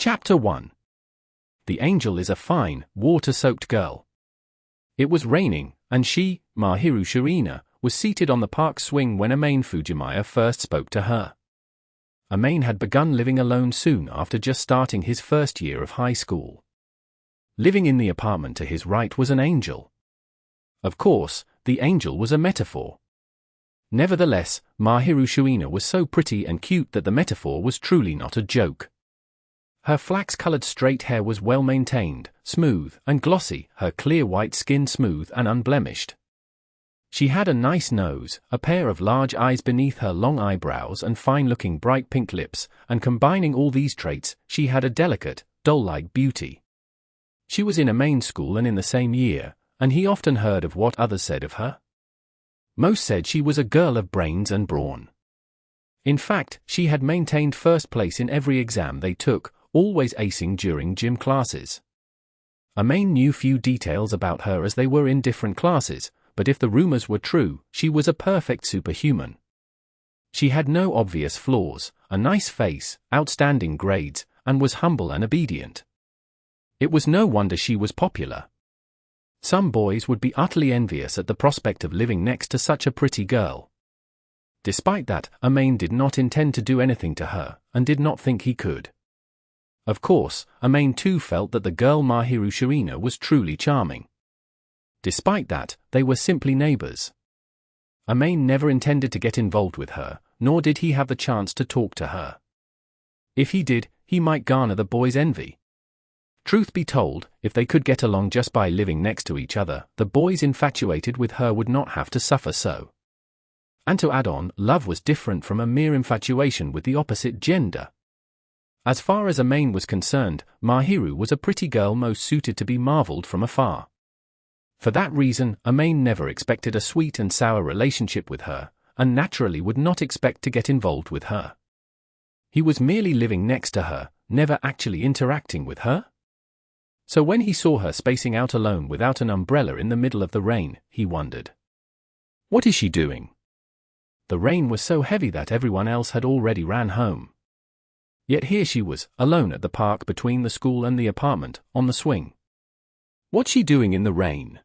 Chapter 1. The angel is a fine, water-soaked girl. It was raining, and she, Mahiru Shirina, was seated on the park swing when Amain Fujimaya first spoke to her. Amain had begun living alone soon after just starting his first year of high school. Living in the apartment to his right was an angel. Of course, the angel was a metaphor. Nevertheless, Mahiru Shirina was so pretty and cute that the metaphor was truly not a joke. Her flax-colored straight hair was well maintained, smooth and glossy, her clear white skin smooth and unblemished. She had a nice nose, a pair of large eyes beneath her long eyebrows and fine-looking bright pink lips, and combining all these traits, she had a delicate, doll-like beauty. She was in Amain's school and in the same year, and he often heard of what others said of her. Most said she was a girl of brains and brawn. In fact, she had maintained first place in every exam they took, always acing during gym classes. Amain knew few details about her as they were in different classes, but if the rumors were true, she was a perfect superhuman. She had no obvious flaws, a nice face, outstanding grades, and was humble and obedient. It was no wonder she was popular. Some boys would be utterly envious at the prospect of living next to such a pretty girl. Despite that, Amain did not intend to do anything to her, and did not think he could. Of course, Amain too felt that the girl Mahiru Shirina was truly charming. Despite that, they were simply neighbors. Amain never intended to get involved with her, nor did he have the chance to talk to her. If he did, he might garner the boys' envy. Truth be told, if they could get along just by living next to each other, the boys infatuated with her would not have to suffer so. And to add on, love was different from a mere infatuation with the opposite gender. As far as Amain was concerned, Mahiru was a pretty girl most suited to be marveled from afar. For that reason, Amain never expected a sweet and sour relationship with her, and naturally would not expect to get involved with her. He was merely living next to her, never actually interacting with her. So when he saw her spacing out alone without an umbrella in the middle of the rain, he wondered. What is she doing? The rain was so heavy that everyone else had already ran home. Yet here she was, alone at the park between the school and the apartment, on the swing. What's she doing in the rain?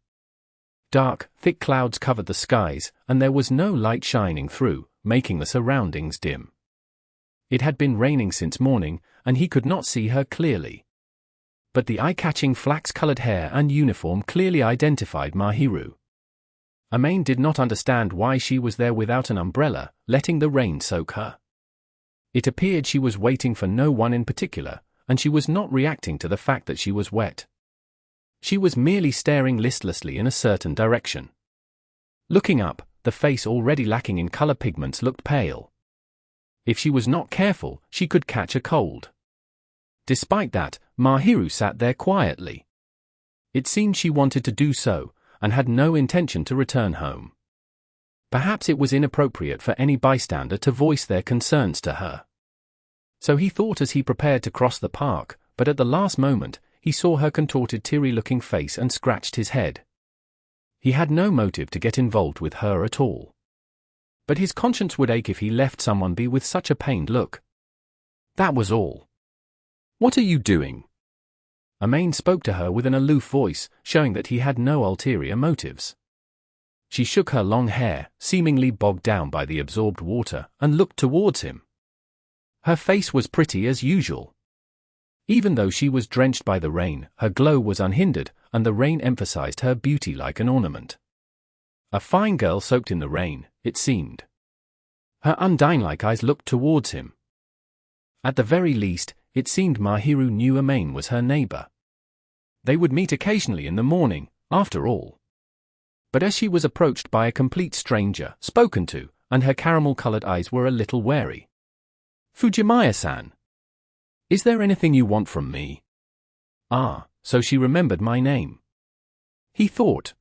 Dark, thick clouds covered the skies, and there was no light shining through, making the surroundings dim. It had been raining since morning, and he could not see her clearly. But the eye-catching flax-colored hair and uniform clearly identified Mahiru. Amain did not understand why she was there without an umbrella, letting the rain soak her. It appeared she was waiting for no one in particular, and she was not reacting to the fact that she was wet. She was merely staring listlessly in a certain direction. Looking up, the face already lacking in color pigments looked pale. If she was not careful, she could catch a cold. Despite that, Mahiru sat there quietly. It seemed she wanted to do so, and had no intention to return home. Perhaps it was inappropriate for any bystander to voice their concerns to her. So he thought as he prepared to cross the park, but at the last moment, he saw her contorted teary-looking face and scratched his head. He had no motive to get involved with her at all. But his conscience would ache if he left someone be with such a pained look. That was all. What are you doing? Amain spoke to her with an aloof voice, showing that he had no ulterior motives. She shook her long hair, seemingly bogged down by the absorbed water, and looked towards him. Her face was pretty as usual. Even though she was drenched by the rain, her glow was unhindered, and the rain emphasized her beauty like an ornament. A fine girl soaked in the rain, it seemed. Her Undine-like eyes looked towards him. At the very least, it seemed Mahiru knew Amain was her neighbor. They would meet occasionally in the morning, after all. But as she was approached by a complete stranger, spoken to, and her caramel-colored eyes were a little wary. Fujimaya-san. Is there anything you want from me? Ah, so she remembered my name. He thought.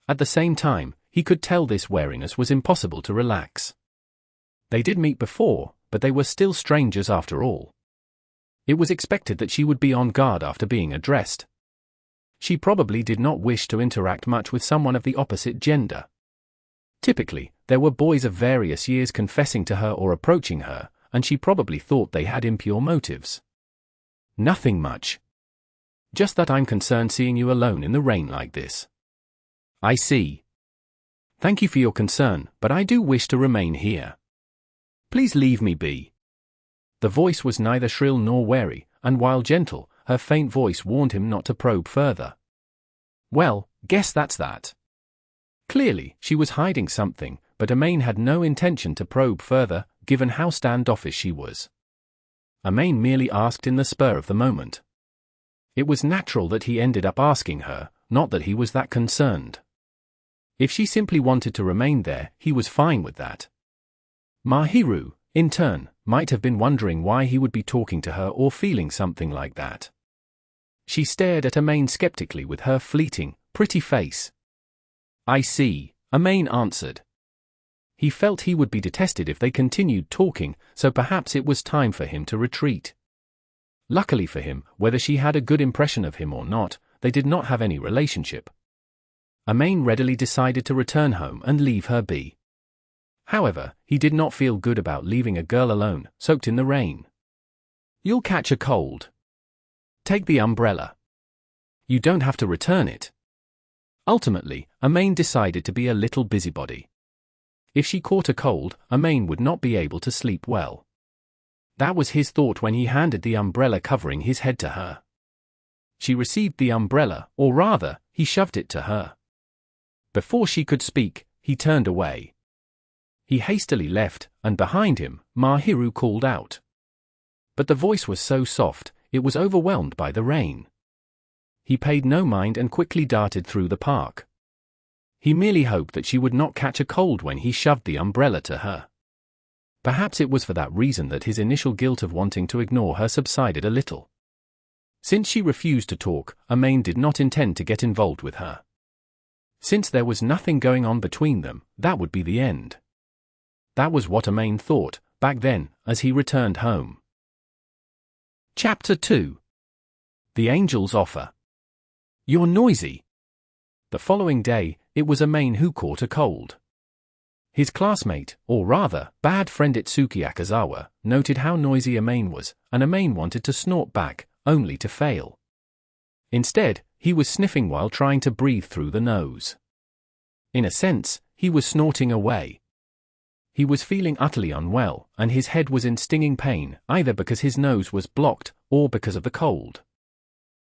At the same time, he could tell this wariness was impossible to relax. They did meet before, but they were still strangers after all. It was expected that she would be on guard after being addressed. She probably did not wish to interact much with someone of the opposite gender. Typically, there were boys of various years confessing to her or approaching her, and she probably thought they had impure motives. Nothing much. Just that I'm concerned seeing you alone in the rain like this. I see. Thank you for your concern, but I do wish to remain here. Please leave me be. The voice was neither shrill nor wary, and while gentle, her faint voice warned him not to probe further. Well, guess that's that. Clearly, she was hiding something, but Amain had no intention to probe further, given how standoffish she was. Amain merely asked in the spur of the moment. It was natural that he ended up asking her, not that he was that concerned. If she simply wanted to remain there, he was fine with that. Mahiru, in turn, might have been wondering why he would be talking to her or feeling something like that. She stared at Amain skeptically with her fleeting, pretty face. I see, Amain answered. He felt he would be detested if they continued talking, so perhaps it was time for him to retreat. Luckily for him, whether she had a good impression of him or not, they did not have any relationship. Amain readily decided to return home and leave her be. However, he did not feel good about leaving a girl alone, soaked in the rain. You'll catch a cold. Take the umbrella. You don't have to return it. Ultimately, Amain decided to be a little busybody. If she caught a cold, Amain would not be able to sleep well. That was his thought when he handed the umbrella covering his head to her. She received the umbrella, or rather, he shoved it to her. Before she could speak, he turned away. He hastily left, and behind him, Mahiru called out. But the voice was so soft, it was overwhelmed by the rain. He paid no mind and quickly darted through the park. He merely hoped that she would not catch a cold when he shoved the umbrella to her. Perhaps it was for that reason that his initial guilt of wanting to ignore her subsided a little. Since she refused to talk, Amain did not intend to get involved with her. Since there was nothing going on between them, that would be the end. That was what Amain thought, back then, as he returned home. Chapter 2. The Angel's Offer. You're noisy. The following day, it was Amain who caught a cold. His classmate, or rather, bad friend Itsuki Akazawa, noted how noisy Amain was, and Amain wanted to snort back, only to fail. Instead, he was sniffing while trying to breathe through the nose. In a sense, he was snorting away. He was feeling utterly unwell, and his head was in stinging pain, either because his nose was blocked, or because of the cold.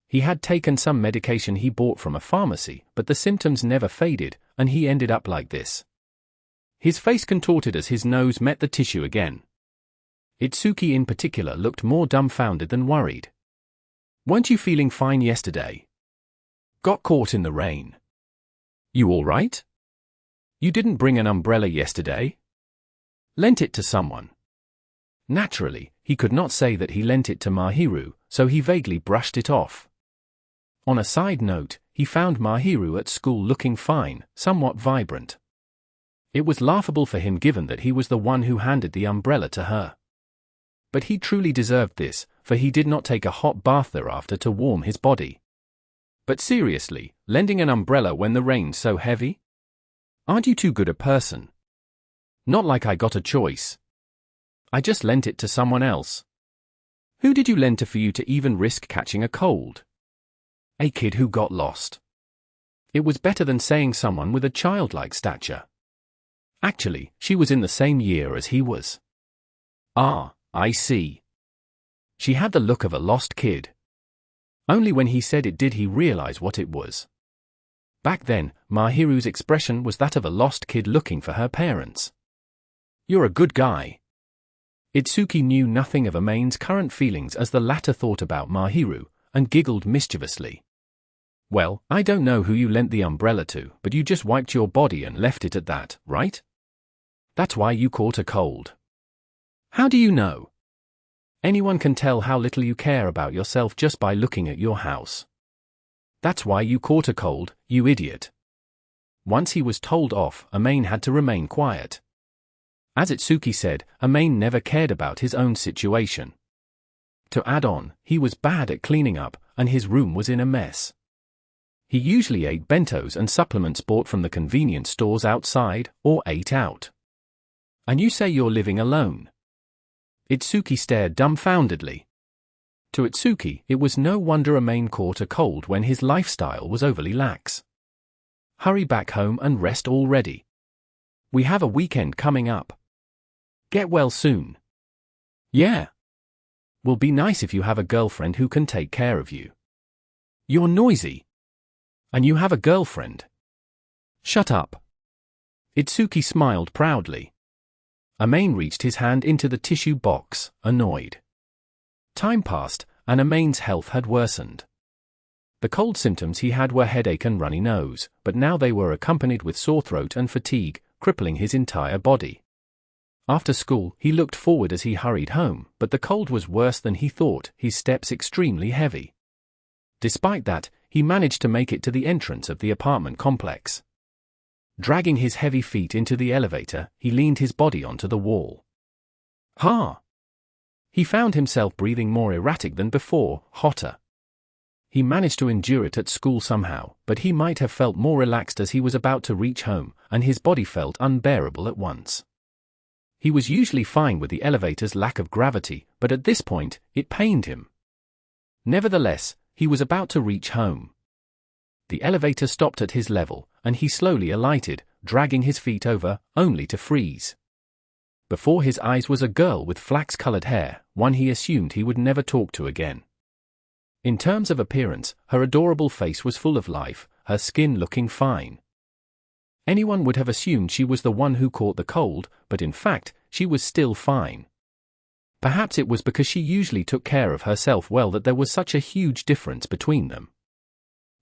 He had taken some medication he bought from a pharmacy, but the symptoms never faded, and he ended up like this. His face contorted as his nose met the tissue again. Itsuki in particular looked more dumbfounded than worried. Weren't you feeling fine yesterday? Got caught in the rain. You all right? You didn't bring an umbrella yesterday? Lent it to someone. Naturally, he could not say that he lent it to Mahiru, so he vaguely brushed it off. On a side note, he found Mahiru at school looking fine, somewhat vibrant. It was laughable for him given that he was the one who handed the umbrella to her. But he truly deserved this, for he did not take a hot bath thereafter to warm his body. But seriously, lending an umbrella when the rain's so heavy? Aren't you too good a person? Not like I got a choice. I just lent it to someone else. Who did you lend to for you to even risk catching a cold? A kid who got lost. It was better than saying someone with a childlike stature. Actually, she was in the same year as he was. Ah, I see. She had the look of a lost kid. Only when he said it did he realize what it was. Back then, Mahiru's expression was that of a lost kid looking for her parents. You're a good guy. Itsuki knew nothing of Amain's current feelings as the latter thought about Mahiru, and giggled mischievously. Well, I don't know who you lent the umbrella to, but you just wiped your body and left it at that, right? That's why you caught a cold. How do you know? Anyone can tell how little you care about yourself just by looking at your house. That's why you caught a cold, you idiot. Once he was told off, Amain had to remain quiet. As Itsuki said, Amain never cared about his own situation. To add on, he was bad at cleaning up, and his room was in a mess. He usually ate bentos and supplements bought from the convenience stores outside, or ate out. And you say you're living alone? Itsuki stared dumbfoundedly. To Itsuki, it was no wonder Amain caught a cold when his lifestyle was overly lax. Hurry back home and rest already. We have a weekend coming up. Get well soon. Yeah. Will be nice if you have a girlfriend who can take care of you. You're noisy. And you have a girlfriend. Shut up. Itsuki smiled proudly. Amain reached his hand into the tissue box, annoyed. Time passed, and Amain's health had worsened. The cold symptoms he had were headache and runny nose, but now they were accompanied with sore throat and fatigue, crippling his entire body. After school, he looked forward as he hurried home, but the cold was worse than he thought, his steps extremely heavy. Despite that, he managed to make it to the entrance of the apartment complex. Dragging his heavy feet into the elevator, he leaned his body onto the wall. Ha! He found himself breathing more erratic than before, hotter. He managed to endure it at school somehow, but he might have felt more relaxed as he was about to reach home, and his body felt unbearable at once. He was usually fine with the elevator's lack of gravity, but at this point, it pained him. Nevertheless, he was about to reach home. The elevator stopped at his level, and he slowly alighted, dragging his feet over, only to freeze. Before his eyes was a girl with flax-colored hair, one he assumed he would never talk to again. In terms of appearance, her adorable face was full of life, her skin looking fine. Anyone would have assumed she was the one who caught the cold, but in fact, she was still fine. Perhaps it was because she usually took care of herself well that there was such a huge difference between them.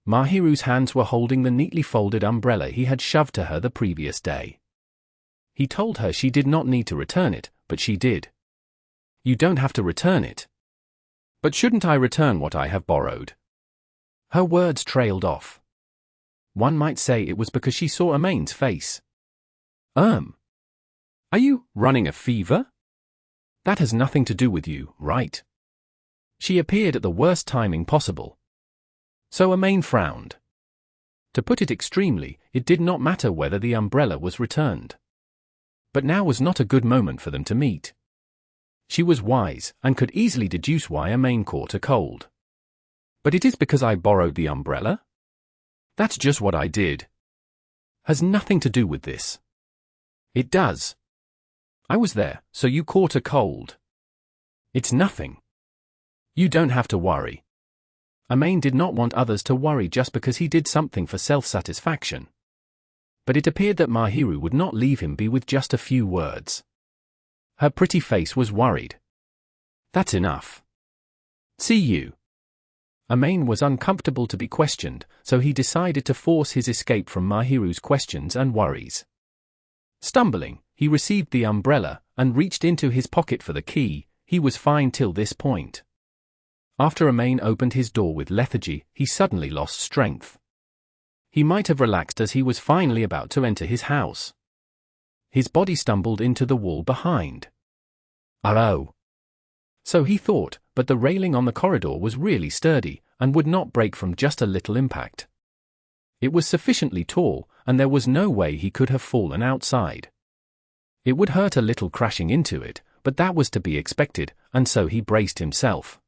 Mahiru's hands were holding the neatly folded umbrella he had shoved to her the previous day. He told her she did not need to return it, but she did. You don't have to return it. But shouldn't I return what I have borrowed? Her words trailed off. One might say it was because she saw Amain's face. Are you running a fever? That has nothing to do with you, right? She appeared at the worst timing possible. So Amain frowned. To put it extremely, it did not matter whether the umbrella was returned. But now was not a good moment for them to meet. She was wise, and could easily deduce why Amain caught a cold. But it is because I borrowed the umbrella? That's just what I did. Has nothing to do with this. It does. I was there, so you caught a cold. It's nothing. You don't have to worry. Amain did not want others to worry just because he did something for self-satisfaction. But it appeared that Mahiru would not leave him be with just a few words. Her pretty face was worried. That's enough. See you. Amain was uncomfortable to be questioned, so he decided to force his escape from Mahiru's questions and worries. Stumbling, he received the umbrella, and reached into his pocket for the key. He was fine till this point. After Amain opened his door with lethargy, he suddenly lost strength. He might have relaxed as he was finally about to enter his house. His body stumbled into the wall behind. Oh. So he thought, but the railing on the corridor was really sturdy, and would not break from just a little impact. It was sufficiently tall, and there was no way he could have fallen outside. It would hurt a little crashing into it, but that was to be expected, and so he braced himself.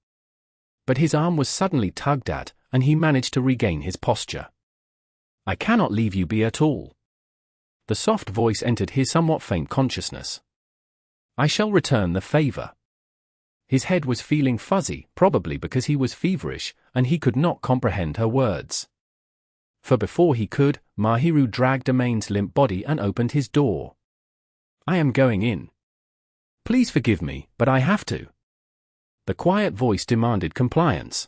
But his arm was suddenly tugged at, and he managed to regain his posture. I cannot leave you be at all. The soft voice entered his somewhat faint consciousness. I shall return the favor. His head was feeling fuzzy, probably because he was feverish, and he could not comprehend her words. For before he could, Mahiru dragged Amain's limp body and opened his door. I am going in. Please forgive me, but I have to. The quiet voice demanded compliance.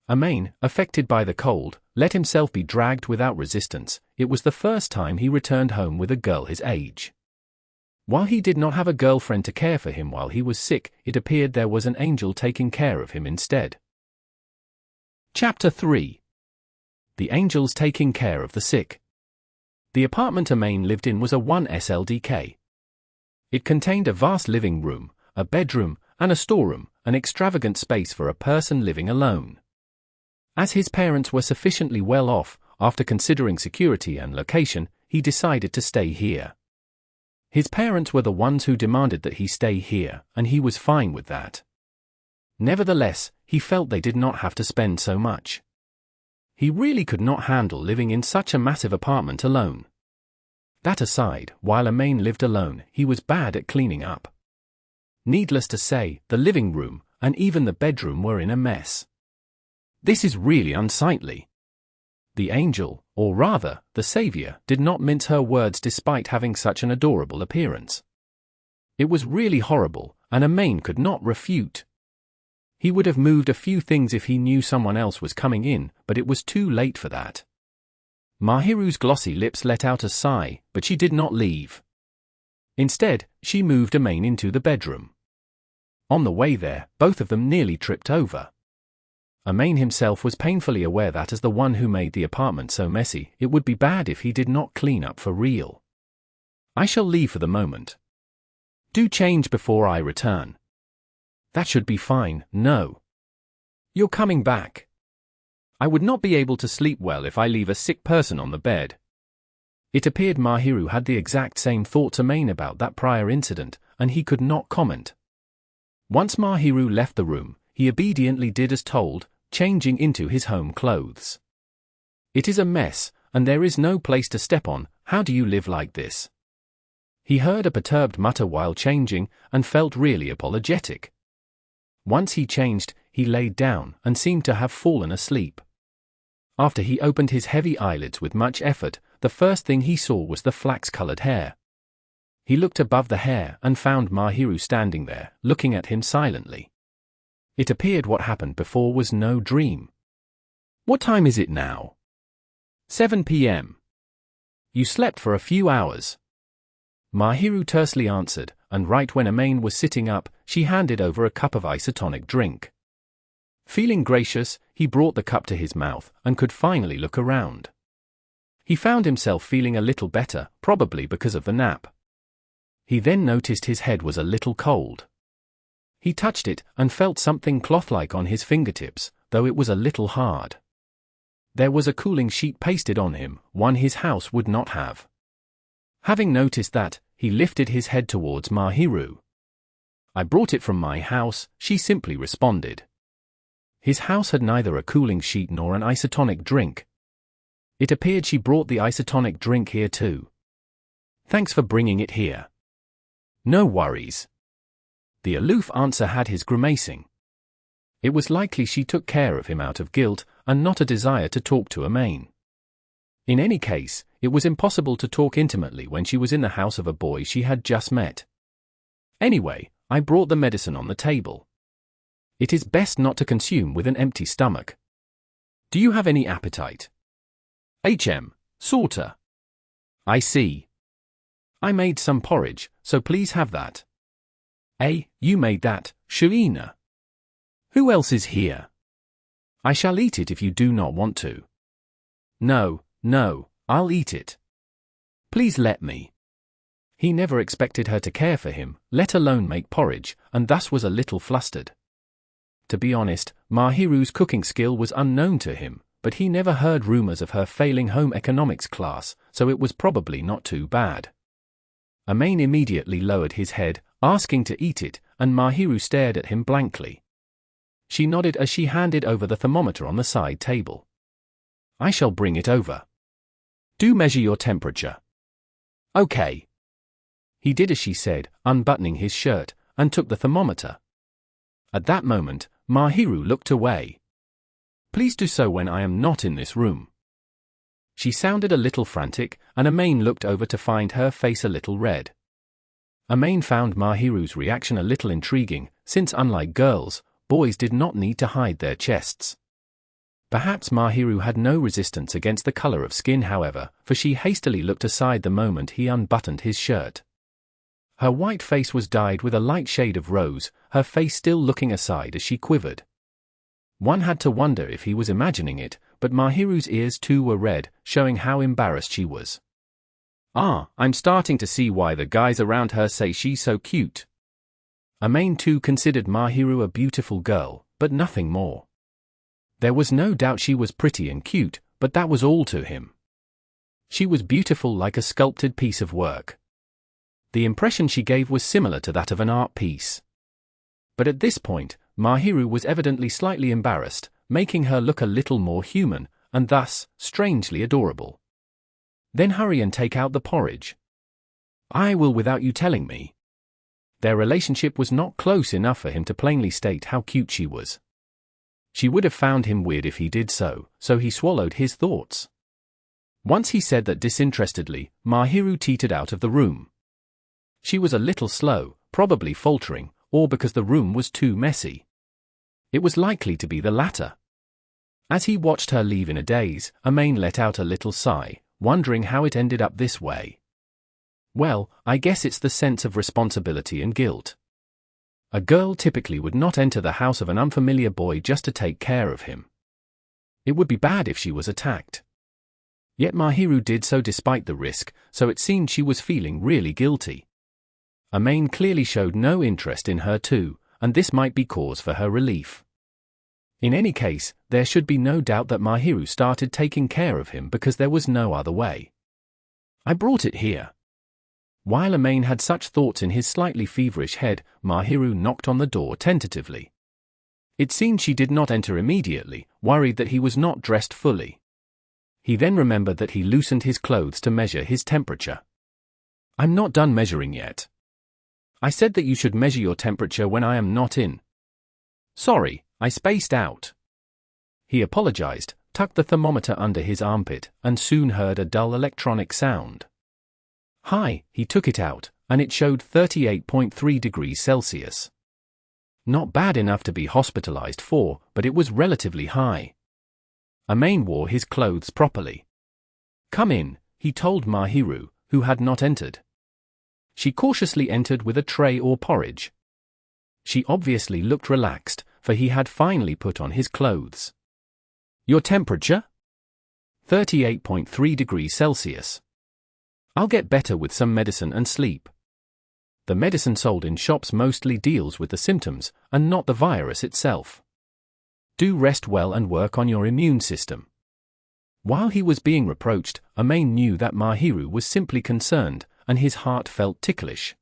Amain, affected by the cold, let himself be dragged without resistance. It was the first time he returned home with a girl his age. While he did not have a girlfriend to care for him while he was sick, it appeared there was an angel taking care of him instead. Chapter 3. The Angels Taking Care of the Sick. The apartment Amain lived in was a 1SLDK. It contained a vast living room, a bedroom, and a storeroom, an extravagant space for a person living alone. As his parents were sufficiently well off, after considering security and location, he decided to stay here. His parents were the ones who demanded that he stay here, and he was fine with that. Nevertheless, he felt they did not have to spend so much. He really could not handle living in such a massive apartment alone. That aside, while Amain lived alone, he was bad at cleaning up. Needless to say, the living room, and even the bedroom were in a mess. This is really unsightly. The angel, or rather, the savior, did not mince her words despite having such an adorable appearance. It was really horrible, and Amain could not refute. He would have moved a few things if he knew someone else was coming in, but it was too late for that. Mahiru's glossy lips let out a sigh, but she did not leave. Instead, she moved Amain into the bedroom. On the way there, both of them nearly tripped over. Amain himself was painfully aware that as the one who made the apartment so messy, it would be bad if he did not clean up for real. I shall leave for the moment. Do change before I return. That should be fine, no. You're coming back. I would not be able to sleep well if I leave a sick person on the bed. It appeared Mahiru had the exact same thoughts Amain about that prior incident, and he could not comment. Once Mahiru left the room, he obediently did as told, changing into his home clothes. It is a mess, and there is no place to step on. How do you live like this? He heard a perturbed mutter while changing, and felt really apologetic. Once he changed, he laid down, and seemed to have fallen asleep. After he opened his heavy eyelids with much effort, the first thing he saw was the flax-colored hair. He looked above the hair, and found Mahiru standing there, looking at him silently. It appeared what happened before was no dream. What time is it now? 7 p.m. You slept for a few hours. Mahiru tersely answered, and right when Amain was sitting up, she handed over a cup of isotonic drink. Feeling gracious, he brought the cup to his mouth, and could finally look around. He found himself feeling a little better, probably because of the nap. He then noticed his head was a little cold. He touched it, and felt something cloth-like on his fingertips, though it was a little hard. There was a cooling sheet pasted on him, one his house would not have. Having noticed that, he lifted his head towards Mahiru. I brought it from my house, she simply responded. His house had neither a cooling sheet nor an isotonic drink. It appeared she brought the isotonic drink here too. Thanks for bringing it here. No worries. The aloof answer had his grimacing. It was likely she took care of him out of guilt, and not a desire to talk to Amain. In any case, it was impossible to talk intimately when she was in the house of a boy she had just met. Anyway, I brought the medicine on the table. It is best not to consume with an empty stomach. Do you have any appetite? Sorta. I see. I made some porridge, so please have that. You made that, Shuina. Who else is here? I shall eat it if you do not want to. No, I'll eat it. Please let me. He never expected her to care for him, let alone make porridge, and thus was a little flustered. To be honest, Mahiru's cooking skill was unknown to him, but he never heard rumors of her failing home economics class, so it was probably not too bad. Amain immediately lowered his head, asking to eat it, and Mahiru stared at him blankly. She nodded as she handed over the thermometer on the side table. I shall bring it over. Do measure your temperature. Okay. He did as she said, unbuttoning his shirt, and took the thermometer. At that moment, Mahiru looked away. Please do so when I am not in this room. She sounded a little frantic, and Amain looked over to find her face a little red. Amain found Mahiru's reaction a little intriguing, since unlike girls, boys did not need to hide their chests. Perhaps Mahiru had no resistance against the color of skin however, for she hastily looked aside the moment he unbuttoned his shirt. Her white face was dyed with a light shade of rose, her face still looking aside as she quivered. One had to wonder if he was imagining it, but Mahiru's ears too were red, showing how embarrassed she was. I'm starting to see why the guys around her say she's so cute. Amain too considered Mahiru a beautiful girl, but nothing more. There was no doubt she was pretty and cute, but that was all to him. She was beautiful like a sculpted piece of work. The impression she gave was similar to that of an art piece. But at this point, Mahiru was evidently slightly embarrassed, making her look a little more human, and thus, strangely adorable. Then hurry and take out the porridge. I will without you telling me. Their relationship was not close enough for him to plainly state how cute she was. She would have found him weird if he did so he swallowed his thoughts. Once he said that disinterestedly, Mahiru teetered out of the room. She was a little slow, probably faltering, or because the room was too messy. It was likely to be the latter. As he watched her leave in a daze, Amain let out a little sigh, wondering how it ended up this way. Well, I guess it's the sense of responsibility and guilt. A girl typically would not enter the house of an unfamiliar boy just to take care of him. It would be bad if she was attacked. Yet Mahiru did so despite the risk, so it seemed she was feeling really guilty. Amain clearly showed no interest in her too, and this might be cause for her relief. In any case, there should be no doubt that Mahiru started taking care of him because there was no other way. I brought it here. While Amain had such thoughts in his slightly feverish head, Mahiru knocked on the door tentatively. It seemed she did not enter immediately, worried that he was not dressed fully. He then remembered that he loosened his clothes to measure his temperature. I'm not done measuring yet. I said that you should measure your temperature when I am not in. Sorry, I spaced out. He apologized, tucked the thermometer under his armpit, and soon heard a dull electronic sound. Hi, he took it out, and it showed 38.3 degrees Celsius. Not bad enough to be hospitalized for, but it was relatively high. Amain wore his clothes properly. Come in, he told Mahiru, who had not entered. She cautiously entered with a tray or porridge. She obviously looked relaxed, for he had finally put on his clothes. Your temperature? 38.3 degrees Celsius. I'll get better with some medicine and sleep. The medicine sold in shops mostly deals with the symptoms, and not the virus itself. Do rest well and work on your immune system. While he was being reproached, Amain knew that Mahiru was simply concerned, and his heart felt ticklish.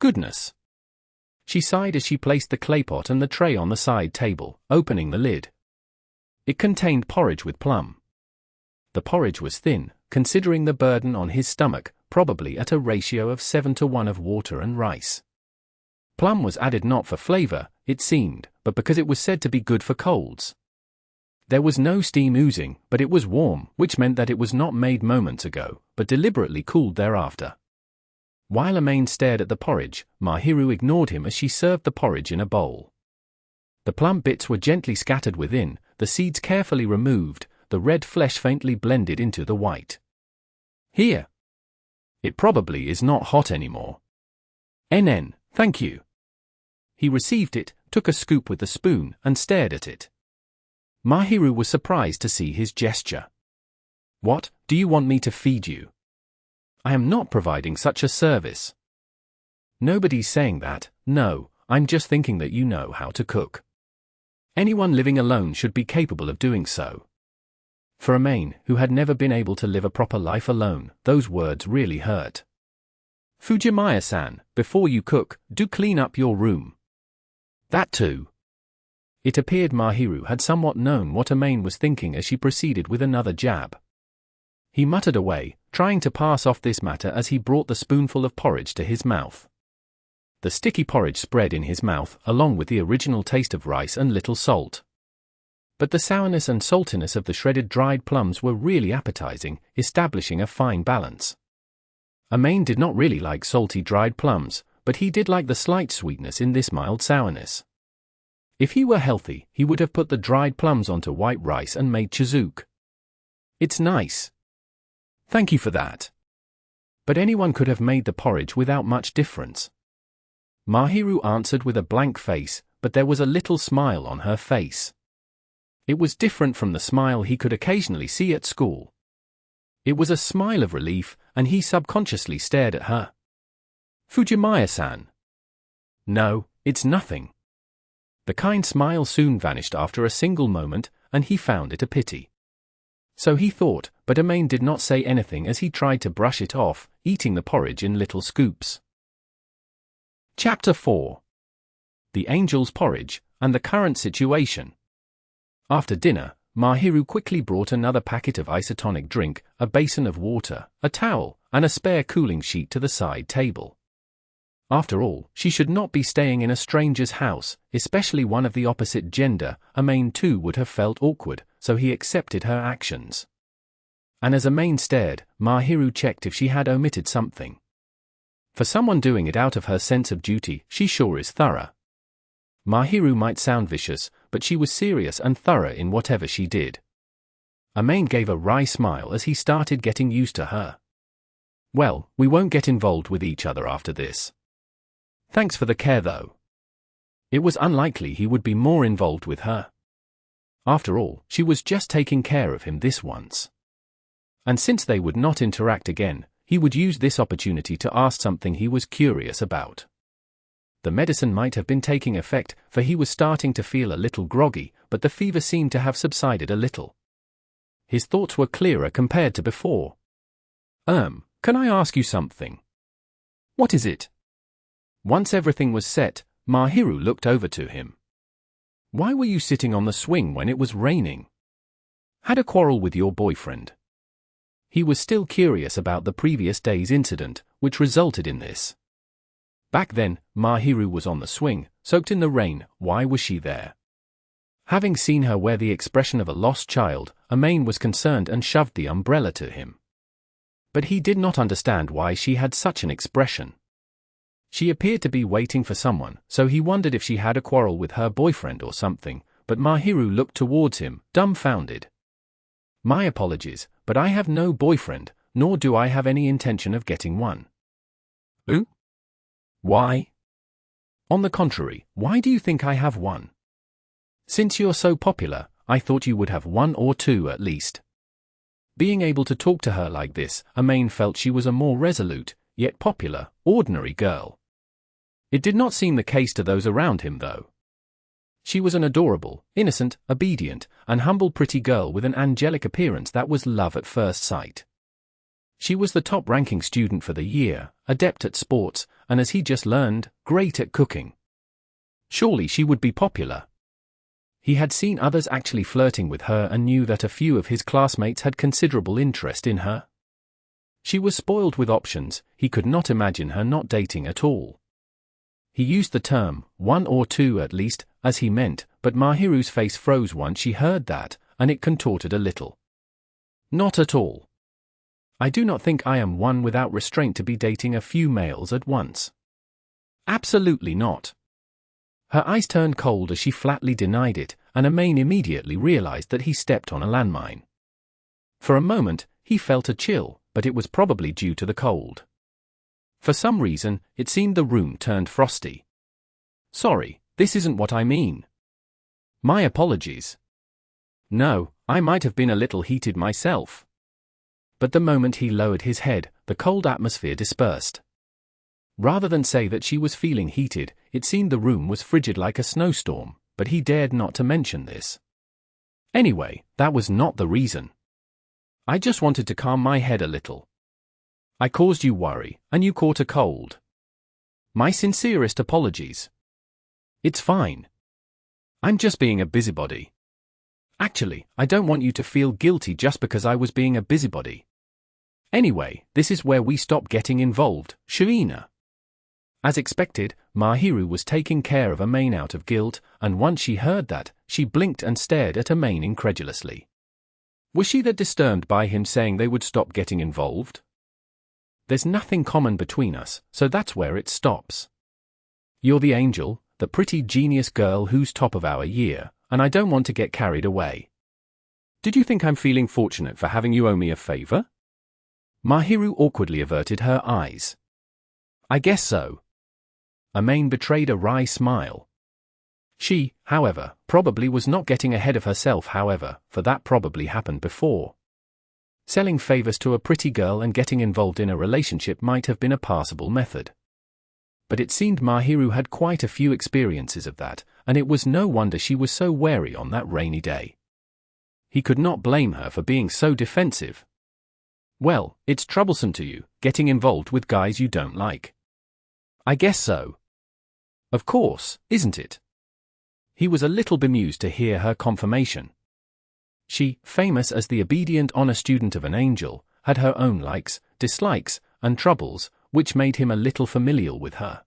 Goodness! She sighed as she placed the claypot and the tray on the side table, opening the lid. It contained porridge with plum. The porridge was thin, considering the burden on his stomach, probably at a ratio of 7:1 of water and rice. Plum was added not for flavor, it seemed, but because it was said to be good for colds. There was no steam oozing, but it was warm, which meant that it was not made moments ago, but deliberately cooled thereafter. While Amain stared at the porridge, Mahiru ignored him as she served the porridge in a bowl. The plum bits were gently scattered within, the seeds carefully removed, the red flesh faintly blended into the white. Here. It probably is not hot anymore. NN, thank you. He received it, took a scoop with the spoon, and stared at it. Mahiru was surprised to see his gesture. What, do you want me to feed you? I am not providing such a service. Nobody's saying that, no, I'm just thinking that you know how to cook. Anyone living alone should be capable of doing so. For Amain, who had never been able to live a proper life alone, those words really hurt. Fujimaya-san, before you cook, do clean up your room. That too. It appeared Mahiru had somewhat known what Amain was thinking as she proceeded with another jab. He muttered away, trying to pass off this matter as he brought the spoonful of porridge to his mouth. The sticky porridge spread in his mouth, along with the original taste of rice and little salt. But the sourness and saltiness of the shredded dried plums were really appetizing, establishing a fine balance. Amain did not really like salty dried plums, but he did like the slight sweetness in this mild sourness. If he were healthy, he would have put the dried plums onto white rice and made chizuke. It's nice. Thank you for that. But anyone could have made the porridge without much difference. Mahiru answered with a blank face, but there was a little smile on her face. It was different from the smile he could occasionally see at school. It was a smile of relief, and he subconsciously stared at her. Fujimaya-san. No, it's nothing. The kind smile soon vanished after a single moment, and he found it a pity. So he thought, but Amain did not say anything as he tried to brush it off, eating the porridge in little scoops. Chapter 4. The Angel's Porridge, and the current situation. After dinner, Mahiru quickly brought another packet of isotonic drink, a basin of water, a towel, and a spare cooling sheet to the side table. After all, she should not be staying in a stranger's house, especially one of the opposite gender. Amain too would have felt awkward, so he accepted her actions. And as Amain stared, Mahiru checked if she had omitted something. For someone doing it out of her sense of duty, she sure is thorough. Mahiru might sound vicious, but she was serious and thorough in whatever she did. Amain gave a wry smile as he started getting used to her. Well, we won't get involved with each other after this. Thanks for the care though. It was unlikely he would be more involved with her. After all, she was just taking care of him this once. And since they would not interact again, he would use this opportunity to ask something he was curious about. The medicine might have been taking effect, for he was starting to feel a little groggy, but the fever seemed to have subsided a little. His thoughts were clearer compared to before. Can I ask you something? What is it? Once everything was set, Mahiru looked over to him. Why were you sitting on the swing when it was raining? Had a quarrel with your boyfriend? He was still curious about the previous day's incident, which resulted in this. Back then, Mahiru was on the swing, soaked in the rain. Why was she there? Having seen her wear the expression of a lost child, Amain was concerned and shoved the umbrella to him. But he did not understand why she had such an expression. She appeared to be waiting for someone, so he wondered if she had a quarrel with her boyfriend or something, but Mahiru looked towards him, dumbfounded. My apologies, but I have no boyfriend, nor do I have any intention of getting one. Who? Why? On the contrary, why do you think I have one? Since you're so popular, I thought you would have one or two at least. Being able to talk to her like this, Amain felt she was a more resolute, yet popular, ordinary girl. It did not seem the case to those around him though. She was an adorable, innocent, obedient, and humble pretty girl with an angelic appearance that was love at first sight. She was the top-ranking student for the year, adept at sports, and as he just learned, great at cooking. Surely she would be popular. He had seen others actually flirting with her and knew that a few of his classmates had considerable interest in her. She was spoiled with options. He could not imagine her not dating at all. He used the term, one or two at least, as he meant, but Mahiru's face froze once she heard that, and it contorted a little. Not at all. I do not think I am one without restraint to be dating a few males at once. Absolutely not. Her eyes turned cold as she flatly denied it, and Amain immediately realized that he stepped on a landmine. For a moment, he felt a chill, but it was probably due to the cold. For some reason, it seemed the room turned frosty. Sorry, this isn't what I mean. My apologies. No, I might have been a little heated myself. But the moment he lowered his head, the cold atmosphere dispersed. Rather than say that she was feeling heated, it seemed the room was frigid like a snowstorm, but he dared not to mention this. Anyway, that was not the reason. I just wanted to calm my head a little. I caused you worry, and you caught a cold. My sincerest apologies. It's fine. I'm just being a busybody. Actually, I don't want you to feel guilty just because I was being a busybody. Anyway, this is where we stop getting involved, Shirina. As expected, Mahiru was taking care of Amain out of guilt, and once she heard that, she blinked and stared at Amain incredulously. Was she that disturbed by him saying they would stop getting involved? There's nothing common between us, so that's where it stops. You're the angel, the pretty genius girl who's top of our year, and I don't want to get carried away. Did you think I'm feeling fortunate for having you owe me a favor? Mahiru awkwardly averted her eyes. I guess so. Amain betrayed a wry smile. She, however, probably was not getting ahead of herself for that probably happened before. Selling favors to a pretty girl and getting involved in a relationship might have been a passable method. But it seemed Mahiru had quite a few experiences of that, and it was no wonder she was so wary on that rainy day. He could not blame her for being so defensive. Well, it's troublesome to you, getting involved with guys you don't like. I guess so. Of course, isn't it? he was a little bemused to hear her confirmation. She, famous as the obedient honor student of an angel, had her own likes, dislikes, and troubles, which made him a little familial with her.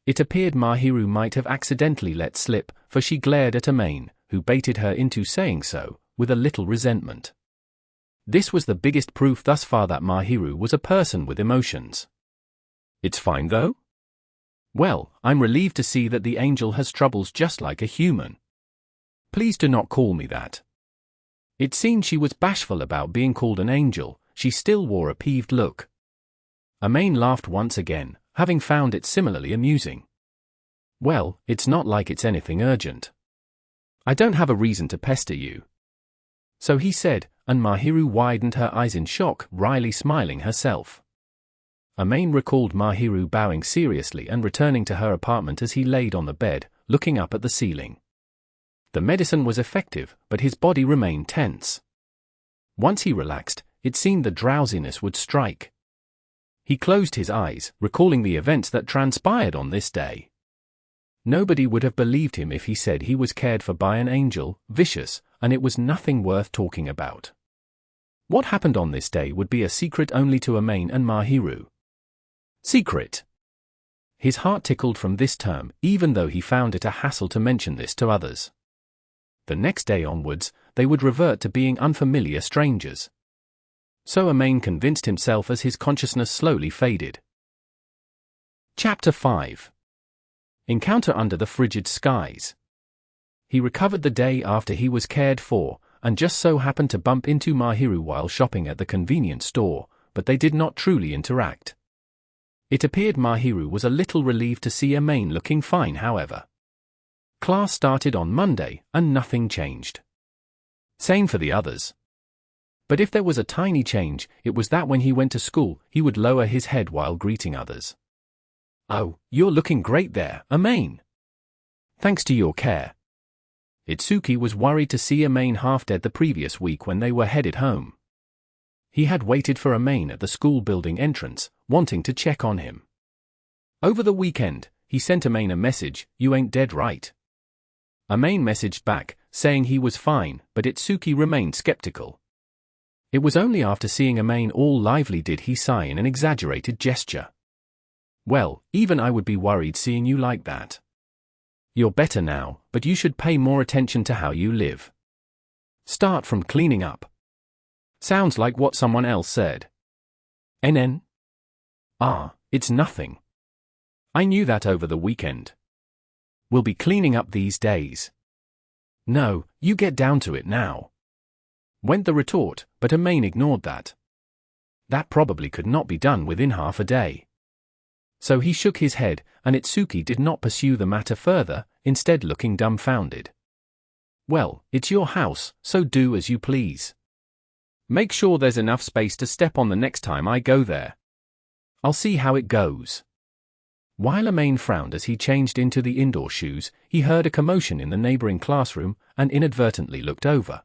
It appeared Mahiru might have accidentally let slip, for she glared at Amain, who baited her into saying so, with a little resentment. This was the biggest proof thus far that Mahiru was a person with emotions. It's fine though? Well, I'm relieved to see that the angel has troubles just like a human. Please do not call me that. It seemed she was bashful about being called an angel. She still wore a peeved look. Amain laughed once again, having found it similarly amusing. Well, it's not like it's anything urgent. I don't have a reason to pester you. So he said, and Mahiru widened her eyes in shock, wryly smiling herself. Amain recalled Mahiru bowing seriously and returning to her apartment as he laid on the bed, looking up at the ceiling. The medicine was effective, but his body remained tense. Once he relaxed, it seemed the drowsiness would strike. He closed his eyes, recalling the events that transpired on this day. Nobody would have believed him if he said he was cared for by an angel, vicious, and it was nothing worth talking about. What happened on this day would be a secret only to Amain and Mahiru. Secret. His heart tickled from this term, even though he found it a hassle to mention this to others. The next day onwards, they would revert to being unfamiliar strangers. So Amain convinced himself as his consciousness slowly faded. Chapter 5. Encounter under the frigid skies. He recovered the day after he was cared for, and just so happened to bump into Mahiru while shopping at the convenience store, but they did not truly interact. It appeared Mahiru was a little relieved to see Amain looking fine, however. Class started on Monday, and nothing changed. Same for the others. But if there was a tiny change, it was that when he went to school, he would lower his head while greeting others. "Oh, you're looking great there, Amain. Thanks to your care." Itsuki was worried to see Amain half dead the previous week when they were headed home. He had waited for Amain at the school building entrance, wanting to check on him. Over the weekend, he sent Amain a message, "You ain't dead, right?" Amain messaged back, saying he was fine, but Itsuki remained skeptical. It was only after seeing Amain all lively did he sigh in an exaggerated gesture. "Well, even I would be worried seeing you like that. You're better now, but you should pay more attention to how you live. Start from cleaning up." Sounds like what someone else said. NN? Ah, it's nothing. I knew that over the weekend. We'll be cleaning up these days. No, you get down to it now. Went the retort, but Amain ignored that. That probably could not be done within half a day. So he shook his head, and Itsuki did not pursue the matter further, instead looking dumbfounded. "Well, it's your house, so do as you please. Make sure there's enough space to step on the next time I go there. I'll see how it goes." While Amain frowned as he changed into the indoor shoes, he heard a commotion in the neighboring classroom and inadvertently looked over.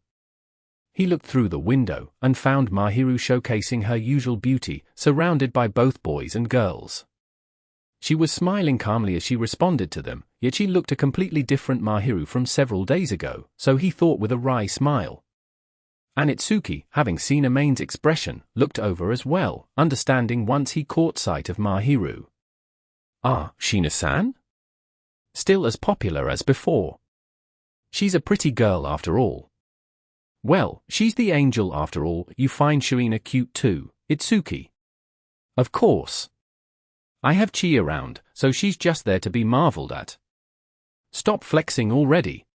He looked through the window and found Mahiru showcasing her usual beauty, surrounded by both boys and girls. She was smiling calmly as she responded to them, yet she looked a completely different Mahiru from several days ago, so he thought with a wry smile. And Itsuki, having seen Amain's expression, looked over as well, understanding once he caught sight of Mahiru. "Ah, Shina-san? Still as popular as before. She's a pretty girl after all." "Well, she's the angel after all. You find Shirina cute too, Itsuki?" "Of course. I have Chi around, so she's just there to be marveled at." "Stop flexing already."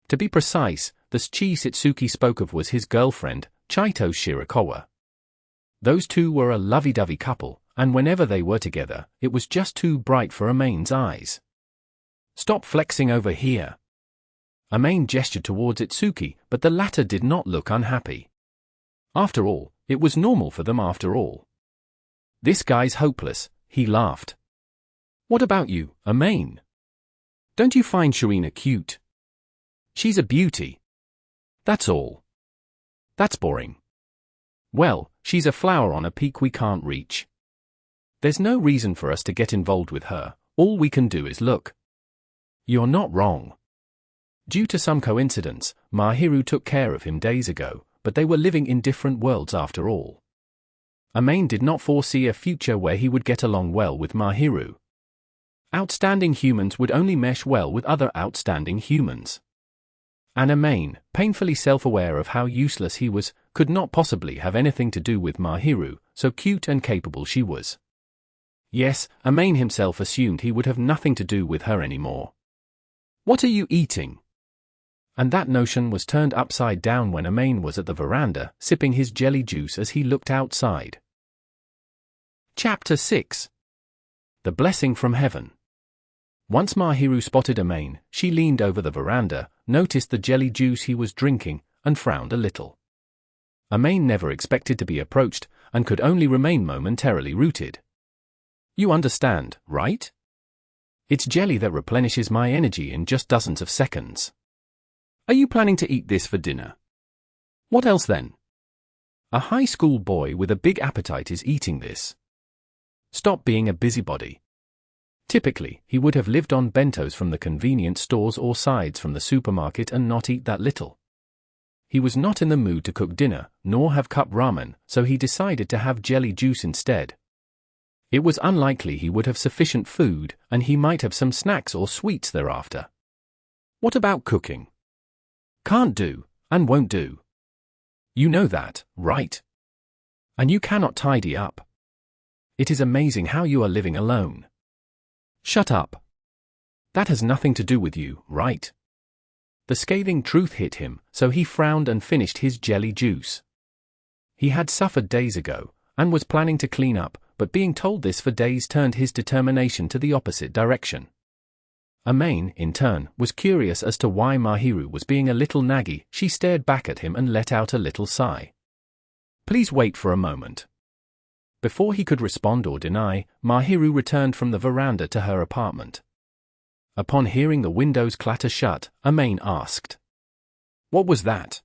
To be precise, the Chi Itsuki spoke of was his girlfriend, Chito Shirakawa. Those two were a lovey-dovey couple, and whenever they were together, it was just too bright for Amain's eyes. "Stop flexing over here." Amain gestured towards Itsuki, but the latter did not look unhappy. After all, it was normal for them after all. "This guy's hopeless," he laughed. "What about you, Amain? Don't you find Shirina cute?" "She's a beauty. That's all." "That's boring." "Well, she's a flower on a peak we can't reach. There's no reason for us to get involved with her, all we can do is look." "You're not wrong. Due to some coincidence, Mahiru took care of him days ago, but they were living in different worlds after all. Amain did not foresee a future where he would get along well with Mahiru. Outstanding humans would only mesh well with other outstanding humans. And Amain, painfully self-aware of how useless he was, could not possibly have anything to do with Mahiru, so cute and capable she was. Yes, Amain himself assumed he would have nothing to do with her anymore. "What are you eating?" And that notion was turned upside down when Amain was at the veranda, sipping his jelly juice as he looked outside. Chapter 6. The Blessing from Heaven. Once Mahiru spotted Amain, she leaned over the veranda, noticed the jelly juice he was drinking, and frowned a little. Amain never expected to be approached, and could only remain momentarily rooted. "You understand, right? It's jelly that replenishes my energy in just dozens of seconds. Are you planning to eat this for dinner? What else then? A high school boy with a big appetite is eating this. Stop being a busybody." Typically, he would have lived on bentos from the convenience stores or sides from the supermarket and not eat that little. He was not in the mood to cook dinner, nor have cup ramen, so he decided to have jelly juice instead. It was unlikely he would have sufficient food, and he might have some snacks or sweets thereafter. What about cooking? Can't do, and won't do. You know that, right? And you cannot tidy up. It is amazing how you are living alone. Shut up. That has nothing to do with you, right? The scathing truth hit him, so he frowned and finished his jelly juice. He had suffered days ago, and was planning to clean up, but being told this for days turned his determination to the opposite direction. Amain, in turn, was curious as to why Mahiru was being a little naggy. She stared back at him and let out a little sigh. "Please wait for a moment." Before he could respond or deny, Mahiru returned from the veranda to her apartment. Upon hearing the windows clatter shut, Amain asked, "What was that?"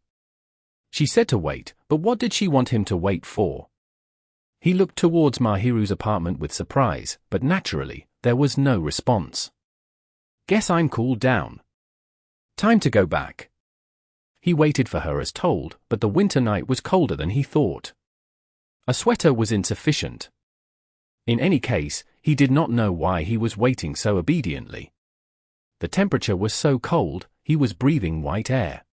She said to wait, but what did she want him to wait for? He looked towards Mahiru's apartment with surprise, but naturally, there was no response. "Guess I'm cooled down. Time to go back." He waited for her as told, but the winter night was colder than he thought. A sweater was insufficient. In any case, he did not know why he was waiting so obediently. The temperature was so cold, he was breathing white air.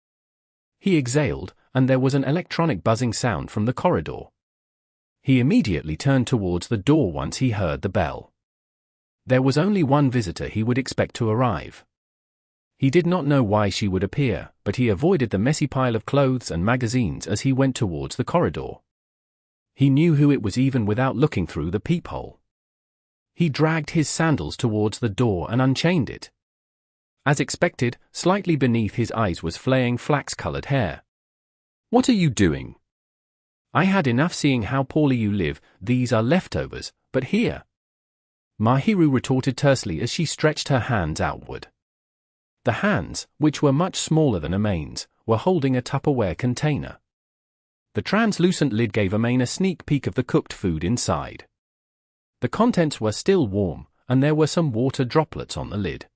He exhaled, and there was an electronic buzzing sound from the corridor. He immediately turned towards the door once he heard the bell. There was only one visitor he would expect to arrive. He did not know why she would appear, but he avoided the messy pile of clothes and magazines as he went towards the corridor. He knew who it was even without looking through the peephole. He dragged his sandals towards the door and unchained it. As expected, slightly beneath his eyes was flaying flax-colored hair. "What are you doing? I had enough seeing how poorly you live. These are leftovers, but here." Mahiru retorted tersely as she stretched her hands outward. The hands, which were much smaller than Amain's, were holding a Tupperware container. The translucent lid gave Amain a sneak peek of the cooked food inside. The contents were still warm, and there were some water droplets on the lid.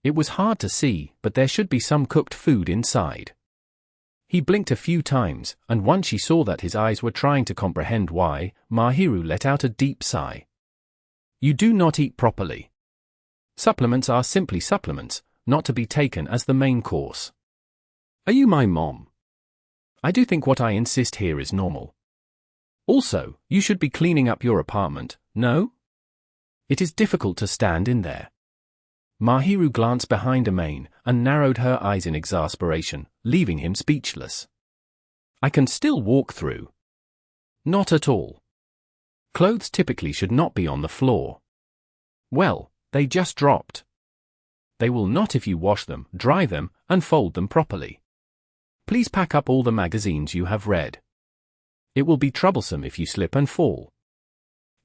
It was hard to see, but there should be some cooked food inside. He blinked a few times, and once she saw that his eyes were trying to comprehend why, Mahiru let out a deep sigh. "You do not eat properly. Supplements are simply supplements, not to be taken as the main course. Are you my mom? I do think what I insist here is normal. Also, you should be cleaning up your apartment, no? It is difficult to stand in there." Mahiru glanced behind Amain and narrowed her eyes in exasperation, leaving him speechless. "I can still walk through." "Not at all. Clothes typically should not be on the floor." "Well, they just dropped." "They will not if you wash them, dry them, and fold them properly. Please pack up all the magazines you have read. It will be troublesome if you slip and fall."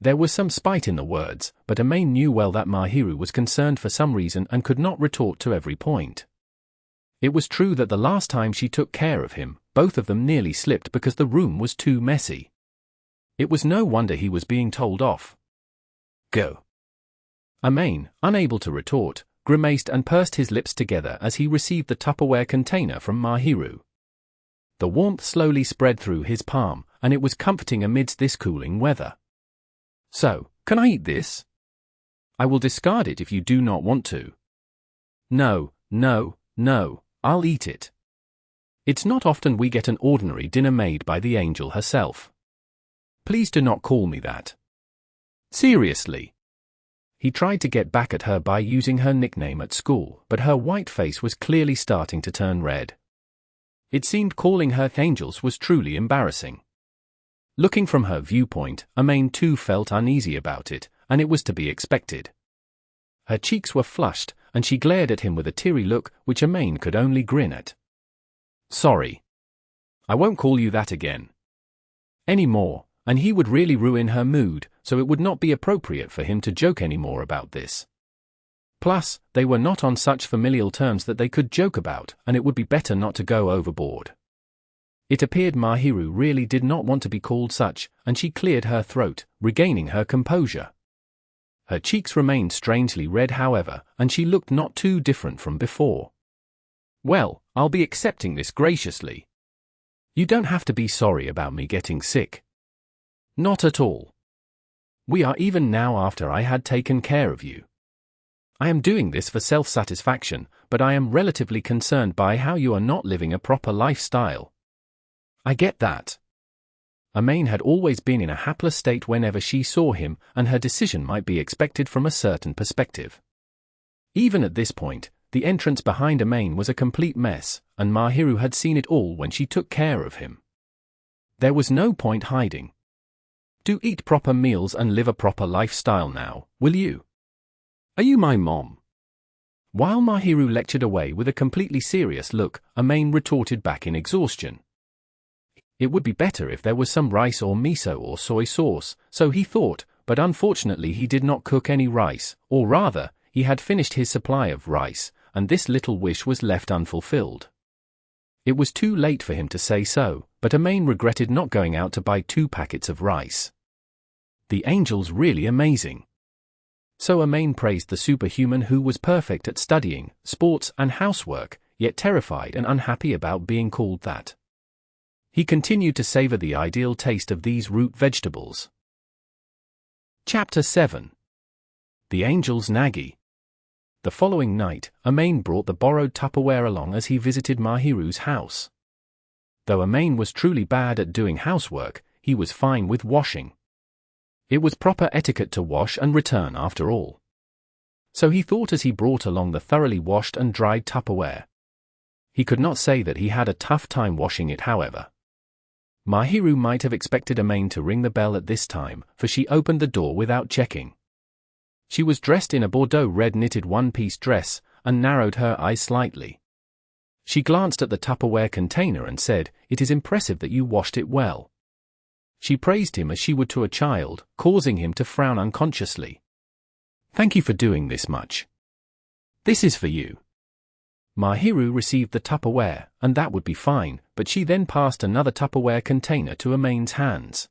There was some spite in the words, but Amain knew well that Mahiru was concerned for some reason and could not retort to every point. It was true that the last time she took care of him, both of them nearly slipped because the room was too messy. It was no wonder he was being told off. "Go." Amain, unable to retort, grimaced and pursed his lips together as he received the Tupperware container from Mahiru. The warmth slowly spread through his palm, and it was comforting amidst this cooling weather. "So, can I eat this? I will discard it if you do not want to." "No, no, no, I'll eat it. It's not often we get an ordinary dinner made by the angel herself. Please do not call me that. Seriously." He tried to get back at her by using her nickname at school, but her white face was clearly starting to turn red. It seemed calling her angels was truly embarrassing. Looking from her viewpoint, Amain too felt uneasy about it, and it was to be expected. Her cheeks were flushed, and she glared at him with a teary look which Amain could only grin at. "Sorry. I won't call you that again. Any more, and he would really ruin her mood, so it would not be appropriate for him to joke any more about this. Plus, they were not on such familial terms that they could joke about, and it would be better not to go overboard." It appeared Mahiru really did not want to be called such, and she cleared her throat, regaining her composure. Her cheeks remained strangely red however, and she looked not too different from before. "Well, I'll be accepting this graciously. You don't have to be sorry about me getting sick. Not at all. We are even now after I had taken care of you. I am doing this for self-satisfaction, but I am relatively concerned by how you are not living a proper lifestyle." "I get that." Amain had always been in a hapless state whenever she saw him, and her decision might be expected from a certain perspective. Even at this point, the entrance behind Amain was a complete mess, and Mahiru had seen it all when she took care of him. There was no point hiding. "Do eat proper meals and live a proper lifestyle now, will you? Are you my mom?" While Mahiru lectured away with a completely serious look, Amain retorted back in exhaustion. It would be better if there was some rice or miso or soy sauce, so he thought, but unfortunately he did not cook any rice, or rather, he had finished his supply of rice, and this little wish was left unfulfilled. It was too late for him to say so, but Amain regretted not going out to buy 2 packets of rice. The angel's really amazing. So Amain praised the superhuman who was perfect at studying, sports and housework, yet terrified and unhappy about being called that. He continued to savor the ideal taste of these root vegetables. Chapter 7. The Angel's Naggy. The following night, Amain brought the borrowed Tupperware along as he visited Mahiru's house. Though Amain was truly bad at doing housework, he was fine with washing. It was proper etiquette to wash and return after all. So he thought as he brought along the thoroughly washed and dried Tupperware. He could not say that he had a tough time washing it however. Mahiru might have expected Amain to ring the bell at this time, for she opened the door without checking. She was dressed in a Bordeaux red knitted one-piece dress, and narrowed her eyes slightly. She glanced at the Tupperware container and said, "It is impressive that you washed it well." She praised him as she would to a child, causing him to frown unconsciously. "Thank you for doing this much. This is for you." Mahiru received the Tupperware, and that would be fine, but she then passed another Tupperware container to Amain's hands.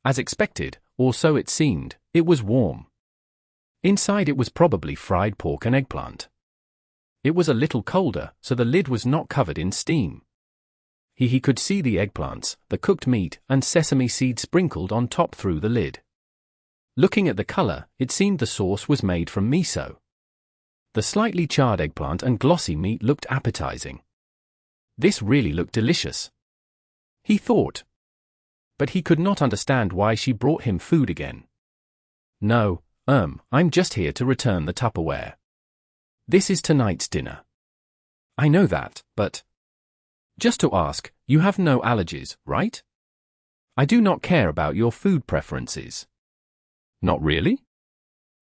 As expected, or so it seemed, it was warm. Inside it was probably fried pork and eggplant. It was a little colder, so the lid was not covered in steam. He could see the eggplants, the cooked meat, and sesame seeds sprinkled on top through the lid. Looking at the color, it seemed the sauce was made from miso. The slightly charred eggplant and glossy meat looked appetizing. This really looked delicious, he thought. But he could not understand why she brought him food again. "No, I'm just here to return the Tupperware. This is tonight's dinner." "I know that, but just to ask, you have no allergies, right? I do not care about your food preferences." "Not really?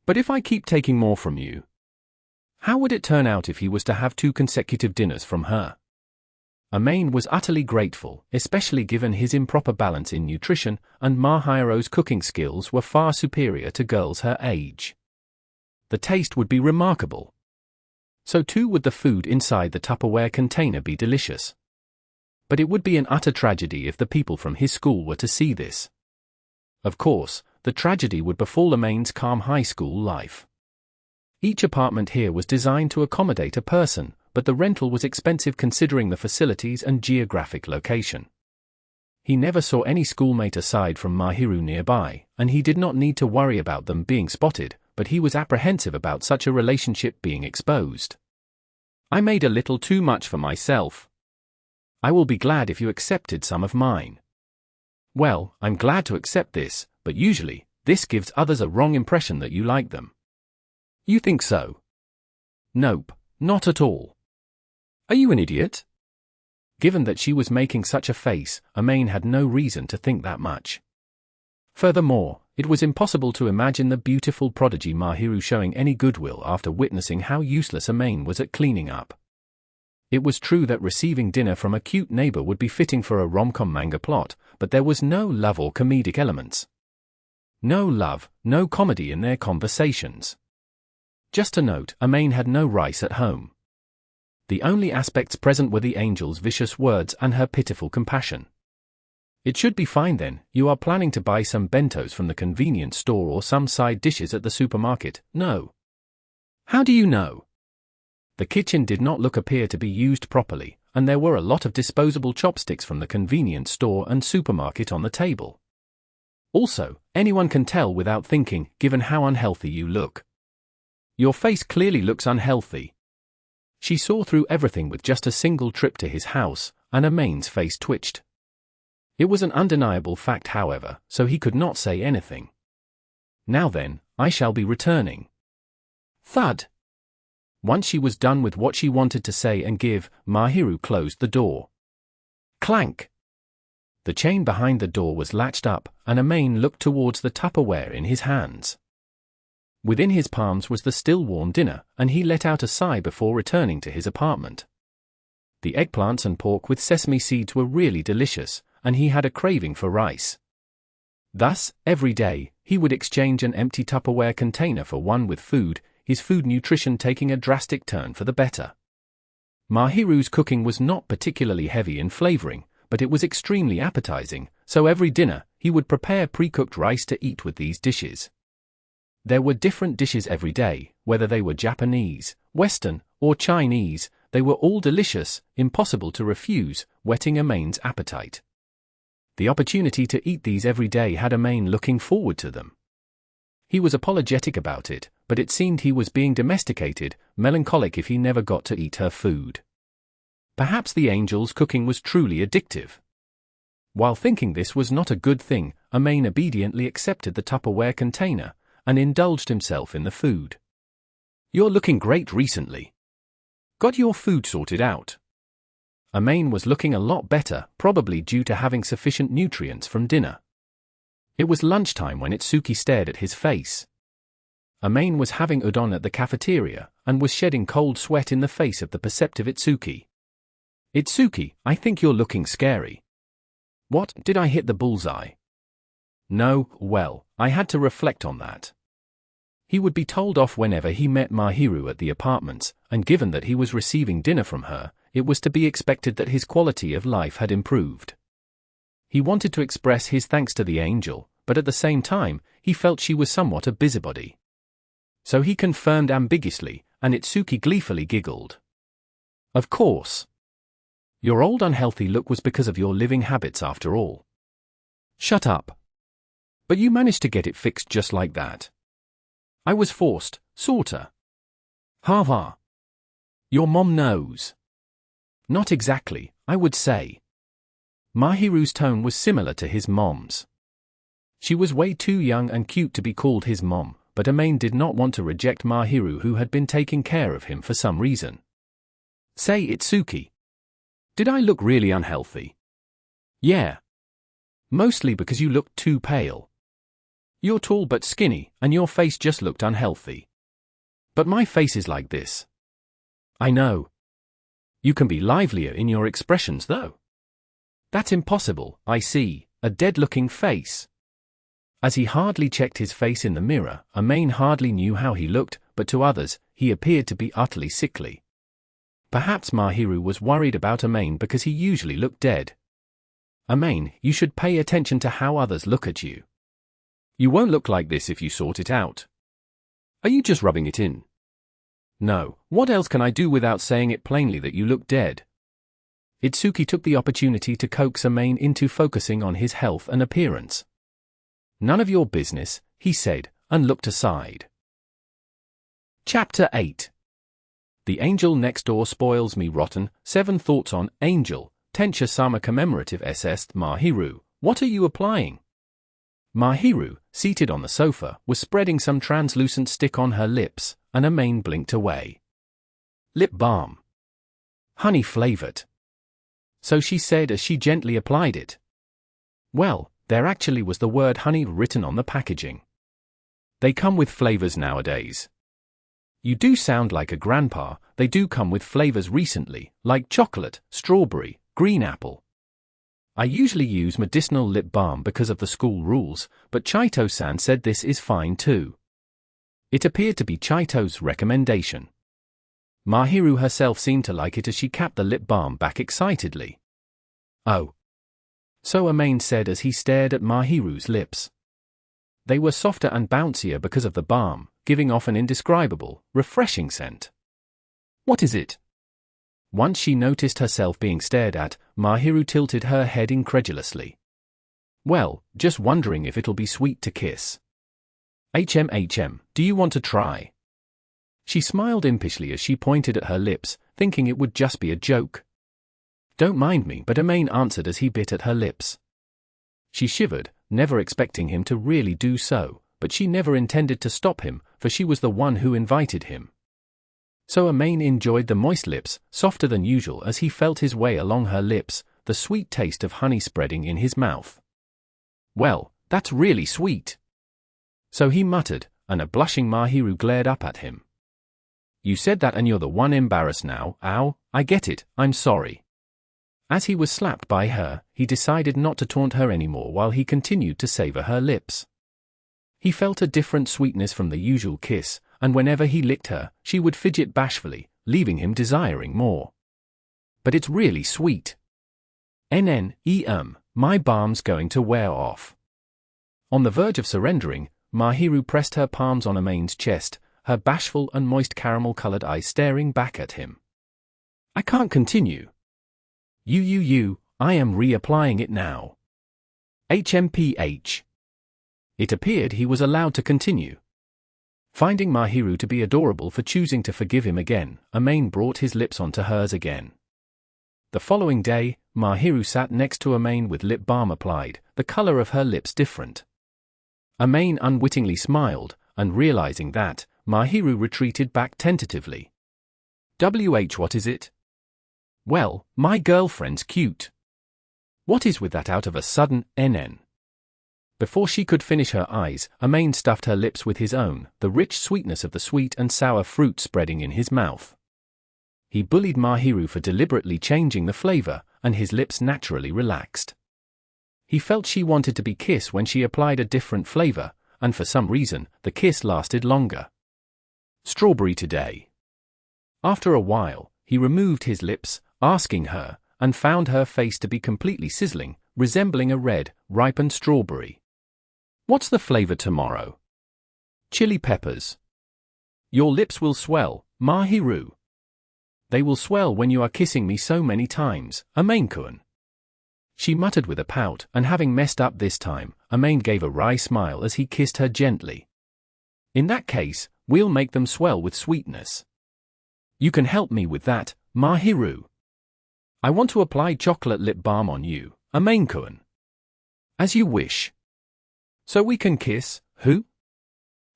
But if I keep taking more from you, how would it turn out if he was to have 2 consecutive dinners from her?" Amain was utterly grateful, especially given his improper balance in nutrition, and Mahiru's cooking skills were far superior to girls her age. The taste would be remarkable. So too would the food inside the Tupperware container be delicious. But it would be an utter tragedy if the people from his school were to see this. Of course, the tragedy would befall Amain's calm high school life. Each apartment here was designed to accommodate a person, but the rental was expensive considering the facilities and geographic location. He never saw any schoolmate aside from Mahiru nearby, and he did not need to worry about them being spotted, but he was apprehensive about such a relationship being exposed. I made a little too much for myself. I will be glad if you accepted some of mine. Well, I'm glad to accept this, but usually, this gives others a wrong impression that you like them. You think so? Nope, not at all. Are you an idiot? Given that she was making such a face, Amain had no reason to think that much. Furthermore, it was impossible to imagine the beautiful prodigy Mahiru showing any goodwill after witnessing how useless Amain was at cleaning up. It was true that receiving dinner from a cute neighbor would be fitting for a rom-com manga plot, but there was no love or comedic elements. No love, no comedy in their conversations. Just a note, Amain had no rice at home. The only aspects present were the angel's vicious words and her pitiful compassion. It should be fine then, you are planning to buy some bentos from the convenience store or some side dishes at the supermarket, no? How do you know? The kitchen did not appear to be used properly, and there were a lot of disposable chopsticks from the convenience store and supermarket on the table. Also, anyone can tell without thinking, given how unhealthy you look. Your face clearly looks unhealthy. She saw through everything with just a single trip to his house, and Amain's face twitched. It was an undeniable fact, however, so he could not say anything. Now then, I shall be returning. Thud. Once she was done with what she wanted to say and give, Mahiru closed the door. Clank. The chain behind the door was latched up, and Amain looked towards the Tupperware in his hands. Within his palms was the still-warm dinner, and he let out a sigh before returning to his apartment. The eggplants and pork with sesame seeds were really delicious, and he had a craving for rice. Thus, every day, he would exchange an empty Tupperware container for one with food, his food nutrition taking a drastic turn for the better. Mahiru's cooking was not particularly heavy in flavoring, but it was extremely appetizing, so every dinner, he would prepare pre-cooked rice to eat with these dishes. There were different dishes every day, whether they were Japanese, Western, or Chinese, they were all delicious, impossible to refuse, whetting Amain's appetite. The opportunity to eat these every day had Amain looking forward to them. He was apologetic about it, but it seemed he was being domesticated, melancholic if he never got to eat her food. Perhaps the angel's cooking was truly addictive. While thinking this was not a good thing, Amain obediently accepted the Tupperware container, and indulged himself in the food. You're looking great recently. Got your food sorted out? Amain was looking a lot better, probably due to having sufficient nutrients from dinner. It was lunchtime when Itsuki stared at his face. Amain was having udon at the cafeteria, and was shedding cold sweat in the face of the perceptive Itsuki. Itsuki, I think you're looking scary. What, did I hit the bullseye? No, well, I had to reflect on that. He would be told off whenever he met Mahiru at the apartments, and given that he was receiving dinner from her, it was to be expected that his quality of life had improved. He wanted to express his thanks to the angel, but at the same time, he felt she was somewhat a busybody. So he confirmed ambiguously, and Itsuki gleefully giggled. Of course. Your old unhealthy look was because of your living habits after all. Shut up. But you managed to get it fixed just like that. I was forced, sorta. Ha ha. Your mom knows. Not exactly, I would say. Mahiru's tone was similar to his mom's. She was way too young and cute to be called his mom, but Amain did not want to reject Mahiru, who had been taking care of him for some reason. Say, Itsuki. Did I look really unhealthy? Yeah. Mostly because you looked too pale. You're tall but skinny, and your face just looked unhealthy. But my face is like this. I know. You can be livelier in your expressions, though. That's impossible, I see, a dead-looking face. As he hardly checked his face in the mirror, Amain hardly knew how he looked, but to others, he appeared to be utterly sickly. Perhaps Mahiru was worried about Amain because he usually looked dead. Amain, you should pay attention to how others look at you. You won't look like this if you sort it out. Are you just rubbing it in? No, what else can I do without saying it plainly that you look dead? Itsuki took the opportunity to coax Amain into focusing on his health and appearance. None of your business, he said, and looked aside. Chapter 8. The Angel Next Door Spoils Me Rotten. 7 Thoughts on Angel. Tenshi-sama Commemorative SS. Mahiru, what are you applying? Mahiru, seated on the sofa, was spreading some translucent stick on her lips, and Amain blinked away. Lip balm. Honey-flavored. So she said as she gently applied it. Well, there actually was the word honey written on the packaging. They come with flavors nowadays. You do sound like a grandpa. They do come with flavors recently, like chocolate, strawberry, green apple. I usually use medicinal lip balm because of the school rules, but Chaito-san said this is fine too. It appeared to be Chaito's recommendation. Mahiru herself seemed to like it as she capped the lip balm back excitedly. Oh. So Amain said as he stared at Mahiru's lips. They were softer and bouncier because of the balm, giving off an indescribable, refreshing scent. What is it? Once she noticed herself being stared at, Mahiru tilted her head incredulously. Well, just wondering if it'll be sweet to kiss. HM, do you want to try? She smiled impishly as she pointed at her lips, thinking it would just be a joke. Don't mind me, but Amain answered as he bit at her lips. She shivered, never expecting him to really do so, but she never intended to stop him, for she was the one who invited him. So Amain enjoyed the moist lips, softer than usual as he felt his way along her lips, the sweet taste of honey spreading in his mouth. Well, that's really sweet. So he muttered, and a blushing Mahiru glared up at him. You said that and you're the one embarrassed now. Ow, I get it, I'm sorry. As he was slapped by her, he decided not to taunt her anymore while he continued to savor her lips. He felt a different sweetness from the usual kiss, and whenever he licked her, she would fidget bashfully, leaving him desiring more. But it's really sweet. My balm's going to wear off. On the verge of surrendering, Mahiru pressed her palms on Amain's chest, her bashful and moist caramel-colored eyes staring back at him. I can't continue. I am reapplying it now. HMPH. It appeared he was allowed to continue. Finding Mahiru to be adorable for choosing to forgive him again, Amain brought his lips onto hers again. The following day, Mahiru sat next to Amain with lip balm applied, the color of her lips different. Amain unwittingly smiled, and realizing that, Mahiru retreated back tentatively. What is it? Well, my girlfriend's cute. What is with that out of a sudden, NN? Before she could finish her eyes, Amain stuffed her lips with his own, the rich sweetness of the sweet and sour fruit spreading in his mouth. He bullied Mahiru for deliberately changing the flavor, and his lips naturally relaxed. He felt she wanted to be kissed when she applied a different flavor, and for some reason, the kiss lasted longer. Strawberry today. After a while, he removed his lips, asking her, and found her face to be completely sizzling, resembling a red, ripened strawberry. What's the flavor tomorrow? Chili peppers. Your lips will swell, Mahiru. They will swell when you are kissing me so many times, Amain-kun. She muttered with a pout, and having messed up this time, Amain gave a wry smile as he kissed her gently. In that case, we'll make them swell with sweetness. You can help me with that, Mahiru. I want to apply chocolate lip balm on you, Amain-kun. As you wish. So we can kiss, who?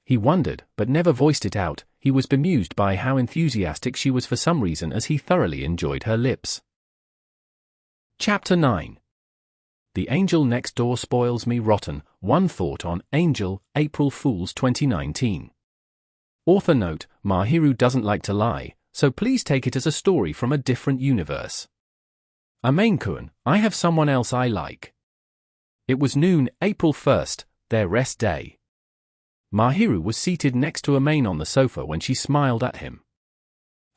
He wondered, but never voiced it out. He was bemused by how enthusiastic she was for some reason as he thoroughly enjoyed her lips. Chapter 9. The Angel Next Door Spoils Me Rotten. 1 Thought on Angel, April Fools 2019. Author note, Mahiru doesn't like to lie, so please take it as a story from a different universe. Amain-kun, I have someone else I like. It was noon, April 1st, their rest day. Mahiru was seated next to Amain on the sofa when she smiled at him.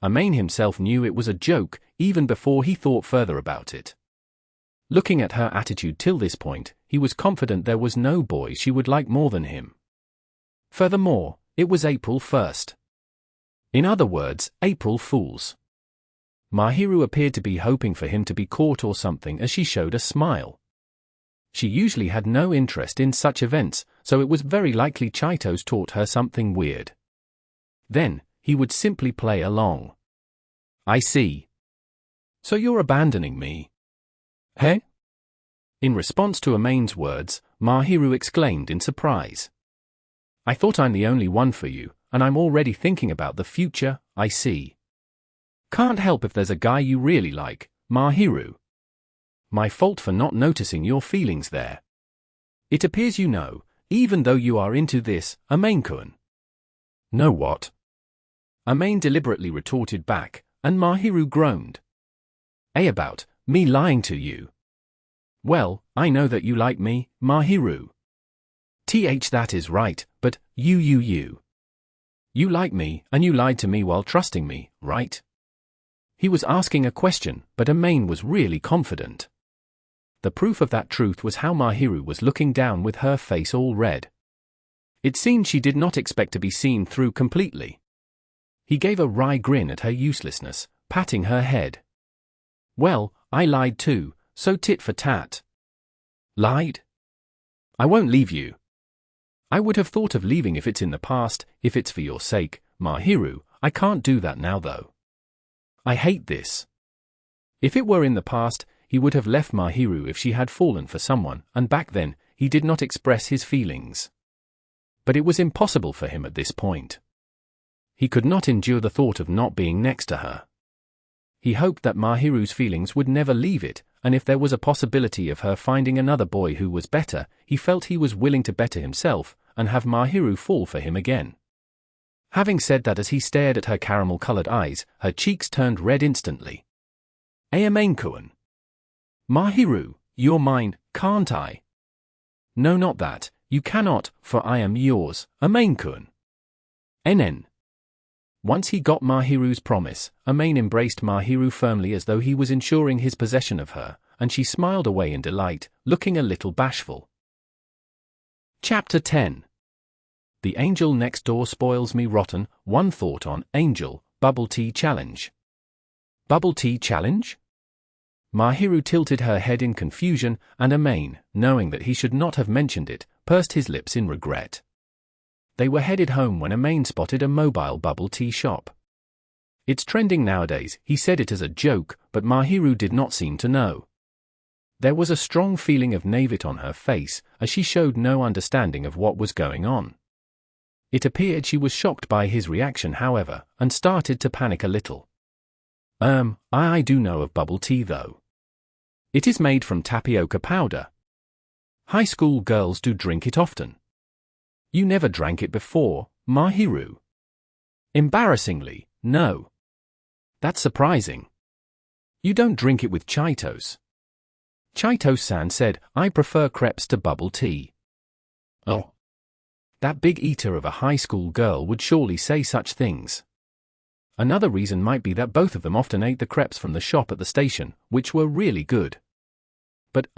Amain himself knew it was a joke, even before he thought further about it. Looking at her attitude till this point, he was confident there was no boy she would like more than him. Furthermore, it was April 1st. In other words, April Fools. Mahiru appeared to be hoping for him to be caught or something as she showed a smile. She usually had no interest in such events, so it was very likely Chaitos taught her something weird. Then, he would simply play along. I see. So you're abandoning me? Hey? In response to Amain's words, Mahiru exclaimed in surprise. I thought I'm the only one for you, and I'm already thinking about the future, I see. Can't help if there's a guy you really like, Mahiru. My fault for not noticing your feelings there. It appears you know, even though you are into this, Amain-kun. Know what? Amain deliberately retorted back, and Mahiru groaned. About me lying to you. Well, I know that you like me, Mahiru. That is right, but you. You like me, and you lied to me while trusting me, right? He was asking a question, but Amain was really confident. The proof of that truth was how Mahiru was looking down with her face all red. It seemed she did not expect to be seen through completely. He gave a wry grin at her uselessness, patting her head. Well, I lied too, so tit for tat. Lied? I won't leave you. I would have thought of leaving if it's in the past, if it's for your sake, Mahiru. I can't do that now though. I hate this. If it were in the past, he would have left Mahiru if she had fallen for someone, and back then, he did not express his feelings. But it was impossible for him at this point. He could not endure the thought of not being next to her. He hoped that Mahiru's feelings would never leave it, and if there was a possibility of her finding another boy who was better, he felt he was willing to better himself, and have Mahiru fall for him again. Having said that, as he stared at her caramel-colored eyes, her cheeks turned red instantly. Amain-kun. Mahiru, you're mine, can't I? No, not that, you cannot, for I am yours, Amain-kun. NN. Once he got Mahiru's promise, Amain embraced Mahiru firmly as though he was ensuring his possession of her, and she smiled away in delight, looking a little bashful. Chapter 10. The Angel Next Door Spoils Me Rotten. One thought on Angel, Bubble Tea Challenge. Bubble Tea Challenge? Mahiru tilted her head in confusion, and Amain, knowing that he should not have mentioned it, pursed his lips in regret. They were headed home when Amain spotted a mobile bubble tea shop. It's trending nowadays, he said it as a joke, but Mahiru did not seem to know. There was a strong feeling of naivete on her face, as she showed no understanding of what was going on. It appeared she was shocked by his reaction, however, and started to panic a little. I do know of bubble tea though. It is made from tapioca powder. High school girls do drink it often. You never drank it before, Mahiru? Embarrassingly, no. That's surprising. You don't drink it with Chaitos. Chaitos-san said, I prefer crepes to bubble tea. Oh. That big eater of a high school girl would surely say such things. Another reason might be that both of them often ate the crepes from the shop at the station, which were really good. But,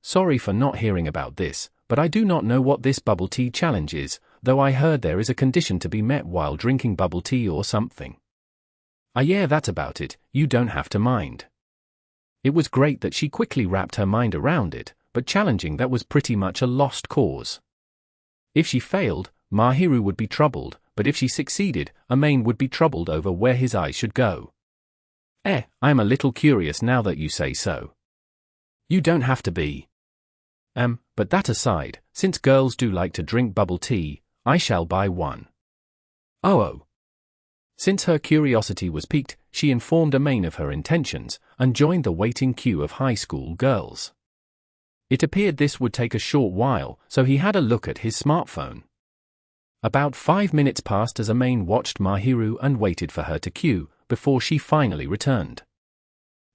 sorry for not hearing about this, but I do not know what this bubble tea challenge is, though I heard there is a condition to be met while drinking bubble tea or something. Yeah, that's about it, you don't have to mind. It was great that she quickly wrapped her mind around it, but challenging that was pretty much a lost cause. If she failed, Mahiru would be troubled, but if she succeeded, Amain would be troubled over where his eyes should go. I'm a little curious now that you say so. You don't have to be. But that aside, since girls do like to drink bubble tea, I shall buy one. Oh. Since her curiosity was piqued, she informed Amain of her intentions, and joined the waiting queue of high school girls. It appeared this would take a short while, so he had a look at his smartphone. About 5 minutes passed as Amain watched Mahiru and waited for her to queue, before she finally returned.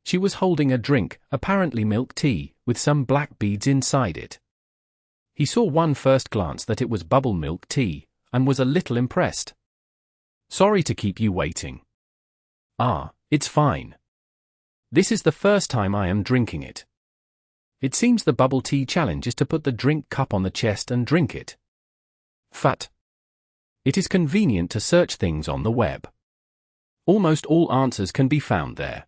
She was holding a drink, apparently milk tea, with some black beads inside it. He saw one first glance that it was bubble milk tea, and was a little impressed. Sorry to keep you waiting. It's fine. This is the first time I am drinking it. It seems the bubble tea challenge is to put the drink cup on the chest and drink it. It is convenient to search things on the web. Almost all answers can be found there.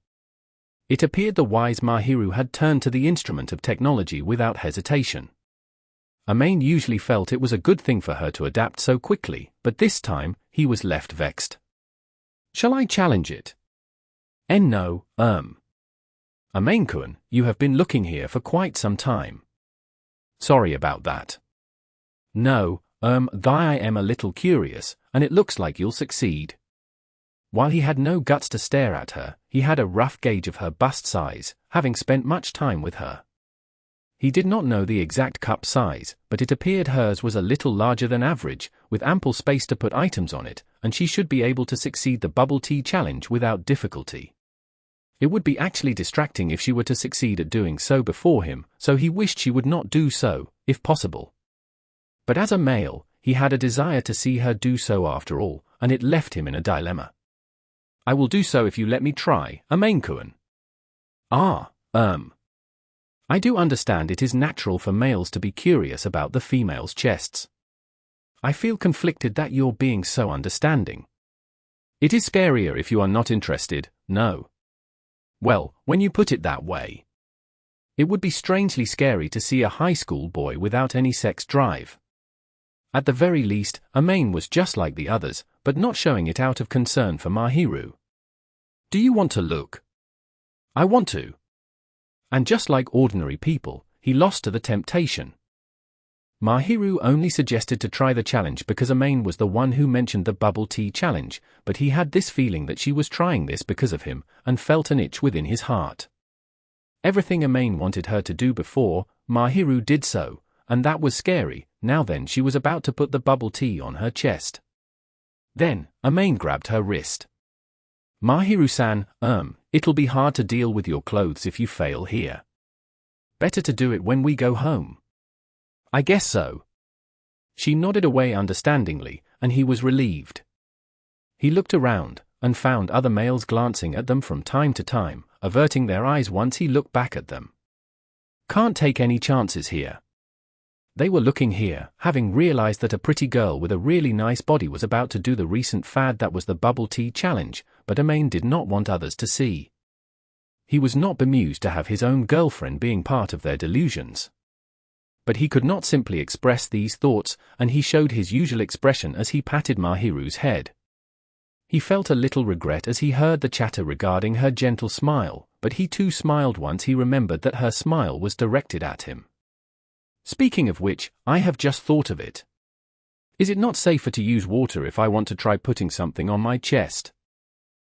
It appeared the wise Mahiru had turned to the instrument of technology without hesitation. Amain usually felt it was a good thing for her to adapt so quickly, but this time, he was left vexed. Shall I challenge it? No, Amain-kun, you have been looking here for quite some time. Sorry about that. No, I am a little curious, and it looks like you'll succeed. While he had no guts to stare at her, he had a rough gauge of her bust size, having spent much time with her. He did not know the exact cup size, but it appeared hers was a little larger than average, with ample space to put items on it, and she should be able to succeed the bubble tea challenge without difficulty. It would be actually distracting if she were to succeed at doing so before him, so he wished she would not do so, if possible. But as a male, he had a desire to see her do so after all, and it left him in a dilemma. I will do so if you let me try, Amain-kun. I do understand it is natural for males to be curious about the females' chests. I feel conflicted that you're being so understanding. It is scarier if you are not interested, no. Well, when you put it that way. It would be strangely scary to see a high school boy without any sex drive. At the very least, Amain was just like the others, but not showing it out of concern for Mahiru. Do you want to look? I want to. And just like ordinary people, he lost to the temptation. Mahiru only suggested to try the challenge because Amain was the one who mentioned the bubble tea challenge, but he had this feeling that she was trying this because of him, and felt an itch within his heart. Everything Amain wanted her to do before, Mahiru did so, and that was scary. Now then she was about to put the bubble tea on her chest. Then, Amain grabbed her wrist. Mahiru-san, it'll be hard to deal with your clothes if you fail here. Better to do it when we go home. I guess so. She nodded away understandingly, and he was relieved. He looked around, and found other males glancing at them from time to time, averting their eyes once he looked back at them. Can't take any chances here. They were looking here, having realized that a pretty girl with a really nice body was about to do the recent fad that was the bubble tea challenge, but Amain did not want others to see. He was not bemused to have his own girlfriend being part of their delusions. But he could not simply express these thoughts, and he showed his usual expression as he patted Mahiru's head. He felt a little regret as he heard the chatter regarding her gentle smile, but he too smiled once he remembered that her smile was directed at him. Speaking of which, I have just thought of it. Is it not safer to use water if I want to try putting something on my chest?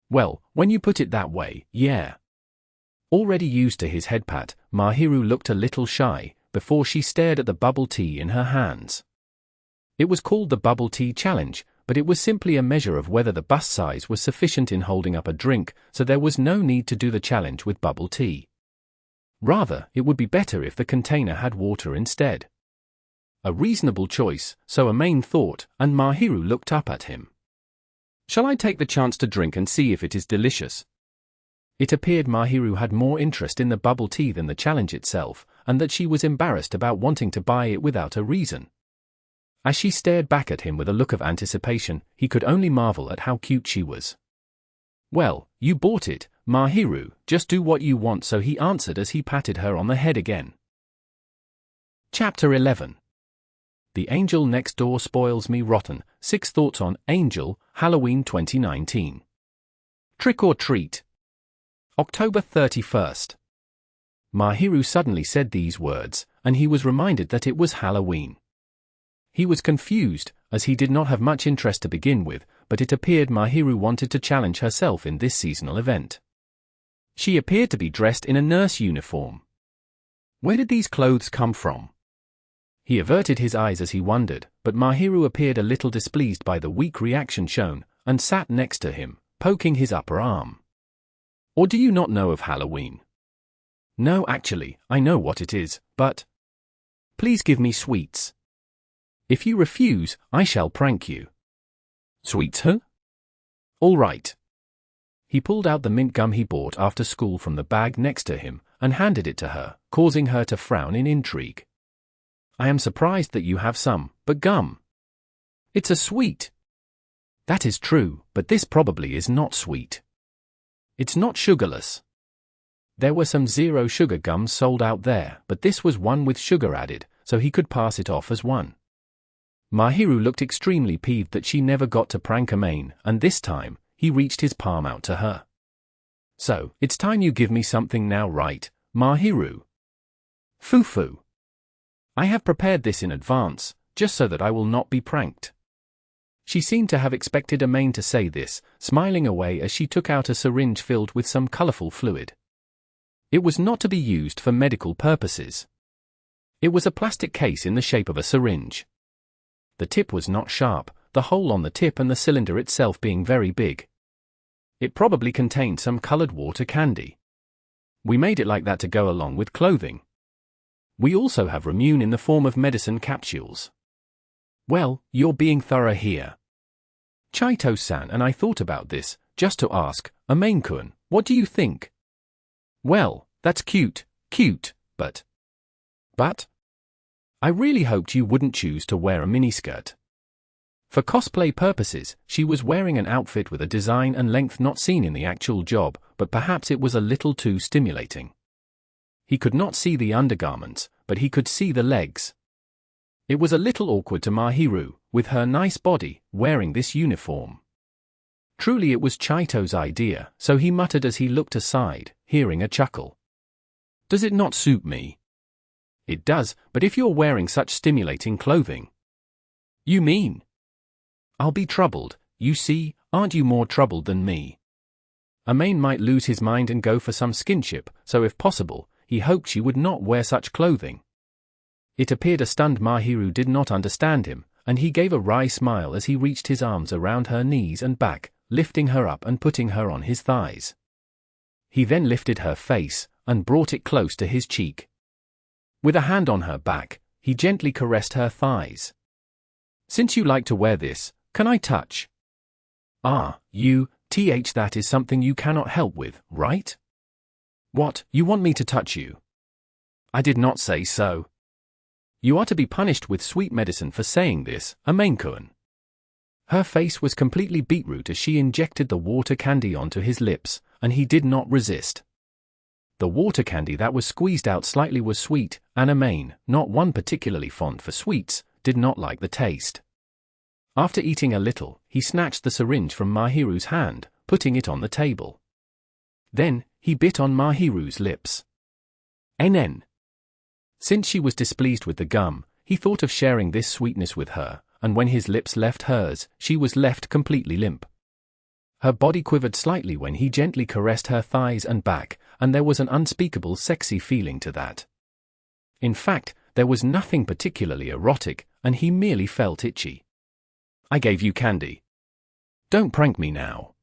Well, when you put it that way, yeah. Already used to his head pat, Mahiru looked a little shy, before she stared at the bubble tea in her hands. It was called the bubble tea challenge, but it was simply a measure of whether the bust size was sufficient in holding up a drink, so there was no need to do the challenge with bubble tea. Rather, it would be better if the container had water instead. A reasonable choice, so Amain thought, and Mahiru looked up at him. Shall I take the chance to drink and see if it is delicious? It appeared Mahiru had more interest in the bubble tea than the challenge itself, and that she was embarrassed about wanting to buy it without a reason. As she stared back at him with a look of anticipation, he could only marvel at how cute she was. Well, you bought it, Mahiru, just do what you want, so he answered as he patted her on the head again. Chapter 11. The Angel Next Door Spoils Me Rotten, 6 Thoughts on Angel, Halloween 2019. Trick or Treat. October 31st. Mahiru suddenly said these words, and he was reminded that it was Halloween. He was confused, as he did not have much interest to begin with, but it appeared Mahiru wanted to challenge herself in this seasonal event. She appeared to be dressed in a nurse uniform. Where did these clothes come from? He averted his eyes as he wondered, but Mahiru appeared a little displeased by the weak reaction shown, and sat next to him, poking his upper arm. Or do you not know of Halloween? No, actually, I know what it is, but... Please give me sweets. If you refuse, I shall prank you. Sweets, huh? All right. He pulled out the mint gum he bought after school from the bag next to him, and handed it to her, causing her to frown in intrigue. I am surprised that you have some, but gum. It's a sweet. That is true, but this probably is not sweet. It's not sugarless. There were some zero sugar gums sold out there, but this was one with sugar added, so he could pass it off as one. Mahiru looked extremely peeved that she never got to prank Amain, and this time, he reached his palm out to her. So, it's time you give me something now, right, Mahiru? Foo-foo. I have prepared this in advance, just so that I will not be pranked. She seemed to have expected Amain to say this, smiling away as she took out a syringe filled with some colorful fluid. It was not to be used for medical purposes. It was a plastic case in the shape of a syringe. The tip was not sharp, the hole on the tip and the cylinder itself being very big. It probably contained some colored water candy. We made it like that to go along with clothing. We also have Ramune in the form of medicine capsules. Well, you're being thorough here. Chaito-san and I thought about this, just to ask, Amain-kun, what do you think? Well, that's cute, but... I really hoped you wouldn't choose to wear a miniskirt. For cosplay purposes, she was wearing an outfit with a design and length not seen in the actual job, but perhaps it was a little too stimulating. He could not see the undergarments, but he could see the legs. It was a little awkward to Mahiru, with her nice body, wearing this uniform. Truly it was Chaito's idea, so he muttered as he looked aside, hearing a chuckle. Does it not suit me? It does, but if you're wearing such stimulating clothing. You mean? I'll be troubled, you see, aren't you more troubled than me? Amain might lose his mind and go for some skinship, so if possible, he hoped she would not wear such clothing. It appeared a stunned Mahiru did not understand him, and he gave a wry smile as he reached his arms around her knees and back, lifting her up and putting her on his thighs. He then lifted her face, and brought it close to his cheek. With a hand on her back, he gently caressed her thighs. Since you like to wear this, can I touch? That is something you cannot help with, right? What, you want me to touch you? I did not say so. You are to be punished with sweet medicine for saying this, Amain-kun. Her face was completely beetroot as she injected the water candy onto his lips, and he did not resist. The water candy that was squeezed out slightly was sweet, and Amain, not one particularly fond for sweets, did not like the taste. After eating a little, he snatched the syringe from Mahiru's hand, putting it on the table. Then, he bit on Mahiru's lips. NN. Since she was displeased with the gum, he thought of sharing this sweetness with her, and when his lips left hers, she was left completely limp. Her body quivered slightly when he gently caressed her thighs and back, and there was an unspeakable sexy feeling to that. In fact, there was nothing particularly erotic, and he merely felt itchy. I gave you candy. Don't prank me now.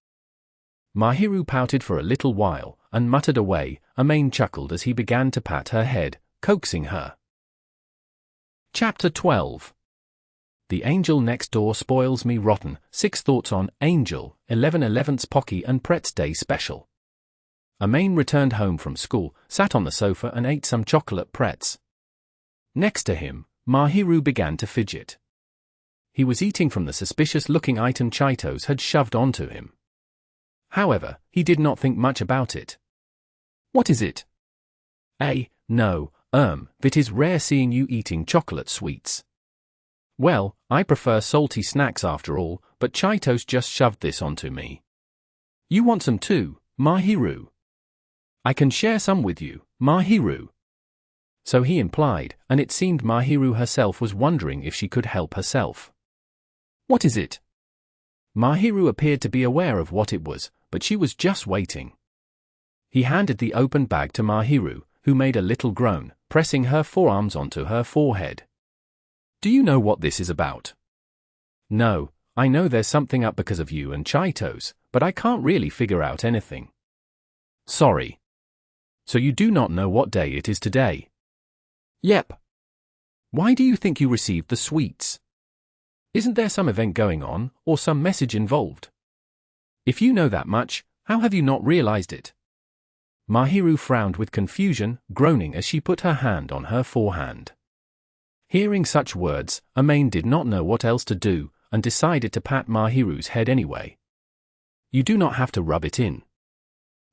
Mahiru pouted for a little while, and muttered away. Amain chuckled as he began to pat her head, coaxing her. Chapter 12. The Angel Next Door Spoils Me Rotten, 6 Thoughts on Angel, 11/11's Pocky and Pretz Day Special. Amain returned home from school, sat on the sofa and ate some chocolate Pretz. Next to him, Mahiru began to fidget. He was eating from the suspicious-looking item Chaitos had shoved onto him. However, he did not think much about it. What is it? No, it is rare seeing you eating chocolate sweets. Well, I prefer salty snacks after all, but Chaitos just shoved this onto me. You want some too, Mahiru? I can share some with you, Mahiru. So he implied, and it seemed Mahiru herself was wondering if she could help herself. What is it? Mahiru appeared to be aware of what it was, but she was just waiting. He handed the open bag to Mahiru, who made a little groan, pressing her forearms onto her forehead. Do you know what this is about? No, I know there's something up because of you and Chaitos, but I can't really figure out anything. Sorry. So you do not know what day it is today? Yep. Why do you think you received the sweets? Isn't there some event going on, or some message involved? If you know that much, how have you not realized it? Mahiru frowned with confusion, groaning as she put her hand on her forehand. Hearing such words, Amain did not know what else to do, and decided to pat Mahiru's head anyway. You do not have to rub it in.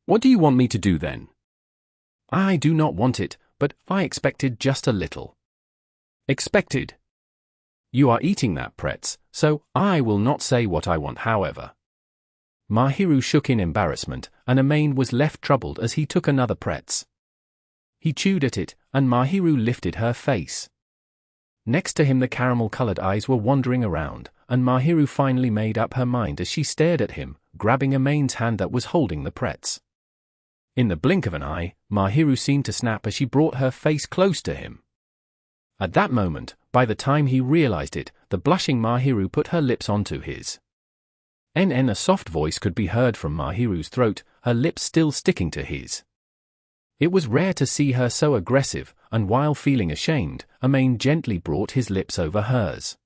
What do you want me to do then? I do not want it, but I expected just a little. Expected? You are eating that, Pretz, so I will not say what I want however. Mahiru shook in embarrassment, and Amain was left troubled as he took another Pretz. He chewed at it, and Mahiru lifted her face. Next to him the caramel-colored eyes were wandering around, and Mahiru finally made up her mind as she stared at him, grabbing Amain's hand that was holding the Pretz. In the blink of an eye, Mahiru seemed to snap as she brought her face close to him. At that moment, by the time he realized it, the blushing Mahiru put her lips onto his. A soft voice could be heard from Mahiru's throat, her lips still sticking to his. It was rare to see her so aggressive, and while feeling ashamed, Amain gently brought his lips over hers.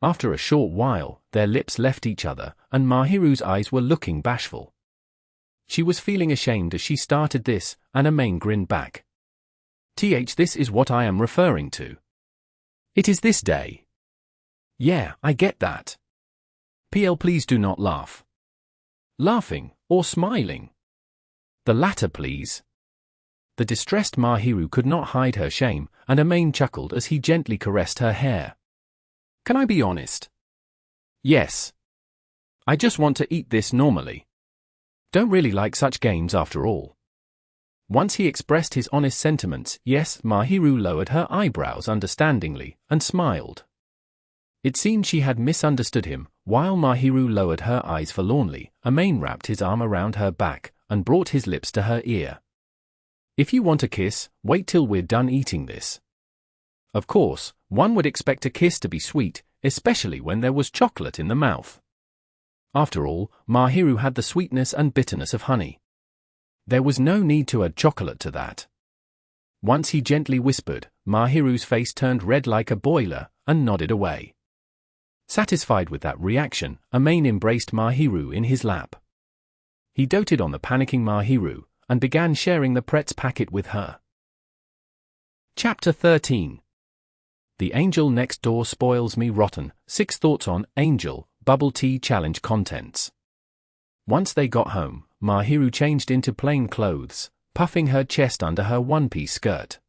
After a short while, their lips left each other, and Mahiru's eyes were looking bashful. She was feeling ashamed as she started this, and Amain grinned back. This is what I am referring to. It is this day. Yeah, I get that. Please do not laugh. Laughing, or smiling? The latter, please. The distressed Mahiru could not hide her shame, and Amain chuckled as he gently caressed her hair. Can I be honest? Yes. I just want to eat this normally. Don't really like such games after all. Once he expressed his honest sentiments, yes, Mahiru lowered her eyebrows understandingly, and smiled. It seemed she had misunderstood him. While Mahiru lowered her eyes forlornly, Amain wrapped his arm around her back, and brought his lips to her ear. If you want a kiss, wait till we're done eating this. Of course, one would expect a kiss to be sweet, especially when there was chocolate in the mouth. After all, Mahiru had the sweetness and bitterness of honey. There was no need to add chocolate to that. Once he gently whispered, Mahiru's face turned red like a boiler, and nodded away. Satisfied with that reaction, Amain embraced Mahiru in his lap. He doted on the panicking Mahiru, and began sharing the Pretz packet with her. Chapter 13. The Angel Next Door Spoils Me Rotten, 6 Thoughts on Angel, Bubble Tea Challenge Contents. Once they got home, Mahiru changed into plain clothes, puffing her chest under her one-piece skirt.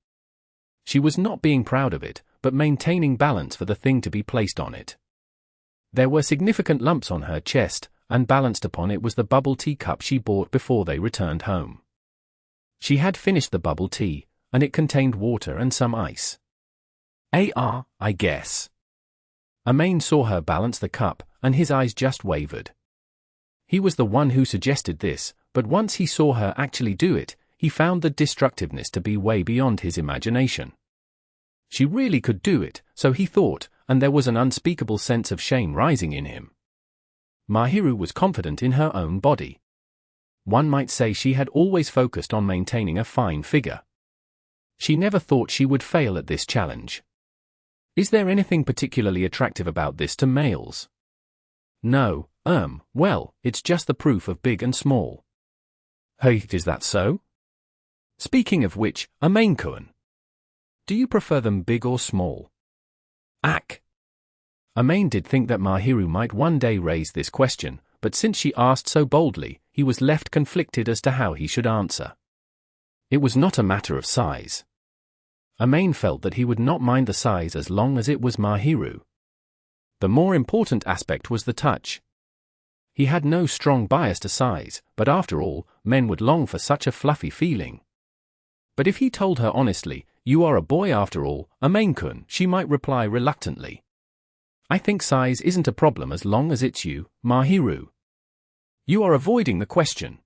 She was not being proud of it, but maintaining balance for the thing to be placed on it. There were significant lumps on her chest, and balanced upon it was the bubble tea cup she bought before they returned home. She had finished the bubble tea, and it contained water and some ice. I guess. Amain saw her balance the cup, and his eyes just wavered. He was the one who suggested this, but once he saw her actually do it, he found the destructiveness to be way beyond his imagination. She really could do it, so he thought, and there was an unspeakable sense of shame rising in him. Mahiru was confident in her own body. One might say she had always focused on maintaining a fine figure. She never thought she would fail at this challenge. Is there anything particularly attractive about this to males? No, well, it's just the proof of big and small. Hey, is that so? Speaking of which, Amain-kun, do you prefer them big or small? Amain did think that Mahiru might one day raise this question, but since she asked so boldly, he was left conflicted as to how he should answer. It was not a matter of size. Amain felt that he would not mind the size as long as it was Mahiru. The more important aspect was the touch. He had no strong bias to size, but after all, men would long for such a fluffy feeling. But if he told her honestly, "You are a boy after all, Amain-kun," she might reply reluctantly, "I think size isn't a problem as long as it's you, Mahiru. You are avoiding the question."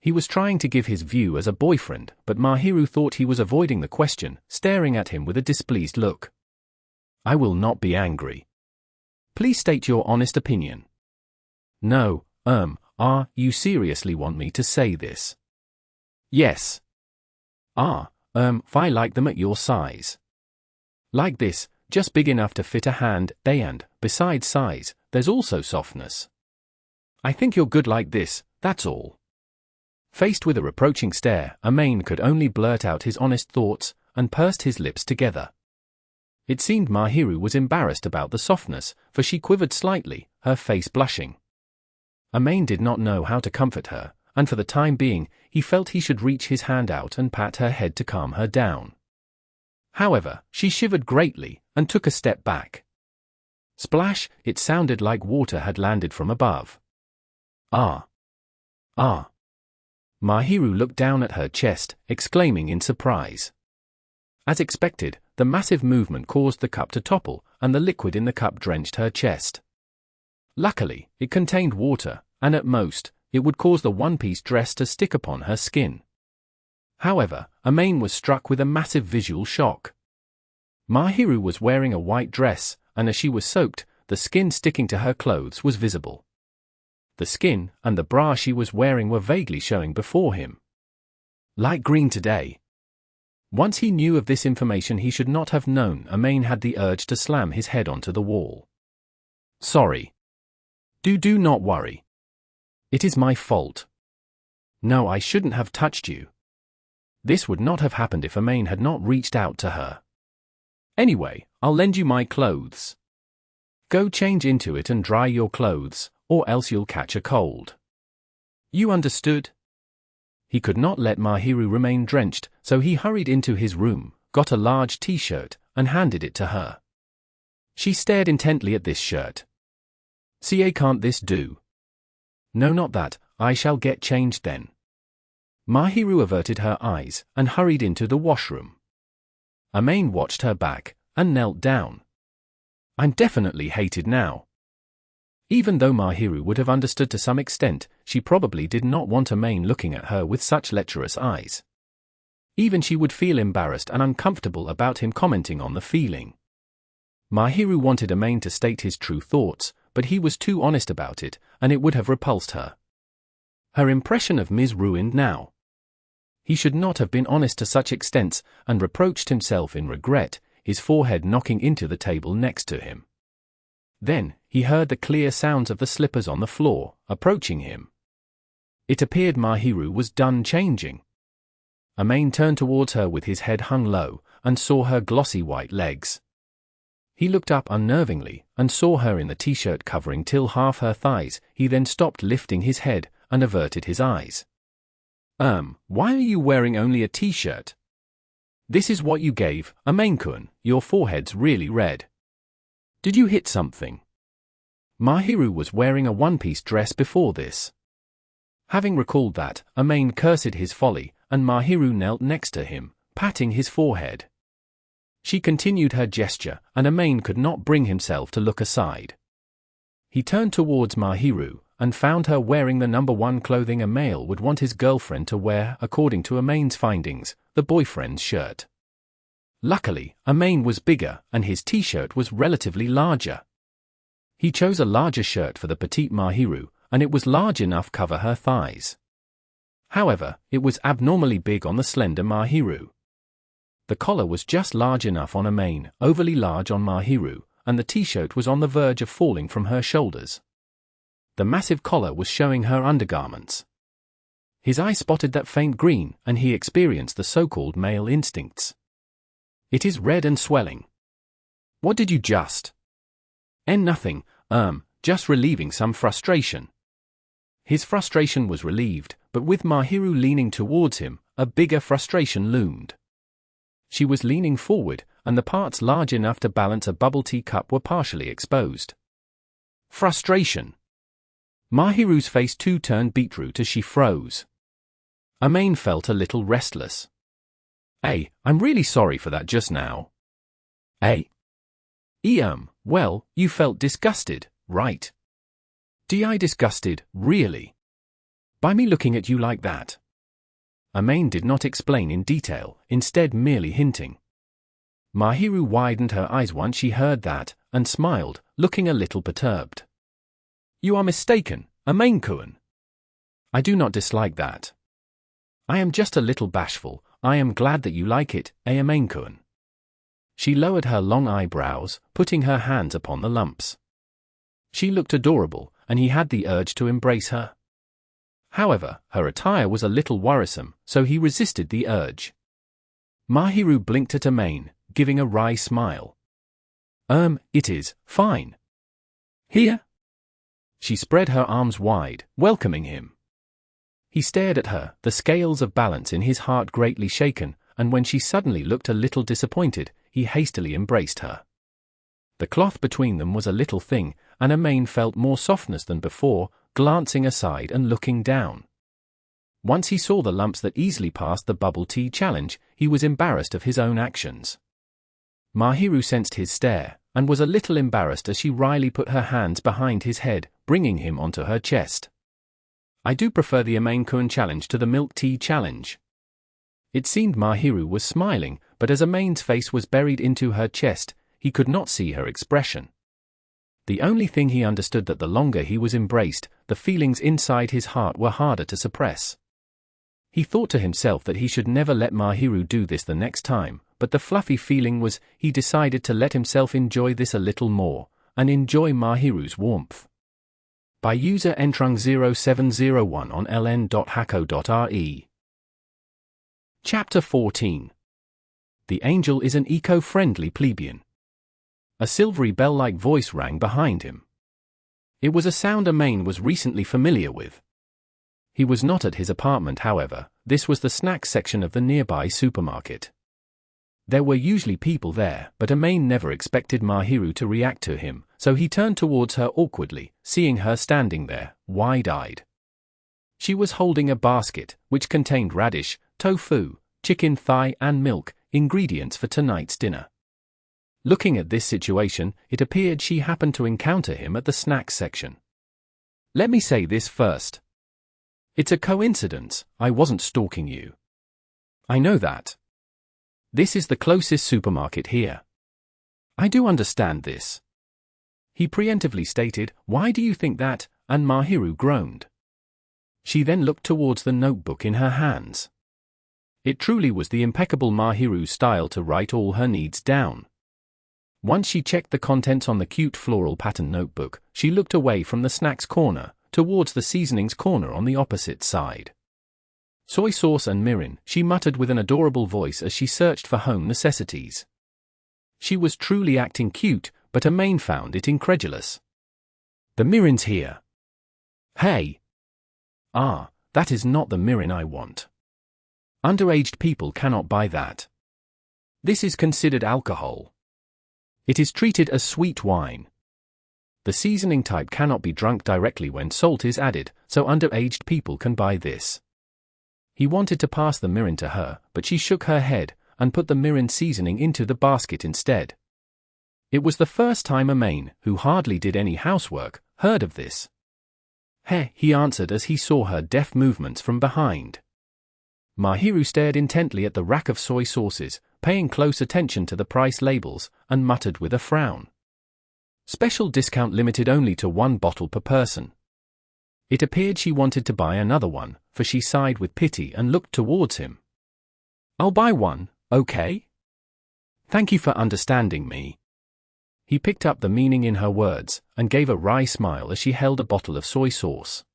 He was trying to give his view as a boyfriend, but Mahiru thought he was avoiding the question, staring at him with a displeased look. "I will not be angry. Please state your honest opinion." "No, you seriously want me to say this?" "Yes." I like them at your size. Like this, just big enough to fit a hand, and, besides size, there's also softness. I think you're good like this, that's all." Faced with a reproaching stare, Amain could only blurt out his honest thoughts, and pursed his lips together. It seemed Mahiru was embarrassed about the softness, for she quivered slightly, her face blushing. Amain did not know how to comfort her, and for the time being, he felt he should reach his hand out and pat her head to calm her down. However, she shivered greatly, and took a step back. Splash, it sounded like water had landed from above. Ah! Ah! Mahiru looked down at her chest, exclaiming in surprise. As expected, the massive movement caused the cup to topple, and the liquid in the cup drenched her chest. Luckily, it contained water, and at most, it would cause the one-piece dress to stick upon her skin. However, Amain was struck with a massive visual shock. Mahiru was wearing a white dress, and as she was soaked, the skin sticking to her clothes was visible. The skin and the bra she was wearing were vaguely showing before him. Light green today. Once he knew of this information he should not have known. Amain had the urge to slam his head onto the wall. Sorry. Do not worry. It is my fault. No, I shouldn't have touched you. This would not have happened if Amain had not reached out to her. Anyway, I'll lend you my clothes. Go change into it and dry your clothes, or else you'll catch a cold. You understood? He could not let Mahiru remain drenched, so he hurried into his room, got a large t-shirt, and handed it to her. She stared intently at this shirt. "See, can't this do?" "No, not that, I shall get changed then." Mahiru averted her eyes, and hurried into the washroom. Amain watched her back, and knelt down. "I'm definitely hated now." Even though Mahiru would have understood to some extent, she probably did not want Amain looking at her with such lecherous eyes. Even she would feel embarrassed and uncomfortable about him commenting on the feeling. Mahiru wanted Amain to state his true thoughts, but he was too honest about it, and it would have repulsed her. Her impression of Ms. ruined now. He should not have been honest to such extents, and reproached himself in regret, his forehead knocking into the table next to him. Then, he heard the clear sounds of the slippers on the floor, approaching him. It appeared Mahiru was done changing. Amain turned towards her with his head hung low, and saw her glossy white legs. He looked up unnervingly, and saw her in the t-shirt covering till half her thighs. He then stopped lifting his head, and averted his eyes. Why are you wearing only a t-shirt? This is what you gave, Amain-kun, your forehead's really red. Did you hit something? Mahiru was wearing a one-piece dress before this. Having recalled that, Amain cursed his folly, and Mahiru knelt next to him, patting his forehead. She continued her gesture, and Amain could not bring himself to look aside. He turned towards Mahiru, and found her wearing the number 1 clothing a male would want his girlfriend to wear according to Amain's findings, the boyfriend's shirt. Luckily, Amain was bigger, and his t-shirt was relatively larger. He chose a larger shirt for the petite Mahiru, and it was large enough to cover her thighs. However, it was abnormally big on the slender Mahiru. The collar was just large enough on Amain, overly large on Mahiru, and the t-shirt was on the verge of falling from her shoulders. The massive collar was showing her undergarments. His eye spotted that faint green, and he experienced the so-called male instincts. It is red and swelling. What did you just? Nothing, just relieving some frustration. His frustration was relieved, but with Mahiru leaning towards him, a bigger frustration loomed. She was leaning forward, and the parts large enough to balance a bubble tea cup were partially exposed. Frustration. Mahiru's face too turned beetroot as she froze. Amain felt a little restless. I'm really sorry for that just now. Well, you felt disgusted, right? Disgusted, really? By me looking at you like that? Amain did not explain in detail, instead merely hinting. Mahiru widened her eyes once she heard that, and smiled, looking a little perturbed. You are mistaken, Amain-kun. I do not dislike that. I am just a little bashful. I am glad that you like it, Amain-kun. She lowered her long eyebrows, putting her hands upon the lumps. She looked adorable, and he had the urge to embrace her. However, her attire was a little worrisome, so he resisted the urge. Mahiru blinked at Amain, giving a wry smile. It is fine. Here?" She spread her arms wide, welcoming him. He stared at her, the scales of balance in his heart greatly shaken, and when she suddenly looked a little disappointed, he hastily embraced her. The cloth between them was a little thing, and Amain felt more softness than before, glancing aside and looking down. Once he saw the lumps that easily passed the bubble tea challenge, he was embarrassed of his own actions. Mahiru sensed his stare, and was a little embarrassed as she wryly put her hands behind his head, bringing him onto her chest. "I do prefer the Amain-kun challenge to the milk tea challenge." It seemed Mahiru was smiling, but as Amain's face was buried into her chest, he could not see her expression. The only thing he understood that the longer he was embraced, the feelings inside his heart were harder to suppress. He thought to himself that he should never let Mahiru do this the next time, but the fluffy feeling was, he decided to let himself enjoy this a little more, and enjoy Mahiru's warmth. By user Entrung0701 on ln.hako.re. Chapter 14. The Angel is an Eco-Friendly Plebian. A silvery bell-like voice rang behind him. It was a sound Amain was recently familiar with. He was not at his apartment, however. This was the snack section of the nearby supermarket. There were usually people there, but Amain never expected Mahiru to react to him, so he turned towards her awkwardly, seeing her standing there, wide-eyed. She was holding a basket, which contained radish, tofu, chicken thigh and milk, ingredients for tonight's dinner. Looking at this situation, it appeared she happened to encounter him at the snacks section. "Let me say this first. It's a coincidence, I wasn't stalking you. I know that. This is the closest supermarket here. I do understand this." He preemptively stated, "Why do you think that?" and Mahiru groaned. She then looked towards the notebook in her hands. It truly was the impeccable Mahiru style to write all her needs down. Once she checked the contents on the cute floral pattern notebook, she looked away from the snacks corner, towards the seasonings corner on the opposite side. "Soy sauce and mirin," she muttered with an adorable voice as she searched for home necessities. She was truly acting cute, but Amain found it incredulous. "The mirin's here." "Hey! Ah, that is not the mirin I want. Underaged people cannot buy that. This is considered alcohol. It is treated as sweet wine. The seasoning type cannot be drunk directly when salt is added, so underaged people can buy this." He wanted to pass the mirin to her, but she shook her head, and put the mirin seasoning into the basket instead. It was the first time Amain, who hardly did any housework, heard of this. "Heh," he answered as he saw her deft movements from behind. Mahiru stared intently at the rack of soy sauces, paying close attention to the price labels, and muttered with a frown. "Special discount limited only to 1 bottle per person." It appeared she wanted to buy another one, for she sighed with pity and looked towards him. "I'll buy one, okay? Thank you for understanding me." He picked up the meaning in her words, and gave a wry smile as she held a bottle of soy sauce.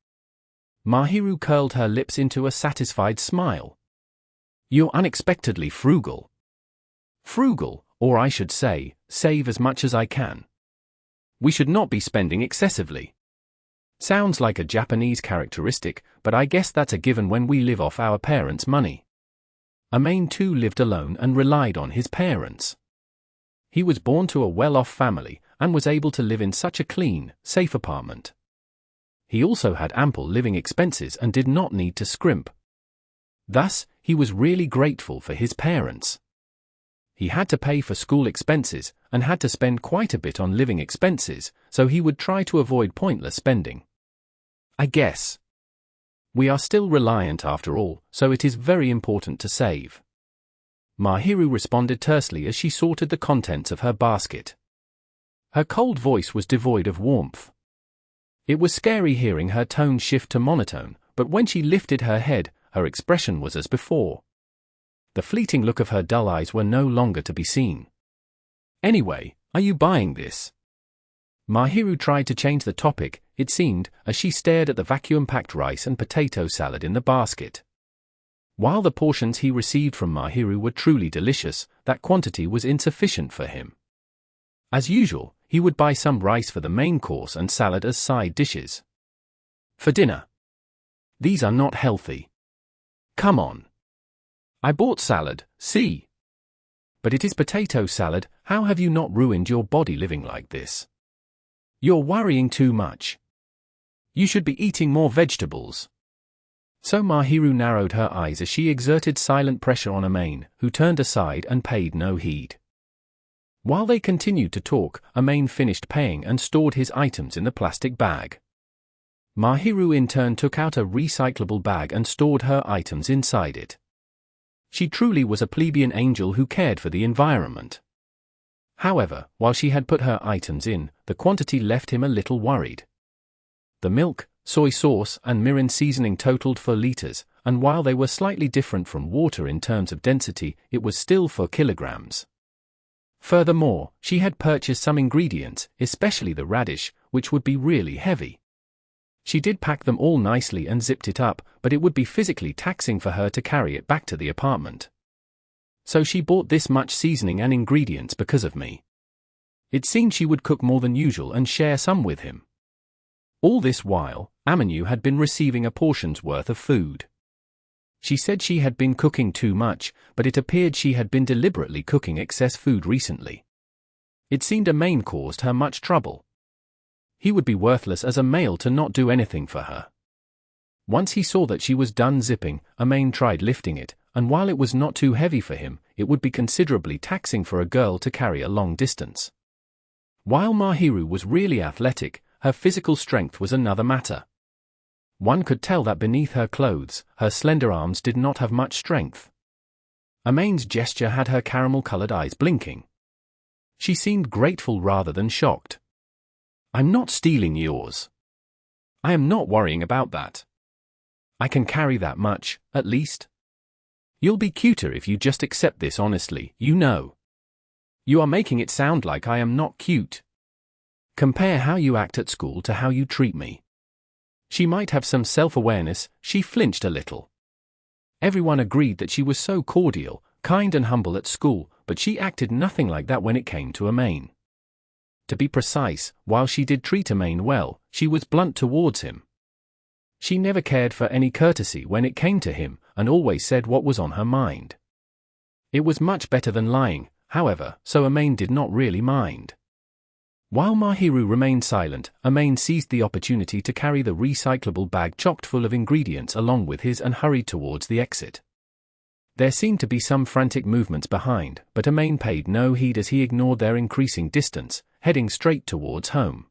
Mahiru curled her lips into a satisfied smile. "You're unexpectedly frugal." "Frugal, or I should say, save as much as I can. We should not be spending excessively." Sounds like a Japanese characteristic, but I guess that's a given when we live off our parents' money. Amain too lived alone and relied on his parents. He was born to a well-off family, and was able to live in such a clean, safe apartment. He also had ample living expenses and did not need to scrimp. Thus, he was really grateful for his parents. He had to pay for school expenses, and had to spend quite a bit on living expenses, so he would try to avoid pointless spending. "I guess. We are still reliant after all, so it is very important to save." Mahiru responded tersely as she sorted the contents of her basket. Her cold voice was devoid of warmth. It was scary hearing her tone shift to monotone, but when she lifted her head, her expression was as before. The fleeting look of her dull eyes were no longer to be seen. "Anyway, are you buying this?" Mahiru tried to change the topic, it seemed, as she stared at the vacuum-packed rice and potato salad in the basket. While the portions he received from Mahiru were truly delicious, that quantity was insufficient for him. As usual, he would buy some rice for the main course and salad as side dishes. For dinner. These are not healthy. Come on. I bought salad, see? But it is potato salad. How have you not ruined your body living like this? You're worrying too much. You should be eating more vegetables. So Mahiru narrowed her eyes as she exerted silent pressure on Amain, who turned aside and paid no heed. While they continued to talk, Amain finished paying and stored his items in the plastic bag. Mahiru in turn took out a recyclable bag and stored her items inside it. She truly was a plebeian angel who cared for the environment. However, while she had put her items in, the quantity left him a little worried. The milk, soy sauce and mirin seasoning totaled 4 liters, and while they were slightly different from water in terms of density, it was still 4 kilograms. Furthermore, she had purchased some ingredients, especially the radish, which would be really heavy. She did pack them all nicely and zipped it up, but it would be physically taxing for her to carry it back to the apartment. So she bought this much seasoning and ingredients because of me. It seemed she would cook more than usual and share some with him. All this while, Amanu had been receiving a portion's worth of food. She said she had been cooking too much, but it appeared she had been deliberately cooking excess food recently. It seemed Amain caused her much trouble. He would be worthless as a male to not do anything for her. Once he saw that she was done zipping, Amain tried lifting it, and while it was not too heavy for him, it would be considerably taxing for a girl to carry a long distance. While Mahiru was really athletic, her physical strength was another matter. One could tell that beneath her clothes, her slender arms did not have much strength. Amain's gesture had her caramel-colored eyes blinking. She seemed grateful rather than shocked. I'm not stealing yours. I am not worrying about that. I can carry that much, at least. You'll be cuter if you just accept this honestly, you know. You are making it sound like I am not cute. Compare how you act at school to how you treat me. She might have some self-awareness. She flinched a little. Everyone agreed that she was so cordial, kind and humble at school, but she acted nothing like that when it came to Amain. To be precise, while she did treat Amain well, she was blunt towards him. She never cared for any courtesy when it came to him, and always said what was on her mind. It was much better than lying, however, so Amain did not really mind. While Mahiru remained silent, Amain seized the opportunity to carry the recyclable bag chocked full of ingredients along with his and hurried towards the exit. There seemed to be some frantic movements behind, but Amain paid no heed as he ignored their increasing distance, heading straight towards home.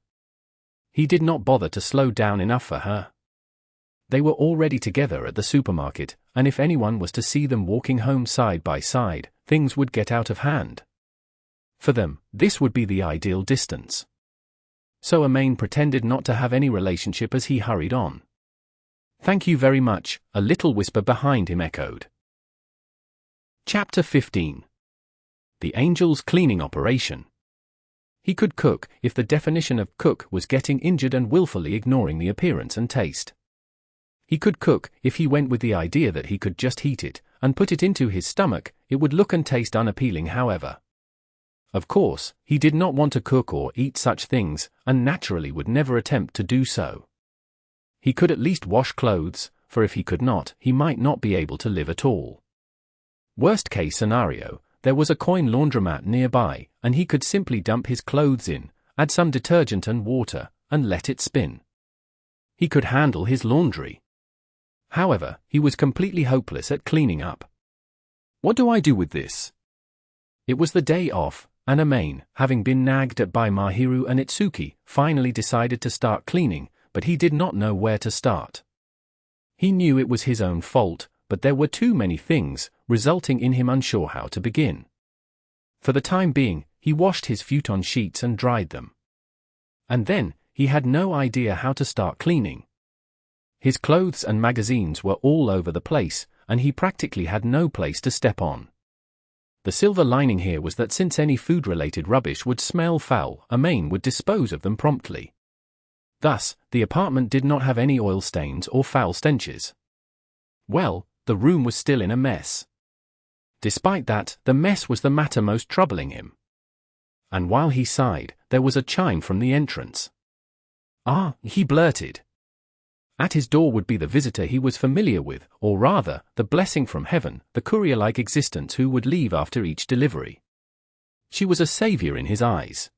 He did not bother to slow down enough for her. They were already together at the supermarket, and if anyone was to see them walking home side by side, things would get out of hand. For them, this would be the ideal distance. So Amain pretended not to have any relationship as he hurried on. Thank you very much, a little whisper behind him echoed. Chapter 15. The Angel's Cleaning Operation. He could cook if the definition of cook was getting injured and willfully ignoring the appearance and taste. He could cook if he went with the idea that he could just heat it and put it into his stomach. It would look and taste unappealing, however. Of course, he did not want to cook or eat such things, and naturally would never attempt to do so. He could at least wash clothes, for if he could not, he might not be able to live at all. Worst case scenario, there was a coin laundromat nearby, and he could simply dump his clothes in, add some detergent and water, and let it spin. He could handle his laundry. However, he was completely hopeless at cleaning up. What do I do with this? It was the day off, and Amain, having been nagged at by Mahiru and Itsuki, finally decided to start cleaning, but he did not know where to start. He knew it was his own fault, but there were too many things, resulting in him unsure how to begin. For the time being, he washed his futon sheets and dried them. And then, he had no idea how to start cleaning. His clothes and magazines were all over the place, and he practically had no place to step on. The silver lining here was that since any food-related rubbish would smell foul, Amain would dispose of them promptly. Thus, the apartment did not have any oil stains or foul stenches. Well, the room was still in a mess. Despite that, the mess was the matter most troubling him. And while he sighed, there was a chime from the entrance. "Ah," he blurted. At his door would be the visitor he was familiar with, or rather, the blessing from heaven, the courier-like existence who would leave after each delivery. She was a savior in his eyes.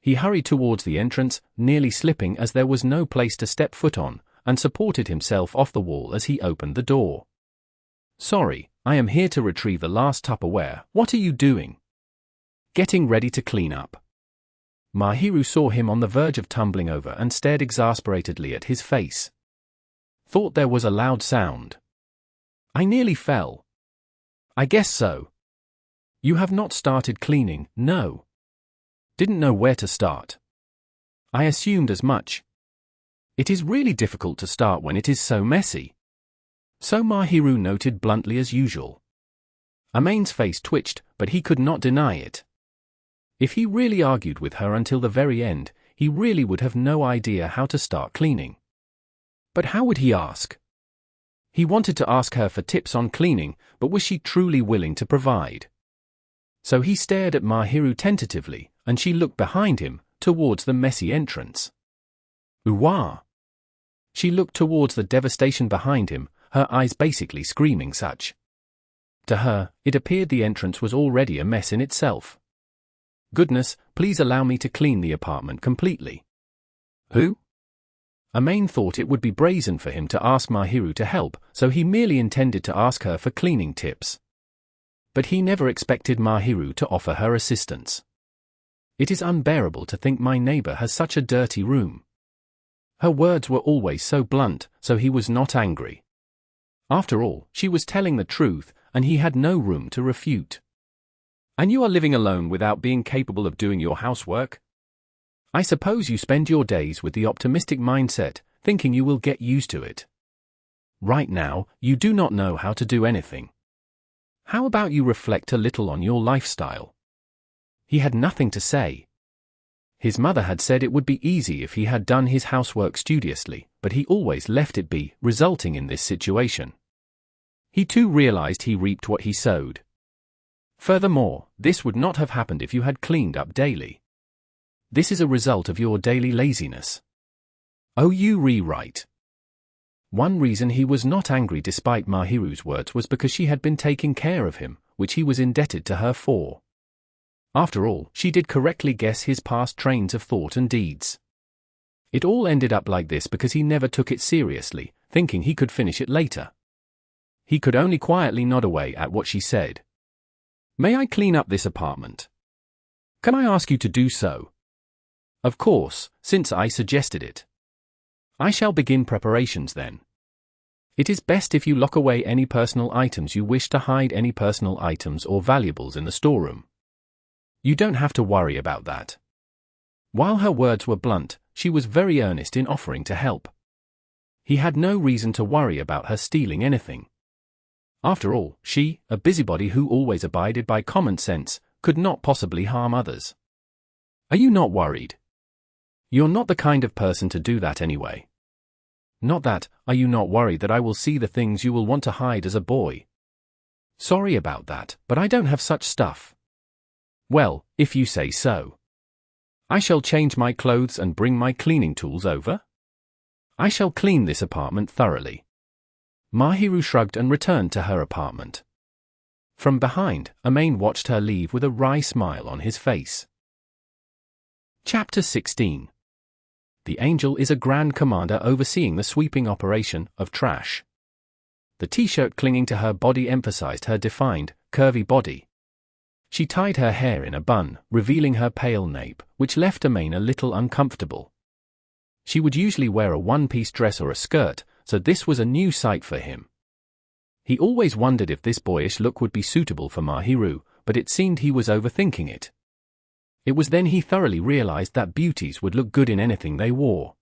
He hurried towards the entrance, nearly slipping as there was no place to step foot on, and supported himself off the wall as he opened the door. "Sorry, I am here to retrieve the last Tupperware. What are you doing?" "Getting ready to clean up." Mahiru saw him on the verge of tumbling over and stared exasperatedly at his face. "Thought there was a loud sound. I nearly fell." "I guess so." "You have not started cleaning, no?" "Didn't know where to start." "I assumed as much. It is really difficult to start when it is so messy." So Mahiru noted bluntly as usual. Amain's face twitched, but he could not deny it. If he really argued with her until the very end, he really would have no idea how to start cleaning. But how would he ask? He wanted to ask her for tips on cleaning, but was she truly willing to provide? So he stared at Mahiru tentatively, and she looked behind him, towards the messy entrance. Ooh-wah! She looked towards the devastation behind him, her eyes basically screaming such. To her, it appeared the entrance was already a mess in itself. "Goodness, please allow me to clean the apartment completely." "Who?" Amain thought it would be brazen for him to ask Mahiru to help, so he merely intended to ask her for cleaning tips. But he never expected Mahiru to offer her assistance. "It is unbearable to think my neighbor has such a dirty room." Her words were always so blunt, so he was not angry. After all, she was telling the truth, and he had no room to refute. "And you are living alone without being capable of doing your housework? I suppose you spend your days with the optimistic mindset, thinking you will get used to it. Right now, you do not know how to do anything. How about you reflect a little on your lifestyle?" He had nothing to say. His mother had said it would be easy if he had done his housework studiously, but he always left it be, resulting in this situation. He too realized he reaped what he sowed. Furthermore, this would not have happened if you had cleaned up daily. This is a result of your daily laziness. Oh, you rewrite. One reason he was not angry despite Mahiru's words was because she had been taking care of him, which he was indebted to her for. After all, she did correctly guess his past trains of thought and deeds. It all ended up like this because he never took it seriously, thinking he could finish it later. He could only quietly nod away at what she said. "May I clean up this apartment? Can I ask you to do so?" "Of course, since I suggested it." "I shall begin preparations then. It is best if you lock away any personal items you wish to hide, any personal items or valuables in the storeroom. You don't have to worry about that." While her words were blunt, she was very earnest in offering to help. He had no reason to worry about her stealing anything. After all, she, a busybody who always abided by common sense, could not possibly harm others. "Are you not worried? You're not the kind of person to do that anyway. Not that, are you not worried that I will see the things you will want to hide as a boy?" "Sorry about that, but I don't have such stuff." "Well, if you say so. I shall change my clothes and bring my cleaning tools over. I shall clean this apartment thoroughly." Mahiru shrugged and returned to her apartment. From behind, Amain watched her leave with a wry smile on his face. Chapter 16. The angel is a grand commander overseeing the sweeping operation of trash. The t-shirt clinging to her body emphasized her defined, curvy body. She tied her hair in a bun, revealing her pale nape, which left Amain a little uncomfortable. She would usually wear a one-piece dress or a skirt, so this was a new sight for him. He always wondered if this boyish look would be suitable for Mahiru, but it seemed he was overthinking it. It was then he thoroughly realized that beauties would look good in anything they wore.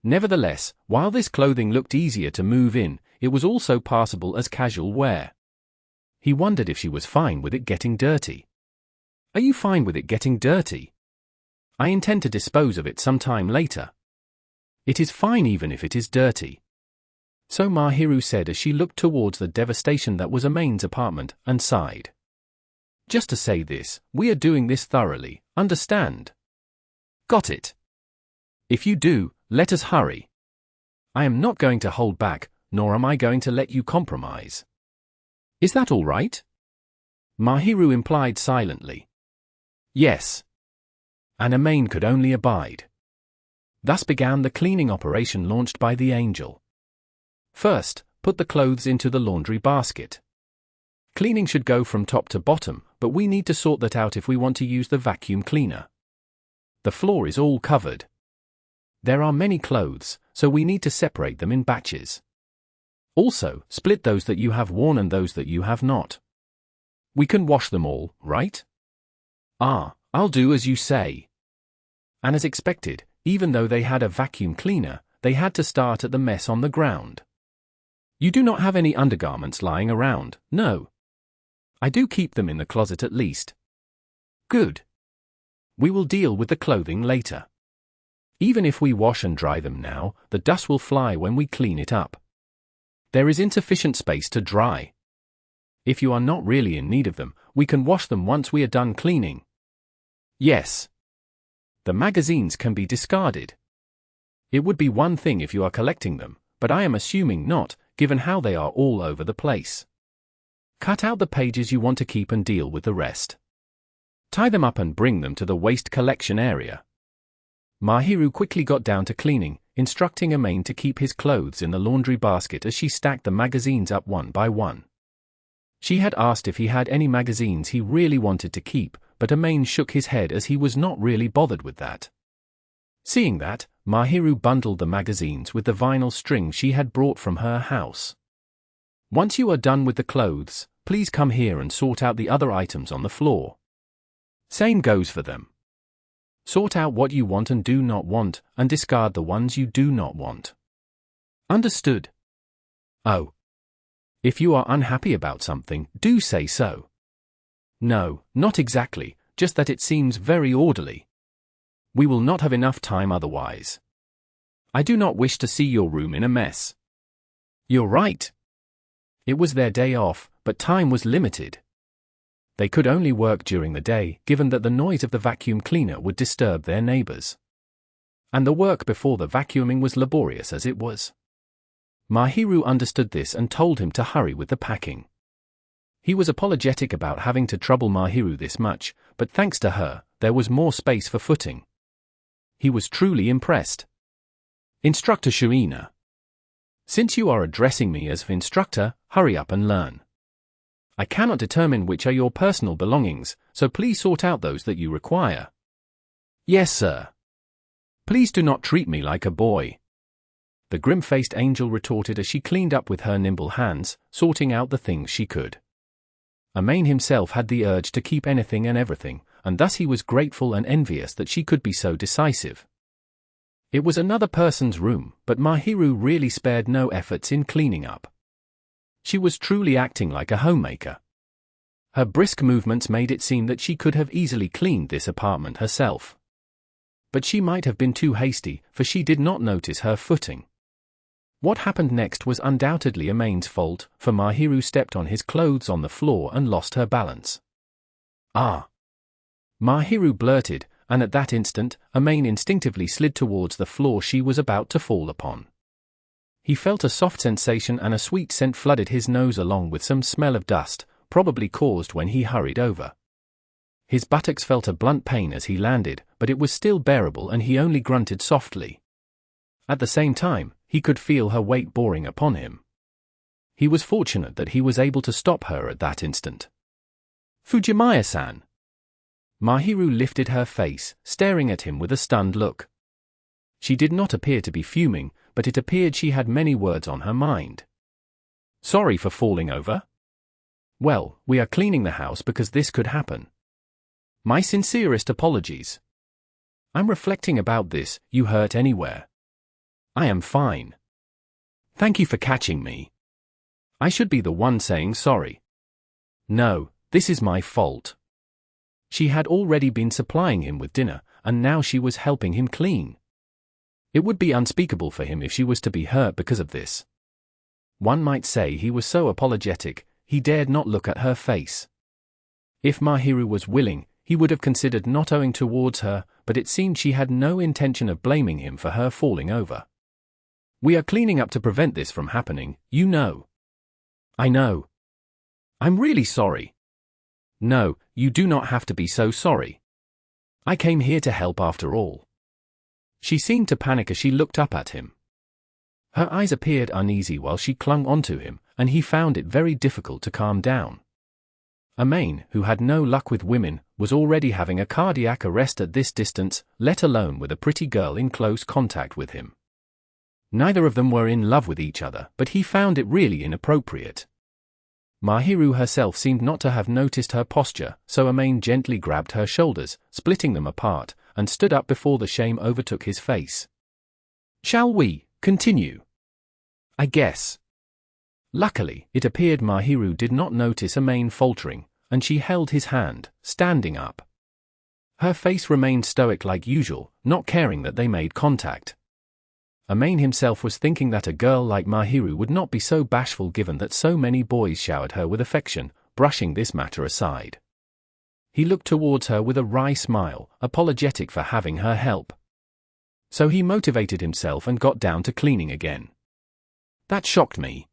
Nevertheless, while this clothing looked easier to move in, it was also passable as casual wear. He wondered if she was fine with it getting dirty. "Are you fine with it getting dirty?" "I intend to dispose of it some time later." "It is fine even if it is dirty." So Mahiru said as she looked towards the devastation that was Amain's apartment, and sighed. Just to say this, we are doing this thoroughly, understand? Got it? If you do, let us hurry. I am not going to hold back, nor am I going to let you compromise. Is that all right? Mahiru implied silently. Yes. And Amain could only abide. Thus began the cleaning operation launched by the angel. First, put the clothes into the laundry basket. Cleaning should go from top to bottom, but we need to sort that out if we want to use the vacuum cleaner. The floor is all covered. There are many clothes, so we need to separate them in batches. Also, split those that you have worn and those that you have not. We can wash them all, right? I'll do as you say. And as expected, even though they had a vacuum cleaner, they had to start at the mess on the ground. You do not have any undergarments lying around, no. I do keep them in the closet at least. Good. We will deal with the clothing later. Even if we wash and dry them now, the dust will fly when we clean it up. There is insufficient space to dry. If you are not really in need of them, we can wash them once we are done cleaning. Yes. The magazines can be discarded. It would be one thing if you are collecting them, but I am assuming not, given how they are all over the place. Cut out the pages you want to keep and deal with the rest. Tie them up and bring them to the waste collection area. Mahiru quickly got down to cleaning, instructing Amain to keep his clothes in the laundry basket as she stacked the magazines up one by one. She had asked if he had any magazines he really wanted to keep, but Amain shook his head as he was not really bothered with that. Seeing that, Mahiru bundled the magazines with the vinyl string she had brought from her house. Once you are done with the clothes, please come here and sort out the other items on the floor. Same goes for them. Sort out what you want and do not want, and discard the ones you do not want. Understood? Oh. If you are unhappy about something, do say so. No, not exactly, just that it seems very orderly. We will not have enough time otherwise. I do not wish to see your room in a mess. You're right. It was their day off, but time was limited. They could only work during the day, given that the noise of the vacuum cleaner would disturb their neighbors. And the work before the vacuuming was laborious as it was. Mahiru understood this and told him to hurry with the packing. He was apologetic about having to trouble Mahiru this much, but thanks to her, there was more space for footing. He was truly impressed. Instructor Shuina. Since you are addressing me as instructor, hurry up and learn. I cannot determine which are your personal belongings, so please sort out those that you require. Yes, sir. Please do not treat me like a boy. The grim-faced angel retorted as she cleaned up with her nimble hands, sorting out the things she could. Amain himself had the urge to keep anything and everything, and thus he was grateful and envious that she could be so decisive. It was another person's room, but Mahiru really spared no efforts in cleaning up. She was truly acting like a homemaker. Her brisk movements made it seem that she could have easily cleaned this apartment herself. But she might have been too hasty, for she did not notice her footing. What happened next was undoubtedly Amain's fault, for Mahiru stepped on his clothes on the floor and lost her balance. Ah! Mahiru blurted, and at that instant, Amain instinctively slid towards the floor she was about to fall upon. He felt a soft sensation and a sweet scent flooded his nose along with some smell of dust, probably caused when he hurried over. His buttocks felt a blunt pain as he landed, but it was still bearable and he only grunted softly. At the same time, he could feel her weight boring upon him. He was fortunate that he was able to stop her at that instant. Fujimaya-san. Mahiru lifted her face, staring at him with a stunned look. She did not appear to be fuming, but it appeared she had many words on her mind. Sorry for falling over? Well, we are cleaning the house because this could happen. My sincerest apologies. I'm reflecting about this, you hurt anywhere? I am fine. Thank you for catching me. I should be the one saying sorry. No, this is my fault. She had already been supplying him with dinner, and now she was helping him clean. It would be unspeakable for him if she was to be hurt because of this. One might say he was so apologetic, he dared not look at her face. If Mahiru was willing, he would have considered not owing towards her, but it seemed she had no intention of blaming him for her falling over. "We are cleaning up to prevent this from happening, you know." "I know. I'm really sorry." "No, you do not have to be so sorry. I came here to help after all." She seemed to panic as she looked up at him. Her eyes appeared uneasy while she clung onto him, and he found it very difficult to calm down. Amain, who had no luck with women, was already having a cardiac arrest at this distance, let alone with a pretty girl in close contact with him. Neither of them were in love with each other, but he found it really inappropriate. Mahiru herself seemed not to have noticed her posture, so Amain gently grabbed her shoulders, splitting them apart, and stood up before the shame overtook his face. "Shall we continue?" "I guess." Luckily, it appeared Mahiru did not notice Amain faltering, and she held his hand, standing up. Her face remained stoic like usual, not caring that they made contact. Amain himself was thinking that a girl like Mahiru would not be so bashful given that so many boys showered her with affection, brushing this matter aside. He looked towards her with a wry smile, apologetic for having her help. So he motivated himself and got down to cleaning again. That shocked me.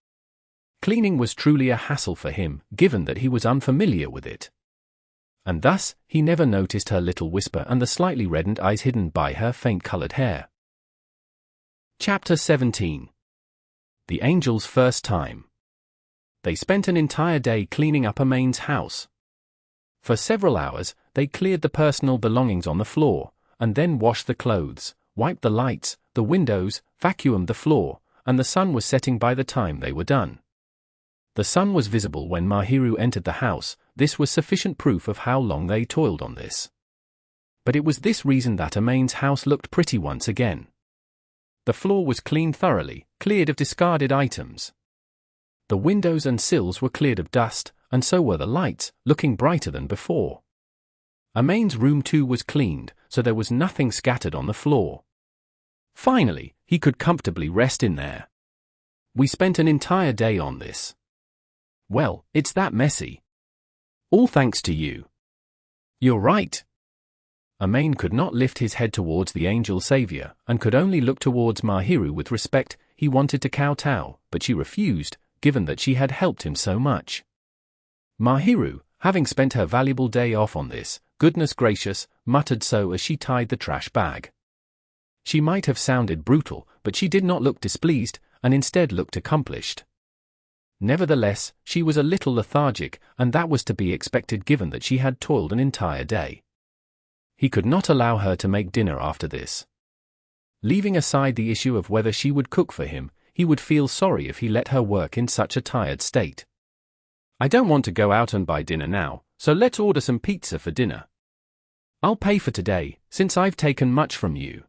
Cleaning was truly a hassle for him, given that he was unfamiliar with it. And thus, he never noticed her little whisper and the slightly reddened eyes hidden by her faint-colored hair. Chapter 17. The Angel's First Time. They spent an entire day cleaning up Amain's house. For several hours, they cleared the personal belongings on the floor, and then washed the clothes, wiped the lights, the windows, vacuumed the floor, and the sun was setting by the time they were done. The sun was visible when Mahiru entered the house. This was sufficient proof of how long they toiled on this. But it was this reason that Amain's house looked pretty once again. The floor was cleaned thoroughly, cleared of discarded items. The windows and sills were cleared of dust, and so were the lights, looking brighter than before. Amain's room too was cleaned, so there was nothing scattered on the floor. Finally, he could comfortably rest in there. "We spent an entire day on this." "Well, it's that messy." "All thanks to you." "You're right." Amain could not lift his head towards the angel savior, and could only look towards Mahiru with respect. He wanted to kowtow, but she refused, given that she had helped him so much. Mahiru, having spent her valuable day off on this, goodness gracious, muttered so as she tied the trash bag. She might have sounded brutal, but she did not look displeased, and instead looked accomplished. Nevertheless, she was a little lethargic, and that was to be expected given that she had toiled an entire day. He could not allow her to make dinner after this. Leaving aside the issue of whether she would cook for him, he would feel sorry if he let her work in such a tired state. "I don't want to go out and buy dinner now, so let's order some pizza for dinner. I'll pay for today, since I've taken much from you."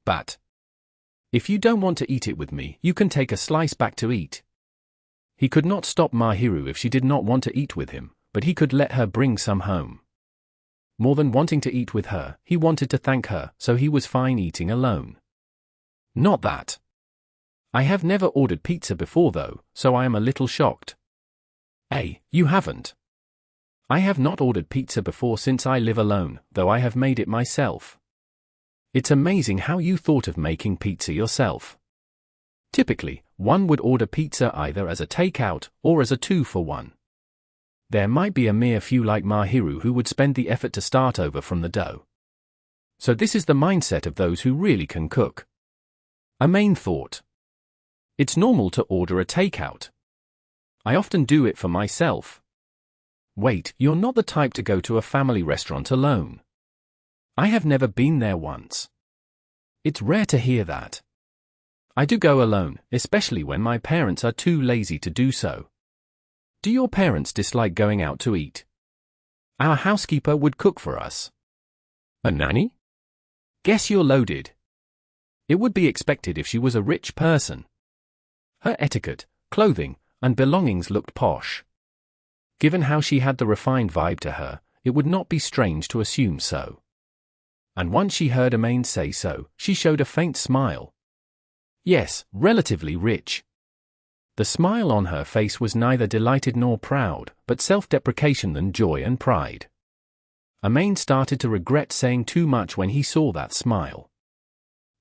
But if you don't want to eat it with me, you can take a slice back to eat." He could not stop Mahiru if she did not want to eat with him, but he could let her bring some home. More than wanting to eat with her, he wanted to thank her, so he was fine eating alone. "Not that. I have never ordered pizza before though, so I am a little shocked." You haven't?" "I have not ordered pizza before since I live alone, though I have made it myself." "It's amazing how you thought of making pizza yourself. Typically, one would order pizza either as a takeout or as a 2-for-1. There might be a mere few like Mahiru who would spend the effort to start over from the dough. So this is the mindset of those who really can cook." Amain thought. "It's normal to order a takeout. I often do it for myself." "Wait, you're not the type to go to a family restaurant alone." "I have never been there once." "It's rare to hear that." "I do go alone, especially when my parents are too lazy to do so." "Do your parents dislike going out to eat?" "Our housekeeper would cook for us." "A nanny?" "Guess you're loaded." It would be expected if she was a rich person. Her etiquette, clothing, and belongings looked posh. Given how she had the refined vibe to her, it would not be strange to assume so. And once she heard Amain say so, she showed a faint smile. "Yes, relatively rich." The smile on her face was neither delighted nor proud, but self-deprecation than joy and pride. Amain started to regret saying too much when he saw that smile.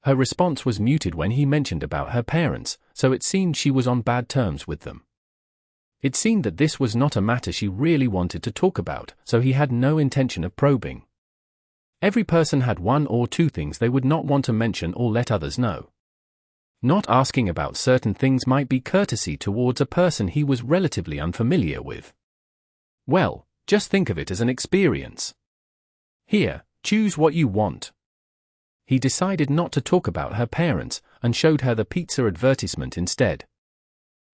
Her response was muted when he mentioned about her parents, so it seemed she was on bad terms with them. It seemed that this was not a matter she really wanted to talk about, so he had no intention of probing. Every person had one or two things they would not want to mention or let others know. Not asking about certain things might be courtesy towards a person he was relatively unfamiliar with. Well, just think of it as an experience. Here, choose what you want. He decided not to talk about her parents, and showed her the pizza advertisement instead.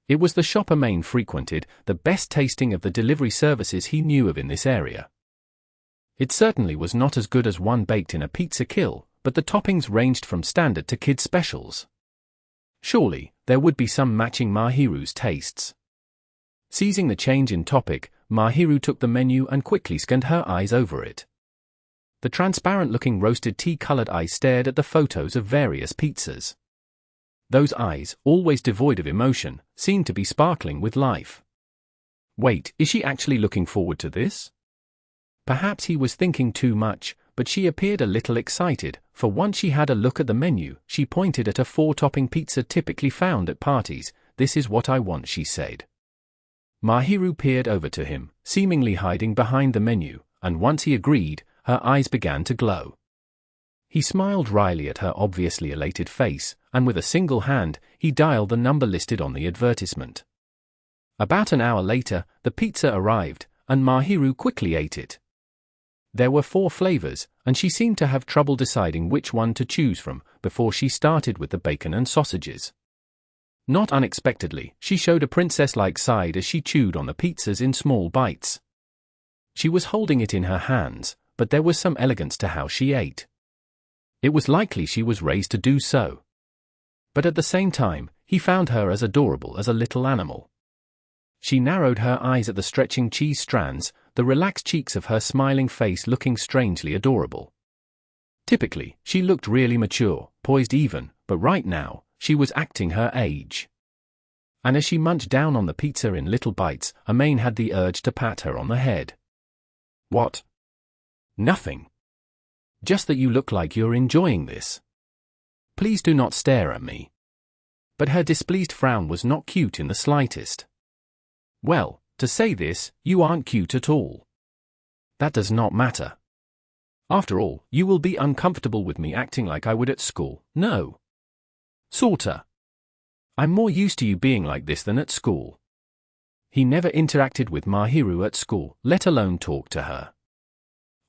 It was the shop Amain frequented, the best tasting of the delivery services he knew of in this area. It certainly was not as good as one baked in a pizza kill, but the toppings ranged from standard to kid specials. Surely, there would be some matching Mahiru's tastes. Seizing the change in topic, Mahiru took the menu and quickly scanned her eyes over it. The transparent-looking roasted tea-colored eyes stared at the photos of various pizzas. Those eyes, always devoid of emotion, seemed to be sparkling with life. Wait, is she actually looking forward to this? Perhaps he was thinking too much, but she appeared a little excited, for once she had a look at the menu, she pointed at a 4-topping pizza typically found at parties. "This is what I want," she said. Mahiru peered over to him, seemingly hiding behind the menu, and once he agreed, her eyes began to glow. He smiled wryly at her obviously elated face, and with a single hand, he dialed the number listed on the advertisement. About an hour later, the pizza arrived, and Mahiru quickly ate it. There were 4 flavors, and she seemed to have trouble deciding which one to choose from, before she started with the bacon and sausages. Not unexpectedly, she showed a princess-like side as she chewed on the pizzas in small bites. She was holding it in her hands, but there was some elegance to how she ate. It was likely she was raised to do so. But at the same time, he found her as adorable as a little animal. She narrowed her eyes at the stretching cheese strands, the relaxed cheeks of her smiling face looking strangely adorable. Typically, she looked really mature, poised even, but right now, she was acting her age. And as she munched down on the pizza in little bites, Amain had the urge to pat her on the head. "What?" "Nothing. Just that you look like you're enjoying this. Please do not stare at me." But her displeased frown was not cute in the slightest. "Well, to say this, you aren't cute at all. That does not matter. After all, you will be uncomfortable with me acting like I would at school, no? Sorta. I'm more used to you being like this than at school." He never interacted with Mahiru at school, let alone talk to her.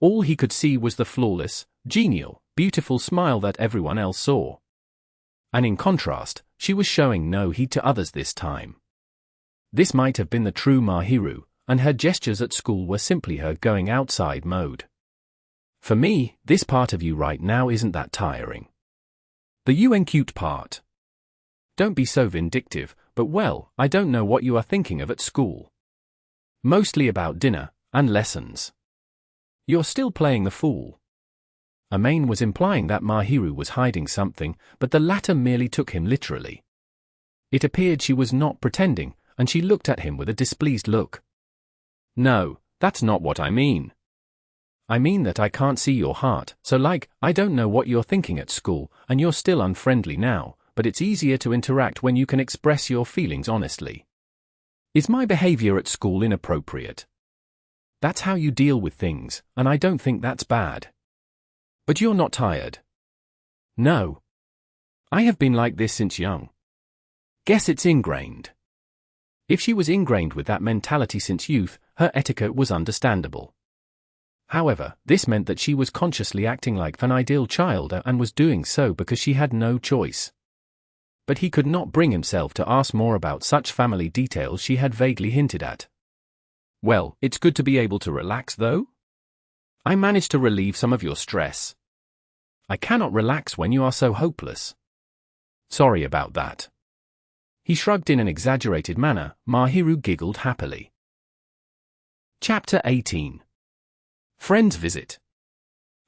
All he could see was the flawless, genial, beautiful smile that everyone else saw. And in contrast, she was showing no heed to others this time. This might have been the true Mahiru, and her gestures at school were simply her going outside mode. "For me, this part of you right now isn't that tiring. The you and cute part. Don't be so vindictive, but well, I don't know what you are thinking of at school. Mostly about dinner, and lessons. You're still playing the fool." Amain was implying that Mahiru was hiding something, but the latter merely took him literally. It appeared she was not pretending, and she looked at him with a displeased look. "No, that's not what I mean. I mean that I can't see your heart, so I don't know what you're thinking at school, and you're still unfriendly now, but it's easier to interact when you can express your feelings honestly. Is my behavior at school inappropriate? That's how you deal with things, and I don't think that's bad. But you're not tired?" "No. I have been like this since young. Guess it's ingrained." If she was ingrained with that mentality since youth, her etiquette was understandable. However, this meant that she was consciously acting like an ideal child and was doing so because she had no choice. But he could not bring himself to ask more about such family details she had vaguely hinted at. "Well, it's good to be able to relax though? I managed to relieve some of your stress. I cannot relax when you are so hopeless. Sorry about that." He shrugged in an exaggerated manner. Mahiru giggled happily. Chapter 18. Friends visit.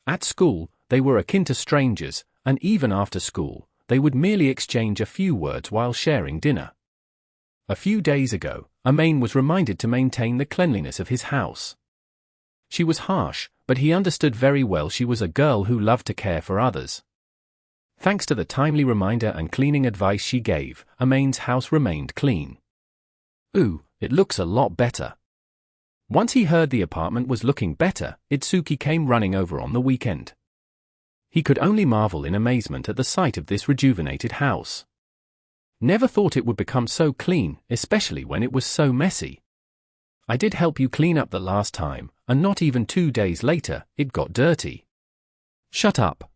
At school, they were akin to strangers, and even after school, they would merely exchange a few words while sharing dinner. A few days ago, Amain was reminded to maintain the cleanliness of his house. She was harsh, but he understood very well she was a girl who loved to care for others. Thanks to the timely reminder and cleaning advice she gave, Amain's house remained clean. Ooh, it looks a lot better. Once he heard the apartment was looking better, Itsuki came running over on the weekend. He could only marvel in amazement at the sight of this rejuvenated house. Never thought it would become so clean, especially when it was so messy. I did help you clean up the last time, and not even 2 days later, it got dirty. Shut up.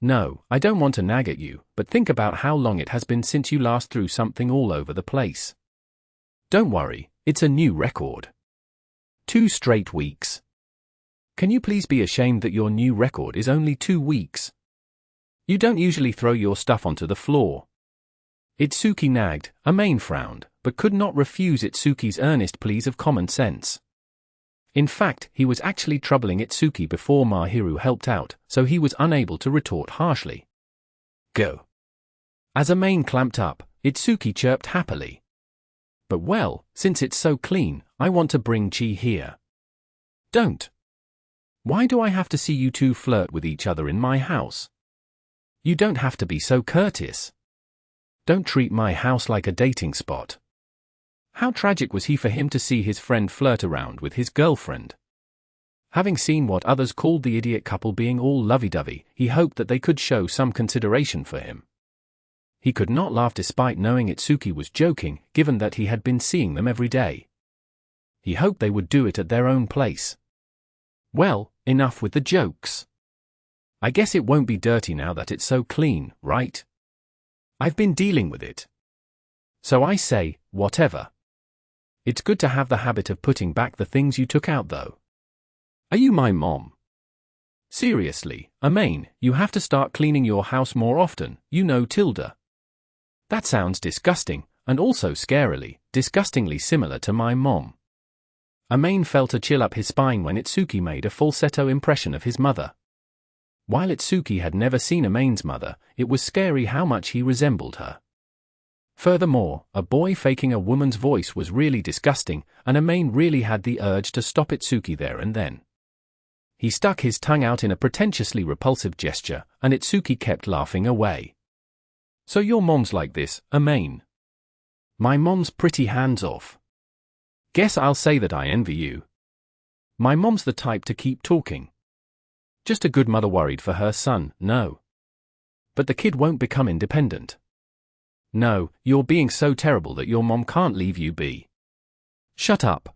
No, I don't want to nag at you, but think about how long it has been since you last threw something all over the place. Don't worry, it's a new record. 2 straight weeks. Can you please be ashamed that your new record is only 2 weeks? You don't usually throw your stuff onto the floor. Itsuki nagged, Amain frowned, but could not refuse Itsuki's earnest pleas of common sense. In fact, he was actually troubling Itsuki before Mahiru helped out, so he was unable to retort harshly. Go. As Amain clamped up, Itsuki chirped happily. But well, since it's so clean, I want to bring Chi here. Don't. Why do I have to see you two flirt with each other in my house? You don't have to be so courteous. Don't treat my house like a dating spot. How tragic was he for him to see his friend flirt around with his girlfriend? Having seen what others called the idiot couple being all lovey-dovey, he hoped that they could show some consideration for him. He could not laugh despite knowing Itsuki was joking, given that he had been seeing them every day. He hoped they would do it at their own place. Well, enough with the jokes. I guess it won't be dirty now that it's so clean, right? I've been dealing with it. So I say, whatever. It's good to have the habit of putting back the things you took out though. Are you my mom? Seriously, Amain, you have to start cleaning your house more often, you know Tilda. That sounds disgusting, and also scarily, disgustingly similar to my mom. Amain felt a chill up his spine when Itsuki made a falsetto impression of his mother. While Itsuki had never seen Amain's mother, it was scary how much he resembled her. Furthermore, a boy faking a woman's voice was really disgusting, and Amain really had the urge to stop Itsuki there and then. He stuck his tongue out in a pretentiously repulsive gesture, and Itsuki kept laughing away. So your mom's like this, Amain? My mom's pretty hands-off. Guess I'll say that I envy you. My mom's the type to keep talking. Just a good mother worried for her son, no. But the kid won't become independent. No, you're being so terrible that your mom can't leave you be. Shut up.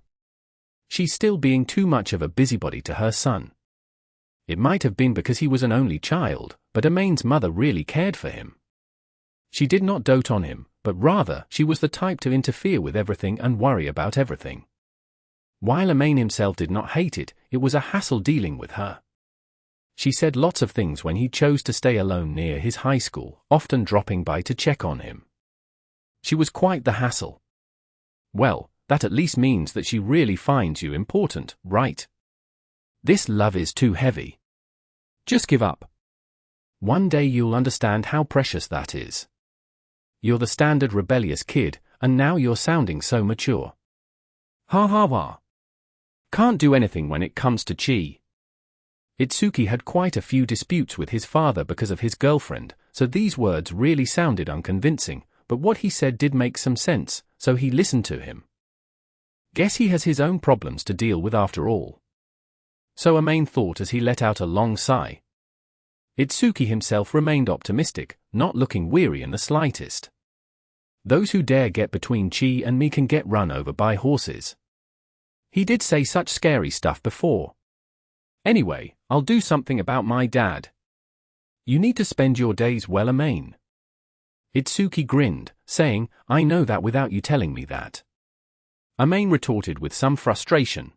She's still being too much of a busybody to her son. It might have been because he was an only child, but Amain's mother really cared for him. She did not dote on him, but rather she was the type to interfere with everything and worry about everything. While Amain himself did not hate it, it was a hassle dealing with her. She said lots of things when he chose to stay alone near his high school, often dropping by to check on him. She was quite the hassle. Well, that at least means that she really finds you important, right? This love is too heavy. Just give up. One day you'll understand how precious that is. You're the standard rebellious kid, and now you're sounding so mature. Ha ha ha. Can't do anything when it comes to Chi. Itsuki had quite a few disputes with his father because of his girlfriend, so these words really sounded unconvincing, but what he said did make some sense, so he listened to him. Guess he has his own problems to deal with after all. So Amain thought as he let out a long sigh. Itsuki himself remained optimistic, not looking weary in the slightest. Those who dare get between Chi and me can get run over by horses. He did say such scary stuff before. Anyway, I'll do something about my dad. You need to spend your days well, Amain. Itsuki grinned, saying, I know that without you telling me that. Amain retorted with some frustration.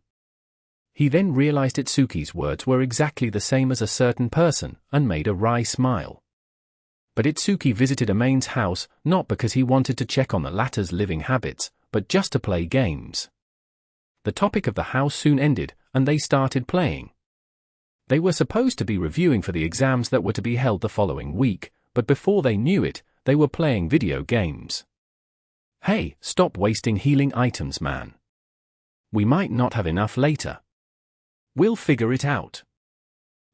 He then realized Itsuki's words were exactly the same as a certain person, and made a wry smile. But Itsuki visited Amain's house, not because he wanted to check on the latter's living habits, but just to play games. The topic of the house soon ended, and they started playing. They were supposed to be reviewing for the exams that were to be held the following week, but before they knew it, they were playing video games. Hey, stop wasting healing items, man. We might not have enough later. We'll figure it out.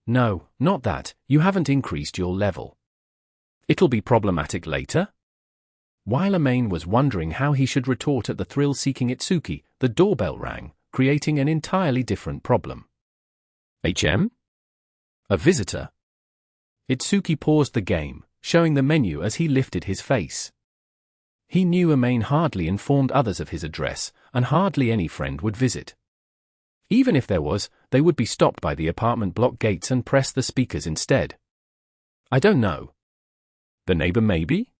No, not that, you haven't increased your level. It'll be problematic later? While Amain was wondering how he should retort at the thrill-seeking Itsuki, the doorbell rang, creating an entirely different problem. HM? A visitor? Itsuki paused the game, showing the menu as he lifted his face. He knew Amain hardly informed others of his address, and hardly any friend would visit. Even if there was, they would be stopped by the apartment block gates and press the speakers instead. I don't know. The neighbor maybe?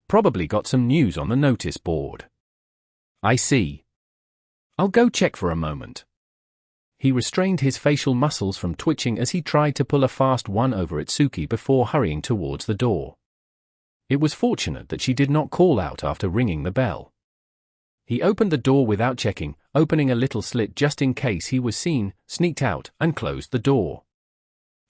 Probably got some news on the notice board. I see. I'll go check for a moment. He restrained his facial muscles from twitching as he tried to pull a fast one over Itsuki before hurrying towards the door. It was fortunate that she did not call out after ringing the bell. He opened the door without checking, opening a little slit just in case he was seen, sneaked out, and closed the door.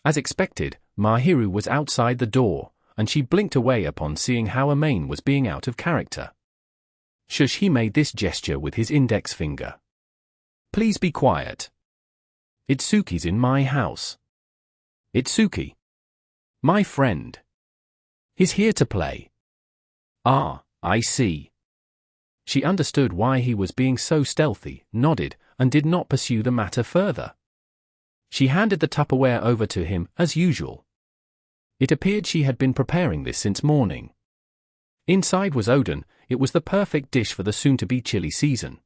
As expected, Mahiru was outside the door, and she blinked away upon seeing how Amain was being out of character. Shush, he made this gesture with his index finger. Please be quiet. Itsuki's in my house. Itsuki? My friend. He's here to play. Ah, I see. She understood why he was being so stealthy, nodded, and did not pursue the matter further. She handed the Tupperware over to him, as usual. It appeared she had been preparing this since morning. Inside was Odin. It was the perfect dish for the soon-to-be chilly season.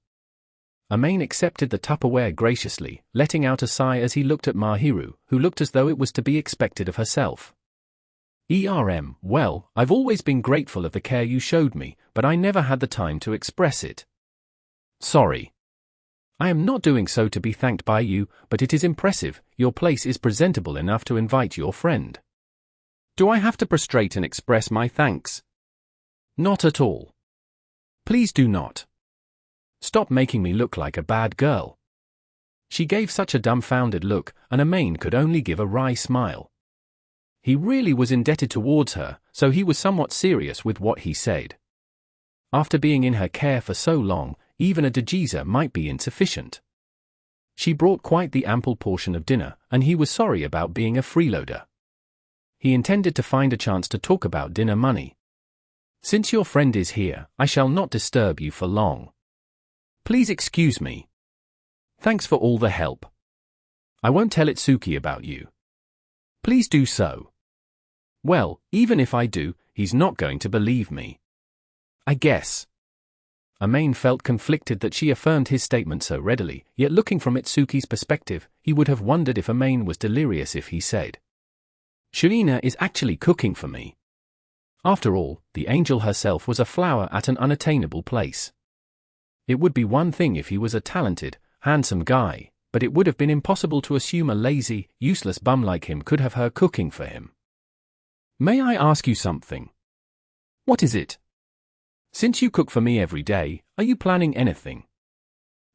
Amain accepted the Tupperware graciously, letting out a sigh as he looked at Mahiru, who looked as though it was to be expected of herself. Well, I've always been grateful of the care you showed me, but I never had the time to express it. Sorry. I am not doing so to be thanked by you, but it is impressive. Your place is presentable enough to invite your friend. Do I have to prostrate and express my thanks? Not at all. Please do not. Stop making me look like a bad girl. She gave such a dumbfounded look, and Amain could only give a wry smile. He really was indebted towards her, so he was somewhat serious with what he said. After being in her care for so long, even a dejiza might be insufficient. She brought quite the ample portion of dinner, and he was sorry about being a freeloader. He intended to find a chance to talk about dinner money. Since your friend is here, I shall not disturb you for long. Please excuse me. Thanks for all the help. I won't tell Itsuki about you. Please do so. Well, even if I do, he's not going to believe me. I guess. Amain felt conflicted that she affirmed his statement so readily, yet looking from Itsuki's perspective, he would have wondered if Amain was delirious if he said, Shirina is actually cooking for me. After all, the angel herself was a flower at an unattainable place. It would be one thing if he was a talented, handsome guy, but it would have been impossible to assume a lazy, useless bum like him could have her cooking for him. May I ask you something? What is it? Since you cook for me every day, are you planning anything?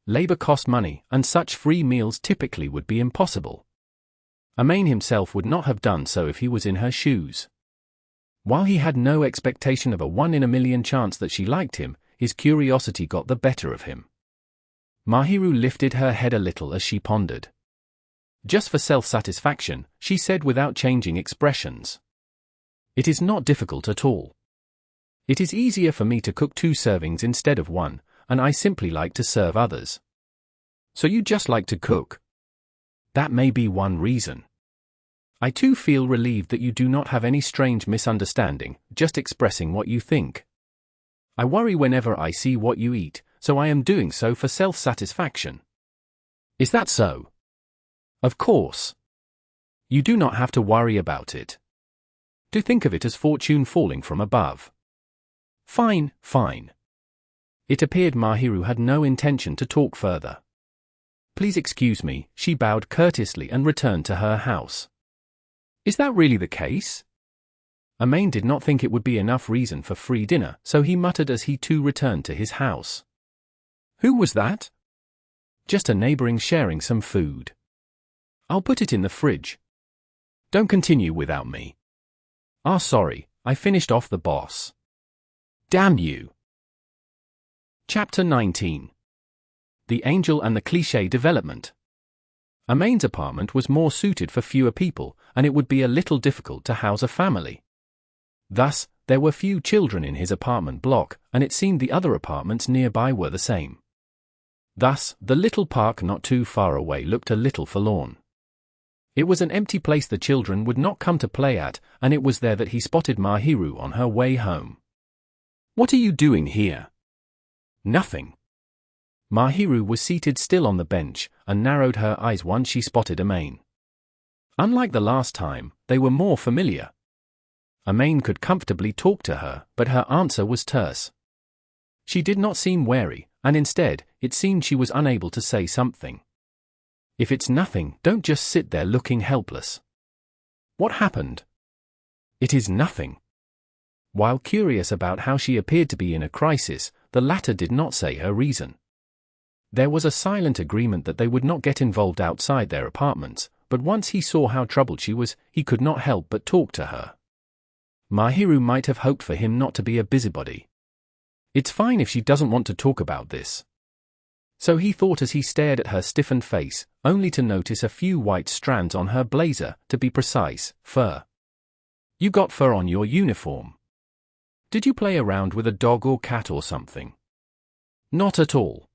Labor cost money, and such free meals typically would be impossible. Amain himself would not have done so if he was in her shoes. While he had no expectation of a 1 in a million chance that she liked him, his curiosity got the better of him. Mahiru lifted her head a little as she pondered. Just for self-satisfaction, she said without changing expressions. It is not difficult at all. It is easier for me to cook 2 servings instead of 1, and I simply like to serve others. So you just like to cook? That may be one reason. I too feel relieved that you do not have any strange misunderstanding, just expressing what you think. I worry whenever I see what you eat, so I am doing so for self-satisfaction. Is that so? Of course. You do not have to worry about it. Do think of it as fortune falling from above. Fine, fine. It appeared Mahiru had no intention to talk further. Please excuse me, she bowed courteously and returned to her house. Is that really the case? Amain did not think it would be enough reason for free dinner, so he muttered as he too returned to his house. Who was that? Just a neighboring sharing some food. I'll put it in the fridge. Don't continue without me. Ah, sorry, I finished off the boss. Damn you. Chapter 19. The Angel and the Cliche Development. Amain's apartment was more suited for fewer people, and it would be a little difficult to house a family. Thus, there were few children in his apartment block, and it seemed the other apartments nearby were the same. Thus, the little park not too far away looked a little forlorn. It was an empty place the children would not come to play at, and it was there that he spotted Mahiru on her way home. "What are you doing here?" "Nothing." Mahiru was seated still on the bench, and narrowed her eyes once she spotted Amain. Unlike the last time, they were more familiar. Amain could comfortably talk to her, but her answer was terse. She did not seem wary, and instead, it seemed she was unable to say something. "If it's nothing, don't just sit there looking helpless." "What happened?" "It is nothing." While curious about how she appeared to be in a crisis, the latter did not say her reason. There was a silent agreement that they would not get involved outside their apartments, but once he saw how troubled she was, he could not help but talk to her. Mahiru might have hoped for him not to be a busybody. "It's fine if she doesn't want to talk about this." So he thought as he stared at her stiffened face, only to notice a few white strands on her blazer, to be precise, fur. "You got fur on your uniform. Did you play around with a dog or cat or something?" "Not at all.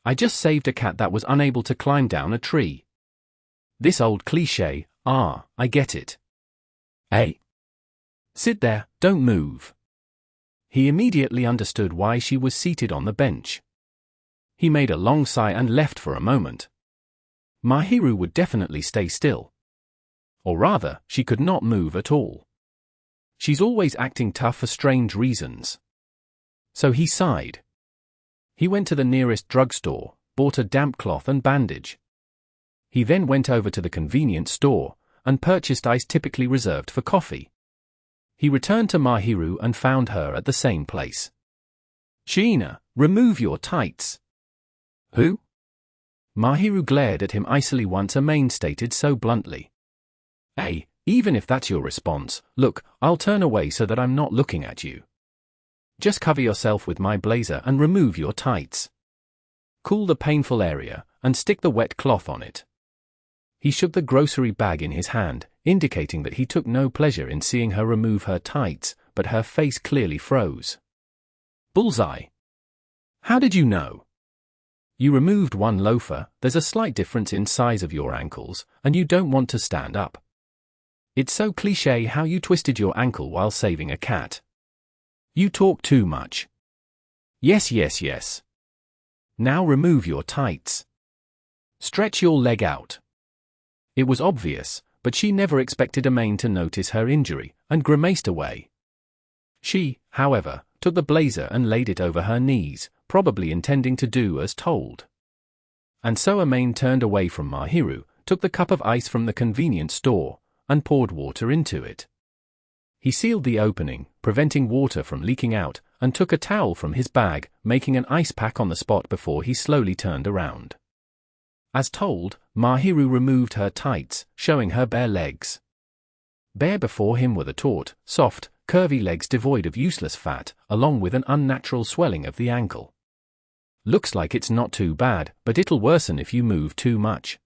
I just saved a cat that was unable to climb down a tree." This old cliché, I get it. "Hey. Sit there, don't move." He immediately understood why she was seated on the bench. He made a long sigh and left for a moment. Mahiru would definitely stay still. Or rather, she could not move at all. She's always acting tough for strange reasons. So he sighed. He went to the nearest drugstore, bought a damp cloth and bandage. He then went over to the convenience store, and purchased ice typically reserved for coffee. He returned to Mahiru and found her at the same place. "Sheena, remove your tights." "Who?" Mahiru glared at him icily once Amain stated so bluntly. "Hey, even if that's your response, look, I'll turn away so that I'm not looking at you. Just cover yourself with my blazer and remove your tights. Cool the painful area, and stick the wet cloth on it." He shook the grocery bag in his hand, indicating that he took no pleasure in seeing her remove her tights, but her face clearly froze. "Bullseye. How did you know?" "You removed one loafer, there's a slight difference in size of your ankles, and you don't want to stand up. It's so cliché how you twisted your ankle while saving a cat. You talk too much." Yes. Now remove your tights. Stretch your leg out." It was obvious, but she never expected Amain to notice her injury, and grimaced away. She, however, took the blazer and laid it over her knees, probably intending to do as told. And so Amain turned away from Mahiru, took the cup of ice from the convenience store, and poured water into it. He sealed the opening, preventing water from leaking out, and took a towel from his bag, making an ice pack on the spot before he slowly turned around. As told, Mahiru removed her tights, showing her bare legs. Bare before him were the taut, soft, curvy legs devoid of useless fat, along with an unnatural swelling of the ankle. "Looks like it's not too bad, but it'll worsen if you move too much.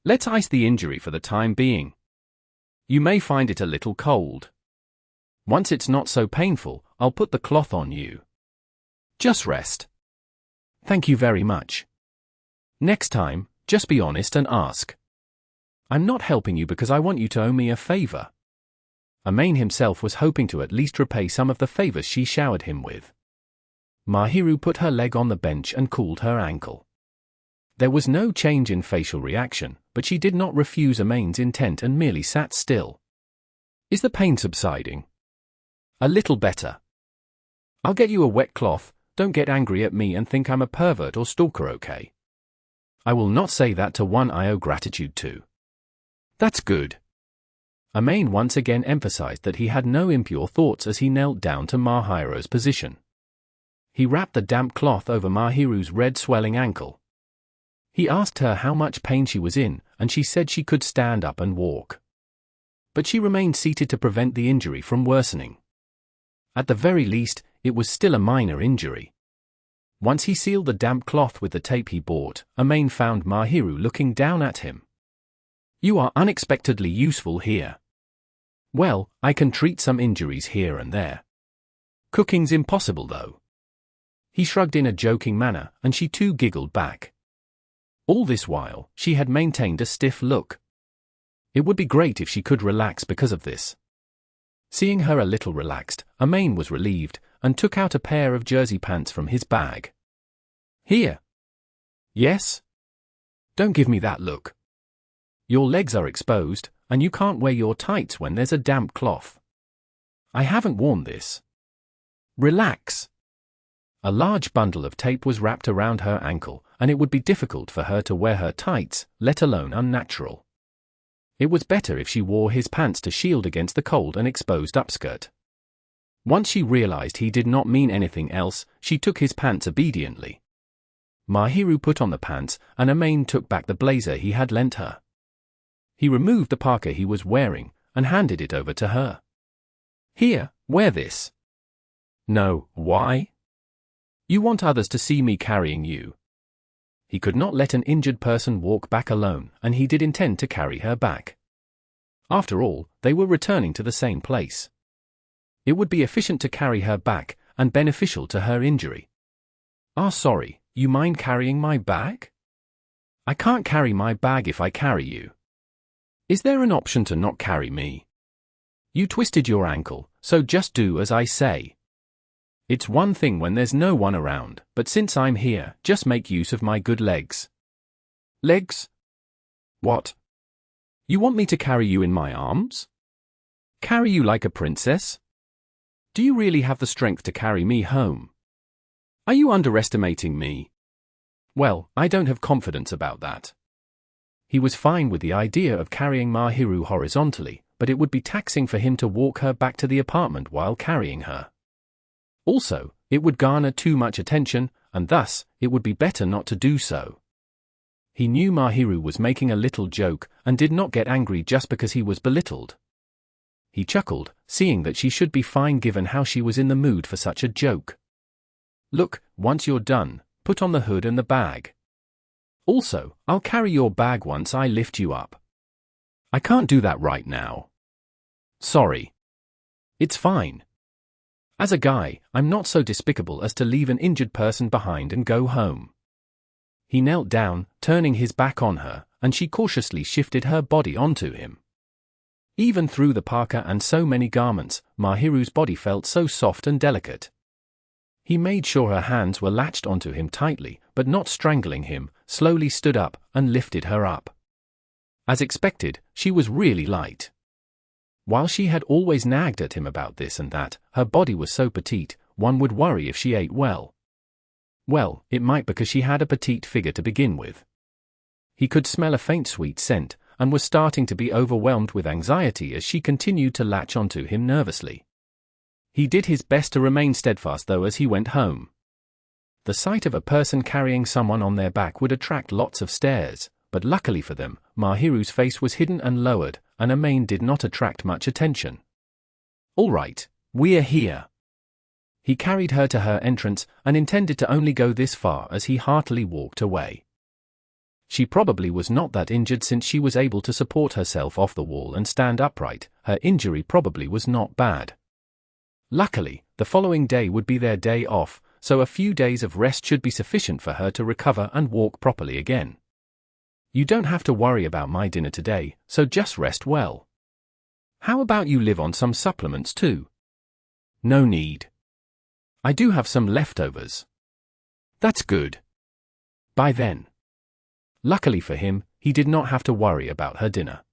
Let's ice the injury for the time being. You may find it a little cold. Once it's not so painful, I'll put the cloth on you. Just rest." "Thank you very much. Next time, just be honest and ask. I'm not helping you because I want you to owe me a favor." Amain himself was hoping to at least repay some of the favors she showered him with. Mahiru put her leg on the bench and cooled her ankle. There was no change in facial reaction, but she did not refuse Amain's intent and merely sat still. "Is the pain subsiding?" "A little better." "I'll get you a wet cloth, don't get angry at me and think I'm a pervert or stalker, okay? I will not say that to one I owe gratitude to." "That's good." Amain once again emphasized that he had no impure thoughts as he knelt down to Mahiru's position. He wrapped the damp cloth over Mahiru's red swelling ankle. He asked her how much pain she was in, and she said she could stand up and walk. But she remained seated to prevent the injury from worsening. At the very least, it was still a minor injury. Once he sealed the damp cloth with the tape he bought, Amain found Mahiru looking down at him. "You are unexpectedly useful here." "Well, I can treat some injuries here and there. Cooking's impossible though." He shrugged in a joking manner, and she too giggled back. All this while, she had maintained a stiff look. It would be great if she could relax because of this. Seeing her a little relaxed, Amain was relieved, and took out a pair of jersey pants from his bag. "Here." "Yes?" "Don't give me that look. Your legs are exposed, and you can't wear your tights when there's a damp cloth. I haven't worn this." "Relax." A large bundle of tape was wrapped around her ankle, and it would be difficult for her to wear her tights, let alone unnatural. It was better if she wore his pants to shield against the cold and exposed upskirt. Once she realized he did not mean anything else, she took his pants obediently. Mahiru put on the pants, and Amain took back the blazer he had lent her. He removed the parka he was wearing, and handed it over to her. "Here, wear this." "No, why?" "You want others to see me carrying you." He could not let an injured person walk back alone, and he did intend to carry her back. After all, they were returning to the same place. It would be efficient to carry her back, and beneficial to her injury. Sorry, you mind carrying my bag?" "I can't carry my bag if I carry you." "Is there an option to not carry me?" "You twisted your ankle, so just do as I say. It's one thing when there's no one around, but since I'm here, just make use of my good legs." "Legs? What? You want me to carry you in my arms? Carry you like a princess? Do you really have the strength to carry me home? Are you underestimating me?" "Well, I don't have confidence about that." He was fine with the idea of carrying Mahiru horizontally, but it would be taxing for him to walk her back to the apartment while carrying her. Also, it would garner too much attention, and thus, it would be better not to do so. He knew Mahiru was making a little joke, and did not get angry just because he was belittled. He chuckled, seeing that she should be fine given how she was in the mood for such a joke. "Look, once you're done, put on the hood and the bag. Also, I'll carry your bag once I lift you up." "I can't do that right now." "Sorry." "It's fine. As a guy, I'm not so despicable as to leave an injured person behind and go home." He knelt down, turning his back on her, and she cautiously shifted her body onto him. Even through the parka and so many garments, Mahiru's body felt so soft and delicate. He made sure her hands were latched onto him tightly, but not strangling him, slowly stood up, and lifted her up. As expected, she was really light. While she had always nagged at him about this and that, her body was so petite, one would worry if she ate well. Well, it might because she had a petite figure to begin with. He could smell a faint sweet scent, and was starting to be overwhelmed with anxiety as she continued to latch onto him nervously. He did his best to remain steadfast though as he went home. The sight of a person carrying someone on their back would attract lots of stares, but luckily for them, Mahiru's face was hidden and lowered, and Amain did not attract much attention. "All right, we're here." He carried her to her entrance, and intended to only go this far as he heartily walked away. She probably was not that injured since she was able to support herself off the wall and stand upright. Her injury probably was not bad. Luckily, the following day would be their day off, so a few days of rest should be sufficient for her to recover and walk properly again. "You don't have to worry about my dinner today, so just rest well. How about you live on some supplements too?" "No need. I do have some leftovers." "That's good. By then." Luckily for him, he did not have to worry about her dinner.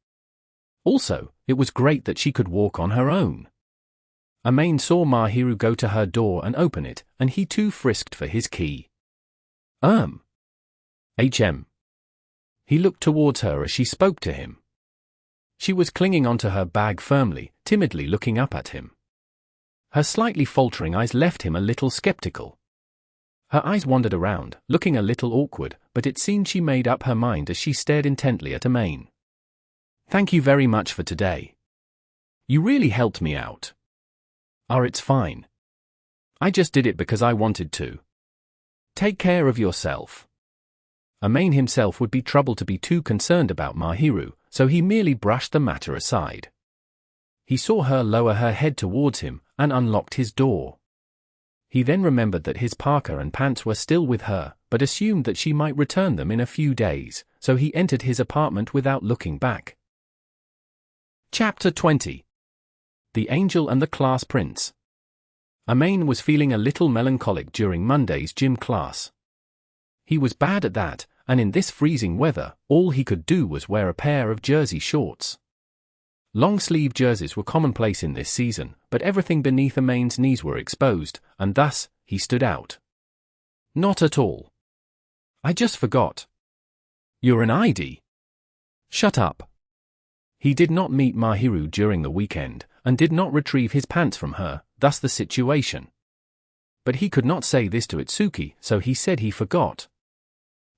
Also, it was great that she could walk on her own. Amain saw Mahiru go to her door and open it, and he too frisked for his key. HM. He looked towards her as she spoke to him. She was clinging onto her bag firmly, timidly looking up at him. Her slightly faltering eyes left him a little skeptical. Her eyes wandered around, looking a little awkward, but it seemed she made up her mind as she stared intently at Amain. "Thank you very much for today. You really helped me out." "It's fine. I just did it because I wanted to." Take care of yourself. Amain himself would be troubled to be too concerned about Mahiru, so he merely brushed the matter aside. He saw her lower her head towards him and unlocked his door. He then remembered that his parka and pants were still with her, but assumed that she might return them in a few days, so he entered his apartment without looking back. Chapter 20. The Angel and the Class Prince. Amain was feeling a little melancholic during Monday's gym class. He was bad at that, and in this freezing weather, all he could do was wear a pair of jersey shorts. Long-sleeve jerseys were commonplace in this season, but everything beneath Amain's knees were exposed, and thus, he stood out. Not at all. I just forgot. You're an ID. Shut up. He did not meet Mahiru during the weekend, and did not retrieve his pants from her, thus the situation. But he could not say this to Itsuki, so he said he forgot.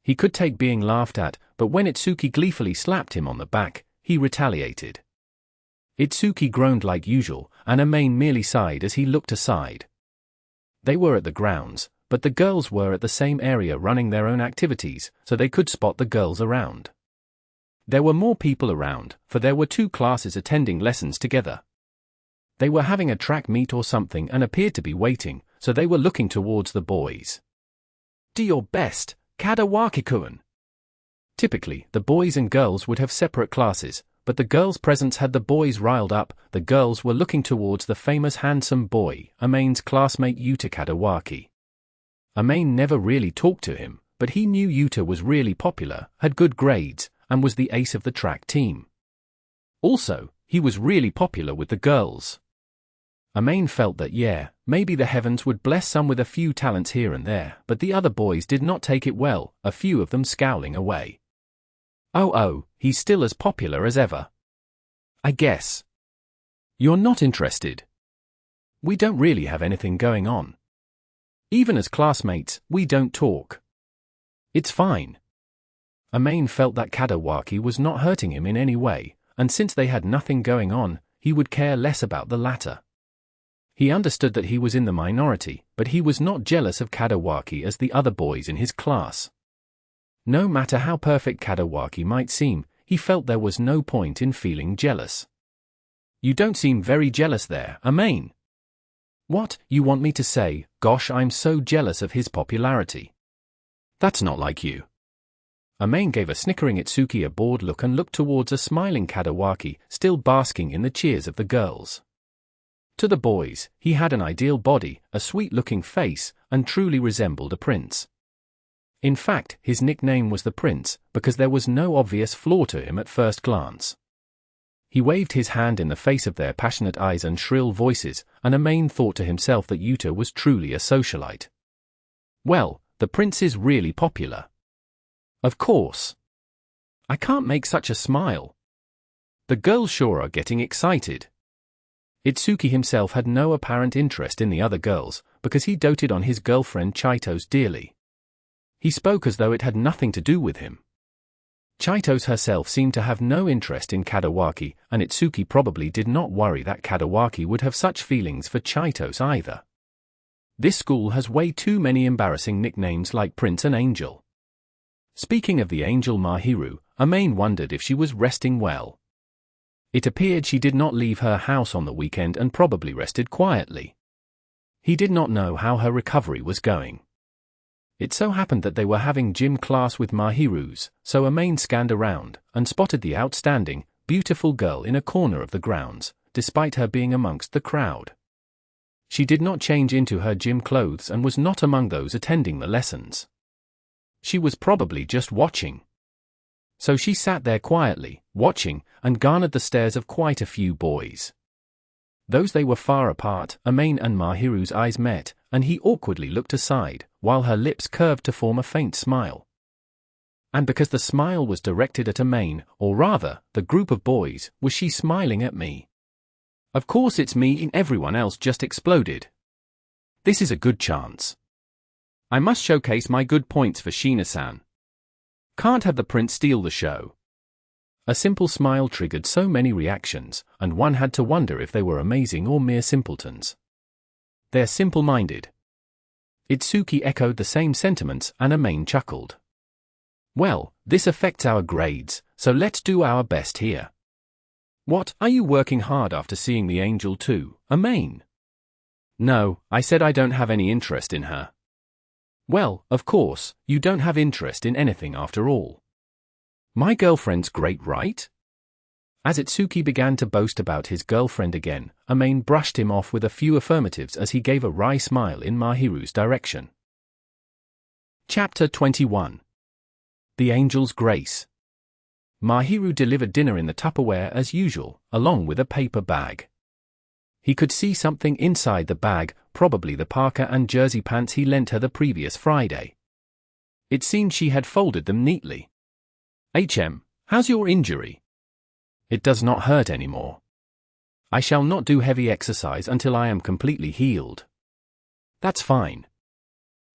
He could take being laughed at, but when Itsuki gleefully slapped him on the back, he retaliated. Itsuki groaned like usual, and Amain merely sighed as he looked aside. They were at the grounds, but the girls were at the same area running their own activities, so they could spot the girls around. There were more people around, for there were 2 classes attending lessons together. They were having a track meet or something and appeared to be waiting, so they were looking towards the boys. Do your best, Kadawaki-kun. Typically, the boys and girls would have separate classes, but the girls' presence had the boys riled up. The girls were looking towards the famous handsome boy, Amain's classmate Yuta Kadawaki. Amain never really talked to him, but he knew Yuta was really popular, had good grades, and was the ace of the track team. Also, he was really popular with the girls. Amain felt that maybe the heavens would bless some with a few talents here and there, but the other boys did not take it well, a few of them scowling away. Oh, he's still as popular as ever. I guess. You're not interested. We don't really have anything going on. Even as classmates, we don't talk. It's fine. Amain felt that Kadawaki was not hurting him in any way, and since they had nothing going on, he would care less about the latter. He understood that he was in the minority, but he was not jealous of Kadawaki as the other boys in his class. No matter how perfect Kadawaki might seem, he felt there was no point in feeling jealous. You don't seem very jealous there, Amain. What, you want me to say, gosh, I'm so jealous of his popularity? That's not like you. Amain gave a snickering Itsuki a bored look and looked towards a smiling Kadawaki, still basking in the cheers of the girls. To the boys, he had an ideal body, a sweet-looking face, and truly resembled a prince. In fact, his nickname was the Prince, because there was no obvious flaw to him at first glance. He waved his hand in the face of their passionate eyes and shrill voices, and Amain thought to himself that Yuta was truly a socialite. Well, the Prince is really popular. Of course. I can't make such a smile. The girls sure are getting excited. Itsuki himself had no apparent interest in the other girls, because he doted on his girlfriend Chito's dearly. He spoke as though it had nothing to do with him. Chito's herself seemed to have no interest in Kadawaki, and Itsuki probably did not worry that Kadawaki would have such feelings for Chito's either. This school has way too many embarrassing nicknames like Prince and Angel. Speaking of the angel Mahiru, Amain wondered if she was resting well. It appeared she did not leave her house on the weekend and probably rested quietly. He did not know how her recovery was going. It so happened that they were having gym class with Mahirus, so Amain scanned around and spotted the outstanding, beautiful girl in a corner of the grounds, despite her being amongst the crowd. She did not change into her gym clothes and was not among those attending the lessons. She was probably just watching. So she sat there quietly, watching, and garnered the stares of quite a few boys. Though they were far apart, Amain and Mahiru's eyes met, and he awkwardly looked aside, while her lips curved to form a faint smile. And because the smile was directed at Amain, or rather, the group of boys, was she smiling at me? Of course it's me, and everyone else just exploded. This is a good chance. I must showcase my good points for Shina-san. Can't have the Prince steal the show. A simple smile triggered so many reactions, and one had to wonder if they were amazing or mere simpletons. They're simple-minded. Itsuki echoed the same sentiments and Amain chuckled. Well, this affects our grades, so let's do our best here. What, are you working hard after seeing the angel too, Amain? No, I said I don't have any interest in her. Well, of course, you don't have interest in anything after all. My girlfriend's great, right? As Itsuki began to boast about his girlfriend again, Amain brushed him off with a few affirmatives as he gave a wry smile in Mahiru's direction. Chapter 21. The Angel's Grace. Mahiru delivered dinner in the Tupperware as usual, along with a paper bag. He could see something inside the bag, probably the parka and jersey pants he lent her the previous Friday. It seemed she had folded them neatly. How's your injury? It does not hurt anymore. I shall not do heavy exercise until I am completely healed. That's fine.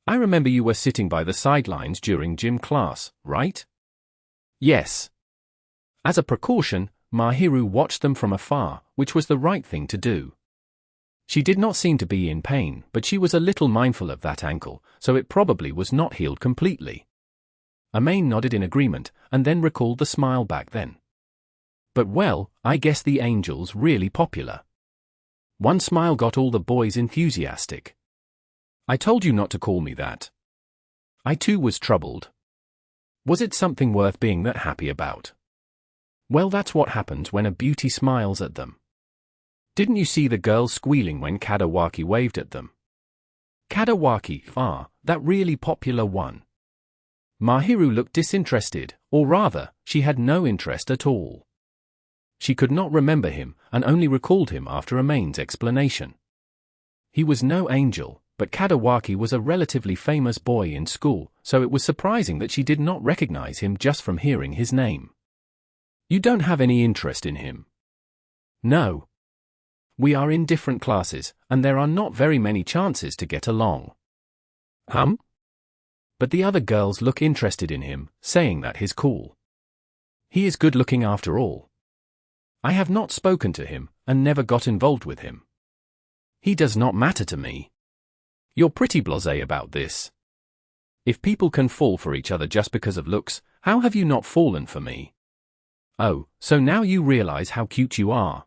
I remember you were sitting by the sidelines during gym class, right? Yes. As a precaution, Mahiru watched them from afar, which was the right thing to do. She did not seem to be in pain, but she was a little mindful of that ankle, so it probably was not healed completely. Amain nodded in agreement, and then recalled the smile back then. But well, I guess the angel's really popular. One smile got all the boys enthusiastic. I told you not to call me that. I too was troubled. Was it something worth being that happy about? Well, that's what happens when a beauty smiles at them. Didn't you see the girls squealing when Kadawaki waved at them? Kadawaki, that really popular one. Mahiru looked disinterested, or rather, she had no interest at all. She could not remember him, and only recalled him after Amain's explanation. He was no angel, but Kadawaki was a relatively famous boy in school, so it was surprising that she did not recognize him just from hearing his name. You don't have any interest in him? No. We are in different classes, and there are not very many chances to get along. But the other girls look interested in him, saying that he's cool. He is good looking after all. I have not spoken to him, and never got involved with him. He does not matter to me. You're pretty blasé about this. If people can fall for each other just because of looks, how have you not fallen for me? Oh, so now you realize how cute you are.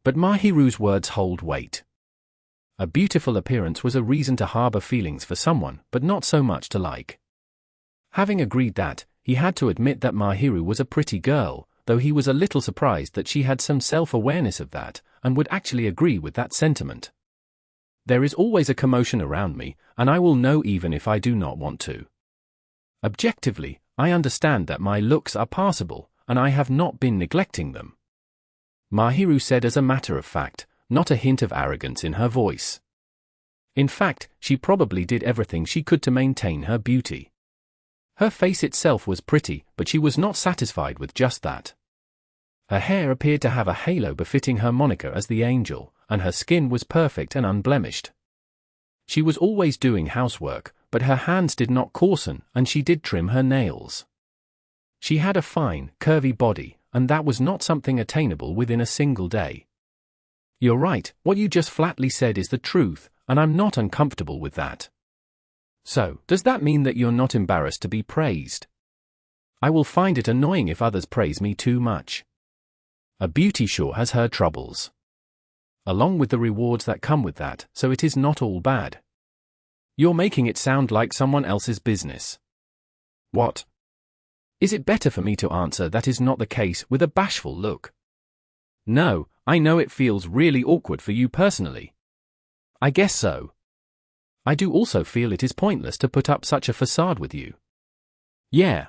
But Mahiru's words hold weight. A beautiful appearance was a reason to harbor feelings for someone, but not so much to like. Having agreed that, he had to admit that Mahiru was a pretty girl, though he was a little surprised that she had some self-awareness of that, and would actually agree with that sentiment. There is always a commotion around me, and I will know even if I do not want to. Objectively, I understand that my looks are passable, and I have not been neglecting them. Mahiru said as a matter of fact, not a hint of arrogance in her voice. In fact, she probably did everything she could to maintain her beauty. Her face itself was pretty, but she was not satisfied with just that. Her hair appeared to have a halo befitting her moniker as the angel, and her skin was perfect and unblemished. She was always doing housework, but her hands did not coarsen, and she did trim her nails. She had a fine, curvy body, and that was not something attainable within a single day. You're right, what you just flatly said is the truth, and I'm not uncomfortable with that. So, does that mean that you're not embarrassed to be praised? I will find it annoying if others praise me too much. A beauty sure has her troubles. Along with the rewards that come with that, so it is not all bad. You're making it sound like someone else's business. What? Is it better for me to answer that is not the case with a bashful look? No, I know it feels really awkward for you personally. I guess so. I do also feel it is pointless to put up such a facade with you. Yeah.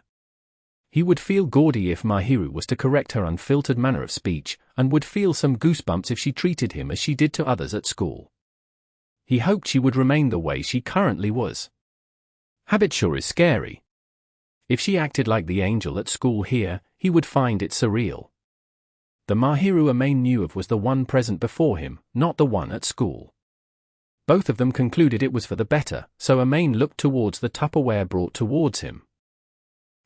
He would feel gaudy if Mahiru was to correct her unfiltered manner of speech, and would feel some goosebumps if she treated him as she did to others at school. He hoped she would remain the way she currently was. Habit sure is scary. If she acted like the angel at school here, he would find it surreal. The Mahiru Amain knew of was the one present before him, not the one at school. Both of them concluded it was for the better, so Amain looked towards the Tupperware brought towards him.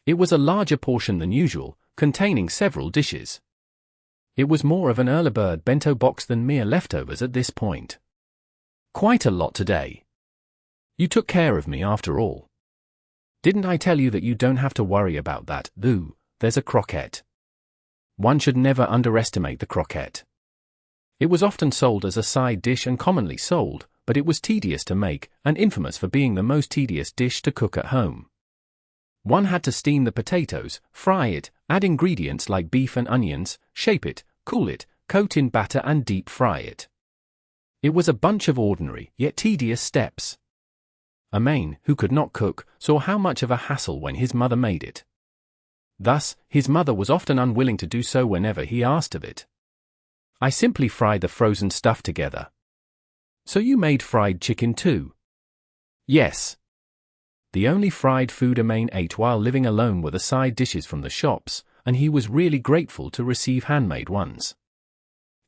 It was a larger portion than usual, containing several dishes. It was more of an early bird bento box than mere leftovers at this point. Quite a lot today. You took care of me after all. Didn't I tell you that you don't have to worry about that, though? There's a croquette. One should never underestimate the croquette. It was often sold as a side dish and commonly sold, but it was tedious to make, and infamous for being the most tedious dish to cook at home. One had to steam the potatoes, fry it, add ingredients like beef and onions, shape it, cool it, coat in batter and deep fry it. It was a bunch of ordinary, yet tedious steps. Amain, who could not cook, saw how much of a hassle when his mother made it. Thus, his mother was often unwilling to do so whenever he asked of it. I simply fried the frozen stuff together. So you made fried chicken too? Yes. The only fried food Amain ate while living alone were the side dishes from the shops, and he was really grateful to receive handmade ones.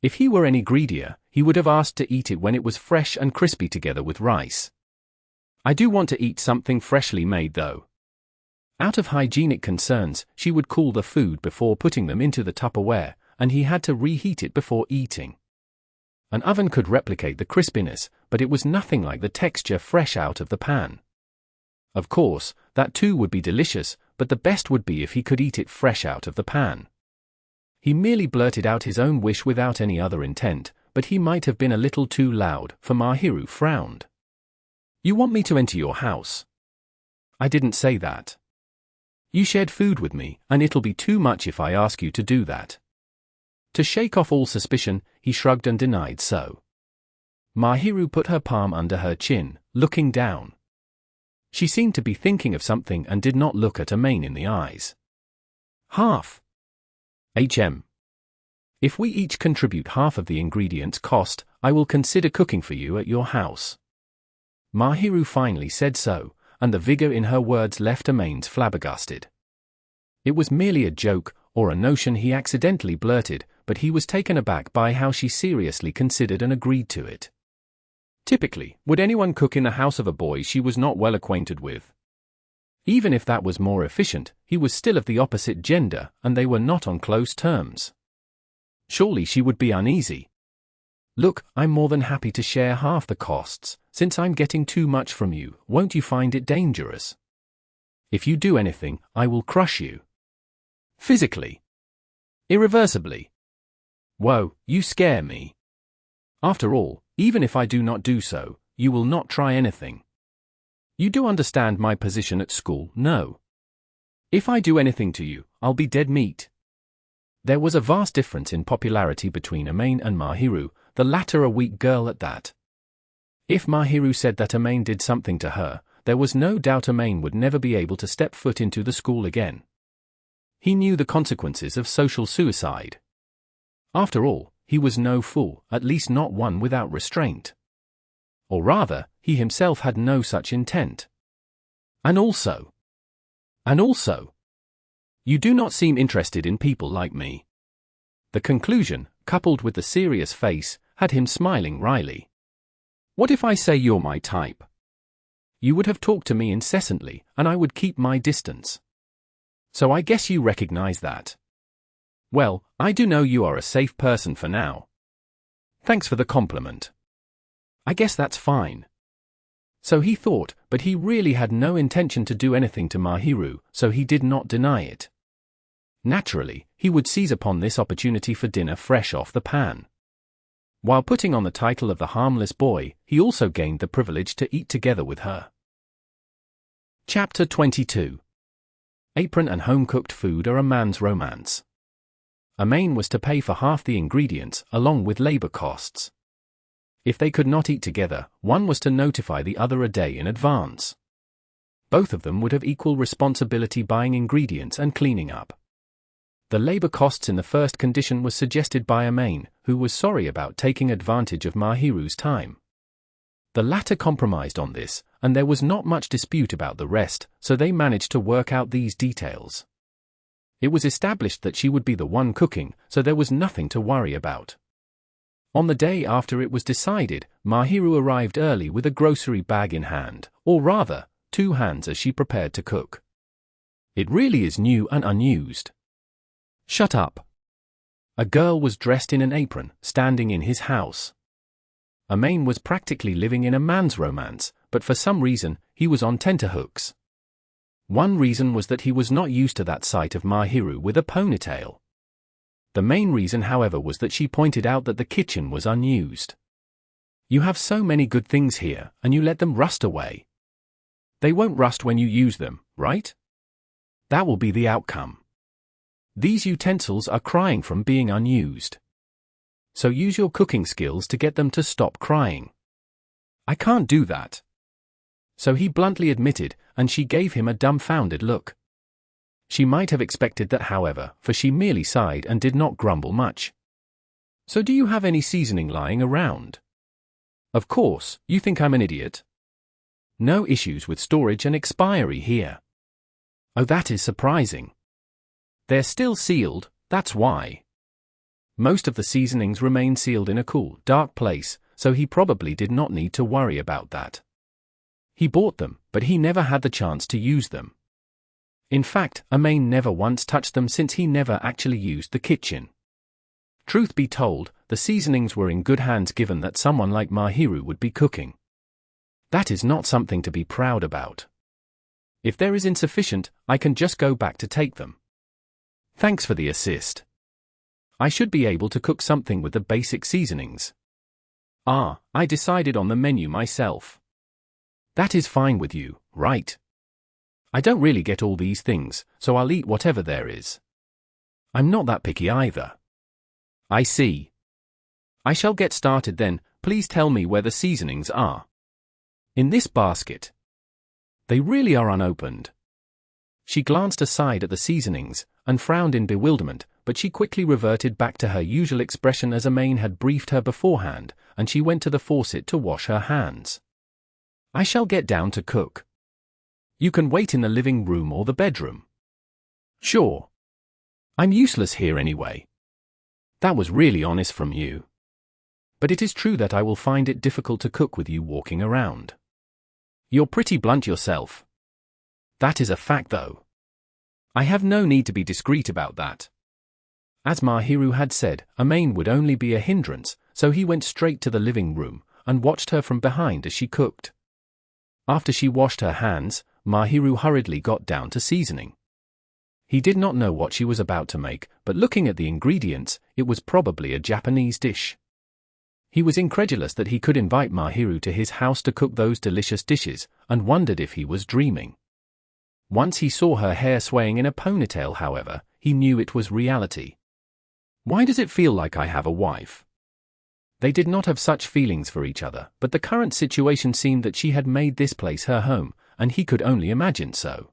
If he were any greedier, he would have asked to eat it when it was fresh and crispy together with rice. I do want to eat something freshly made though. Out of hygienic concerns, she would cool the food before putting them into the Tupperware, and he had to reheat it before eating. An oven could replicate the crispiness, but it was nothing like the texture fresh out of the pan. Of course, that too would be delicious, but the best would be if he could eat it fresh out of the pan. He merely blurted out his own wish without any other intent, but he might have been a little too loud, for Mahiru frowned. You want me to enter your house? I didn't say that. You shared food with me, and it'll be too much if I ask you to do that. To shake off all suspicion, he shrugged and denied so. Mahiru put her palm under her chin, looking down. She seemed to be thinking of something and did not look at Amain in the eyes. Half. If we each contribute half of the ingredients cost, I will consider cooking for you at your house. Mahiru finally said so, and the vigor in her words left Amain's flabbergasted. It was merely a joke, or a notion he accidentally blurted, but he was taken aback by how she seriously considered and agreed to it. Typically, would anyone cook in the house of a boy she was not well acquainted with? Even if that was more efficient, he was still of the opposite gender, and they were not on close terms. Surely she would be uneasy. Look, I'm more than happy to share half the costs, since I'm getting too much from you. Won't you find it dangerous? If you do anything, I will crush you. Physically. Irreversibly. Whoa, you scare me. After all, even if I do not do so, you will not try anything. You do understand my position at school, no? If I do anything to you, I'll be dead meat. There was a vast difference in popularity between Amain and Mahiru, the latter a weak girl at that. If Mahiru said that Amain did something to her, there was no doubt Amain would never be able to step foot into the school again. He knew the consequences of social suicide. After all, he was no fool, at least not one without restraint. Or rather, he himself had no such intent. And also, you do not seem interested in people like me. The conclusion, coupled with the serious face, had him smiling wryly. What if I say you're my type? You would have talked to me incessantly, and I would keep my distance. So I guess you recognize that. Well, I do know you are a safe person for now. Thanks for the compliment. I guess that's fine. So he thought, but he really had no intention to do anything to Mahiru, so he did not deny it. Naturally, he would seize upon this opportunity for dinner fresh off the pan. While putting on the title of the harmless boy, he also gained the privilege to eat together with her. Chapter 22. Apron and home-cooked food are a man's romance. Amain was to pay for half the ingredients, along with labor costs. If they could not eat together, one was to notify the other a day in advance. Both of them would have equal responsibility buying ingredients and cleaning up. The labor costs in the first condition was suggested by Amain, who was sorry about taking advantage of Mahiru's time. The latter compromised on this, and there was not much dispute about the rest, so they managed to work out these details. It was established that she would be the one cooking, so there was nothing to worry about. On the day after it was decided, Mahiru arrived early with a grocery bag in hand, or rather, 2 hands as she prepared to cook. It really is new and unused. Shut up. A girl was dressed in an apron, standing in his house. Amain was practically living in a man's romance, but for some reason, he was on tenterhooks. One reason was that he was not used to that sight of Mahiru with a ponytail. The main reason, however, was that she pointed out that the kitchen was unused. You have so many good things here, and you let them rust away. They won't rust when you use them, right? That will be the outcome. These utensils are crying from being unused. So use your cooking skills to get them to stop crying. I can't do that. So he bluntly admitted, and she gave him a dumbfounded look. She might have expected that, however, for she merely sighed and did not grumble much. So do you have any seasoning lying around? Of course, you think I'm an idiot. No issues with storage and expiry here. Oh, that is surprising. They're still sealed, that's why. Most of the seasonings remain sealed in a cool, dark place, so he probably did not need to worry about that. He bought them, but he never had the chance to use them. In fact, Amain never once touched them since he never actually used the kitchen. Truth be told, the seasonings were in good hands given that someone like Mahiru would be cooking. That is not something to be proud about. If there is insufficient, I can just go back to take them. Thanks for the assist. I should be able to cook something with the basic seasonings. I decided on the menu myself. That is fine with you, right? I don't really get all these things, so I'll eat whatever there is. I'm not that picky either. I see. I shall get started then. Please tell me where the seasonings are. In this basket. They really are unopened. She glanced aside at the seasonings, and frowned in bewilderment, but she quickly reverted back to her usual expression as Amain had briefed her beforehand, and she went to the faucet to wash her hands. I shall get down to cook. You can wait in the living room or the bedroom. Sure. I'm useless here anyway. That was really honest from you. But it is true that I will find it difficult to cook with you walking around. You're pretty blunt yourself. That is a fact though. I have no need to be discreet about that. As Mahiru had said, Amain would only be a hindrance, so he went straight to the living room, and watched her from behind as she cooked. After she washed her hands, Mahiru hurriedly got down to seasoning. He did not know what she was about to make, but looking at the ingredients, it was probably a Japanese dish. He was incredulous that he could invite Mahiru to his house to cook those delicious dishes, and wondered if he was dreaming. Once he saw her hair swaying in a ponytail, however, he knew it was reality. Why does it feel like I have a wife? They did not have such feelings for each other, but the current situation seemed that she had made this place her home, and he could only imagine so.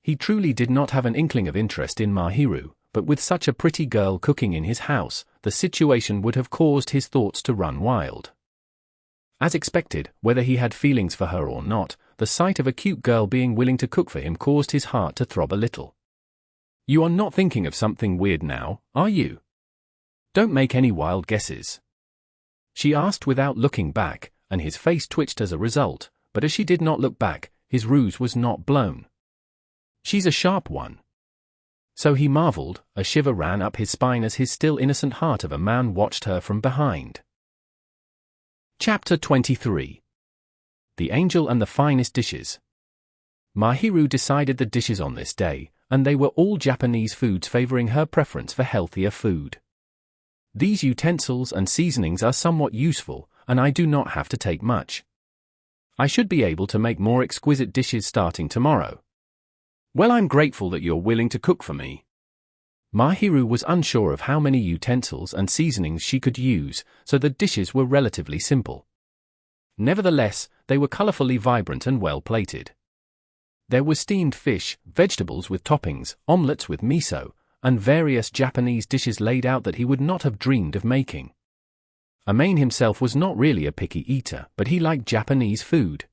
He truly did not have an inkling of interest in Mahiru, but with such a pretty girl cooking in his house, the situation would have caused his thoughts to run wild. As expected, whether he had feelings for her or not, the sight of a cute girl being willing to cook for him caused his heart to throb a little. You are not thinking of something weird now, are you? Don't make any wild guesses. She asked without looking back, and his face twitched as a result, but as she did not look back, his ruse was not blown. She's a sharp one. So he marveled, a shiver ran up his spine as his still innocent heart of a man watched her from behind. Chapter 23. The Angel and the Finest Dishes. Mahiru decided the dishes on this day, and they were all Japanese foods favoring her preference for healthier food. These utensils and seasonings are somewhat useful, and I do not have to take much. I should be able to make more exquisite dishes starting tomorrow. Well, I'm grateful that you're willing to cook for me. Mahiru was unsure of how many utensils and seasonings she could use, so the dishes were relatively simple. Nevertheless, they were colorfully vibrant and well plated. There was steamed fish, vegetables with toppings, omelets with miso, and various Japanese dishes laid out that he would not have dreamed of making. Amain himself was not really a picky eater, but he liked Japanese food.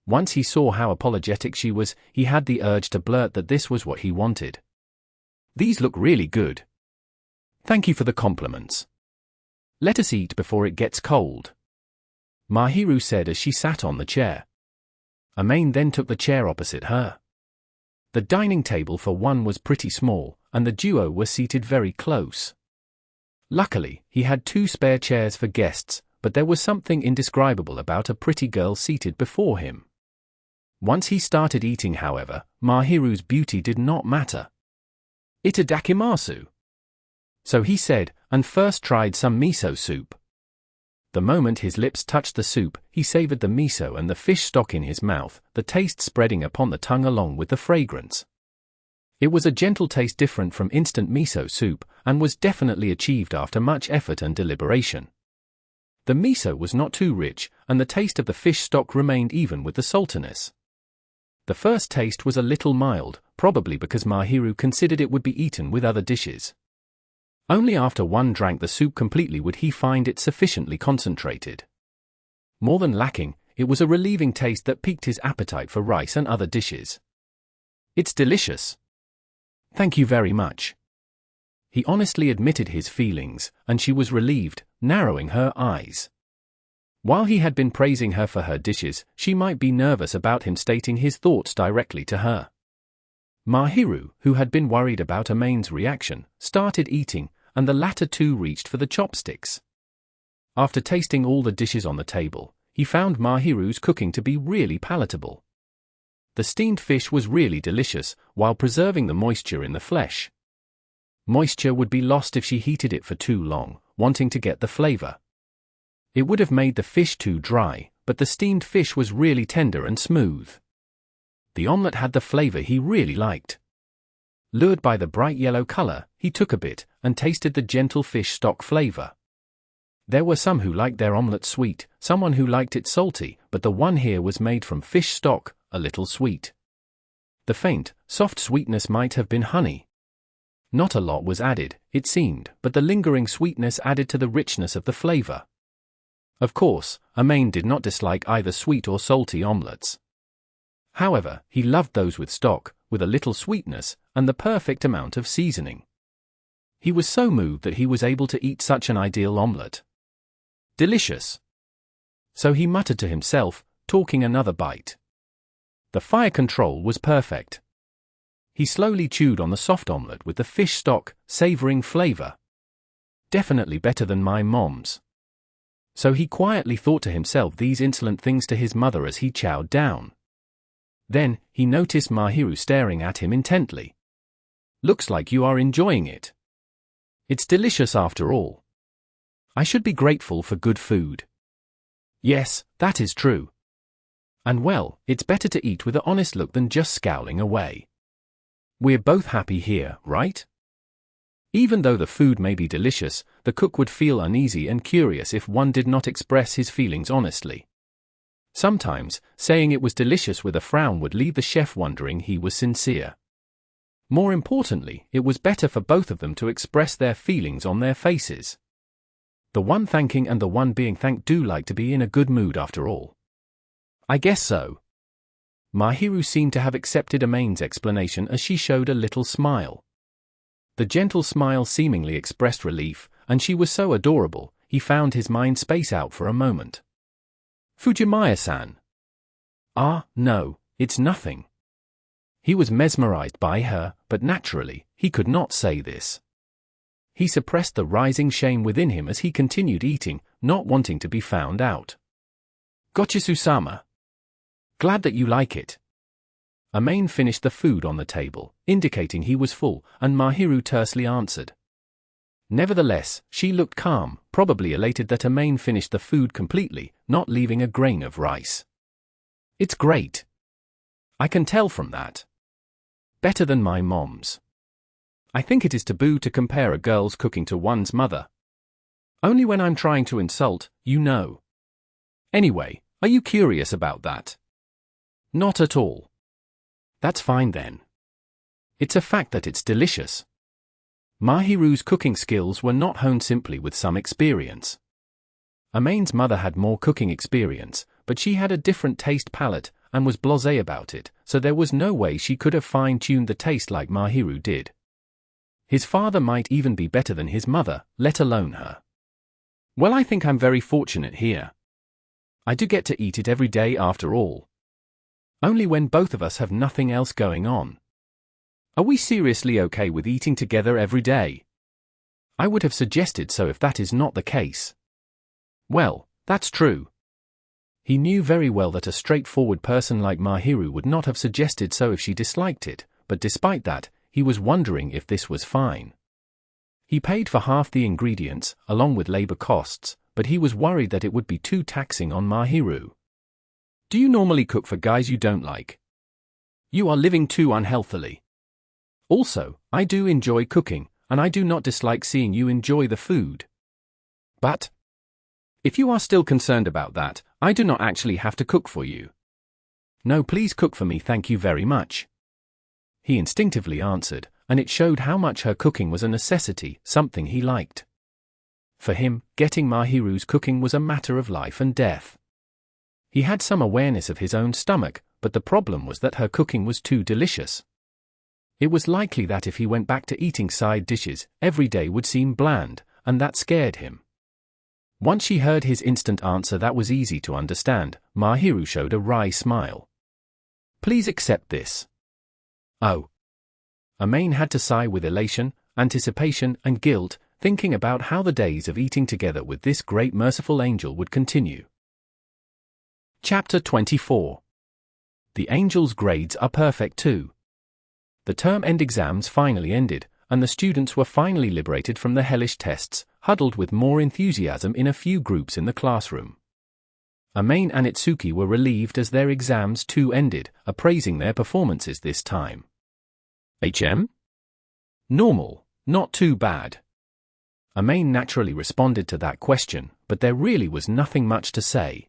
Once he saw how apologetic she was, he had the urge to blurt that this was what he wanted. These look really good. Thank you for the compliments. Let us eat before it gets cold. Mahiru said as she sat on the chair. Amain then took the chair opposite her. The dining table for one was pretty small, and the duo were seated very close. Luckily, he had 2 spare chairs for guests, but there was something indescribable about a pretty girl seated before him. Once he started eating, however, Mahiru's beauty did not matter. "Itadakimasu." So he said, and first tried some miso soup. The moment his lips touched the soup, he savored the miso and the fish stock in his mouth, the taste spreading upon the tongue along with the fragrance. It was a gentle taste different from instant miso soup, and was definitely achieved after much effort and deliberation. The miso was not too rich, and the taste of the fish stock remained even with the saltiness. The first taste was a little mild, probably because Mahiru considered it would be eaten with other dishes. Only after one drank the soup completely would he find it sufficiently concentrated. More than lacking, it was a relieving taste that piqued his appetite for rice and other dishes. "It's delicious. Thank you very much." He honestly admitted his feelings, and she was relieved, narrowing her eyes. While he had been praising her for her dishes, she might be nervous about him stating his thoughts directly to her. Mahiru, who had been worried about Amane's reaction, started eating, and the latter two reached for the chopsticks. After tasting all the dishes on the table, he found Mahiru's cooking to be really palatable. The steamed fish was really delicious, while preserving the moisture in the flesh. Moisture would be lost if she heated it for too long, wanting to get the flavor. It would have made the fish too dry, but the steamed fish was really tender and smooth. The omelette had the flavor he really liked. Lured by the bright yellow color, he took a bit, and tasted the gentle fish stock flavor. There were some who liked their omelette sweet, someone who liked it salty, but the one here was made from fish stock, a little sweet. The faint, soft sweetness might have been honey. Not a lot was added, it seemed, but the lingering sweetness added to the richness of the flavor. Of course, Amane did not dislike either sweet or salty omelettes. However, he loved those with stock, with a little sweetness, and the perfect amount of seasoning. He was so moved that he was able to eat such an ideal omelette. Delicious. So he muttered to himself, taking another bite. The fire control was perfect. He slowly chewed on the soft omelette with the fish stock, savoring flavor. Definitely better than my mom's. So he quietly thought to himself these insolent things to his mother as he chowed down. Then, he noticed Mahiru staring at him intently. "Looks like you are enjoying it. It's delicious after all. I should be grateful for good food." "Yes, that is true. And well, it's better to eat with an honest look than just scowling away. We're both happy here, right?" Even though the food may be delicious, the cook would feel uneasy and curious if one did not express his feelings honestly. Sometimes, saying it was delicious with a frown would leave the chef wondering he was sincere. More importantly, it was better for both of them to express their feelings on their faces. The one thanking and the one being thanked do like to be in a good mood after all. "I guess so." Mahiru seemed to have accepted Amane's explanation as she showed a little smile. The gentle smile seemingly expressed relief, and she was so adorable, he found his mind space out for a moment. "Fujimaya-san." "Ah, no, it's nothing." He was mesmerized by her, but naturally, he could not say this. He suppressed the rising shame within him as he continued eating, not wanting to be found out. "Gochisu-sama. Glad that you like it." Amane finished the food on the table, indicating he was full, and Mahiru tersely answered. Nevertheless, she looked calm, probably elated that Amane finished the food completely, not leaving a grain of rice. "It's great. I can tell from that. Better than my mom's. I think it is taboo to compare a girl's cooking to one's mother. Only when I'm trying to insult, you know. Anyway, are you curious about that?" "Not at all." "That's fine then. It's a fact that it's delicious." Mahiru's cooking skills were not honed simply with some experience. Amane's mother had more cooking experience, but she had a different taste palette, and was blasé about it, so there was no way she could have fine-tuned the taste like Mahiru did. His father might even be better than his mother, let alone her. "Well, I think I'm very fortunate here. I do get to eat it every day after all. Only when both of us have nothing else going on. Are we seriously okay with eating together every day? I would have suggested so if that is not the case. Well, That's true. He knew very well that a straightforward person like Mahiru would not have suggested so if she disliked it, but despite that, he was wondering if this was fine. He paid for half the ingredients, along with labor costs, but he was worried that it would be too taxing on Mahiru. Do you normally cook for guys you don't like? You are living too unhealthily. Also, I do enjoy cooking, and I do not dislike seeing you enjoy the food. But if you are still concerned about that, I do not actually have to cook for you. No, please cook for me, thank you very much. He instinctively answered, and it showed how much her cooking was a necessity, something he liked. For him, getting Mahiru's cooking was a matter of life and death. He had some awareness of his own stomach, but the problem was that her cooking was too delicious. It was likely that if he went back to eating side dishes, every day would seem bland, and that scared him. Once she heard his instant answer that was easy to understand, Mahiru showed a wry smile. Please accept this. Oh. Amain had to sigh with elation, anticipation, and guilt, thinking about how the days of eating together with this great merciful angel would continue. Chapter 24. The angel's grades are perfect too. The term-end exams finally ended, and the students were finally liberated from the hellish tests, huddled with more enthusiasm in a few groups in the classroom. Amain and Itsuki were relieved as their exams too ended, appraising their performances this time. HM? Normal, not too bad. Amain naturally responded to that question, but there really was nothing much to say.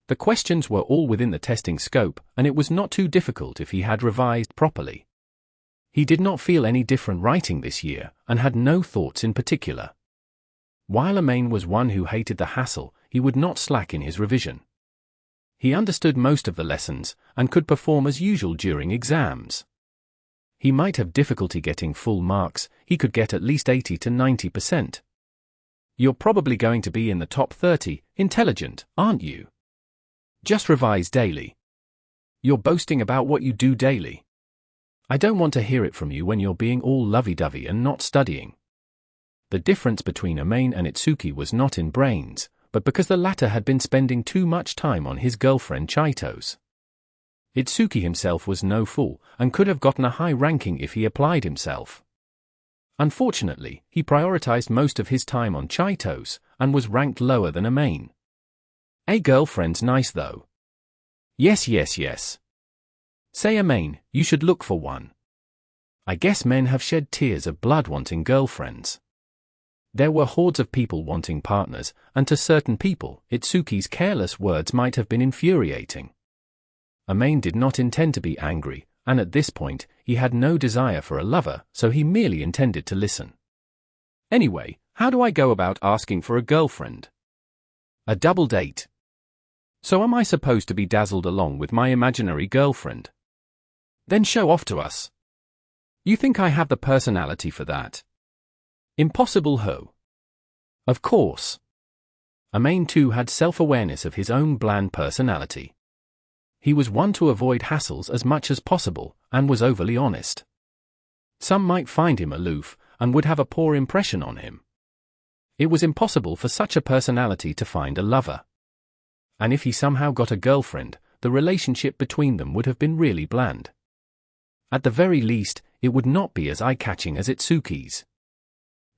The questions were all within the testing scope, and it was not too difficult if he had revised properly. He did not feel any different writing this year, and had no thoughts in particular. While Amain was one who hated the hassle, he would not slack in his revision. He understood most of the lessons, and could perform as usual during exams. He might have difficulty getting full marks, he could get at least 80 to 90%. You're probably going to be in the top 30, intelligent, aren't you? Just revise daily. You're boasting about what you do daily. I don't want to hear it from you when you're being all lovey-dovey and not studying. The difference between Amain and Itsuki was not in brains, but because the latter had been spending too much time on his girlfriend Chito's. Itsuki himself was no fool, and could have gotten a high ranking if he applied himself. Unfortunately, he prioritized most of his time on Chito's, and was ranked lower than Amain. A girlfriend's nice though. Yes. Say Amain, you should look for one. I guess men have shed tears of blood wanting girlfriends. There were hordes of people wanting partners, and to certain people, Itsuki's careless words might have been infuriating. Amain did not intend to be angry, and at this point, he had no desire for a lover, so he merely intended to listen. Anyway, how do I go about asking for a girlfriend? A double date. So am I supposed to be dazzled along with my imaginary girlfriend? Then show off to us. You think I have the personality for that? Impossible ho. Of course. Amain too had self-awareness of his own bland personality. He was one to avoid hassles as much as possible, and was overly honest. Some might find him aloof, and would have a poor impression on him. It was impossible for such a personality to find a lover. And if he somehow got a girlfriend, the relationship between them would have been really bland. At the very least, it would not be as eye-catching as Itsuki's.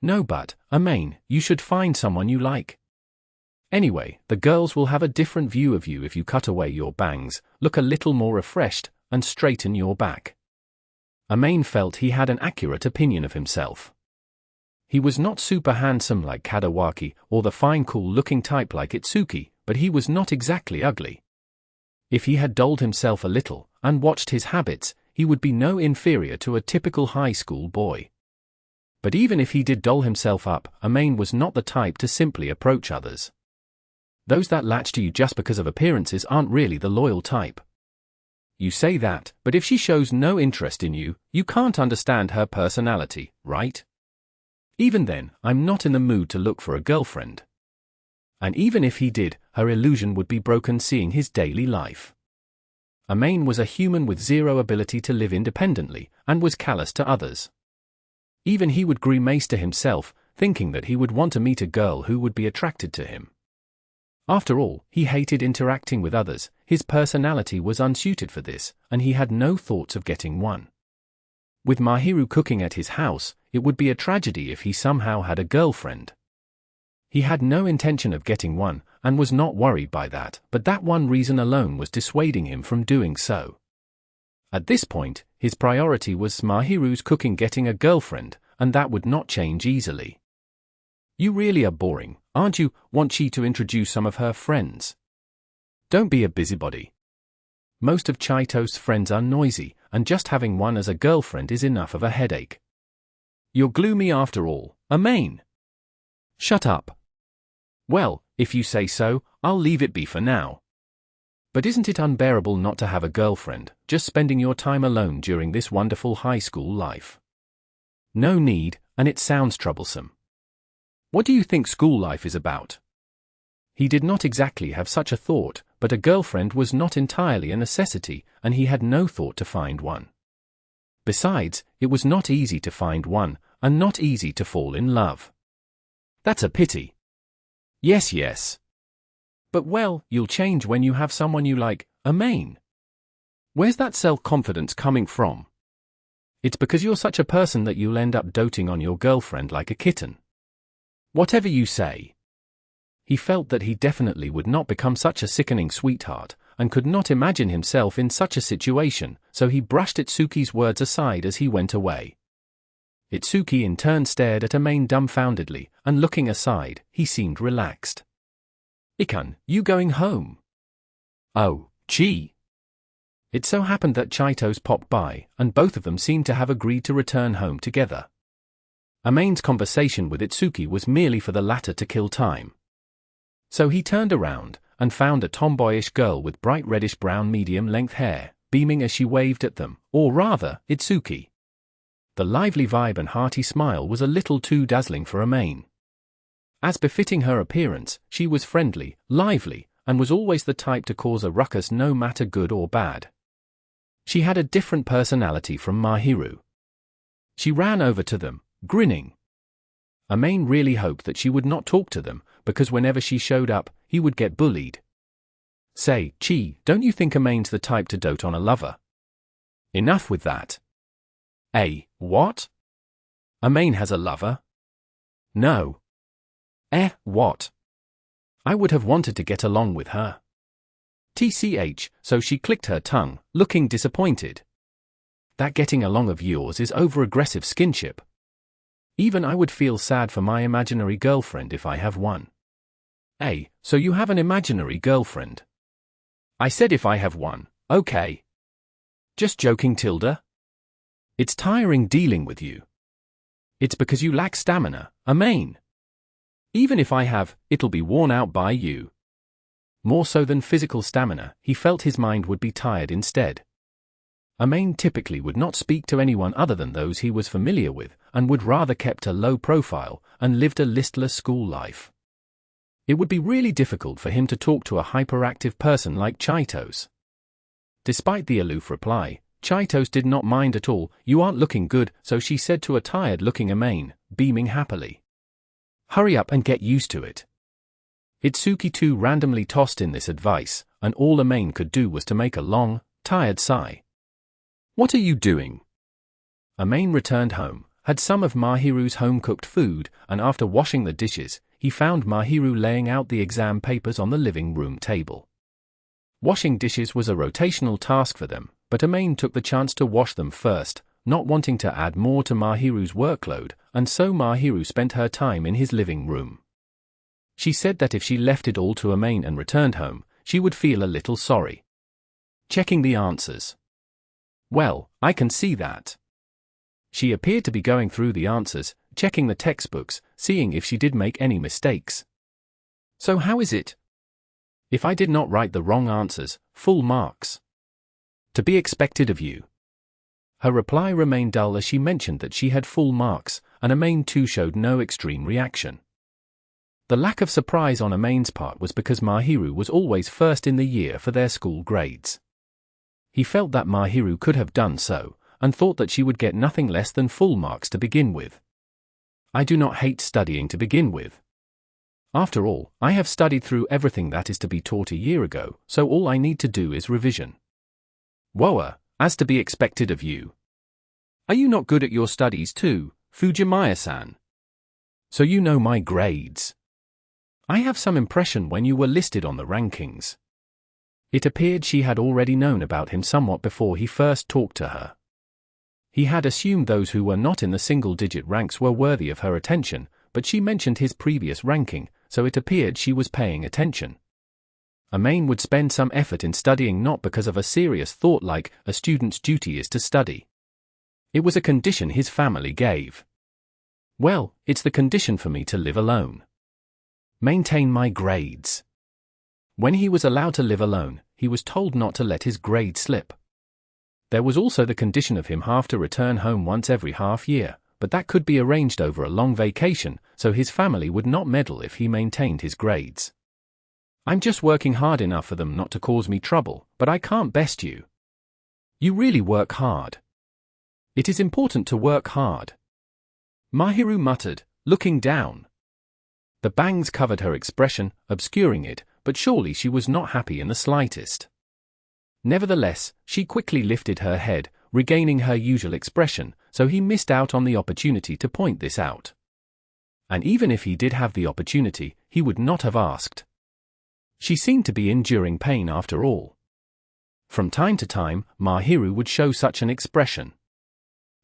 No, but, Amain, you should find someone you like. Anyway, the girls will have a different view of you if you cut away your bangs, look a little more refreshed, and straighten your back. Amain felt he had an accurate opinion of himself. He was not super handsome like Kadawaki, or the fine cool-looking type like Itsuki, but he was not exactly ugly. If he had dolled himself a little, and watched his habits, he would be no inferior to a typical high school boy. But even if he did doll himself up, Amain was not the type to simply approach others. Those that latch to you just because of appearances aren't really the loyal type. You say that, but if she shows no interest in you, you can't understand her personality, right? Even then, I'm not in the mood to look for a girlfriend. And even if he did, her illusion would be broken seeing his daily life. Amain was a human with zero ability to live independently, and was callous to others. Even he would grimace to himself, thinking that he would want to meet a girl who would be attracted to him. After all, he hated interacting with others, his personality was unsuited for this, and he had no thoughts of getting one. With Mahiru cooking at his house, it would be a tragedy if he somehow had a girlfriend. He had no intention of getting one, and was not worried by that, but that one reason alone was dissuading him from doing so. At this point, his priority was Mahiru's cooking getting a girlfriend, and that would not change easily. You really are boring, aren't you? Want she to introduce some of her friends? Don't be a busybody. Most of Chito's friends are noisy, and just having one as a girlfriend is enough of a headache. You're gloomy after all, Amain. Shut up. Well, if you say so, I'll leave it be for now. But isn't it unbearable not to have a girlfriend, just spending your time alone during this wonderful high school life? No need, and it sounds troublesome. What do you think school life is about? He did not exactly have such a thought, but a girlfriend was not entirely a necessity, and he had no thought to find one. Besides, it was not easy to find one, and not easy to fall in love. That's a pity. Yes. But well, you'll change when you have someone you like, Amain. Where's that self-confidence coming from? It's because you're such a person that you'll end up doting on your girlfriend like a kitten. Whatever you say. He felt that he definitely would not become such a sickening sweetheart, and could not imagine himself in such a situation, so he brushed Itsuki's words aside as he went away. Itsuki in turn stared at Amain dumbfoundedly, and looking aside, he seemed relaxed. Ikan, you going home? Oh, gee. It so happened that Chito's popped by, and both of them seemed to have agreed to return home together. Amain's conversation with Itsuki was merely for the latter to kill time. So he turned around, and found a tomboyish girl with bright reddish-brown medium-length hair, beaming as she waved at them, or rather, Itsuki. The lively vibe and hearty smile was a little too dazzling for Amain. As befitting her appearance, she was friendly, lively, and was always the type to cause a ruckus no matter good or bad. She had a different personality from Mahiru. She ran over to them, grinning. Amain really hoped that she would not talk to them, because whenever she showed up, he would get bullied. Say, Chi, don't you think Amain's the type to dote on a lover? Enough with that. What? Amain has a lover? No. What? I would have wanted to get along with her. TCH, so she clicked her tongue, looking disappointed. That getting along of yours is over-aggressive skinship. Even I would feel sad for my imaginary girlfriend if I have one. So you have an imaginary girlfriend? I said if I have one, okay. Just joking, Tilda. It's tiring dealing with you. It's because you lack stamina, Amain. Even if I have, it'll be worn out by you. More so than physical stamina, he felt his mind would be tired instead. Amain typically would not speak to anyone other than those he was familiar with, and would rather kept a low profile, and lived a listless school life. It would be really difficult for him to talk to a hyperactive person like Chito's. Despite the aloof reply, Chito's did not mind at all. You aren't looking good, so she said to a tired-looking Amain, beaming happily. Hurry up and get used to it. Itsuki too randomly tossed in this advice, and all Amain could do was to make a long, tired sigh. What are you doing? Amain returned home, had some of Mahiru's home-cooked food, and after washing the dishes, he found Mahiru laying out the exam papers on the living room table. Washing dishes was a rotational task for them, but Amain took the chance to wash them first, not wanting to add more to Mahiru's workload, and so Mahiru spent her time in his living room. She said that if she left it all to Amain and returned home, she would feel a little sorry. Checking the answers. Well, I can see that. She appeared to be going through the answers, checking the textbooks, seeing if she did make any mistakes. So how is it? If I did not write the wrong answers, full marks. To be expected of you. Her reply remained dull as she mentioned that she had full marks, and Amain too showed no extreme reaction. The lack of surprise on Amain's part was because Mahiru was always first in the year for their school grades. He felt that Mahiru could have done so, and thought that she would get nothing less than full marks to begin with. I do not hate studying to begin with. After all, I have studied through everything that is to be taught a year ago, so all I need to do is revision. Woa, as to be expected of you. Are you not good at your studies too, Fujimaya-san? So you know my grades. I have some impression when you were listed on the rankings. It appeared she had already known about him somewhat before he first talked to her. He had assumed those who were not in the single-digit ranks were worthy of her attention, but she mentioned his previous ranking, so it appeared she was paying attention. A main would spend some effort in studying not because of a serious thought like, a student's duty is to study. It was a condition his family gave. Well, it's the condition for me to live alone. Maintain my grades. When he was allowed to live alone, he was told not to let his grades slip. There was also the condition of him have to return home once every half year, but that could be arranged over a long vacation, so his family would not meddle if he maintained his grades. I'm just working hard enough for them not to cause me trouble, but I can't best you. You really work hard. It is important to work hard. Mahiru muttered, looking down. The bangs covered her expression, obscuring it, but surely she was not happy in the slightest. Nevertheless, she quickly lifted her head, regaining her usual expression, so he missed out on the opportunity to point this out. And even if he did have the opportunity, he would not have asked. She seemed to be enduring pain after all. From time to time, Mahiru would show such an expression.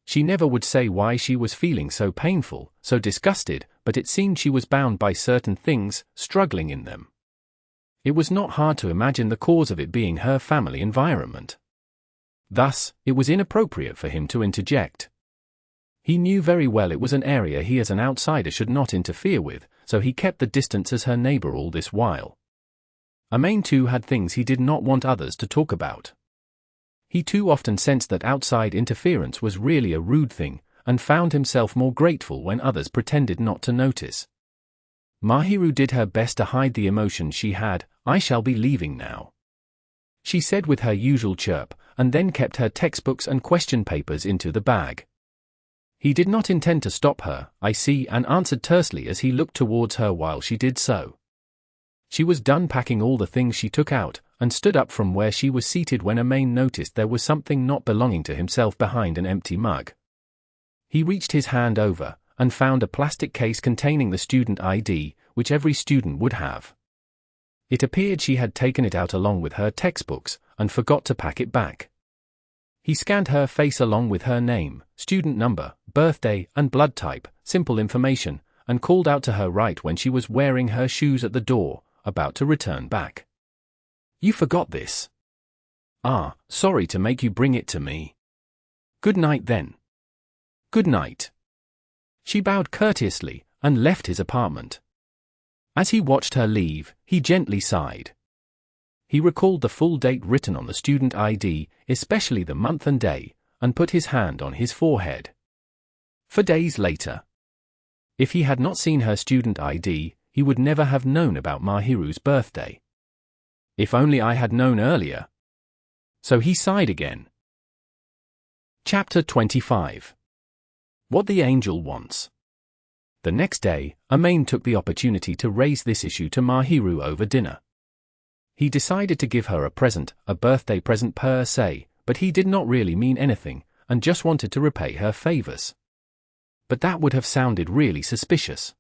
She never would say why she was feeling so painful, so disgusted, but it seemed she was bound by certain things, struggling in them. It was not hard to imagine the cause of it being her family environment. Thus, it was inappropriate for him to interject. He knew very well it was an area he as an outsider should not interfere with, so he kept the distance as her neighbor all this while. Amain too had things he did not want others to talk about. He too often sensed that outside interference was really a rude thing, and found himself more grateful when others pretended not to notice. Mahiru did her best to hide the emotion she had. I shall be leaving now, she said with her usual chirp, and then kept her textbooks and question papers into the bag. He did not intend to stop her, I see, and answered tersely as he looked towards her while she did so. She was done packing all the things she took out, and stood up from where she was seated when Amain noticed there was something not belonging to himself behind an empty mug. He reached his hand over, and found a plastic case containing the student ID, which every student would have. It appeared she had taken it out along with her textbooks, and forgot to pack it back. He scanned her face along with her name, student number, birthday, and blood type, simple information, and called out to her right when she was wearing her shoes at the door, about to return back. You forgot this. Ah, sorry to make you bring it to me. Good night then. Good night. She bowed courteously, and left his apartment. As he watched her leave, he gently sighed. He recalled the full date written on the student ID, especially the month and day, and put his hand on his forehead. For days later. If he had not seen her student ID, he would never have known about Mahiru's birthday. If only I had known earlier. So he sighed again. Chapter 25. What the Angel Wants. The next day, Amain took the opportunity to raise this issue to Mahiru over dinner. He decided to give her a present, a birthday present per se, but he did not really mean anything, and just wanted to repay her favors. But that would have sounded really suspicious.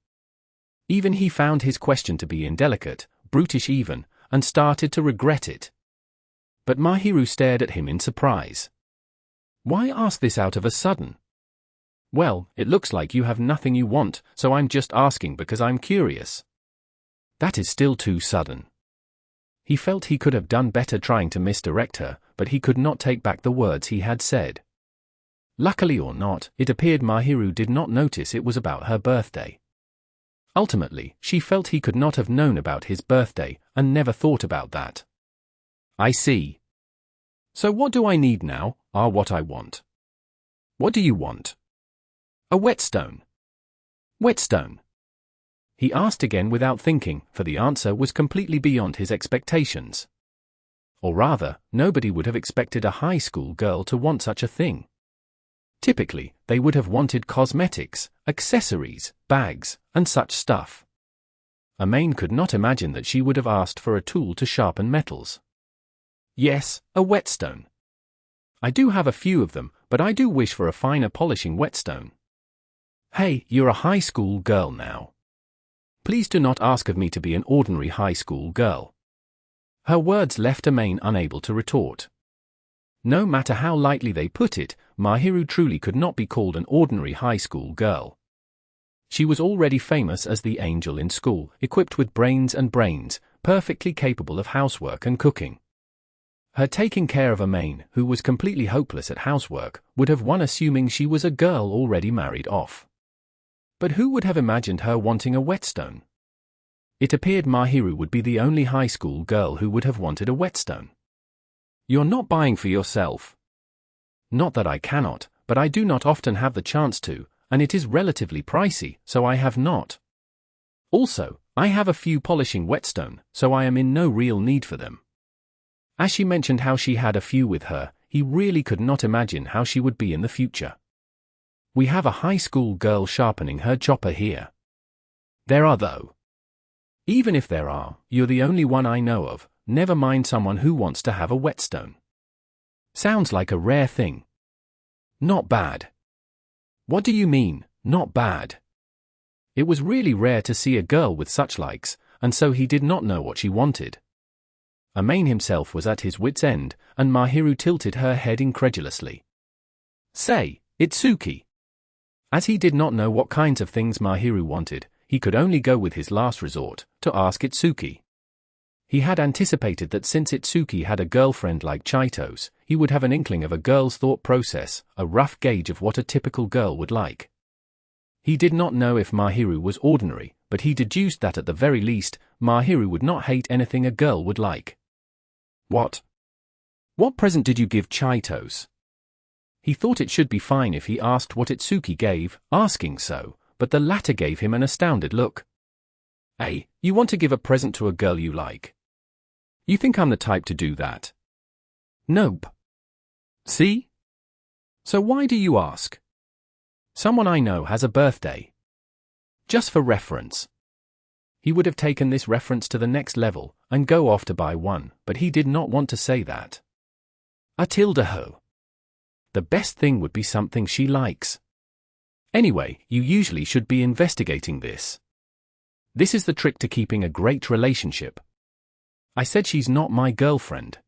Even he found his question to be indelicate, brutish even, and started to regret it. But Mahiru stared at him in surprise. Why ask this out of a sudden? Well, it looks like you have nothing you want, so I'm just asking because I'm curious. That is still too sudden. He felt he could have done better trying to misdirect her, but he could not take back the words he had said. Luckily or not, it appeared Mahiru did not notice it was about her birthday. Ultimately, she felt he could not have known about his birthday, and never thought about that. I see. So what do I need now, what I want. What do you want? A whetstone. Whetstone? He asked again without thinking, for the answer was completely beyond his expectations. Or rather, nobody would have expected a high school girl to want such a thing. Typically, they would have wanted cosmetics, accessories, bags, and such stuff. Amain could not imagine that she would have asked for a tool to sharpen metals. Yes, a whetstone. I do have a few of them, but I do wish for a finer polishing whetstone. Hey, you're a high school girl now. Please do not ask of me to be an ordinary high school girl. Her words left Amain unable to retort. No matter how lightly they put it, Mahiru truly could not be called an ordinary high school girl. She was already famous as the angel in school, equipped with brains, perfectly capable of housework and cooking. Her taking care of Amain, who was completely hopeless at housework, would have won, assuming she was a girl already married off. But who would have imagined her wanting a whetstone? It appeared Mahiru would be the only high school girl who would have wanted a whetstone. You're not buying for yourself. Not that I cannot, but I do not often have the chance to, and it is relatively pricey, so I have not. Also, I have a few polishing whetstone, so I am in no real need for them. As she mentioned how she had a few with her, he really could not imagine how she would be in the future. We have a high school girl sharpening her chopper here. There are though. Even if there are, you're the only one I know of, never mind someone who wants to have a whetstone. Sounds like a rare thing. Not bad. What do you mean, not bad? It was really rare to see a girl with such likes, and so he did not know what she wanted. Amain himself was at his wit's end, and Mahiru tilted her head incredulously. Say, Itsuki. As he did not know what kinds of things Mahiru wanted, he could only go with his last resort, to ask Itsuki. He had anticipated that since Itsuki had a girlfriend like Chito's, he would have an inkling of a girl's thought process, a rough gauge of what a typical girl would like. He did not know if Mahiru was ordinary, but he deduced that at the very least, Mahiru would not hate anything a girl would like. What? What present did you give Chito's? He thought it should be fine if he asked what Itsuki gave, asking so, but the latter gave him an astounded look. Hey, you want to give a present to a girl you like? You think I'm the type to do that? Nope. See? So why do you ask? Someone I know has a birthday. Just for reference. He would have taken this reference to the next level, and go off to buy one, but he did not want to say that. Atilda-ho. The best thing would be something she likes. Anyway, you usually should be investigating this. This is the trick to keeping a great relationship. I said she's not my girlfriend.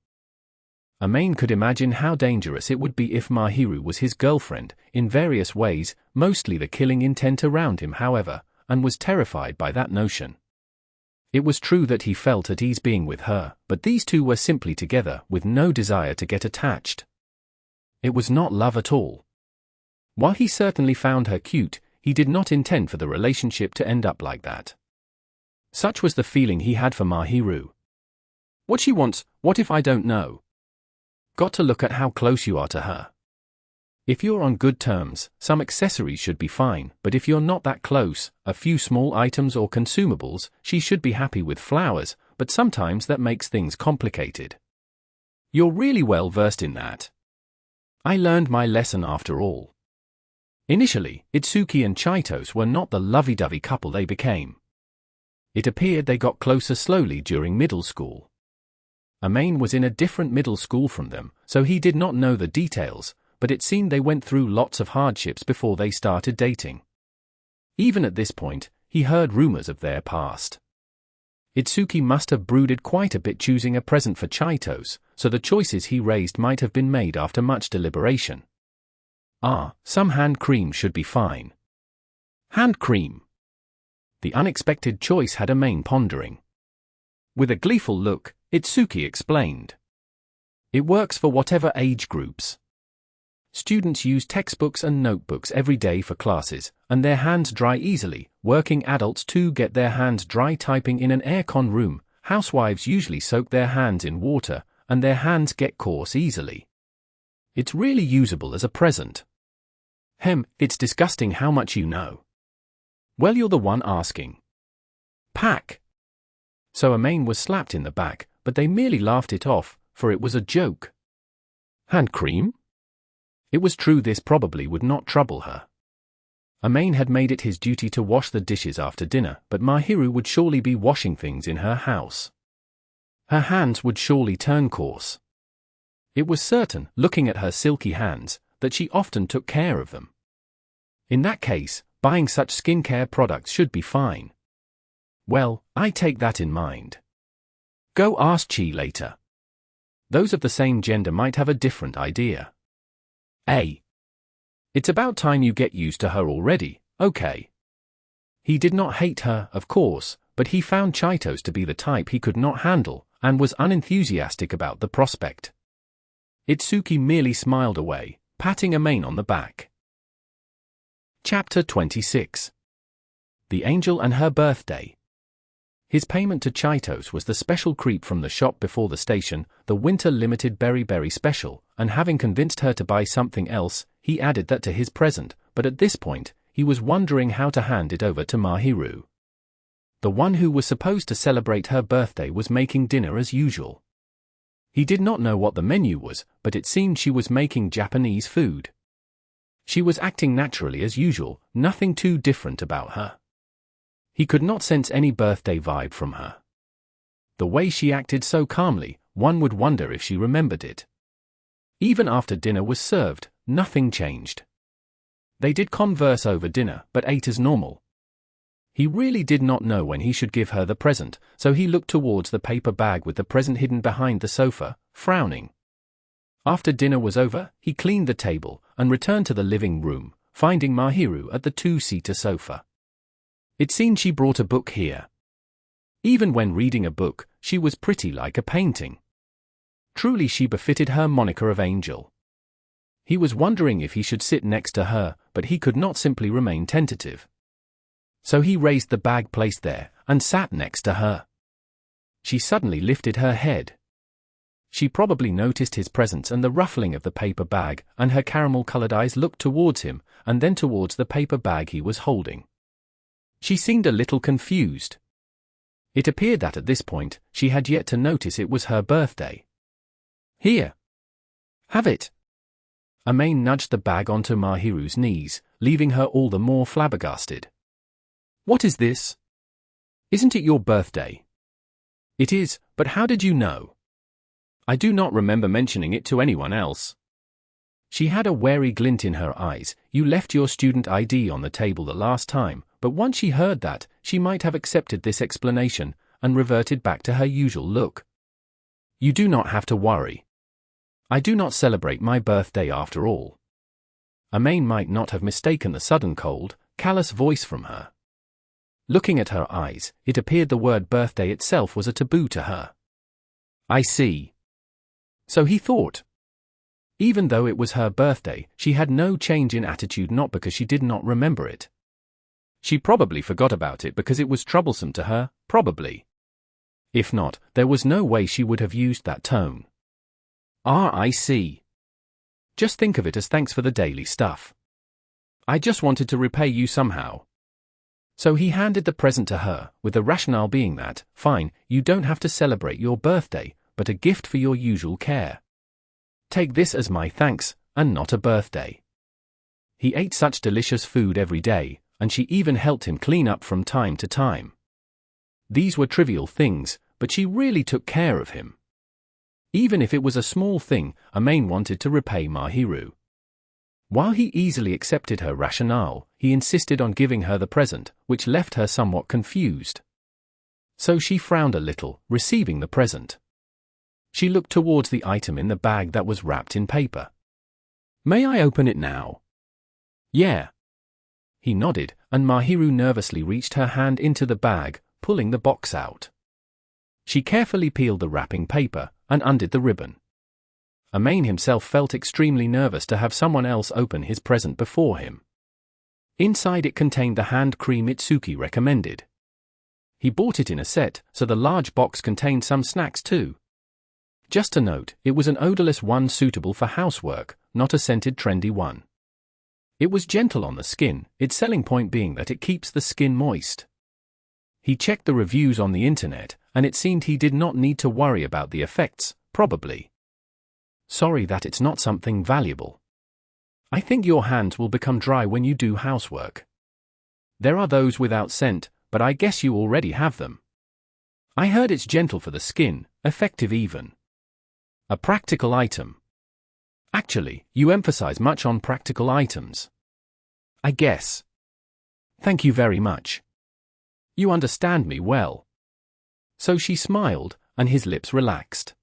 Amain could imagine how dangerous it would be if Mahiru was his girlfriend, in various ways, mostly the killing intent around him however, and was terrified by that notion. It was true that he felt at ease being with her, but these two were simply together, with no desire to get attached. It was not love at all. While he certainly found her cute, he did not intend for the relationship to end up like that. Such was the feeling he had for Mahiru. What she wants, what if I don't know? Got to look at how close you are to her. If you're on good terms, some accessories should be fine, but if you're not that close, a few small items or consumables, she should be happy with flowers, but sometimes that makes things complicated. You're really well versed in that. I learned my lesson after all. Initially, Itsuki and Chito's were not the lovey-dovey couple they became. It appeared they got closer slowly during middle school. Amain was in a different middle school from them, so he did not know the details, but it seemed they went through lots of hardships before they started dating. Even at this point, he heard rumors of their past. Itsuki must have brooded quite a bit choosing a present for Chito's, so the choices he raised might have been made after much deliberation. Some hand cream should be fine. Hand cream. The unexpected choice had Amain pondering. With a gleeful look, Itsuki explained. It works for whatever age groups. Students use textbooks and notebooks every day for classes, and their hands dry easily. Working adults too get their hands dry typing in an aircon room. Housewives usually soak their hands in water, and their hands get coarse easily. It's really usable as a present. It's disgusting how much you know. Well, you're the one asking. Pack. So Amain was slapped in the back, but they merely laughed it off, for it was a joke. Hand cream? It was true this probably would not trouble her. Amain had made it his duty to wash the dishes after dinner, but Mahiru would surely be washing things in her house. Her hands would surely turn coarse. It was certain, looking at her silky hands, that she often took care of them. In that case, buying such skincare products should be fine. Well, I take that in mind. Go ask Chi later. Those of the same gender might have a different idea. It's about time you get used to her already, okay? He did not hate her, of course, but he found Chaitos to be the type he could not handle, and was unenthusiastic about the prospect. Itsuki merely smiled away, patting Amain on the back. Chapter 26. The Angel and Her Birthday. His payment to Chaitos was the special crepe from the shop before the station, the winter limited berry special, and having convinced her to buy something else, he added that to his present, but at this point, he was wondering how to hand it over to Mahiru. The one who was supposed to celebrate her birthday was making dinner as usual. He did not know what the menu was, but it seemed she was making Japanese food. She was acting naturally as usual, nothing too different about her. He could not sense any birthday vibe from her. The way she acted so calmly, one would wonder if she remembered it. Even after dinner was served, nothing changed. They did converse over dinner, but ate as normal. He really did not know when he should give her the present, so he looked towards the paper bag with the present hidden behind the sofa, frowning. After dinner was over, he cleaned the table, and returned to the living room, finding Mahiru at the two-seater sofa. It seemed she brought a book here. Even when reading a book, she was pretty like a painting. Truly she befitted her moniker of angel. He was wondering if he should sit next to her, but he could not simply remain tentative. So he raised the bag placed there, and sat next to her. She suddenly lifted her head. She probably noticed his presence and the ruffling of the paper bag, and her caramel-colored eyes looked towards him, and then towards the paper bag he was holding. She seemed a little confused. It appeared that at this point, she had yet to notice it was her birthday. Here. Have it. Amain nudged the bag onto Mahiru's knees, leaving her all the more flabbergasted. What is this? Isn't it your birthday? It is, but how did you know? I do not remember mentioning it to anyone else. She had a wary glint in her eyes. You left your student ID on the table the last time, but once she heard that, she might have accepted this explanation, and reverted back to her usual look. You do not have to worry. I do not celebrate my birthday after all. Amain might not have mistaken the sudden cold, callous voice from her. Looking at her eyes, it appeared the word birthday itself was a taboo to her. I see. So he thought. Even though it was her birthday, she had no change in attitude, not because she did not remember it. She probably forgot about it because it was troublesome to her, probably. If not, there was no way she would have used that tone. I see. Just think of it as thanks for the daily stuff. I just wanted to repay you somehow. So he handed the present to her, with the rationale being that, fine, you don't have to celebrate your birthday, but a gift for your usual care. Take this as my thanks, and not a birthday. He ate such delicious food every day, and she even helped him clean up from time to time. These were trivial things, but she really took care of him. Even if it was a small thing, Amain wanted to repay Mahiru. While he easily accepted her rationale, he insisted on giving her the present, which left her somewhat confused. So she frowned a little, receiving the present. She looked towards the item in the bag that was wrapped in paper. May I open it now? Yeah. He nodded, and Mahiru nervously reached her hand into the bag, pulling the box out. She carefully peeled the wrapping paper, and undid the ribbon. Amain himself felt extremely nervous to have someone else open his present before him. Inside it contained the hand cream Itsuki recommended. He bought it in a set, so the large box contained some snacks too. Just a note, it was an odorless one suitable for housework, not a scented trendy one. It was gentle on the skin, its selling point being that it keeps the skin moist. He checked the reviews on the internet, and it seemed he did not need to worry about the effects, probably. Sorry that it's not something valuable. I think your hands will become dry when you do housework. There are those without scent, but I guess you already have them. I heard it's gentle for the skin, effective even. A practical item. Actually, you emphasize much on practical items. I guess. Thank you very much. You understand me well. So she smiled, and his lips relaxed.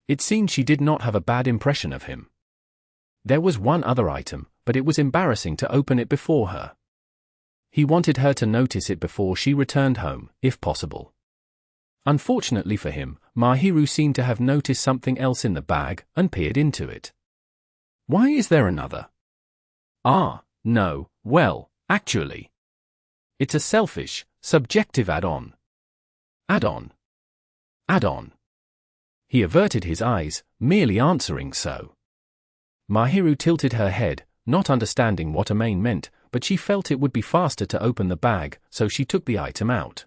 It seemed she did not have a bad impression of him. There was one other item, but it was embarrassing to open it before her. He wanted her to notice it before she returned home, if possible. Unfortunately for him, Mahiru seemed to have noticed something else in the bag and peered into it. Why is there another? Ah, no, well, actually. It's a selfish, subjective add-on. Add-on. Add-on. He averted his eyes, merely answering so. Mahiru tilted her head, not understanding what a main meant, but she felt it would be faster to open the bag, so she took the item out.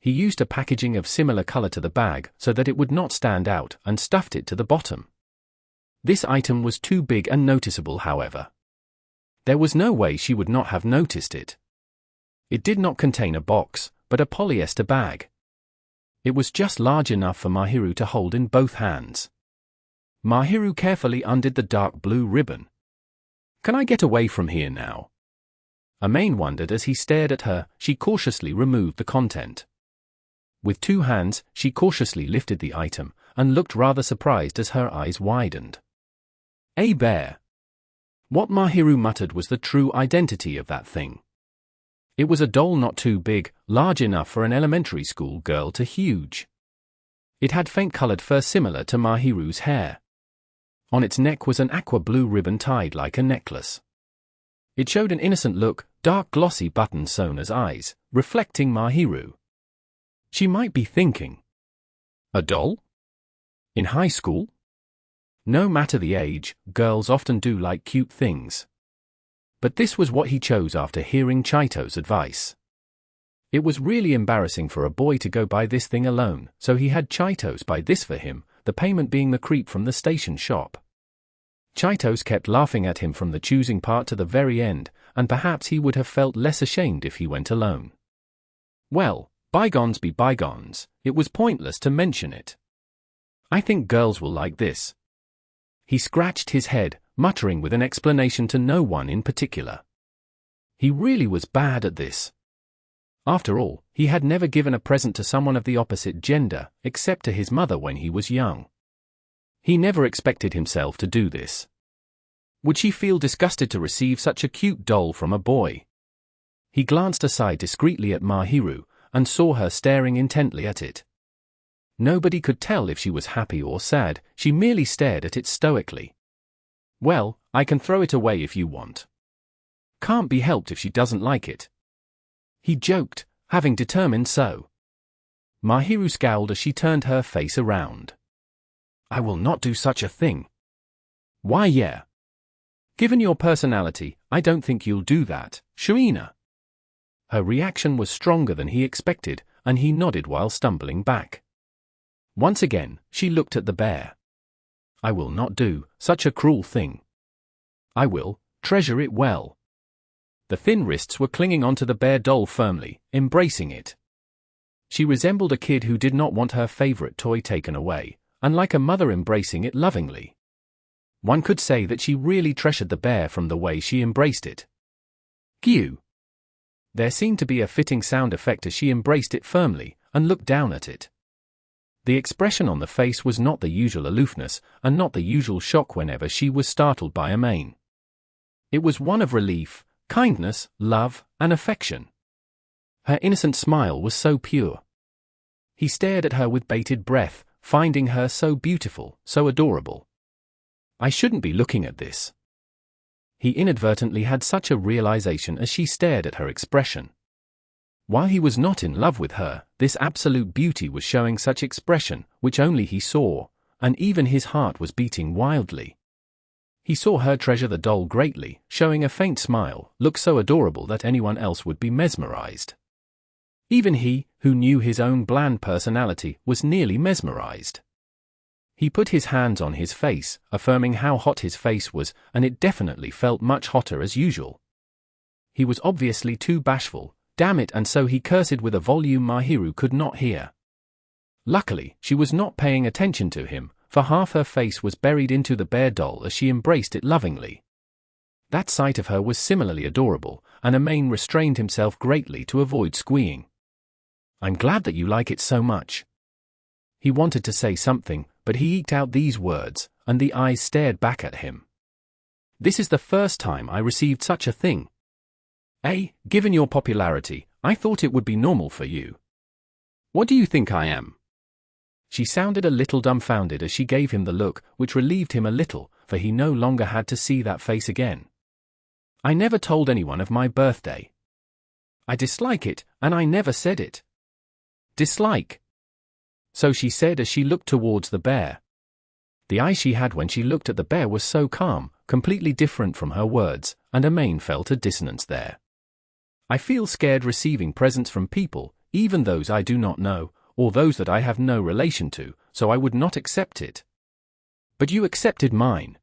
He used a packaging of similar color to the bag so that it would not stand out and stuffed it to the bottom. This item was too big and noticeable, however. There was no way she would not have noticed it. It did not contain a box, but a polyester bag. It was just large enough for Mahiru to hold in both hands. Mahiru carefully undid the dark blue ribbon. Can I get away from here now? Amain wondered as he stared at her. She cautiously removed the content. With two hands, she cautiously lifted the item, and looked rather surprised as her eyes widened. A bear. What Mahiru muttered was the true identity of that thing. It was a doll not too big, large enough for an elementary school girl to huge. It had faint-colored fur similar to Mahiru's hair. On its neck was an aqua blue ribbon tied like a necklace. It showed an innocent look, dark glossy buttons sewn as eyes, reflecting Mahiru. She might be thinking. A doll? In high school? No matter the age, girls often do like cute things. But this was what he chose after hearing Chito's advice. It was really embarrassing for a boy to go buy this thing alone, so he had Chito's buy this for him, the payment being the creep from the station shop. Chito's kept laughing at him from the choosing part to the very end, and perhaps he would have felt less ashamed if he went alone. Well, bygones be bygones, it was pointless to mention it. I think girls will like this. He scratched his head, muttering with an explanation to no one in particular. He really was bad at this. After all, he had never given a present to someone of the opposite gender, except to his mother when he was young. He never expected himself to do this. Would she feel disgusted to receive such a cute doll from a boy? He glanced aside discreetly at Mahiru, and saw her staring intently at it. Nobody could tell if she was happy or sad, she merely stared at it stoically. Well, I can throw it away if you want. Can't be helped if she doesn't like it. He joked, having determined so. Mahiru scowled as she turned her face around. I will not do such a thing. Why yeah. Given your personality, I don't think you'll do that, Shuina. Her reaction was stronger than he expected, and he nodded while stumbling back. Once again, she looked at the bear. I will not do such a cruel thing. I will treasure it well. The thin wrists were clinging onto the bear doll firmly, embracing it. She resembled a kid who did not want her favorite toy taken away, and like a mother embracing it lovingly. One could say that she really treasured the bear from the way she embraced it. Gyu. There seemed to be a fitting sound effect as she embraced it firmly, and looked down at it. The expression on the face was not the usual aloofness, and not the usual shock whenever she was startled by Amain. It was one of relief, kindness, love, and affection. Her innocent smile was so pure. He stared at her with bated breath, finding her so beautiful, so adorable. I shouldn't be looking at this. He inadvertently had such a realization as she stared at her expression. While he was not in love with her, this absolute beauty was showing such expression, which only he saw, and even his heart was beating wildly. He saw her treasure the doll greatly, showing a faint smile, look so adorable that anyone else would be mesmerized. Even he, who knew his own bland personality, was nearly mesmerized. He put his hands on his face, affirming how hot his face was, and it definitely felt much hotter as usual. he was obviously too bashful, damn it, and so he cursed with a volume Mahiru could not hear. Luckily, she was not paying attention to him, for half her face was buried into the bear doll as she embraced it lovingly. That sight of her was similarly adorable, and Amain restrained himself greatly to avoid squeeing. "I'm glad that you like it so much." He wanted to say something, but he eked out these words, and the eyes stared back at him. "This is the first time I received such a thing. Given your popularity, I thought it would be normal for you. What do you think I am?" She sounded a little dumbfounded as she gave him the look, which relieved him a little, for he no longer had to see that face again. "I never told anyone of my birthday. I dislike it, and I never said it." "Dislike?" So she said as she looked towards the bear. The eye she had when she looked at the bear was so calm, completely different from her words, and Amain felt a dissonance there. "I feel scared receiving presents from people, even those I do not know, or those that I have no relation to, so I would not accept it." "But you accepted mine."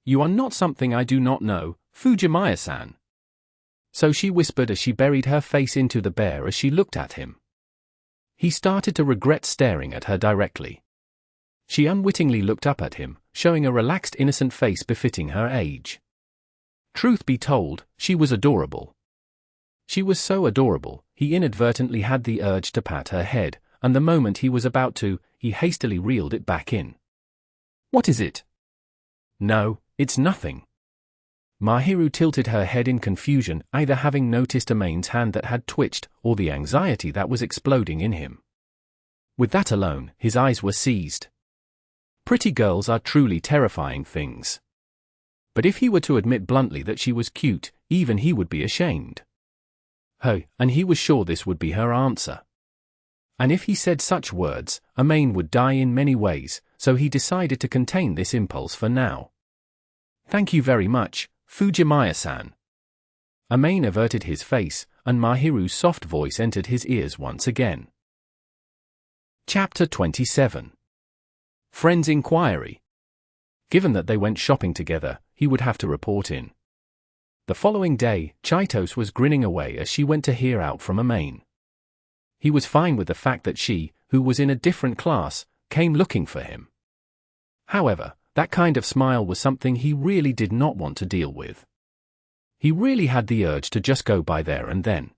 "You are not something I do not know, Fujimaya-san." So she whispered as she buried her face into the bear as she looked at him. He started to regret staring at her directly. She unwittingly looked up at him, showing a relaxed innocent face befitting her age. Truth be told, she was adorable. She was so adorable, he inadvertently had the urge to pat her head, and the moment he was about to, he hastily reeled it back in. "What is it?" "No, it's nothing." Mahiru tilted her head in confusion, either having noticed Amain's hand that had twitched, or the anxiety that was exploding in him. With that alone, his eyes were seized. Pretty girls are truly terrifying things. But if he were to admit bluntly that she was cute, even he would be ashamed. And he was sure this would be her answer. And if he said such words, Amain would die in many ways, so he decided to contain this impulse for now. "Thank you very much, Fujimaya-san." Amain averted his face, and Mahiru's soft voice entered his ears once again. Chapter 27. Friend's Inquiry. Given that they went shopping together, he would have to report in. The following day, Chaitos was grinning away as she went to hear out from Amain. He was fine with the fact that she, who was in a different class, came looking for him. However, that kind of smile was something he really did not want to deal with. He really had the urge to just go by there and then.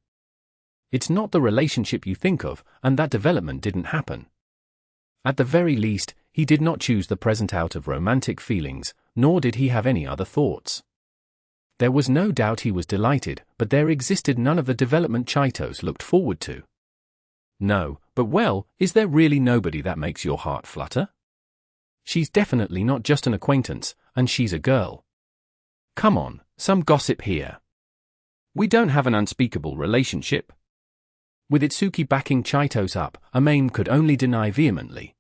It's not the relationship you think of, and that development didn't happen. At the very least, he did not choose the present out of romantic feelings, nor did he have any other thoughts. There was no doubt he was delighted, but there existed none of the development Chaitos looked forward to. No, but well, is there really nobody that makes your heart flutter? She's definitely not just an acquaintance, and she's a girl. Come on, some gossip here. We don't have an unspeakable relationship. With Itsuki backing Chaitos up, Amain could only deny vehemently.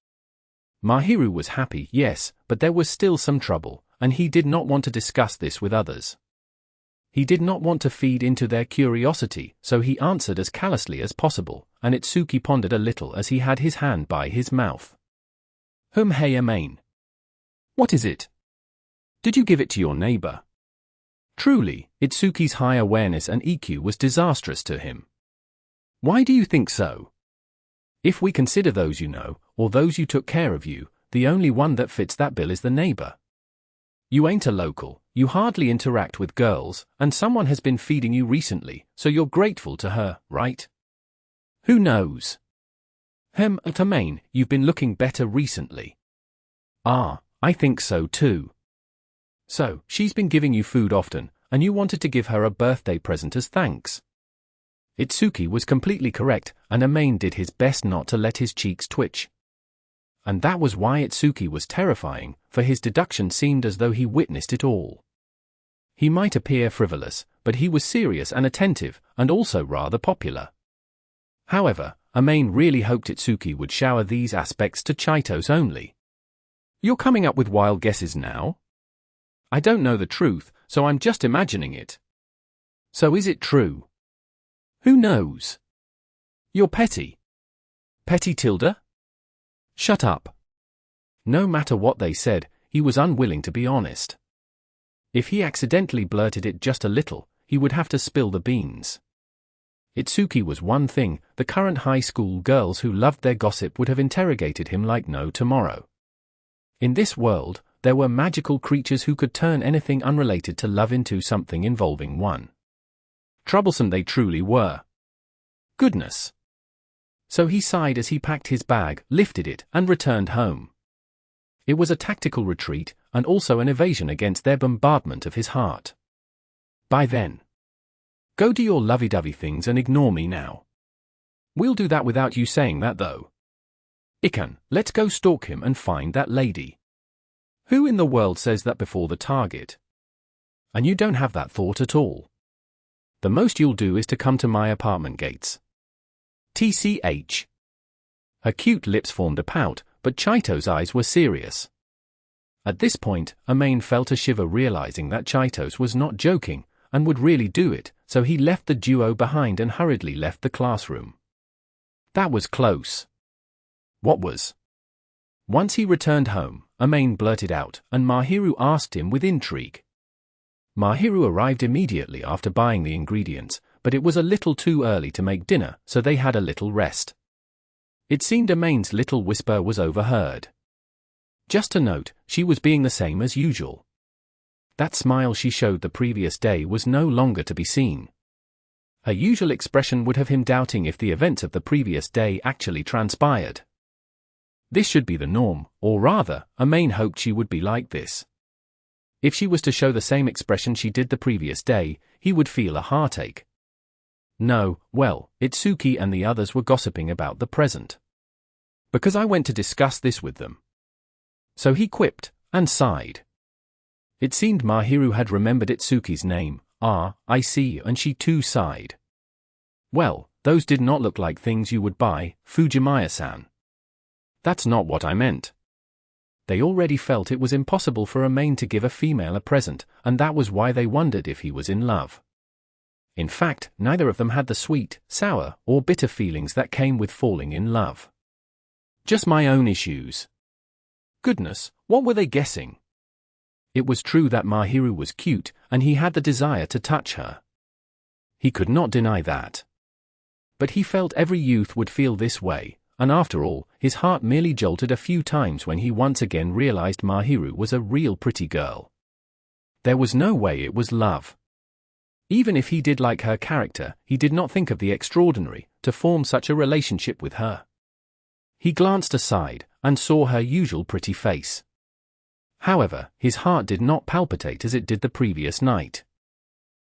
Mahiru was happy, yes, but there was still some trouble, and he did not want to discuss this with others. He did not want to feed into their curiosity, so he answered as callously as possible, and Itsuki pondered a little as he had his hand by his mouth. Hey Amain. What is it? Did you give it to your neighbor? Truly, Itsuki's high awareness and EQ was disastrous to him. Why do you think so? If we consider those you know, or those you took care of you, the only one that fits that bill is the neighbor. You ain't a local, you hardly interact with girls, and someone has been feeding you recently, so you're grateful to her, right? Who knows? Amain, you've been looking better recently. Ah, I think so too. So, she's been giving you food often, and you wanted to give her a birthday present as thanks. Itsuki was completely correct, and Amain did his best not to let his cheeks twitch. And that was why Itsuki was terrifying, for his deduction seemed as though he witnessed it all. He might appear frivolous, but he was serious and attentive, and also rather popular. However, Amain really hoped Itsuki would shower these aspects to Chaitos only. You're coming up with wild guesses now? I don't know the truth, so I'm just imagining it. So is it true? Who knows? You're petty. Petty Tilda? Shut up. No matter what they said, he was unwilling to be honest. If he accidentally blurted it just a little, he would have to spill the beans. Itsuki was one thing, the current high school girls who loved their gossip would have interrogated him like no tomorrow. In this world, there were magical creatures who could turn anything unrelated to love into something involving one. Troublesome they truly were. Goodness. So he sighed as he packed his bag, lifted it, and returned home. It was a tactical retreat, and also an evasion against their bombardment of his heart. By then. Go do your lovey-dovey things and ignore me now. We'll do that without you saying that though. Ikan, let's go stalk him and find that lady. Who in the world says that before the target? And you don't have that thought at all. The most you'll do is to come to my apartment gates. TCH. Her cute lips formed a pout, but Chaito's eyes were serious. At this point, Amain felt a shiver realizing that Chaitos was not joking, and would really do it, so he left the duo behind and hurriedly left the classroom. That was close. What was? Once he returned home, Amain blurted out, and Mahiru asked him with intrigue. Mahiru arrived immediately after buying the ingredients, but it was a little too early to make dinner, so they had a little rest. It seemed Amain's little whisper was overheard. Just to note, she was being the same as usual. That smile she showed the previous day was no longer to be seen. Her usual expression would have him doubting if the events of the previous day actually transpired. This should be the norm, or rather, Amain hoped she would be like this. If she was to show the same expression she did the previous day, he would feel a heartache. No, well, Itsuki and the others were gossiping about the present. Because I went to discuss this with them. So he quipped, and sighed. It seemed Mahiru had remembered Itsuki's name, I see, and she too sighed. Well, those did not look like things you would buy, Fujimaya-san. That's not what I meant. They already felt it was impossible for Amain to give a female a present, and that was why they wondered if he was in love. In fact, neither of them had the sweet, sour, or bitter feelings that came with falling in love. Just my own issues. Goodness, what were they guessing? It was true that Mahiru was cute, and he had the desire to touch her. He could not deny that. But he felt every youth would feel this way, and after all, his heart merely jolted a few times when he once again realized Mahiru was a real pretty girl. There was no way it was love. Even if he did like her character, he did not think of the extraordinary, to form such a relationship with her. He glanced aside, and saw her usual pretty face. However, his heart did not palpitate as it did the previous night.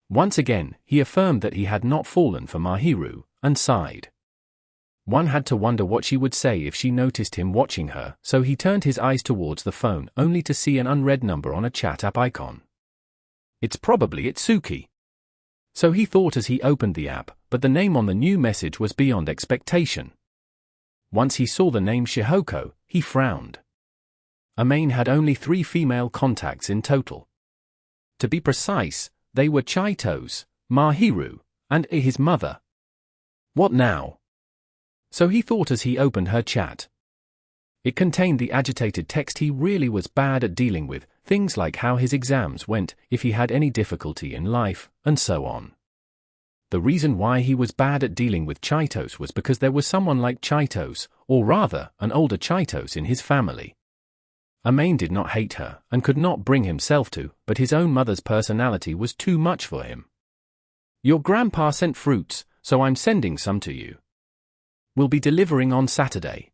Once again, he affirmed that he had not fallen for Mahiru, and sighed. One had to wonder what she would say if she noticed him watching her, so he turned his eyes towards the phone only to see an unread number on a chat app icon. It's probably Itsuki. So he thought as he opened the app, but the name on the new message was beyond expectation. Once he saw the name Shihoko, he frowned. Amain had only 3 female contacts in total. To be precise, they were Chaitos, Mahiru, and his mother. What now? So he thought as he opened her chat. It contained the agitated text he really was bad at dealing with, things like how his exams went, if he had any difficulty in life, and so on. The reason why he was bad at dealing with Chaitos was because there was someone like Chaitos, or rather, an older Chaitos in his family. Amain did not hate her, and could not bring himself to, but his own mother's personality was too much for him. Your grandpa sent fruits, so I'm sending some to you. We'll be delivering on Saturday.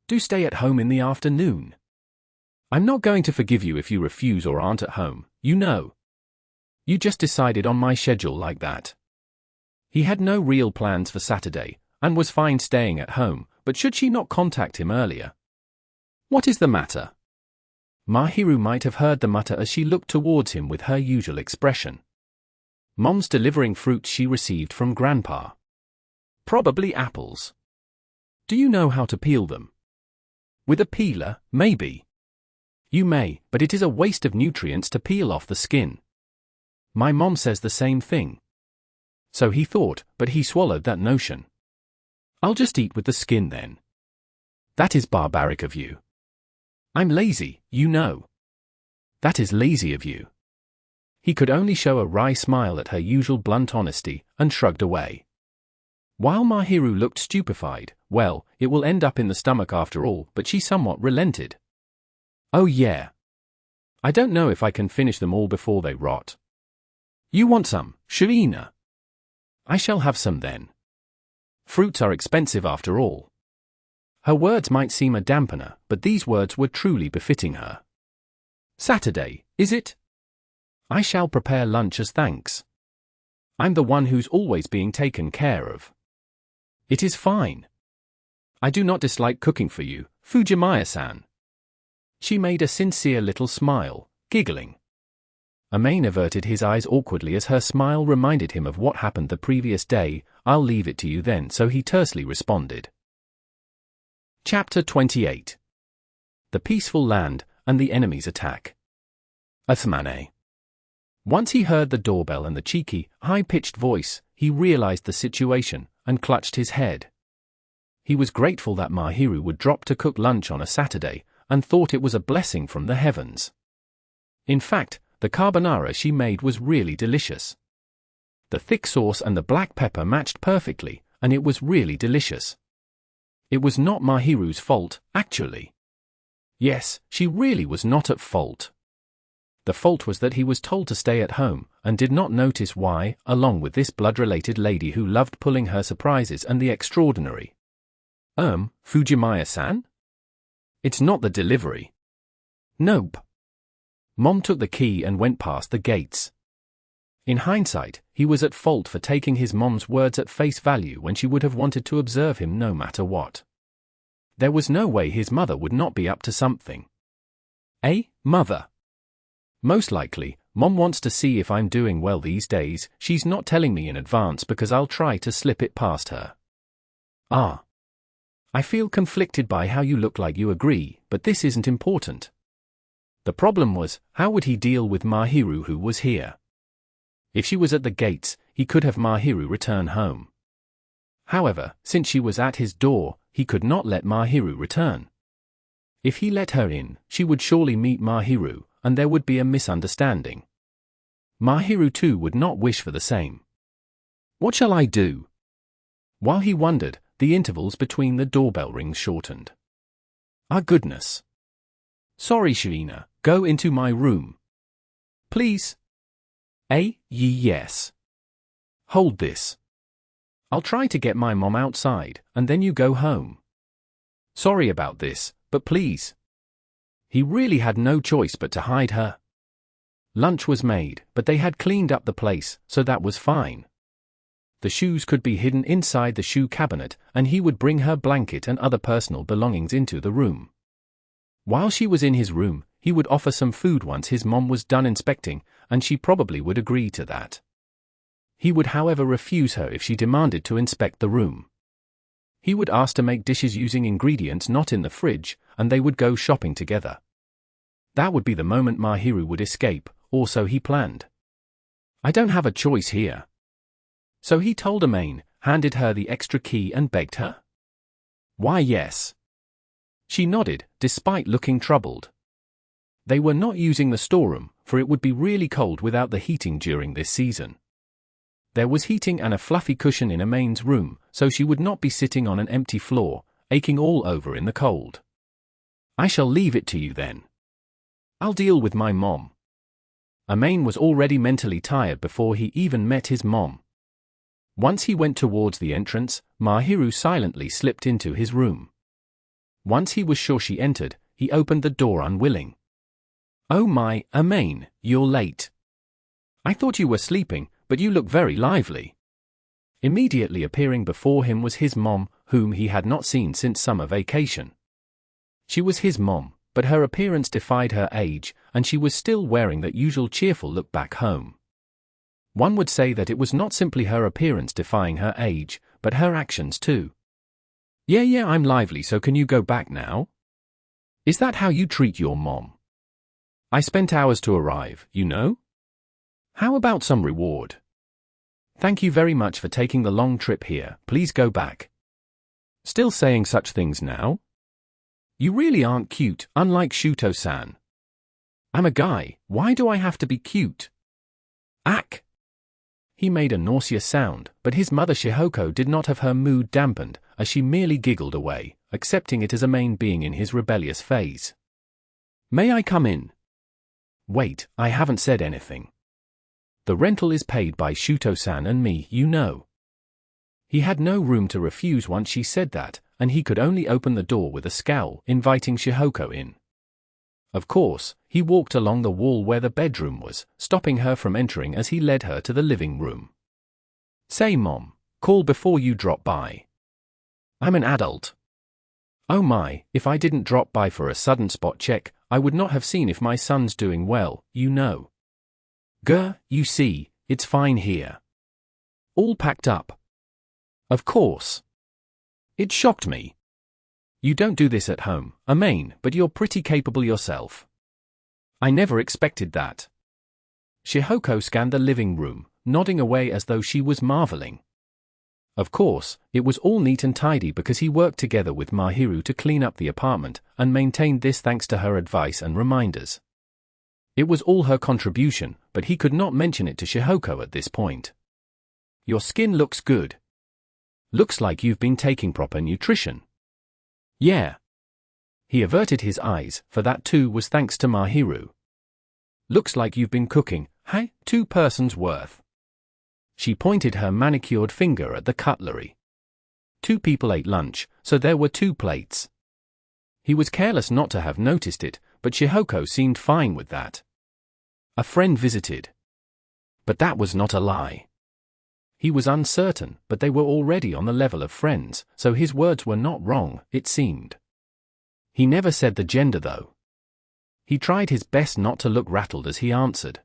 Do stay at home in the afternoon. I'm not going to forgive you if you refuse or aren't at home, you know. You just decided on my schedule like that. He had no real plans for Saturday, and was fine staying at home, but should she not contact him earlier? What is the matter? Mahiru might have heard the mutter as she looked towards him with her usual expression. Mom's delivering fruits she received from Grandpa. Probably apples. Do you know how to peel them? With a peeler, maybe. You may, but it is a waste of nutrients to peel off the skin. My mom says the same thing. So he thought, but he swallowed that notion. I'll just eat with the skin then. That is barbaric of you. I'm lazy, you know. That is lazy of you. He could only show a wry smile at her usual blunt honesty, and shrugged away. While Mahiru looked stupefied, well, it will end up in the stomach after all, but she somewhat relented. Oh yeah. I don't know if I can finish them all before they rot. You want some, Shirina? I shall have some then. Fruits are expensive after all. Her words might seem a dampener, but these words were truly befitting her. Saturday, is it? I shall prepare lunch as thanks. I'm the one who's always being taken care of. It is fine. I do not dislike cooking for you, Fujimaya-san. She made a sincere little smile, giggling. Amain averted his eyes awkwardly as her smile reminded him of what happened the previous day. I'll leave it to you then, so he tersely responded. Chapter 28. The Peaceful Land and the Enemy's Attack. Hatsumode. Once he heard the doorbell and the cheeky, high-pitched voice, he realized the situation, and clutched his head. He was grateful that Mahiru would drop to cook lunch on a Saturday, and thought it was a blessing from the heavens. In fact, the carbonara she made was really delicious. The thick sauce and the black pepper matched perfectly, and it was really delicious. It was not Mahiru's fault, actually. Yes, she really was not at fault. The fault was that he was told to stay at home, and did not notice why, along with this blood-related lady who loved pulling her surprises and the extraordinary. Fujimaya-san? It's not the delivery. Nope. Mom took the key and went past the gates. In hindsight, he was at fault for taking his mom's words at face value when she would have wanted to observe him no matter what. There was no way his mother would not be up to something. Mother? Most likely, Mom wants to see if I'm doing well these days. She's not telling me in advance because I'll try to slip it past her. I feel conflicted by how you look like you agree, but this isn't important. The problem was, how would he deal with Mahiru who was here? If she was at the gates, he could have Mahiru return home. However, since she was at his door, he could not let Mahiru return. If he let her in, she would surely meet Mahiru, and there would be a misunderstanding. Mahiru too would not wish for the same. What shall I do? While he wondered, the intervals between the doorbell rings shortened. Ah goodness. Sorry Shirina, go into my room. Please. Yes. Hold this. I'll try to get my mom outside, and then you go home. Sorry about this, but please. He really had no choice but to hide her. Lunch was made, but they had cleaned up the place, so that was fine. The shoes could be hidden inside the shoe cabinet, and he would bring her blanket and other personal belongings into the room. While she was in his room, he would offer some food once his mom was done inspecting, and she probably would agree to that. He would however refuse her if she demanded to inspect the room. He would ask to make dishes using ingredients not in the fridge, and they would go shopping together. That would be the moment Mahiru would escape, or so he planned. I don't have a choice here. So he told Amain, handed her the extra key and begged her. Why yes. She nodded, despite looking troubled. They were not using the storeroom, for it would be really cold without the heating during this season. There was heating and a fluffy cushion in Amain's room, so she would not be sitting on an empty floor, aching all over in the cold. I shall leave it to you then. I'll deal with my mom. Amain was already mentally tired before he even met his mom. Once he went towards the entrance, Mahiru silently slipped into his room. Once he was sure she entered, he opened the door unwilling. Oh my, Amain, you're late. I thought you were sleeping, but you look very lively. Immediately appearing before him was his mom, whom he had not seen since summer vacation. She was his mom, but her appearance defied her age, and she was still wearing that usual cheerful look back home. One would say that it was not simply her appearance defying her age, but her actions too. Yeah, I'm lively, so can you go back now? Is that how you treat your mom? I spent hours to arrive, you know? How about some reward? Thank you very much for taking the long trip here, please go back. Still saying such things now? You really aren't cute, unlike Shuto-san. I'm a guy, why do I have to be cute? Ack! He made a nauseous sound, but his mother Shihoko did not have her mood dampened, as she merely giggled away, accepting it as a main being in his rebellious phase. May I come in? Wait, I haven't said anything. The rental is paid by Shuto-san and me, you know. He had no room to refuse once she said that, and he could only open the door with a scowl, inviting Shihoko in. Of course, he walked along the wall where the bedroom was, stopping her from entering as he led her to the living room. Say, Mom, call before you drop by. I'm an adult. Oh my, if I didn't drop by for a sudden spot check, I would not have seen if my son's doing well, you know. Grr, you see, it's fine here. All packed up. Of course. It shocked me. You don't do this at home, Amain, but you're pretty capable yourself. I never expected that. Shihoko scanned the living room, nodding away as though she was marveling. Of course, it was all neat and tidy because he worked together with Mahiru to clean up the apartment, and maintained this thanks to her advice and reminders. It was all her contribution, but he could not mention it to Shihoko at this point. Your skin looks good. Looks like you've been taking proper nutrition. Yeah. He averted his eyes, for that too was thanks to Mahiru. Looks like you've been cooking, hey, 2 persons worth. She pointed her manicured finger at the cutlery. 2 people ate lunch, so there were 2 plates. He was careless not to have noticed it, but Shihoko seemed fine with that. A friend visited. But that was not a lie. He was uncertain, but they were already on the level of friends, so his words were not wrong, it seemed. He never said the gender though. He tried his best not to look rattled as he answered.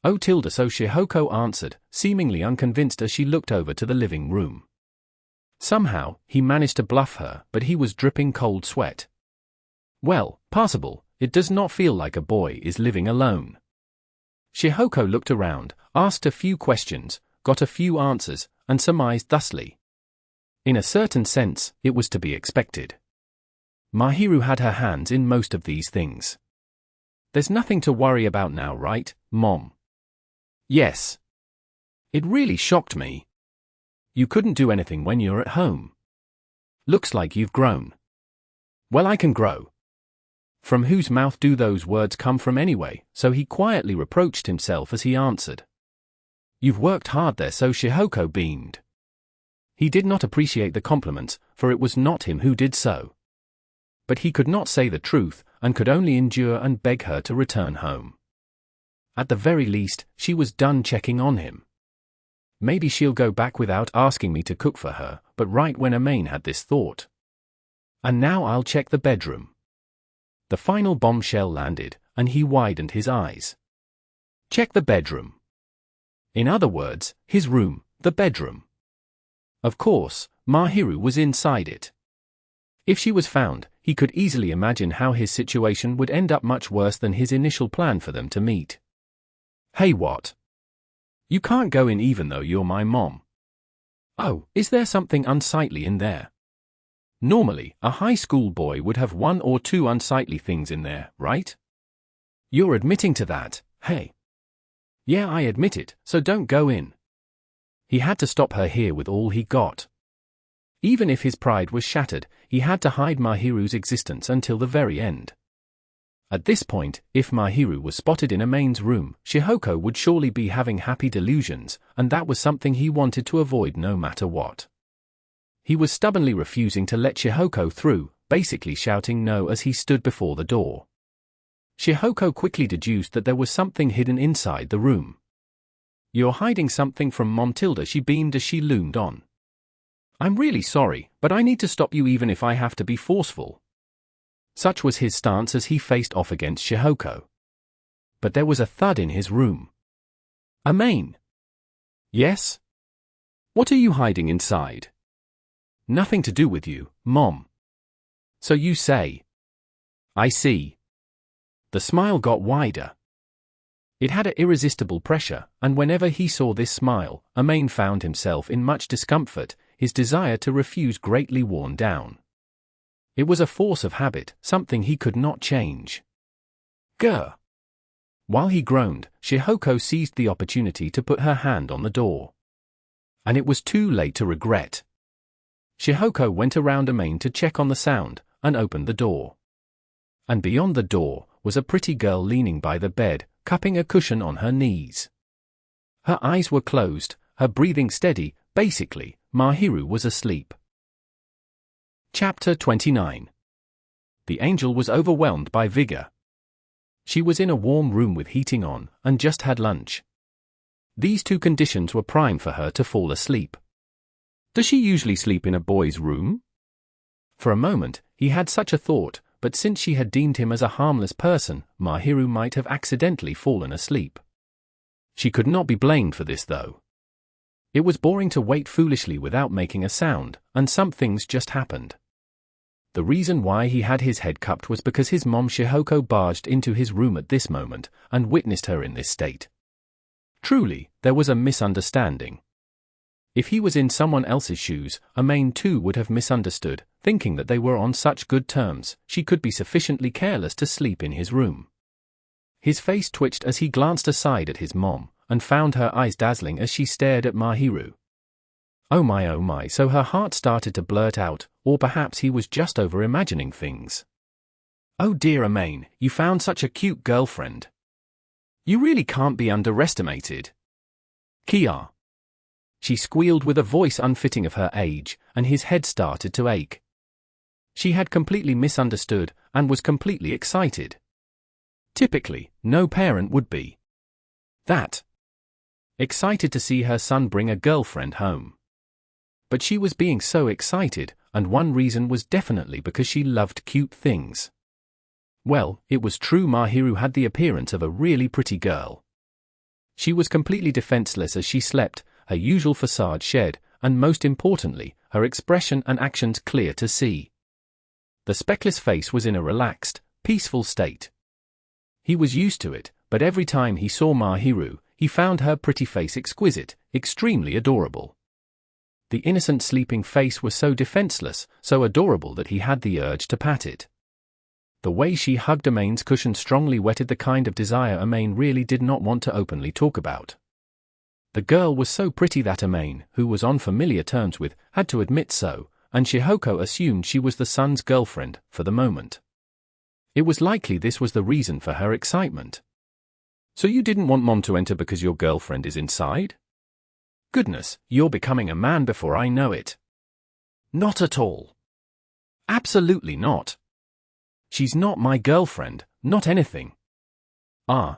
Oh tilde, so Shihoko answered, seemingly unconvinced as she looked over to the living room. Somehow, he managed to bluff her, but he was dripping cold sweat. Well, passable, it does not feel like a boy is living alone. Shihoko looked around, asked a few questions, got a few answers, and surmised thusly. In a certain sense, it was to be expected. Mahiru had her hands in most of these things. There's nothing to worry about now, right, Mom? Yes. It really shocked me. You couldn't do anything when you're at home. Looks like you've grown. Well, I can grow. From whose mouth do those words come from anyway? So he quietly reproached himself as he answered. You've worked hard there, so Shihoko beamed. He did not appreciate the compliments, for it was not him who did so. But he could not say the truth, and could only endure and beg her to return home. At the very least, she was done checking on him. Maybe she'll go back without asking me to cook for her, but right when Amain had this thought. And now I'll check the bedroom. The final bombshell landed, and he widened his eyes. Check the bedroom. In other words, his room, the bedroom. Of course, Mahiru was inside it. If she was found, he could easily imagine how his situation would end up much worse than his initial plan for them to meet. Hey, what? You can't go in even though you're my mom. Oh, is there something unsightly in there? Normally, a high school boy would have 1 or 2 unsightly things in there, right? You're admitting to that, hey? Yeah, I admit it, so don't go in. He had to stop her here with all he got. Even if his pride was shattered, he had to hide Mahiru's existence until the very end. At this point, if Mahiru was spotted in Amain's room, Shihoko would surely be having happy delusions, and that was something he wanted to avoid no matter what. He was stubbornly refusing to let Shihoko through, basically shouting no as he stood before the door. Shihoko quickly deduced that there was something hidden inside the room. You're hiding something from Mom tilde, she beamed as she loomed on. I'm really sorry, but I need to stop you even if I have to be forceful. Such was his stance as he faced off against Shihoko. But there was a thud in his room. Amain. Yes? What are you hiding inside? Nothing to do with you, Mom. So you say. I see. The smile got wider. It had an irresistible pressure, and whenever he saw this smile, Amain found himself in much discomfort, his desire to refuse greatly worn down. It was a force of habit, something he could not change. Grr. While he groaned, Shihoko seized the opportunity to put her hand on the door. And it was too late to regret. Shihoko went around Amain to check on the sound, and opened the door. And beyond the door was a pretty girl leaning by the bed, cupping a cushion on her knees. Her eyes were closed, her breathing steady. Basically, Mahiru was asleep. Chapter 29. The angel was overwhelmed by vigor. She was in a warm room with heating on, and just had lunch. These two conditions were prime for her to fall asleep. Does she usually sleep in a boy's room? For a moment, he had such a thought, but since she had deemed him as a harmless person, Mahiru might have accidentally fallen asleep. She could not be blamed for this though. It was boring to wait foolishly without making a sound, and some things just happened. The reason why he had his head cupped was because his mom Shihoko barged into his room at this moment, and witnessed her in this state. Truly, there was a misunderstanding. If he was in someone else's shoes, Amain too would have misunderstood, thinking that they were on such good terms, she could be sufficiently careless to sleep in his room. His face twitched as he glanced aside at his mom, and found her eyes dazzling as she stared at Mahiru. Oh my, so her heart started to blurt out, or perhaps he was just over-imagining things. Oh dear Amain, you found such a cute girlfriend. You really can't be underestimated. Kia. She squealed with a voice unfitting of her age, and his head started to ache. She had completely misunderstood, and was completely excited. Typically, no parent would be that excited to see her son bring a girlfriend home. But she was being so excited, and one reason was definitely because she loved cute things. Well, it was true Mahiru had the appearance of a really pretty girl. She was completely defenseless as she slept, her usual facade shed, and most importantly, her expression and actions clear to see. The speckless face was in a relaxed, peaceful state. He was used to it, but every time he saw Mahiru, he found her pretty face exquisite, extremely adorable. The innocent sleeping face was so defenseless, so adorable that he had the urge to pat it. The way she hugged Amain's cushion strongly whetted the kind of desire Amain really did not want to openly talk about. The girl was so pretty that Amain, who was on familiar terms with, had to admit so, and Shihoko assumed she was the son's girlfriend, for the moment. It was likely this was the reason for her excitement. So you didn't want Mom to enter because your girlfriend is inside? Goodness, you're becoming a man before I know it. Not at all. Absolutely not. She's not my girlfriend, not anything.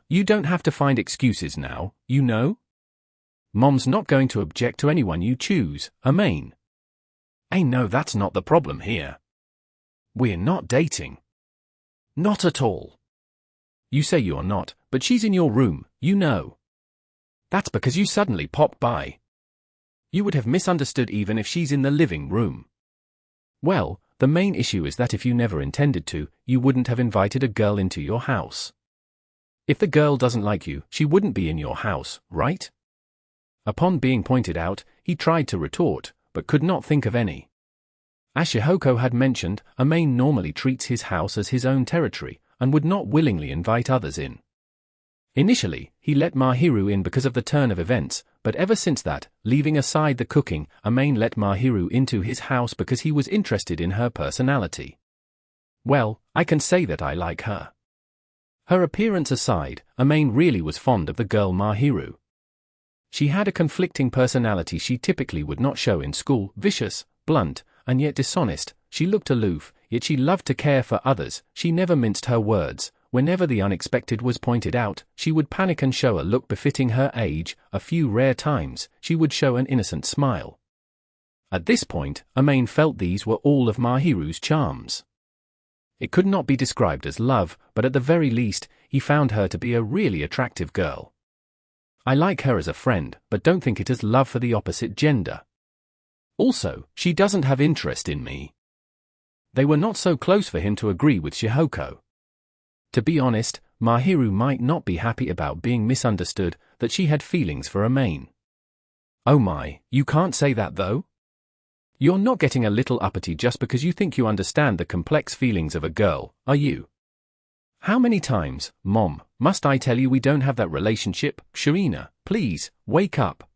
You don't have to find excuses now, you know? Mom's not going to object to anyone you choose, Amain. No, that's not the problem here. We're not dating. Not at all. You say you're not, but she's in your room, you know. That's because you suddenly popped by. You would have misunderstood even if she's in the living room. Well, the main issue is that if you never intended to, you wouldn't have invited a girl into your house. If the girl doesn't like you, she wouldn't be in your house, right? Upon being pointed out, he tried to retort, but could not think of any. As Shihoko had mentioned, Amain normally treats his house as his own territory, and would not willingly invite others in. Initially, he let Mahiru in because of the turn of events, but ever since that, leaving aside the cooking, Amain let Mahiru into his house because he was interested in her personality. Well, I can say that I like her. Her appearance aside, Amain really was fond of the girl Mahiru. She had a conflicting personality she typically would not show in school, vicious, blunt, and yet dishonest. She looked aloof, yet she loved to care for others. She never minced her words. Whenever the unexpected was pointed out, she would panic and show a look befitting her age. A few rare times, she would show an innocent smile. At this point, Amain felt these were all of Mahiru's charms. It could not be described as love, but at the very least, he found her to be a really attractive girl. I like her as a friend, but don't think it as love for the opposite gender. Also, she doesn't have interest in me. They were not so close for him to agree with Shihoko. To be honest, Mahiru might not be happy about being misunderstood, that she had feelings for Amain. Oh my, you can't say that though? You're not getting a little uppity just because you think you understand the complex feelings of a girl, are you? How many times, Mom, must I tell you we don't have that relationship? Shirina, please, wake up.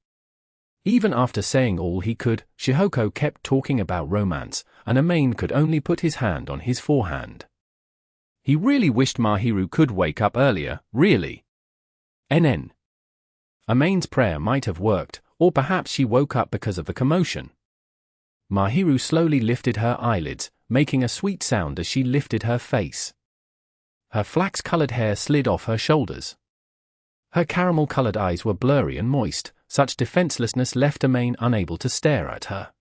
Even after saying all he could, Shihoko kept talking about romance, and Amain could only put his hand on his forehand. He really wished Mahiru could wake up earlier, really. NN. Amain's prayer might have worked, or perhaps she woke up because of the commotion. Mahiru slowly lifted her eyelids, making a sweet sound as she lifted her face. Her flax-colored hair slid off her shoulders. Her caramel-colored eyes were blurry and moist. Such defenselessness left Amain unable to stare at her.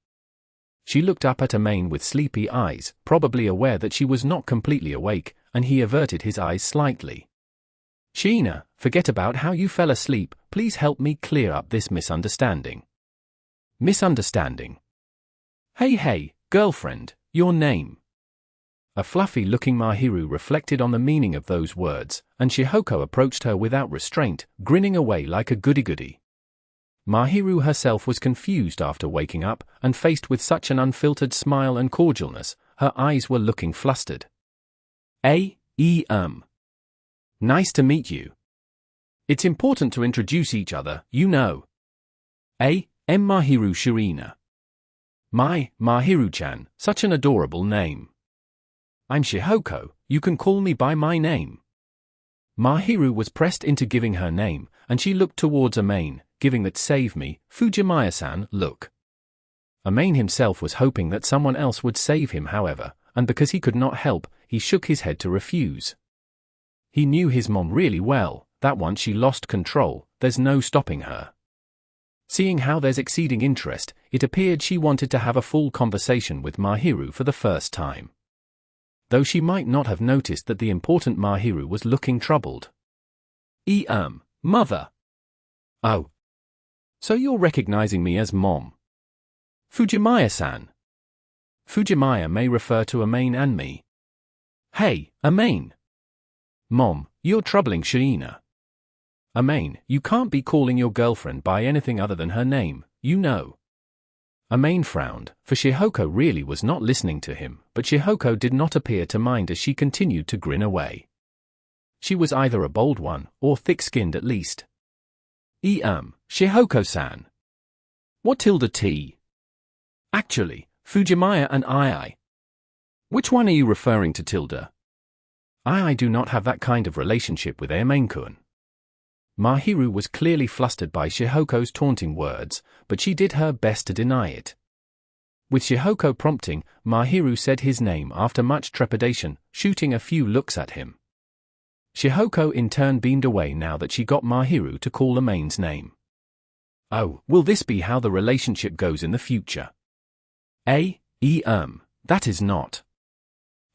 She looked up at Amain with sleepy eyes, probably aware that she was not completely awake, and he averted his eyes slightly. Shirina, forget about how you fell asleep, please help me clear up this misunderstanding. Misunderstanding? Hey, girlfriend, your name. A fluffy-looking Mahiru reflected on the meaning of those words, and Shihoko approached her without restraint, grinning away like a goody-goody. Mahiru herself was confused after waking up, and faced with such an unfiltered smile and cordialness, her eyes were looking flustered. Nice to meet you. It's important to introduce each other, you know. Mahiru Shirina. My, Mahiru-chan, such an adorable name. I'm Shihoko, you can call me by my name. Mahiru was pressed into giving her name, and she looked towards Amain, giving that save me, Fujimaya-san, look. Amain himself was hoping that someone else would save him however, and because he could not help, he shook his head to refuse. He knew his mom really well, that once she lost control, there's no stopping her. Seeing how there's exceeding interest, it appeared she wanted to have a full conversation with Mahiru for the first time. Though she might not have noticed that the important Mahiru was looking troubled. Mother. Oh. So you're recognizing me as Mom. Fujimaya-san. Fujimaya may refer to Amain and me. Hey, Amain. Mom, you're troubling Shirina. Amain, you can't be calling your girlfriend by anything other than her name, you know. Amain frowned, for Shihoko really was not listening to him, but Shihoko did not appear to mind as she continued to grin away. She was either a bold one, or thick-skinned at least. Shihoko-san. What tilde T? Actually, Fujimaya and I. Which one are you referring to, tilde? I do not have that kind of relationship with Amain-kun. Mahiru was clearly flustered by Shihoko's taunting words, but she did her best to deny it. With Shihoko prompting, Mahiru said his name after much trepidation, shooting a few looks at him. Shihoko in turn beamed away now that she got Mahiru to call Amain's name. Oh, will this be how the relationship goes in the future? That is not.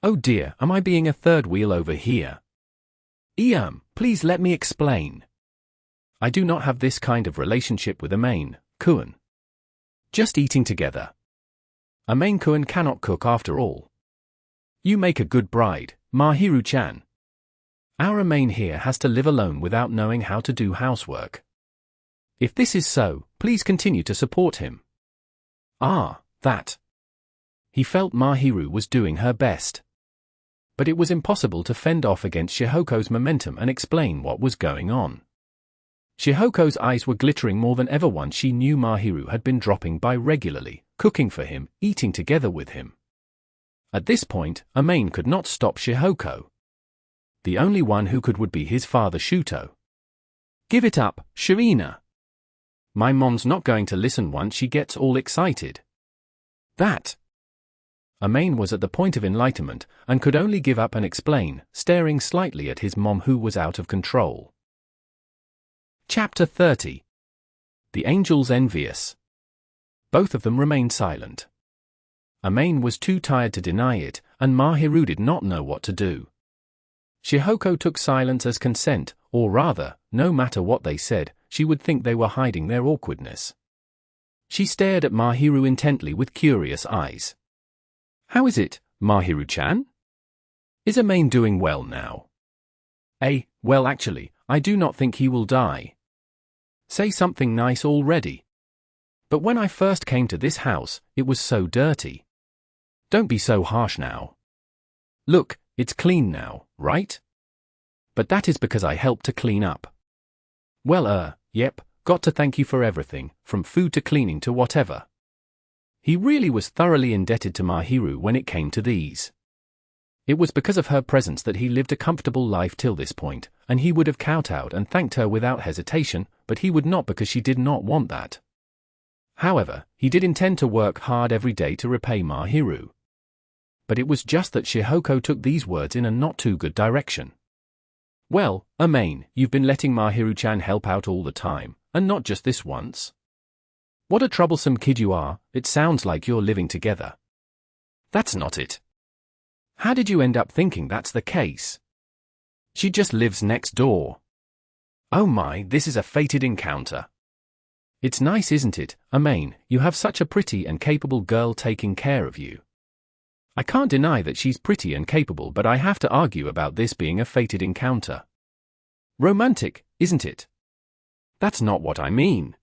Oh dear, am I being a third wheel over here? Please let me explain. I do not have this kind of relationship with Amain-kun. Just eating together. Amain-kun cannot cook after all. You make a good bride, Mahiru-chan. Our Amain here has to live alone without knowing how to do housework. If this is so, please continue to support him. That. He felt Mahiru was doing her best. But it was impossible to fend off against Shihoko's momentum and explain what was going on. Shihoko's eyes were glittering more than ever once she knew Mahiru had been dropping by regularly, cooking for him, eating together with him. At this point, Amain could not stop Shihoko. The only one who could would be his father Shuto. Give it up, Shirina. My mom's not going to listen once she gets all excited. That. Amain was at the point of enlightenment, and could only give up and explain, staring slightly at his mom who was out of control. Chapter 30. The Angels Envious. Both of them remained silent. Amain was too tired to deny it, and Mahiru did not know what to do. Shihoko took silence as consent, or rather, no matter what they said, she would think they were hiding their awkwardness. She stared at Mahiru intently with curious eyes. How is it, Mahiru-chan? Is Amain doing well now? Well actually, I do not think he will die. Say something nice already. But when I first came to this house, it was so dirty. Don't be so harsh now. Look, it's clean now, right? But that is because I helped to clean up. Well, yep, got to thank you for everything, from food to cleaning to whatever. He really was thoroughly indebted to Mahiru when it came to these. It was because of her presence that he lived a comfortable life till this point, and he would have kowtowed and thanked her without hesitation, but he would not because she did not want that. However, he did intend to work hard every day to repay Mahiru. But it was just that Shihoko took these words in a not too good direction. Well, Main, you've been letting Mahiru-chan help out all the time, and not just this once. What a troublesome kid you are, it sounds like you're living together. That's not it. How did you end up thinking that's the case? She just lives next door. Oh my, this is a fated encounter. It's nice, isn't it, Main, you have such a pretty and capable girl taking care of you. I can't deny that she's pretty and capable, but I have to argue about this being a fated encounter. Romantic, isn't it? That's not what I mean.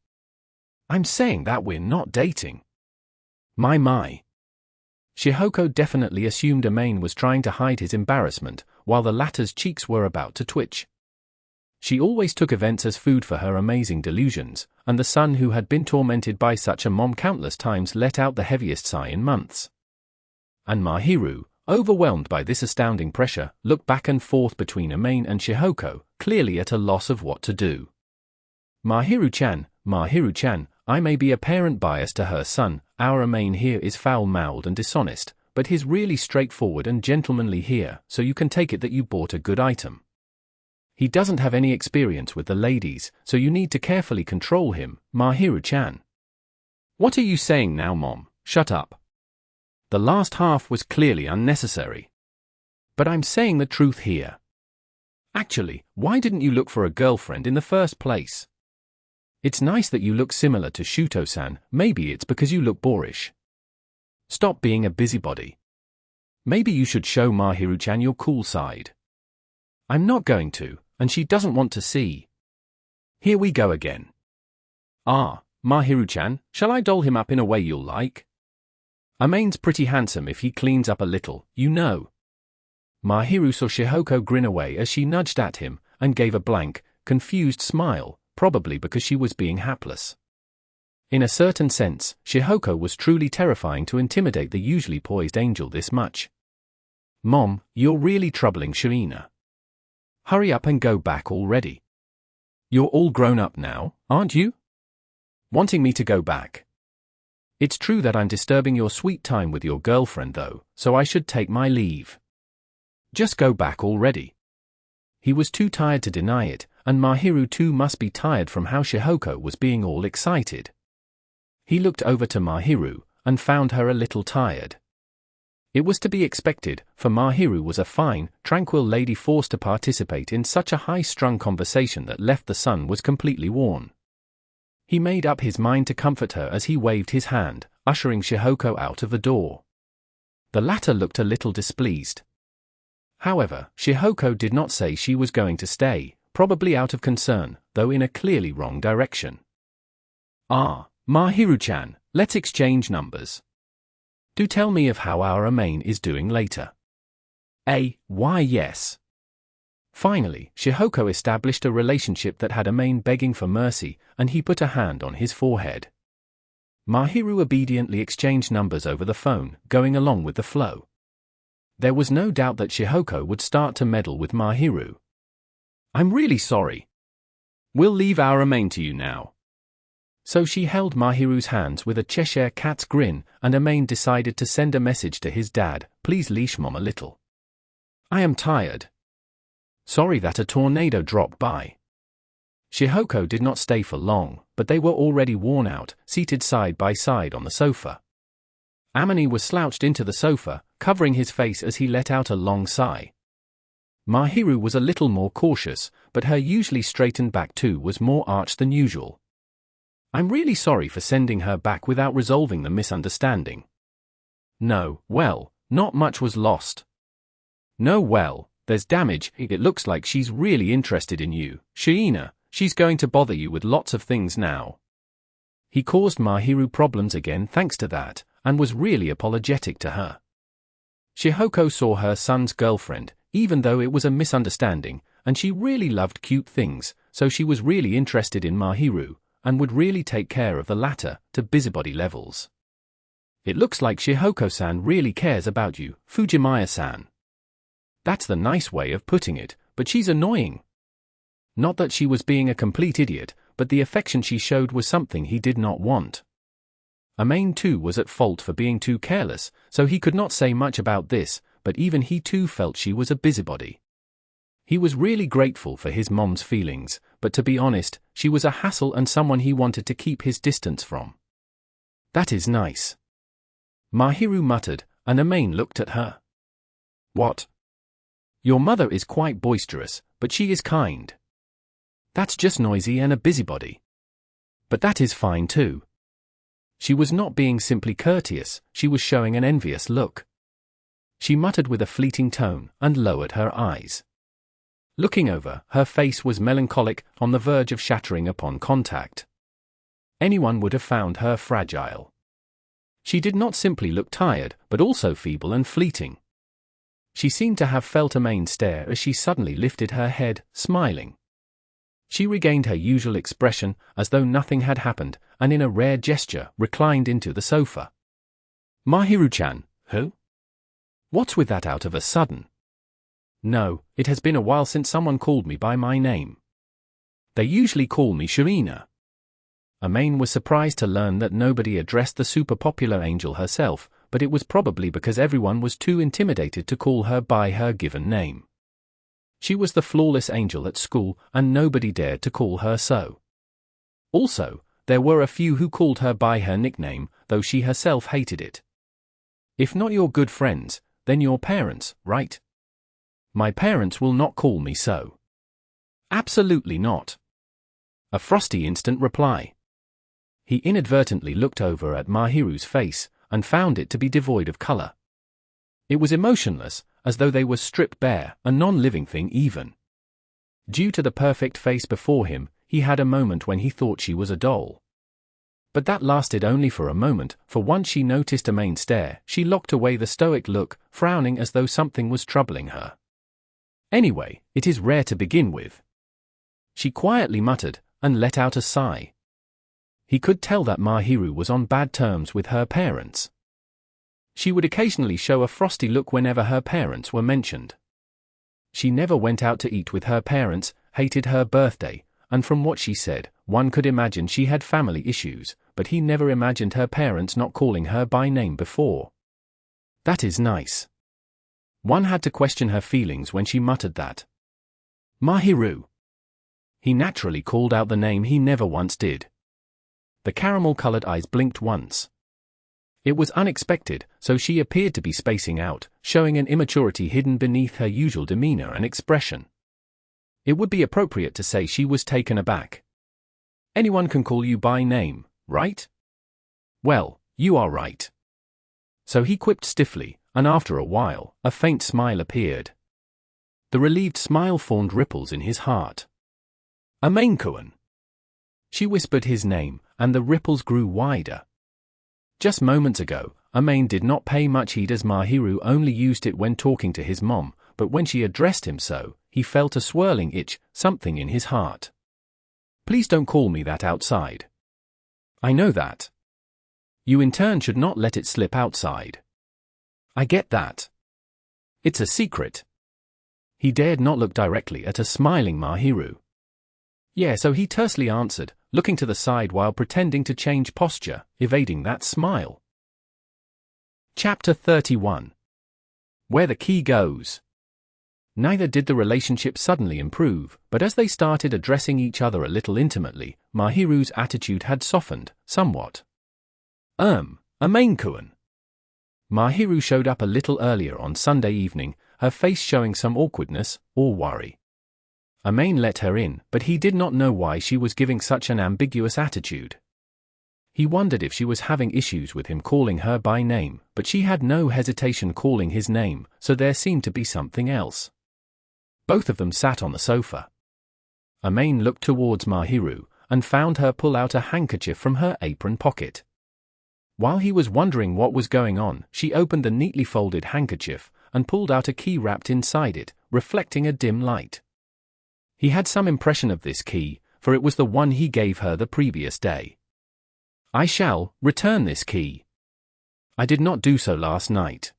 I'm saying that we're not dating. My. Shihoko definitely assumed Main was trying to hide his embarrassment, while the latter's cheeks were about to twitch. She always took events as food for her amazing delusions, and the son who had been tormented by such a mom countless times let out the heaviest sigh in months. And Mahiru, overwhelmed by this astounding pressure, looked back and forth between Main and Shihoko, clearly at a loss of what to do. Mahiru-chan, I may be a parent biased to her son, our Main here is foul-mouthed and dishonest, but he's really straightforward and gentlemanly here, so you can take it that you bought a good item. He doesn't have any experience with the ladies, so you need to carefully control him, Mahiru-chan. What are you saying now, Mom? Shut up. The last half was clearly unnecessary. But I'm saying the truth here. Actually, why didn't you look for a girlfriend in the first place? It's nice that you look similar to Shuto-san, maybe it's because you look boorish. Stop being a busybody. Maybe you should show Mahiru-chan your cool side. I'm not going to, and she doesn't want to see. Here we go again. Mahiru-chan, shall I doll him up in a way you'll like? Main's pretty handsome if he cleans up a little, you know. Mahiru saw Shihoko grin away as she nudged at him, and gave a blank, confused smile, probably because she was being hapless. In a certain sense, Shihoko was truly terrifying to intimidate the usually poised angel this much. Mom, you're really troubling Shirina. Hurry up and go back already. You're all grown up now, aren't you? Wanting me to go back. It's true that I'm disturbing your sweet time with your girlfriend though, so I should take my leave. Just go back already. He was too tired to deny it, and Mahiru too must be tired from how Shihoko was being all excited. He looked over to Mahiru, and found her a little tired. It was to be expected, for Mahiru was a fine, tranquil lady forced to participate in such a high-strung conversation that left the son was completely worn. He made up his mind to comfort her as he waved his hand, ushering Shihoko out of the door. The latter looked a little displeased. However, Shihoko did not say she was going to stay, probably out of concern, though in a clearly wrong direction. Mahiru-chan, let's exchange numbers. Do tell me of how our Main is doing later. Why yes. Finally, Shihoko established a relationship that had Main begging for mercy, and he put a hand on his forehead. Mahiru obediently exchanged numbers over the phone, going along with the flow. There was no doubt that Shihoko would start to meddle with Mahiru. I'm really sorry. We'll leave our Main to you now. So she held Mahiru's hands with a Cheshire cat's grin, and Main decided to send a message to his dad, please leash Mom a little. I am tired. Sorry that a tornado dropped by. Shihoko did not stay for long, but they were already worn out, seated side by side on the sofa. Amani was slouched into the sofa, covering his face as he let out a long sigh. Mahiru was a little more cautious, but her usually straightened back too was more arched than usual. I'm really sorry for sending her back without resolving the misunderstanding. No, well, not much was lost. No, well, there's damage. It looks like she's really interested in you, Shirina. She's going to bother you with lots of things now. He caused Mahiru problems again thanks to that, and was really apologetic to her. Shihoko saw her son's girlfriend, even though it was a misunderstanding, and she really loved cute things, so she was really interested in Mahiru, and would really take care of the latter, to busybody levels. It looks like Shihoko-san really cares about you, Fujimaya-san. That's the nice way of putting it, but she's annoying. Not that she was being a complete idiot, but the affection she showed was something he did not want. Amain too was at fault for being too careless, so he could not say much about this, but even he too felt she was a busybody. He was really grateful for his mom's feelings, but to be honest, she was a hassle and someone he wanted to keep his distance from. That is nice. Mahiru muttered, and Amain looked at her. What? Your mother is quite boisterous, but she is kind. That's just noisy and a busybody. But that is fine too. She was not being simply courteous, she was showing an envious look. She muttered with a fleeting tone, and lowered her eyes. Looking over, her face was melancholic, on the verge of shattering upon contact. Anyone would have found her fragile. She did not simply look tired, but also feeble and fleeting. She seemed to have felt Amain stare as she suddenly lifted her head, smiling. She regained her usual expression, as though nothing had happened, and in a rare gesture, reclined into the sofa. Mahiru-chan, who? What's with that out of a sudden? No, it has been a while since someone called me by my name. They usually call me Shirina. Amain was surprised to learn that nobody addressed the super-popular angel herself, but it was probably because everyone was too intimidated to call her by her given name. She was the flawless angel at school, and nobody dared to call her so. Also, there were a few who called her by her nickname, though she herself hated it. If not your good friends, then your parents, right? My parents will not call me so. Absolutely not. A frosty instant reply. He inadvertently looked over at Mahiru's face, and found it to be devoid of color. It was emotionless, as though they were stripped bare, a non-living thing even. Due to the perfect face before him, he had a moment when he thought she was a doll. But that lasted only for a moment, for once she noticed Amain's stare, she locked away the stoic look, frowning as though something was troubling her. Anyway, it is rare to begin with. She quietly muttered, and let out a sigh. He could tell that Mahiru was on bad terms with her parents. She would occasionally show a frosty look whenever her parents were mentioned. She never went out to eat with her parents, hated her birthday, and from what she said, one could imagine she had family issues, but he never imagined her parents not calling her by name before. That is nice. One had to question her feelings when she muttered that. Mahiru. He naturally called out the name he never once did. The caramel-colored eyes blinked once. It was unexpected, so she appeared to be spacing out, showing an immaturity hidden beneath her usual demeanor and expression. It would be appropriate to say she was taken aback. Anyone can call you by name, right? Well, you are right. So he quipped stiffly, and after a while, a faint smile appeared. The relieved smile formed ripples in his heart. Amain-kun. She whispered his name, and the ripples grew wider. Just moments ago, Amain did not pay much heed as Mahiru only used it when talking to his mom, but when she addressed him so, he felt a swirling itch, something in his heart. Please don't call me that outside. I know that. You in turn should not let it slip outside. I get that. It's a secret. He dared not look directly at a smiling Mahiru. Yeah, so he tersely answered, looking to the side while pretending to change posture, evading that smile. Chapter 31. Where the key goes. Neither did the relationship suddenly improve, but as they started addressing each other a little intimately, Mahiru's attitude had softened, somewhat. Amain-kun. Mahiru showed up a little earlier on Sunday evening, her face showing some awkwardness, or worry. Amain let her in, but he did not know why she was giving such an ambiguous attitude. He wondered if she was having issues with him calling her by name, but she had no hesitation calling his name, so there seemed to be something else. Both of them sat on the sofa. Amain looked towards Mahiru, and found her pull out a handkerchief from her apron pocket. While he was wondering what was going on, she opened the neatly folded handkerchief, and pulled out a key wrapped inside it, reflecting a dim light. He had some impression of this key, for it was the one he gave her the previous day. I shall return this key. I did not do so last night.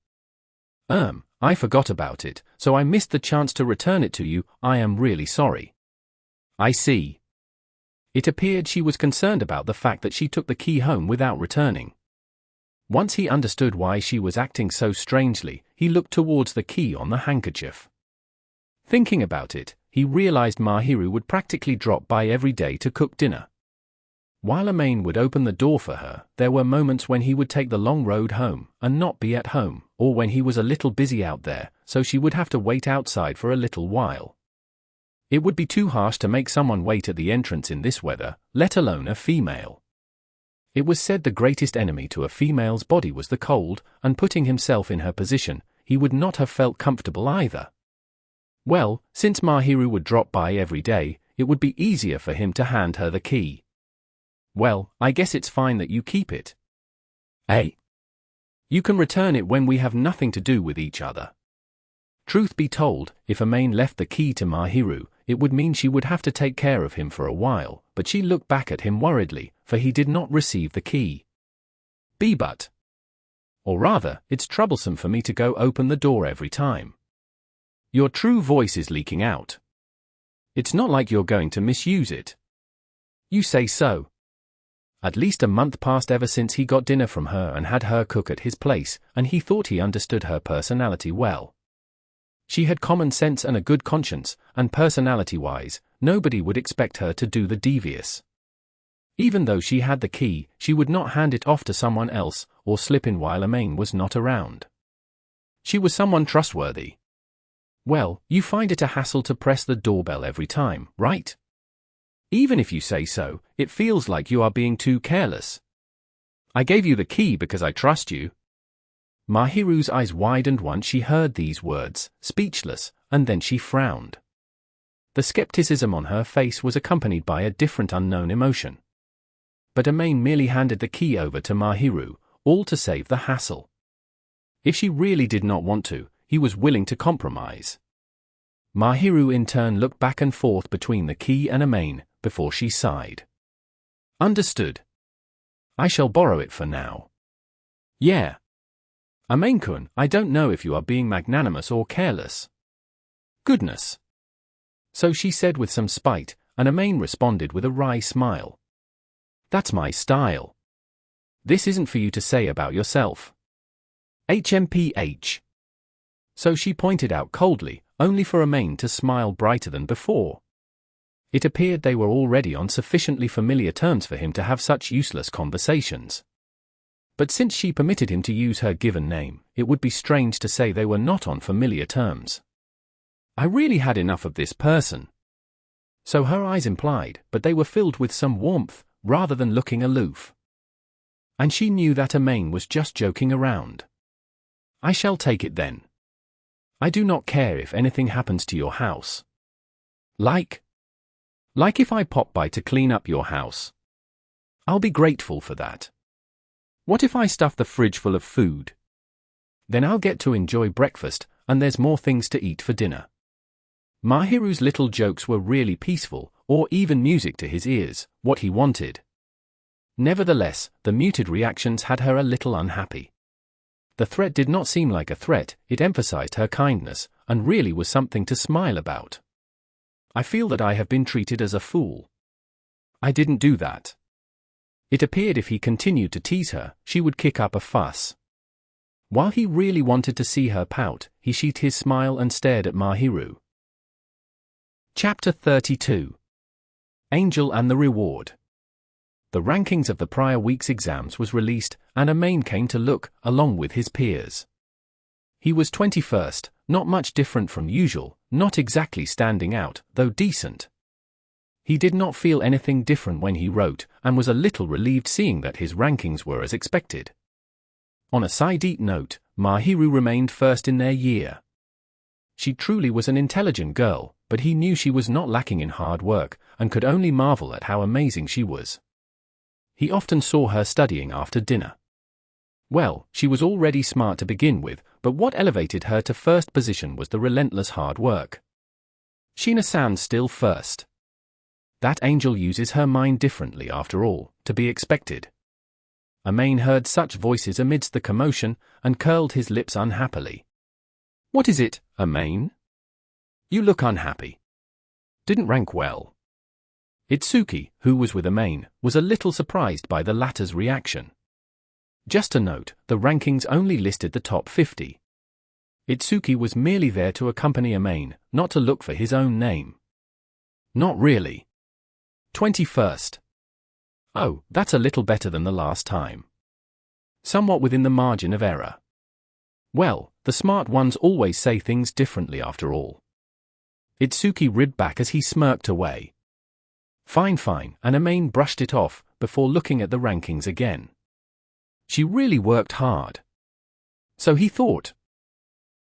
I forgot about it, so I missed the chance to return it to you. I am really sorry. I see. It appeared she was concerned about the fact that she took the key home without returning. Once he understood why she was acting so strangely, he looked towards the key on the handkerchief. Thinking about it, he realized Mahiru would practically drop by every day to cook dinner. While Amain would open the door for her, there were moments when he would take the long road home and not be at home, or when he was a little busy out there, so she would have to wait outside for a little while. It would be too harsh to make someone wait at the entrance in this weather, let alone a female. It was said the greatest enemy to a female's body was the cold, and putting himself in her position, he would not have felt comfortable either. Well, since Mahiru would drop by every day, it would be easier for him to hand her the key. Well, I guess it's fine that you keep it. Hey. You can return it when we have nothing to do with each other. Truth be told, if Amain left the key to Mahiru, it would mean she would have to take care of him for a while, but she looked back at him worriedly, for he did not receive the key. But. Or rather, it's troublesome for me to go open the door every time. Your true voice is leaking out. It's not like you're going to misuse it. You say so. At least a month passed ever since he got dinner from her and had her cook at his place, and he thought he understood her personality well. She had common sense and a good conscience, and personality-wise, nobody would expect her to do the devious. Even though she had the key, she would not hand it off to someone else, or slip in while Amain was not around. She was someone trustworthy. Well, you find it a hassle to press the doorbell every time, right? Even if you say so, it feels like you are being too careless. I gave you the key because I trust you. Mahiru's eyes widened once she heard these words, speechless, and then she frowned. The skepticism on her face was accompanied by a different unknown emotion. But Amain merely handed the key over to Mahiru, all to save the hassle. If she really did not want to, he was willing to compromise. Mahiru in turn looked back and forth between the key and Amain, before she sighed. Understood. I shall borrow it for now. Yeah. Amain-kun, I don't know if you are being magnanimous or careless. Goodness. So she said with some spite, and Amain responded with a wry smile. That's my style. This isn't for you to say about yourself. HMPH. So she pointed out coldly, only for Amain to smile brighter than before. It appeared they were already on sufficiently familiar terms for him to have such useless conversations. But since she permitted him to use her given name, it would be strange to say they were not on familiar terms. I really had enough of this person. So her eyes implied, but they were filled with some warmth, rather than looking aloof. And she knew that Amain was just joking around. I shall take it then. I do not care if anything happens to your house. Like if I pop by to clean up your house. I'll be grateful for that. What if I stuff the fridge full of food? Then I'll get to enjoy breakfast, and there's more things to eat for dinner. Mahiru's little jokes were really peaceful, or even music to his ears, what he wanted. Nevertheless, the muted reactions had her a little unhappy. The threat did not seem like a threat, it emphasized her kindness, and really was something to smile about. I feel that I have been treated as a fool. I didn't do that. It appeared if he continued to tease her, she would kick up a fuss. While he really wanted to see her pout, he sheathed his smile and stared at Mahiru. Chapter 32. Angel and the Reward. The rankings of the prior week's exams was released, and Amain came to look, along with his peers. He was 21st, not much different from usual, not exactly standing out, though decent. He did not feel anything different when he wrote, and was a little relieved seeing that his rankings were as expected. On a side note, Mahiru remained first in their year. She truly was an intelligent girl, but he knew she was not lacking in hard work, and could only marvel at how amazing she was. He often saw her studying after dinner. Well, she was already smart to begin with, but what elevated her to first position was the relentless hard work. Shina-san still first. That angel uses her mind differently after all, to be expected. Amain heard such voices amidst the commotion, and curled his lips unhappily. What is it, Amain? You look unhappy. Didn't rank well. Itsuki, who was with Amain, was a little surprised by the latter's reaction. Just to note, the rankings only listed the top 50. Itsuki was merely there to accompany Amain, not to look for his own name. Not really. 21st. Oh, that's a little better than the last time. Somewhat within the margin of error. Well, the smart ones always say things differently after all. Itsuki ribbed back as he smirked away. Fine, and Amain brushed it off, before looking at the rankings again. She really worked hard. So he thought.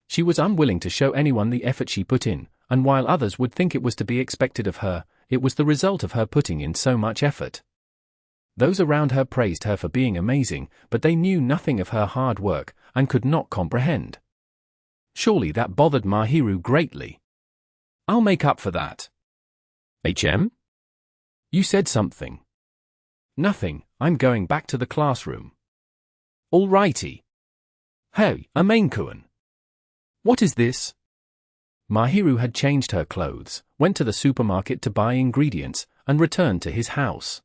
She was unwilling to show anyone the effort she put in, and while others would think it was to be expected of her, it was the result of her putting in so much effort. Those around her praised her for being amazing, but they knew nothing of her hard work, and could not comprehend. Surely that bothered Mahiru greatly. I'll make up for that. HM? You said something. Nothing, I'm going back to the classroom. Alrighty. Hey, Amain-kun. What is this? Mahiru had changed her clothes, went to the supermarket to buy ingredients, and returned to his house.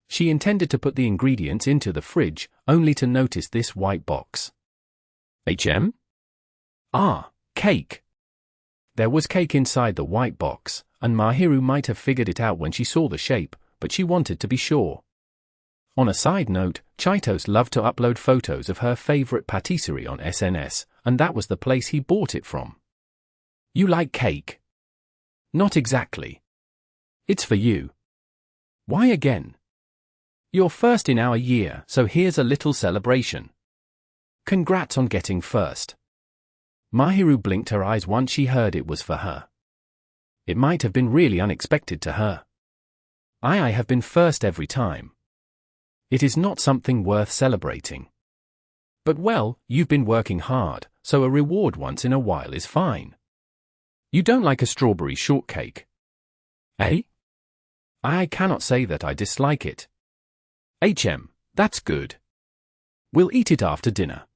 She intended to put the ingredients into the fridge, only to notice this white box. HM? Ah, cake. There was cake inside the white box, and Mahiru might have figured it out when she saw the shape, but she wanted to be sure. On a side note, Chaitos loved to upload photos of her favorite patisserie on SNS, and that was the place he bought it from. You like cake? Not exactly. It's for you. Why again? You're first in our year, so here's a little celebration. Congrats on getting first. Mahiru blinked her eyes once she heard it was for her. It might have been really unexpected to her. I have been first every time. It is not something worth celebrating. But well, you've been working hard, so a reward once in a while is fine. You don't like a strawberry shortcake? Eh? I cannot say that I dislike it. That's good. We'll eat it after dinner.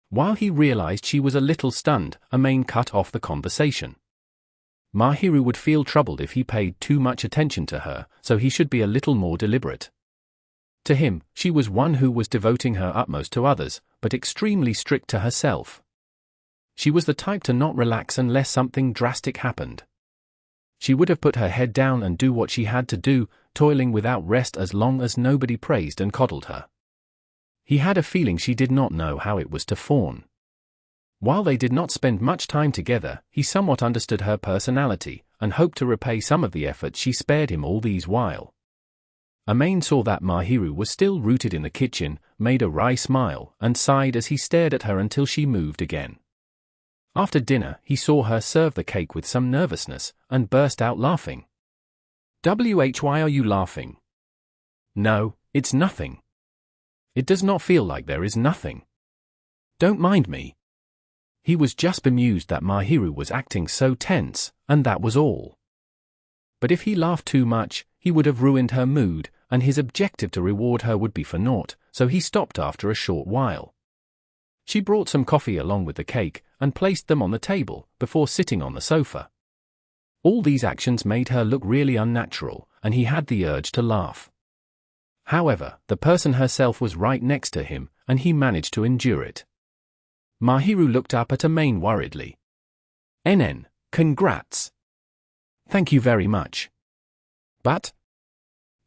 While he realized she was a little stunned, Amain cut off the conversation. Mahiru would feel troubled if he paid too much attention to her, so he should be a little more deliberate. To him, she was one who was devoting her utmost to others, but extremely strict to herself. She was the type to not relax unless something drastic happened. She would have put her head down and do what she had to do, toiling without rest as long as nobody praised and coddled her. He had a feeling she did not know how it was to fawn. While they did not spend much time together, he somewhat understood her personality, and hoped to repay some of the effort she spared him all these while. Amain saw that Mahiru was still rooted in the kitchen, made a wry smile, and sighed as he stared at her until she moved again. After dinner, he saw her serve the cake with some nervousness, and burst out laughing. Why are you laughing? No, it's nothing. It does not feel like there is nothing. Don't mind me. He was just bemused that Mahiru was acting so tense, and that was all. But if he laughed too much, he would have ruined her mood, and his objective to reward her would be for naught, so he stopped after a short while. She brought some coffee along with the cake, and placed them on the table, before sitting on the sofa. All these actions made her look really unnatural, and he had the urge to laugh. However, the person herself was right next to him, and he managed to endure it. Mahiru looked up at Amain worriedly. Congrats. Thank you very much. But?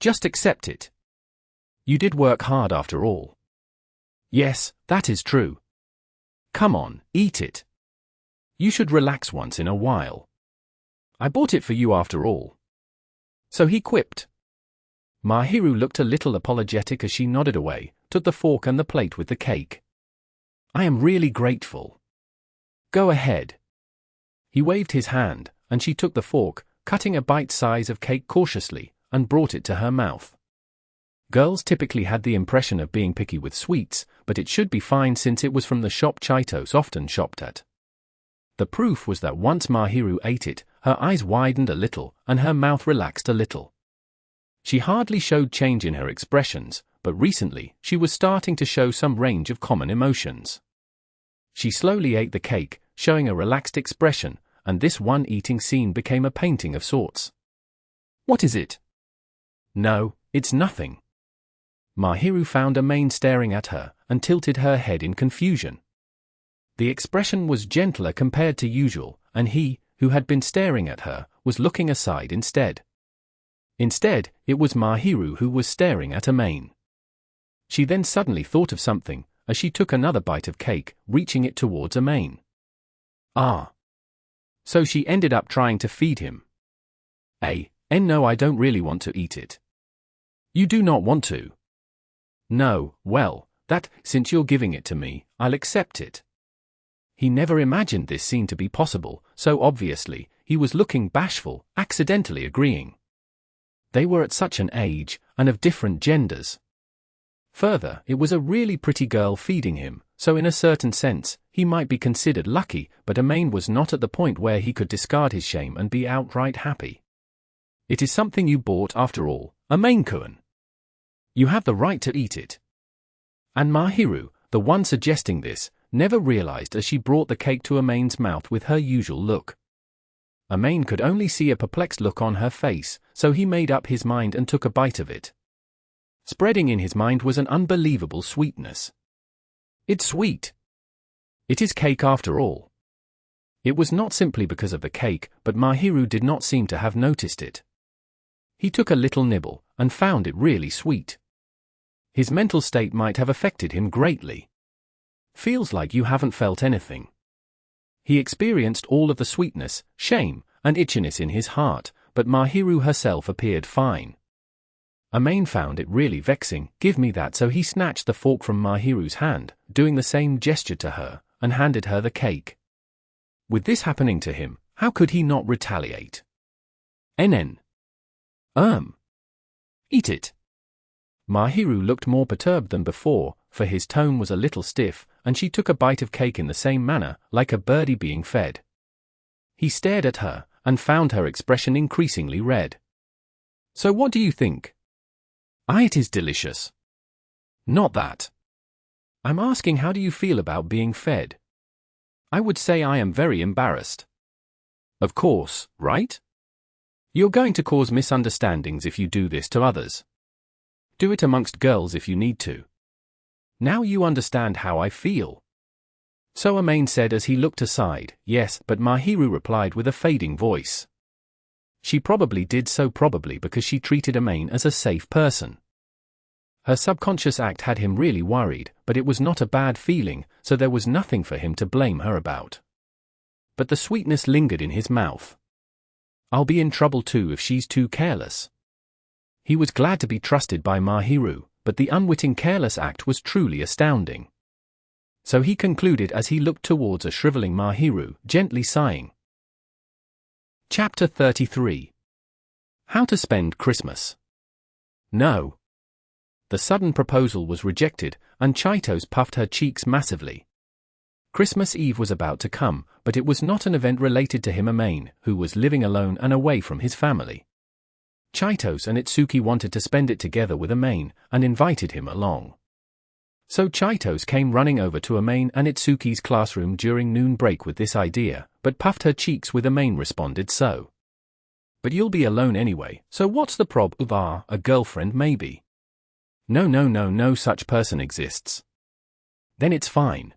Just accept it. You did work hard after all. Yes, that is true. Come on, eat it. You should relax once in a while. I bought it for you after all. So he quipped. Mahiru looked a little apologetic as she nodded away, took the fork and the plate with the cake. I am really grateful. Go ahead. He waved his hand, and she took the fork, cutting a bite size of cake cautiously, and brought it to her mouth. Girls typically had the impression of being picky with sweets, but it should be fine since it was from the shop Chaitos often shopped at. The proof was that once Mahiru ate it, her eyes widened a little and her mouth relaxed a little. She hardly showed change in her expressions, but recently she was starting to show some range of common emotions. She slowly ate the cake, showing a relaxed expression, and this one eating scene became a painting of sorts. "What is it?" "No, it's nothing." Mahiru found Amain staring at her and tilted her head in confusion. The expression was gentler compared to usual, and he, who had been staring at her, was looking aside instead. Instead, it was Mahiru who was staring at Amain. She then suddenly thought of something, as she took another bite of cake, reaching it towards Amain. Ah. So she ended up trying to feed him. No, I don't really want to eat it. You do not want to? No, well, since you're giving it to me, I'll accept it. He never imagined this scene to be possible, so obviously, he was looking bashful, accidentally agreeing. They were at such an age, and of different genders. Further, it was a really pretty girl feeding him, so in a certain sense, he might be considered lucky, but Amain was not at the point where he could discard his shame and be outright happy. It is something you bought after all, Amain-kun. You have the right to eat it. And Mahiru, the one suggesting this, never realized as she brought the cake to Amain's mouth with her usual look. Amain could only see a perplexed look on her face, so he made up his mind and took a bite of it. Spreading in his mind was an unbelievable sweetness. It's sweet. It is cake after all. It was not simply because of the cake, but Mahiru did not seem to have noticed it. He took a little nibble, and found it really sweet. His mental state might have affected him greatly. Feels like you haven't felt anything. He experienced all of the sweetness, shame, and itchiness in his heart, but Mahiru herself appeared fine. Amain found it really vexing. Give me that, so he snatched the fork from Mahiru's hand, doing the same gesture to her, and handed her the cake. With this happening to him, how could he not retaliate? Eat it. Mahiru looked more perturbed than before, for his tone was a little stiff, and she took a bite of cake in the same manner, like a birdie being fed. He stared at her, and found her expression increasingly red. So what do you think? It is delicious. Not that. I'm asking, how do you feel about being fed? I would say I am very embarrassed. Of course, right? You're going to cause misunderstandings if you do this to others. Do it amongst girls if you need to. Now you understand how I feel. So Amain said as he looked aside. Yes, but Mahiru replied with a fading voice. She probably did so because she treated Amain as a safe person. Her subconscious act had him really worried, but it was not a bad feeling, so there was nothing for him to blame her about. But the sweetness lingered in his mouth. I'll be in trouble too if she's too careless. He was glad to be trusted by Mahiru, but the unwitting careless act was truly astounding. So he concluded as he looked towards a shriveling Mahiru, gently sighing. Chapter 33. How to Spend Christmas. No. The sudden proposal was rejected, and Chitos puffed her cheeks massively. Christmas Eve was about to come, but it was not an event related to him Amain, who was living alone and away from his family. Chitos and Itsuki wanted to spend it together with Amain, and invited him along. So Chitos came running over to Amain and Itsuki's classroom during noon break with this idea, but puffed her cheeks with Amain responded so. But you'll be alone anyway, so what's the prob? A girlfriend maybe. No such person exists. Then it's fine.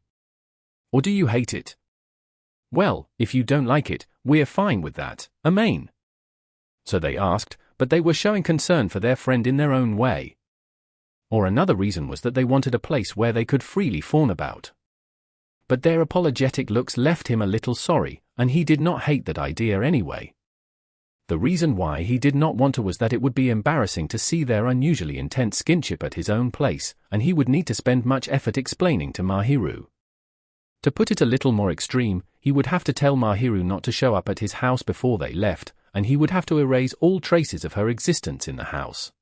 Or do you hate it? Well, if you don't like it, we're fine with that, Amain. So they asked, but they were showing concern for their friend in their own way. Or another reason was that they wanted a place where they could freely fawn about. But their apologetic looks left him a little sorry, and he did not hate that idea anyway. The reason why he did not want to was that it would be embarrassing to see their unusually intense skinship at his own place, and he would need to spend much effort explaining to Mahiru. To put it a little more extreme, he would have to tell Mahiru not to show up at his house before they left, and he would have to erase all traces of her existence in the house.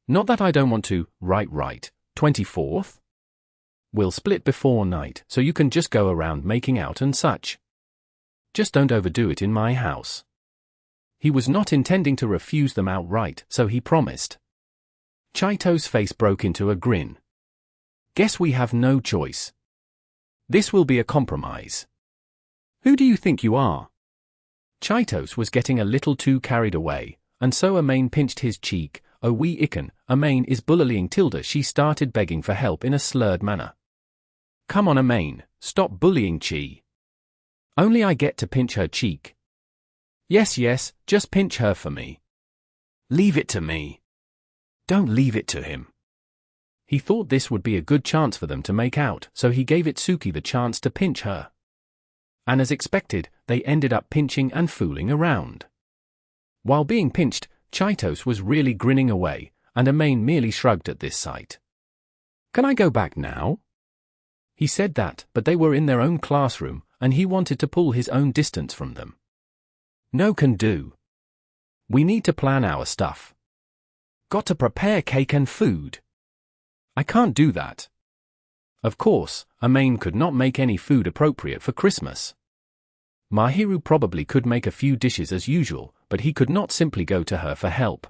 Not that I don't want to. Right, 24th? We'll split before night, so you can just go around making out and such. Just don't overdo it in my house. He was not intending to refuse them outright, so he promised. Chito's face broke into a grin. Guess we have no choice. This will be a compromise. Who do you think you are? Chito's was getting a little too carried away, and so Amain pinched his cheek. Oh wee Ikan, Amain is bullying Tilda. She started begging for help in a slurred manner. Come on Amain, stop bullying Chi. Only I get to pinch her cheek. Yes, just pinch her for me. Leave it to me. Don't leave it to him. He thought this would be a good chance for them to make out, so he gave Itsuki the chance to pinch her. And as expected, they ended up pinching and fooling around. While being pinched, Chito's was really grinning away, and Amain merely shrugged at this sight. Can I go back now? He said that, but they were in their own classroom, and he wanted to pull his own distance from them. No can do. We need to plan our stuff. Got to prepare cake and food. I can't do that. Of course, Amain could not make any food appropriate for Christmas. Mahiru probably could make a few dishes as usual, but he could not simply go to her for help.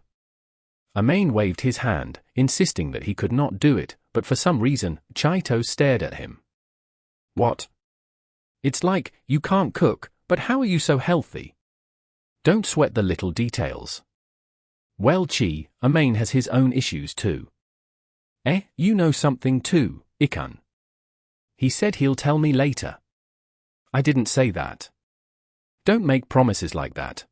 Amain waved his hand, insisting that he could not do it, but for some reason, Chito stared at him. What? It's like, you can't cook, but how are you so healthy? Don't sweat the little details. Well Amain has his own issues too. You know something too, Ikan. He said he'll tell me later. I didn't say that. Don't make promises like that.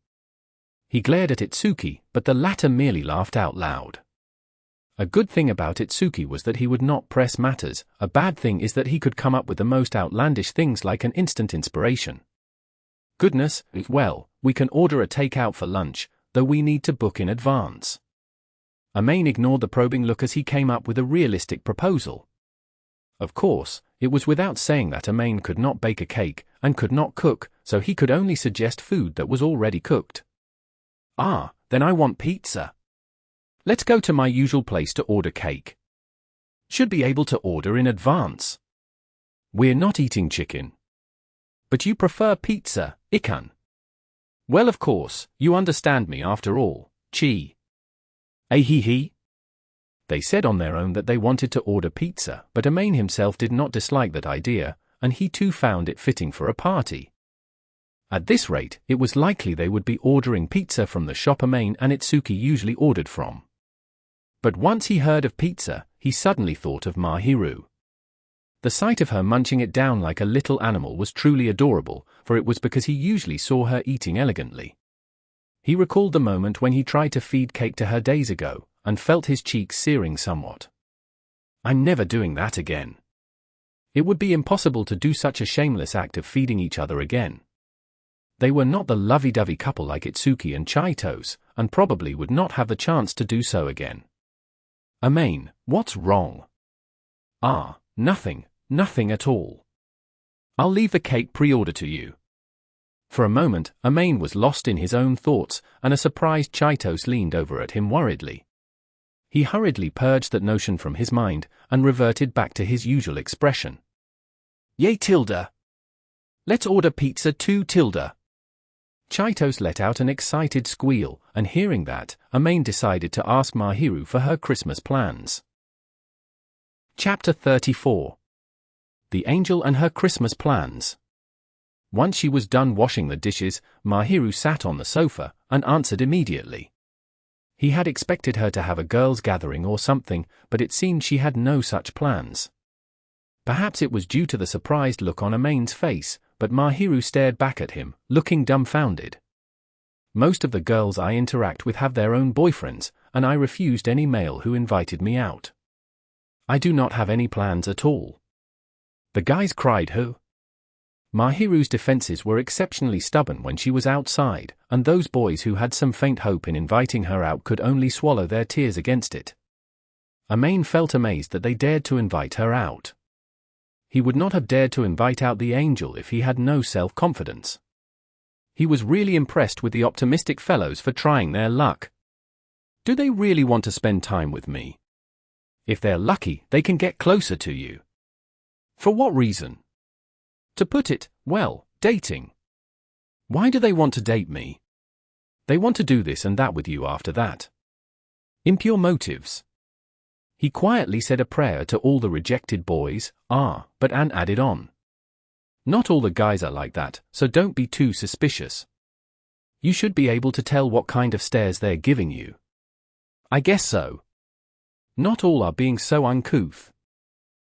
He glared at Itsuki, but the latter merely laughed out loud. A good thing about Itsuki was that he would not press matters. A bad thing is that he could come up with the most outlandish things like an instant inspiration. Goodness, well, we can order a takeout for lunch, though we need to book in advance. Amain ignored the probing look as he came up with a realistic proposal. Of course, it was without saying that Amain could not bake a cake, and could not cook, so he could only suggest food that was already cooked. Then I want pizza. Let's go to my usual place to order cake. Should be able to order in advance. We're not eating chicken. But you prefer pizza, Ikan. Well of course, you understand me after all, Chi. Ahihi. They said on their own that they wanted to order pizza, but Amain himself did not dislike that idea, and he too found it fitting for a party. At this rate, it was likely they would be ordering pizza from the shop Amain and Itsuki usually ordered from. But once he heard of pizza, he suddenly thought of Mahiru. The sight of her munching it down like a little animal was truly adorable, for it was because he usually saw her eating elegantly. He recalled the moment when he tried to feed cake to her days ago, and felt his cheeks searing somewhat. I'm never doing that again. It would be impossible to do such a shameless act of feeding each other again. They were not the lovey-dovey couple like Itsuki and Chito's, and probably would not have the chance to do so again. Amain, what's wrong? Nothing at all. I'll leave the cake pre-order to you. For a moment, Amain was lost in his own thoughts, and a surprised Chito's leaned over at him worriedly. He hurriedly purged that notion from his mind, and reverted back to his usual expression. Yay Tilda! Let's order pizza too Tilda! Chito's let out an excited squeal, and hearing that, Amain decided to ask Mahiru for her Christmas plans. Chapter 34. The Angel and Her Christmas Plans. Once she was done washing the dishes, Mahiru sat on the sofa, and answered immediately. He had expected her to have a girls' gathering or something, but it seemed she had no such plans. Perhaps it was due to the surprised look on Amain's face, but Mahiru stared back at him, looking dumbfounded. Most of the girls I interact with have their own boyfriends, and I refused any male who invited me out. I do not have any plans at all. The guys cried who? Mahiru's defenses were exceptionally stubborn when she was outside, and those boys who had some faint hope in inviting her out could only swallow their tears against it. Amain felt amazed that they dared to invite her out. He would not have dared to invite out the angel if he had no self-confidence. He was really impressed with the optimistic fellows for trying their luck. Do they really want to spend time with me? If they're lucky, they can get closer to you. For what reason? To put it, well, dating. Why do they want to date me? They want to do this and that with you after that. Impure motives. He quietly said a prayer to all the rejected boys, but Anne added on. Not all the guys are like that, so don't be too suspicious. You should be able to tell what kind of stares they're giving you. I guess so. Not all are being so uncouth.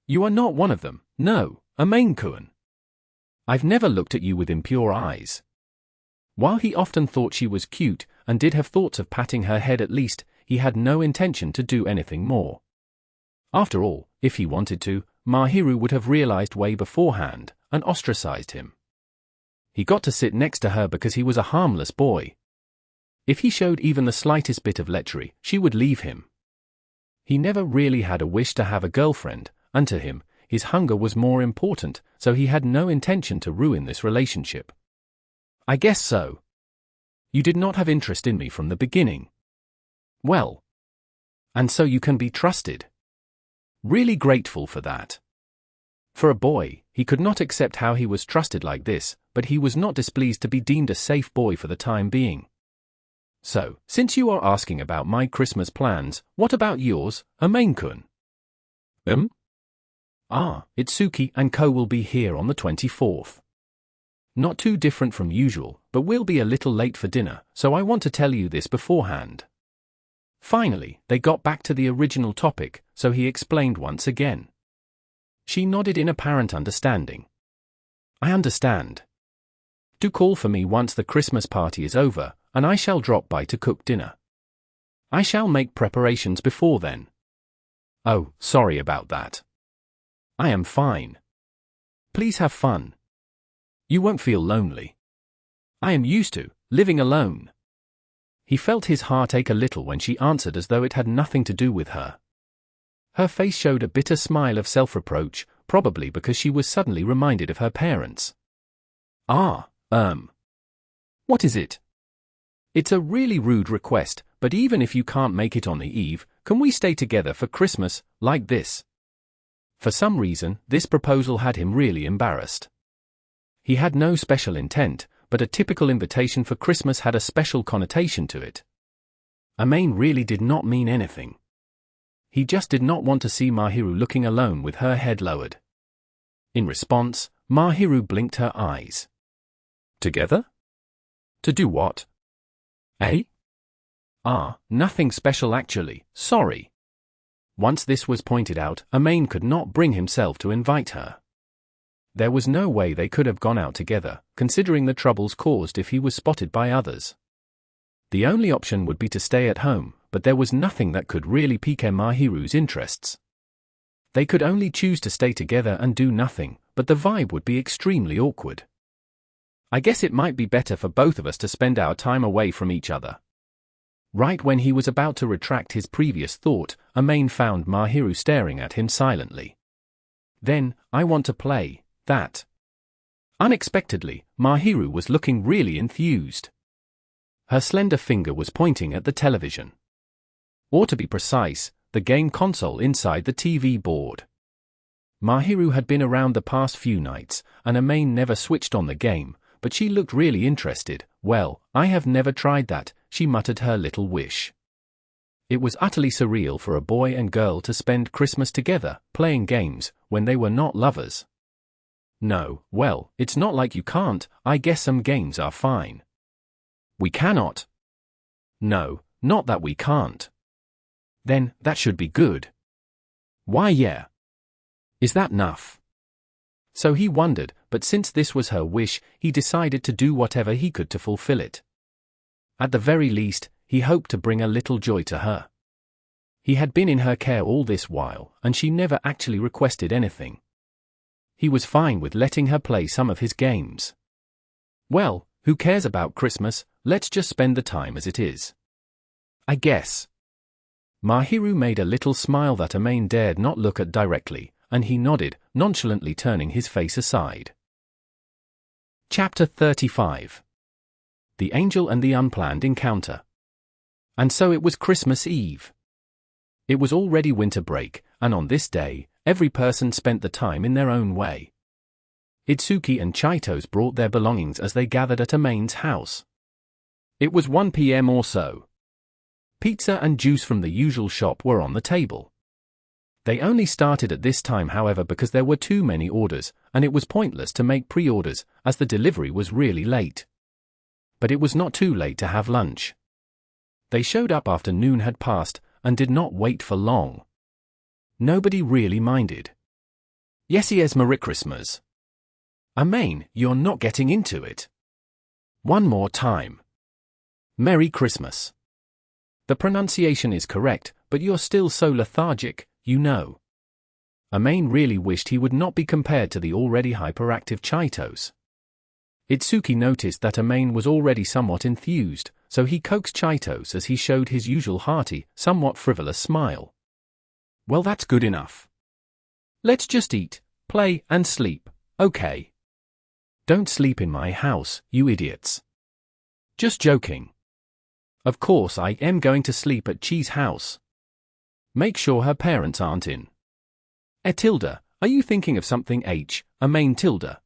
You are not one of them, no, a main-kun. I've never looked at you with impure eyes. While he often thought she was cute, and did have thoughts of patting her head at least, he had no intention to do anything more. After all, if he wanted to, Mahiru would have realized way beforehand, and ostracized him. He got to sit next to her because he was a harmless boy. If he showed even the slightest bit of lechery, she would leave him. He never really had a wish to have a girlfriend, and to him, his hunger was more important, so he had no intention to ruin this relationship. I guess so. You did not have interest in me from the beginning. Well. And so you can be trusted. Really grateful for that. For a boy, he could not accept how he was trusted like this, but he was not displeased to be deemed a safe boy for the time being. So, since you are asking about my Christmas plans, what about yours, Main-kun? Itsuki and Co will be here on the 24th. Not too different from usual, but we'll be a little late for dinner, so I want to tell you this beforehand. Finally, they got back to the original topic, so he explained once again. She nodded in apparent understanding. I understand. Do call for me once the Christmas party is over, and I shall drop by to cook dinner. I shall make preparations before then. Oh, sorry about that. I am fine. Please have fun. You won't feel lonely. I am used to living alone. He felt his heart ache a little when she answered as though it had nothing to do with her. Her face showed a bitter smile of self-reproach, probably because she was suddenly reminded of her parents. What is it? It's a really rude request, but even if you can't make it on the eve, can we stay together for Christmas, like this? For some reason, this proposal had him really embarrassed. He had no special intent, but a typical invitation for Christmas had a special connotation to it. Amain really did not mean anything. He just did not want to see Mahiru looking alone with her head lowered. In response, Mahiru blinked her eyes. Together? To do what? Nothing special actually, sorry. Once this was pointed out, Amain could not bring himself to invite her. There was no way they could have gone out together, considering the troubles caused if he was spotted by others. The only option would be to stay at home, but there was nothing that could really pique Mahiru's interests. They could only choose to stay together and do nothing, but the vibe would be extremely awkward. I guess it might be better for both of us to spend our time away from each other. Right when he was about to retract his previous thought, Amain found Mahiru staring at him silently. Then, I want to play that. Unexpectedly, Mahiru was looking really enthused. Her slender finger was pointing at the television. Or to be precise, the game console inside the TV board. Mahiru had been around the past few nights, and Amain never switched on the game, but she looked really interested. Well, I have never tried that, she muttered her little wish. It was utterly surreal for a boy and girl to spend Christmas together, playing games, when they were not lovers. No, well, it's not like you can't, I guess some games are fine. We cannot. No, not that we can't. Then, that should be good. Why yeah. Is that enough? So he wondered, but since this was her wish, he decided to do whatever he could to fulfill it. At the very least, he hoped to bring a little joy to her. He had been in her care all this while, and she never actually requested anything. He was fine with letting her play some of his games. Well, who cares about Christmas, let's just spend the time as it is. I guess. Mahiru made a little smile that Amain dared not look at directly, and he nodded, nonchalantly turning his face aside. Chapter 35. The Angel and the Unplanned Encounter. And so it was Christmas Eve. It was already winter break, and on this day, every person spent the time in their own way. Itsuki and Chaitos brought their belongings as they gathered at Amain's house. It was 1 p.m. or so. Pizza and juice from the usual shop were on the table. They only started at this time, however, because there were too many orders, and it was pointless to make pre-orders, as the delivery was really late. But it was not too late to have lunch. They showed up after noon had passed, and did not wait for long. Nobody really minded. Yes, Merry Christmas. Amain, you're not getting into it. One more time. Merry Christmas. The pronunciation is correct, but you're still so lethargic, you know. Amain really wished he would not be compared to the already hyperactive Chaitos. Itsuki noticed that Amain was already somewhat enthused, so he coaxed Chaitos as he showed his usual hearty, somewhat frivolous smile. Well, that's good enough. Let's just eat, play, and sleep, okay? Don't sleep in my house, you idiots. Just joking. Of course I am going to sleep at Chi's house. Make sure her parents aren't in. Tilda, are you thinking of something Amain Tilda?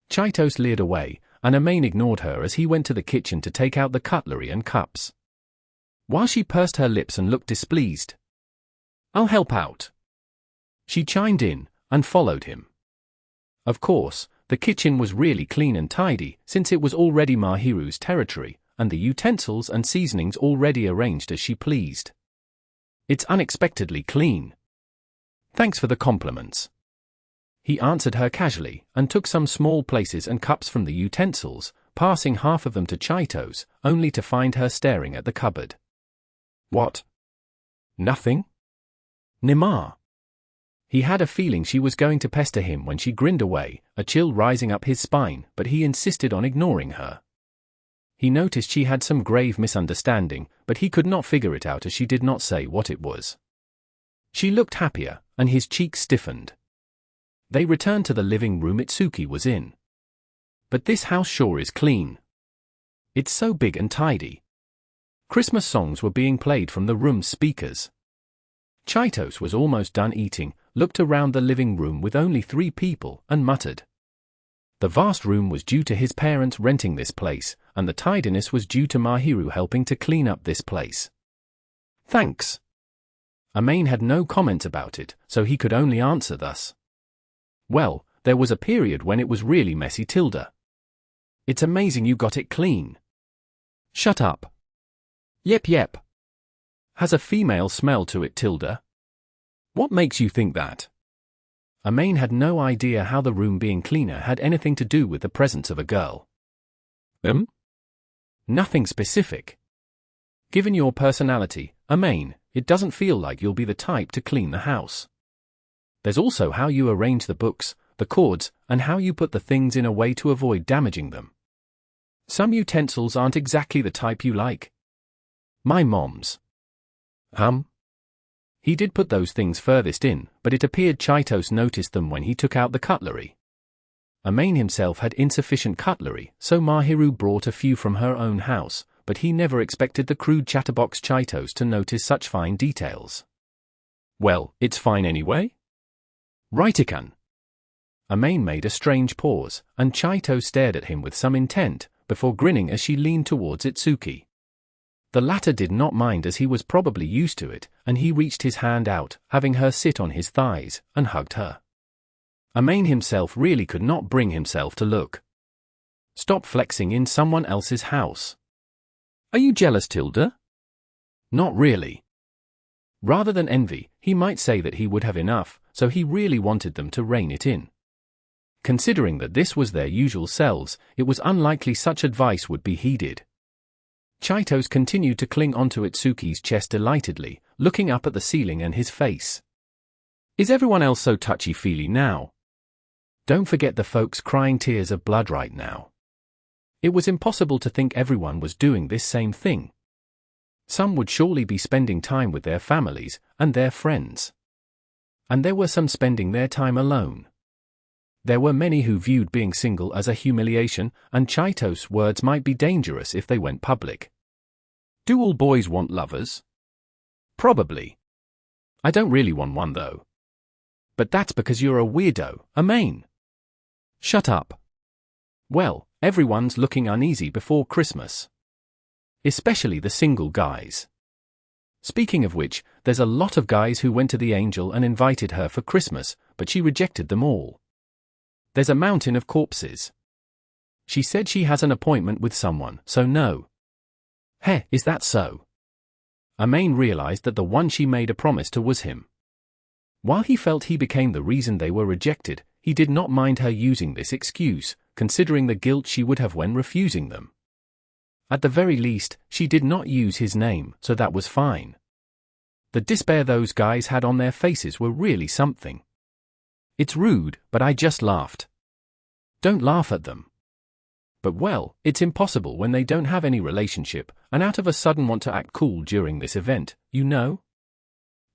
Chaitos leered away, and Amain ignored her as he went to the kitchen to take out the cutlery and cups. While she pursed her lips and looked displeased. I'll help out. She chimed in, and followed him. Of course, the kitchen was really clean and tidy, since it was already Mahiru's territory, and the utensils and seasonings already arranged as she pleased. It's unexpectedly clean. Thanks for the compliments. He answered her casually, and took some small places and cups from the utensils, passing half of them to Chaitos, only to find her staring at the cupboard. What? Nothing? Nima. He had a feeling she was going to pester him when she grinned away, a chill rising up his spine, but he insisted on ignoring her. He noticed she had some grave misunderstanding, but he could not figure it out as she did not say what it was. She looked happier, and his cheeks stiffened. They returned to the living room Itsuki was in. But this house sure is clean. It's so big and tidy. Christmas songs were being played from the room's speakers. Chaitos was almost done eating, looked around the living room with only 3 people, and muttered. The vast room was due to his parents renting this place, and the tidiness was due to Mahiru helping to clean up this place. Thanks. Amain had no comment about it, so he could only answer thus. Well, there was a period when it was really messy, Tilda. It's amazing you got it clean. Shut up. Yep. Has a female smell to it, Tilda? What makes you think that? Amain had no idea how the room being cleaner had anything to do with the presence of a girl. Nothing specific. Given your personality, Amain, it doesn't feel like you'll be the type to clean the house. There's also how you arrange the books, the cords, and how you put the things in a way to avoid damaging them. Some utensils aren't exactly the type you like. My mom's. He did put those things furthest in, but it appeared Chaitos noticed them when he took out the cutlery. Amain himself had insufficient cutlery, so Mahiru brought a few from her own house, but he never expected the crude chatterbox Chaitos to notice such fine details. Well, it's fine anyway? Rightikan. Amain made a strange pause, and Chaitos stared at him with some intent, before grinning as she leaned towards Itsuki. The latter did not mind as he was probably used to it, and he reached his hand out, having her sit on his thighs, and hugged her. Amain himself really could not bring himself to look. Stop flexing in someone else's house. Are you jealous, Tilda? Not really. Rather than envy, he might say that he would have enough, so he really wanted them to rein it in. Considering that this was their usual selves, it was unlikely such advice would be heeded. Chaitos continued to cling onto Itsuki's chest delightedly, looking up at the ceiling and his face. Is everyone else so touchy-feely now? Don't forget the folks crying tears of blood right now. It was impossible to think everyone was doing this same thing. Some would surely be spending time with their families and their friends. And there were some spending their time alone. There were many who viewed being single as a humiliation, and Chaitos' words might be dangerous if they went public. Do all boys want lovers? Probably. I don't really want one though. But that's because you're a weirdo, Amain. Shut up. Well, everyone's looking uneasy before Christmas. Especially the single guys. Speaking of which, there's a lot of guys who went to the angel and invited her for Christmas, but she rejected them all. There's a mountain of corpses. She said she has an appointment with someone, so no. Heh, is that so? Amain realized that the one she made a promise to was him. While he felt he became the reason they were rejected, he did not mind her using this excuse, considering the guilt she would have when refusing them. At the very least, she did not use his name, so that was fine. The despair those guys had on their faces were really something. It's rude, but I just laughed. Don't laugh at them. But well, it's impossible when they don't have any relationship, and out of a sudden want to act cool during this event, you know?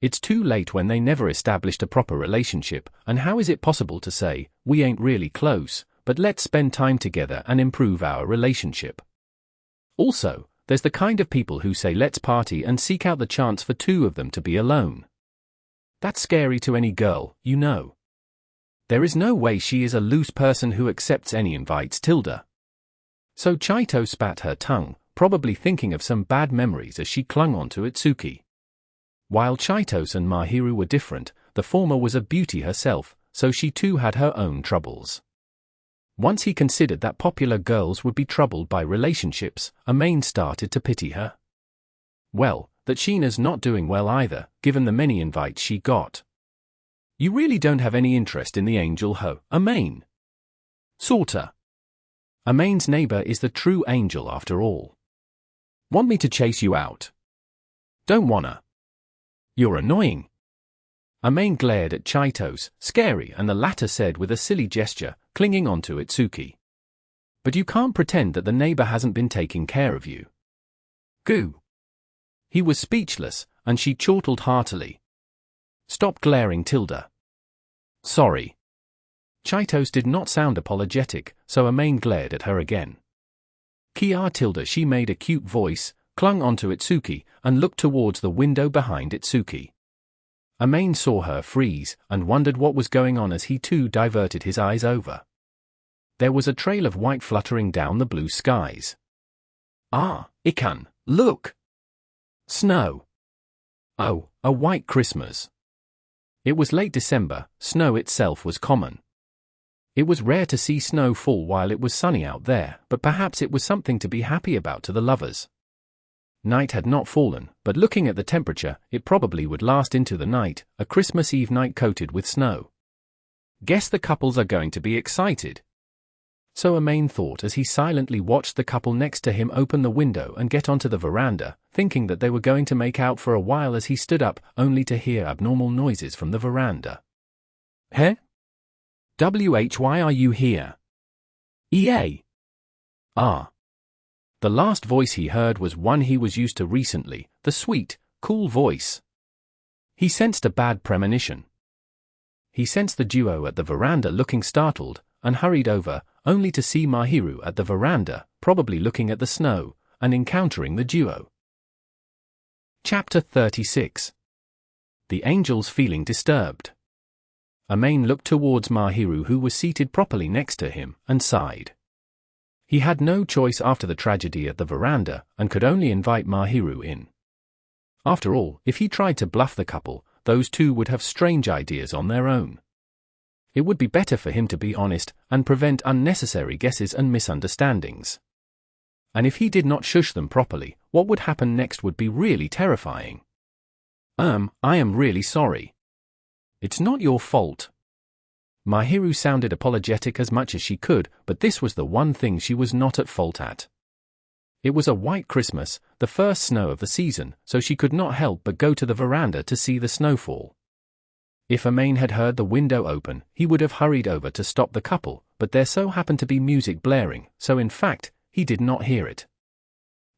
It's too late when they never established a proper relationship, and how is it possible to say, we ain't really close, but let's spend time together and improve our relationship? Also, there's the kind of people who say let's party and seek out the chance for two of them to be alone. That's scary to any girl, you know. There is no way she is a loose person who accepts any invites. So Chaito spat her tongue, probably thinking of some bad memories as she clung onto Itsuki. While Chaitos and Mahiru were different, the former was a beauty herself, so she too had her own troubles. Once he considered that popular girls would be troubled by relationships, Amain started to pity her. Well, that Sheena's not doing well either, given the many invites she got. You really don't have any interest in the angel Amain? Sorta. Amain's neighbor is the true angel after all. Want me to chase you out? Don't wanna. You're annoying. Amain glared at Chaitos, scary, and the latter said with a silly gesture, clinging onto Itsuki. But you can't pretend that the neighbor hasn't been taking care of you. Goo. He was speechless, and she chortled heartily. Stop glaring, Sorry. Chaitos did not sound apologetic, so Amain glared at her again. Kia she made a cute voice, clung onto Itsuki, and looked towards the window behind Itsuki. Amain saw her freeze, and wondered what was going on as he too diverted his eyes over. There was a trail of white fluttering down the blue skies. Ah, Ikan, look! Snow! Oh, a white Christmas! It was late December, snow itself was common. It was rare to see snow fall while it was sunny out there, but perhaps it was something to be happy about to the lovers. Night had not fallen, but looking at the temperature, it probably would last into the night, a Christmas Eve night coated with snow. Guess the couples are going to be excited. So Amain thought as he silently watched the couple next to him open the window and get onto the veranda, thinking that they were going to make out for a while as he stood up, only to hear abnormal noises from the veranda. Heh? Why are you here? EA. Ah. The last voice he heard was one he was used to recently, the sweet, cool voice. He sensed a bad premonition. He sensed the duo at the veranda looking startled, and hurried over, only to see Mahiru at the veranda, probably looking at the snow, and encountering the duo. Chapter 36. The Angels Feeling Disturbed. Amain looked towards Mahiru, who was seated properly next to him, and sighed. He had no choice after the tragedy at the veranda, and could only invite Mahiru in. After all, if he tried to bluff the couple, those two would have strange ideas on their own. It would be better for him to be honest, and prevent unnecessary guesses and misunderstandings. And if he did not shush them properly, what would happen next would be really terrifying. I am really sorry. It's not your fault. Mahiru sounded apologetic as much as she could, but this was the one thing she was not at fault at. It was a white Christmas, the first snow of the season, so she could not help but go to the veranda to see the snowfall. If Amain had heard the window open, he would have hurried over to stop the couple, but there so happened to be music blaring, so in fact, he did not hear it.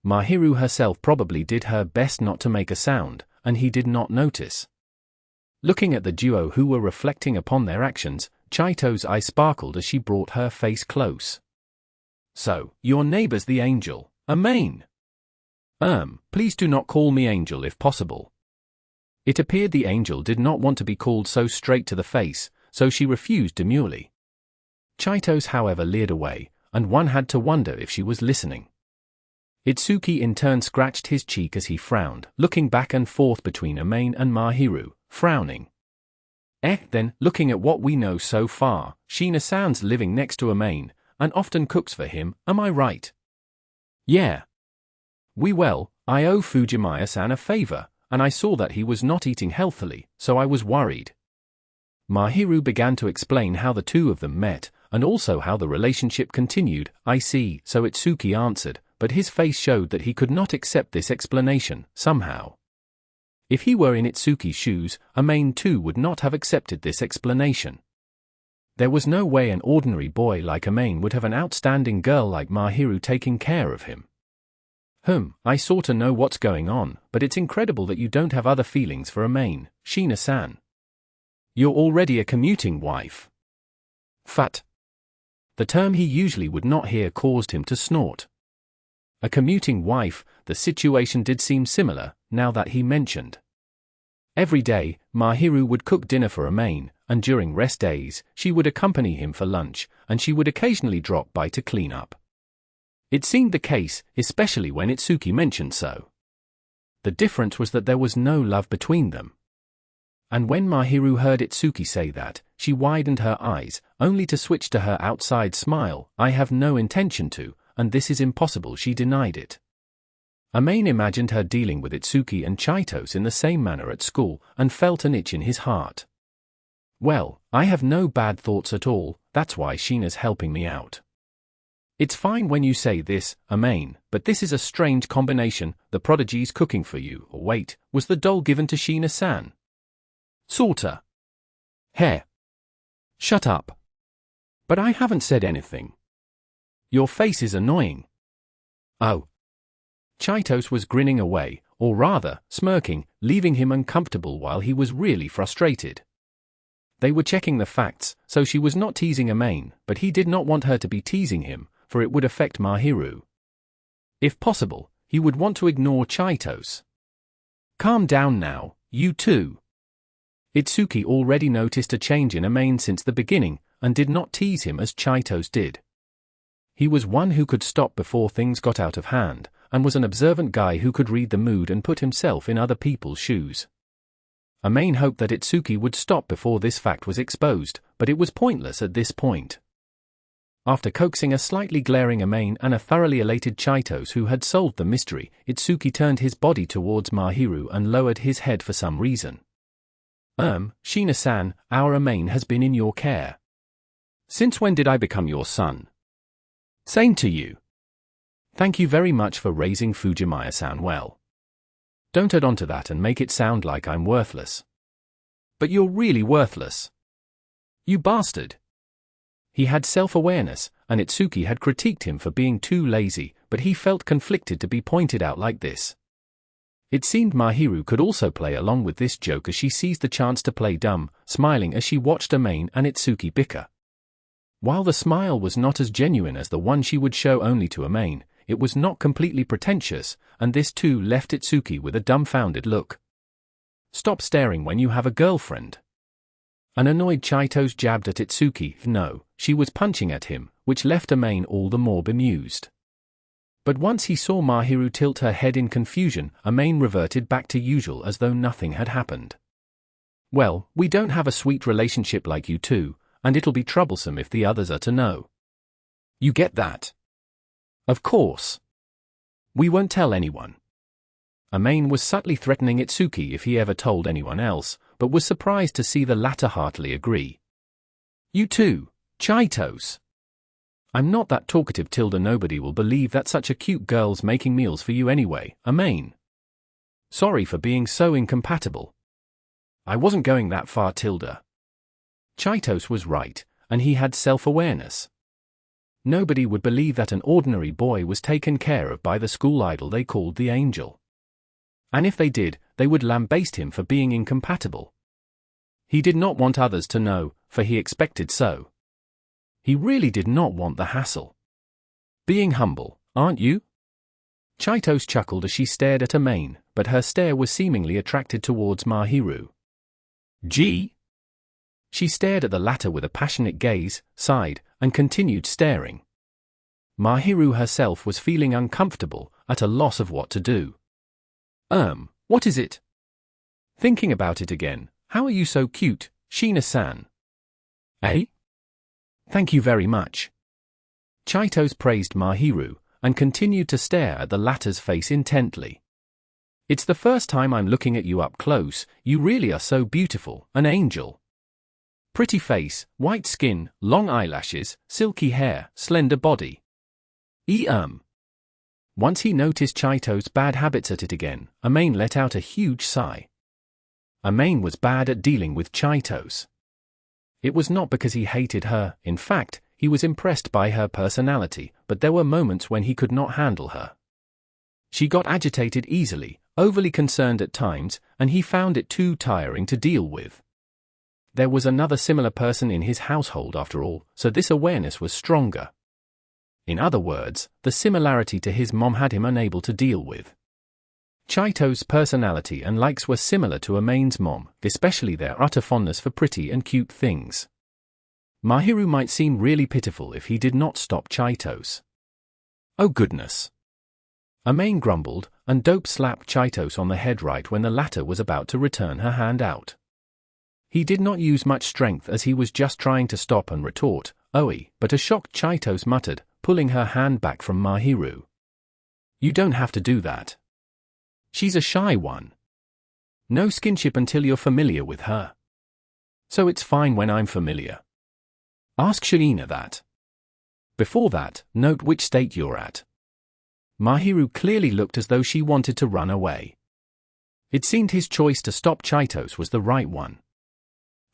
Mahiru herself probably did her best not to make a sound, and he did not notice. Looking at the duo who were reflecting upon their actions, Chaito's eye sparkled as she brought her face close. So, your neighbor's the angel, Amain. Please do not call me angel if possible. It appeared the angel did not want to be called so straight to the face, so she refused demurely. Chitos however leered away, and one had to wonder if she was listening. Itsuki in turn scratched his cheek as he frowned, looking back and forth between Amain and Mahiru, frowning. Then, looking at what we know so far, Shina-san's living next to Amain, and often cooks for him, am I right? Yeah. I owe Fujimaya-san a favor, and I saw that he was not eating healthily, so I was worried. Mahiru began to explain how the two of them met, and also how the relationship continued. I see, so Itsuki answered, but his face showed that he could not accept this explanation, somehow. If he were in Itsuki's shoes, Amain too would not have accepted this explanation. There was no way an ordinary boy like Amain would have an outstanding girl like Mahiru taking care of him. I sorta know what's going on, but it's incredible that you don't have other feelings for Amain, Shina-san. You're already a commuting wife. Fat. The term he usually would not hear caused him to snort. A commuting wife, the situation did seem similar, now that he mentioned. Every day, Mahiru would cook dinner for Amain, and during rest days, she would accompany him for lunch, and she would occasionally drop by to clean up. It seemed the case, especially when Itsuki mentioned so. The difference was that there was no love between them. And when Mahiru heard Itsuki say that, she widened her eyes, only to switch to her outside smile. I have no intention to, and this is impossible. She denied it. Amain imagined her dealing with Itsuki and Chitos in the same manner at school, and felt an itch in his heart. Well, I have no bad thoughts at all, that's why Shina's helping me out. It's fine when you say this, Amain, but this is a strange combination. The prodigy's cooking for you. Wait, was the doll given to Shina-san? Sorta. Heh. Shut up. But I haven't said anything. Your face is annoying. Oh. Chitos was grinning away, or rather, smirking, leaving him uncomfortable while he was really frustrated. They were checking the facts, so she was not teasing Amain, but he did not want her to be teasing him, for it would affect Mahiru. If possible, he would want to ignore Chitos. Calm down now, you two. Itsuki already noticed a change in Amain since the beginning, and did not tease him as Chitos did. He was one who could stop before things got out of hand, and was an observant guy who could read the mood and put himself in other people's shoes. Amain hoped that Itsuki would stop before this fact was exposed, but it was pointless at this point. After coaxing a slightly glaring Amain and a thoroughly elated Chitos who had solved the mystery, Itsuki turned his body towards Mahiru and lowered his head for some reason. Shina-san, our Amain has been in your care. Since when did I become your son? Same to you. Thank you very much for raising Fujimaya-san well. Don't add on to that and make it sound like I'm worthless. But you're really worthless. You bastard. He had self-awareness, and Itsuki had critiqued him for being too lazy, but he felt conflicted to be pointed out like this. It seemed Mahiru could also play along with this joke as she seized the chance to play dumb, smiling as she watched Amain and Itsuki bicker. While the smile was not as genuine as the one she would show only to Amain, it was not completely pretentious, and this too left Itsuki with a dumbfounded look. Stop staring when you have a girlfriend. An annoyed Chitos jabbed at Itsuki. No, she was punching at him, which left Amain all the more bemused. But once he saw Mahiru tilt her head in confusion, Amain reverted back to usual as though nothing had happened. Well, we don't have a sweet relationship like you two, and it'll be troublesome if the others are to know. You get that? Of course. We won't tell anyone. Amain was subtly threatening Itsuki if he ever told anyone else, but was surprised to see the latter heartily agree. You too, Chitos. I'm not that talkative, Tilda. Nobody will believe that such a cute girl's making meals for you anyway, Amain. Sorry for being so incompatible. I wasn't going that far, Tilda. Chitos was right, and he had self-awareness. Nobody would believe that an ordinary boy was taken care of by the school idol they called the Angel. And if they did, they would lambaste him for being incompatible. He did not want others to know, for he expected so. He really did not want the hassle. Being humble, aren't you? Chitos chuckled as she stared at Amain, but her stare was seemingly attracted towards Mahiru. Gee? She stared at the latter with a passionate gaze, sighed, and continued staring. Mahiru herself was feeling uncomfortable, at a loss of what to do. What is it? Thinking about it again, how are you so cute, Sheena-san? Eh? Thank you very much. Chaitos praised Mahiru, and continued to stare at the latter's face intently. It's the first time I'm looking at you up close, you really are so beautiful, an angel. Pretty face, white skin, long eyelashes, silky hair, slender body. Once he noticed Chaitos' bad habits at it again, Amain let out a huge sigh. Amain was bad at dealing with Chaitos. It was not because he hated her, in fact, he was impressed by her personality, but there were moments when he could not handle her. She got agitated easily, overly concerned at times, and he found it too tiring to deal with. There was another similar person in his household after all, so this awareness was stronger. In other words, the similarity to his mom had him unable to deal with. Chaitos' personality and likes were similar to Amain's mom, especially their utter fondness for pretty and cute things. Mahiru might seem really pitiful if he did not stop Chaitos. Oh goodness. Amain grumbled, and Dope slapped Chaitos on the head right when the latter was about to return her hand out. He did not use much strength as he was just trying to stop and retort, "Oi," but a shocked Chaitos muttered, pulling her hand back from Mahiru. You don't have to do that. She's a shy one. No skinship until you're familiar with her. So it's fine when I'm familiar. Ask Sheena that. Before that, note which state you're at. Mahiru clearly looked as though she wanted to run away. It seemed his choice to stop Chaitos was the right one.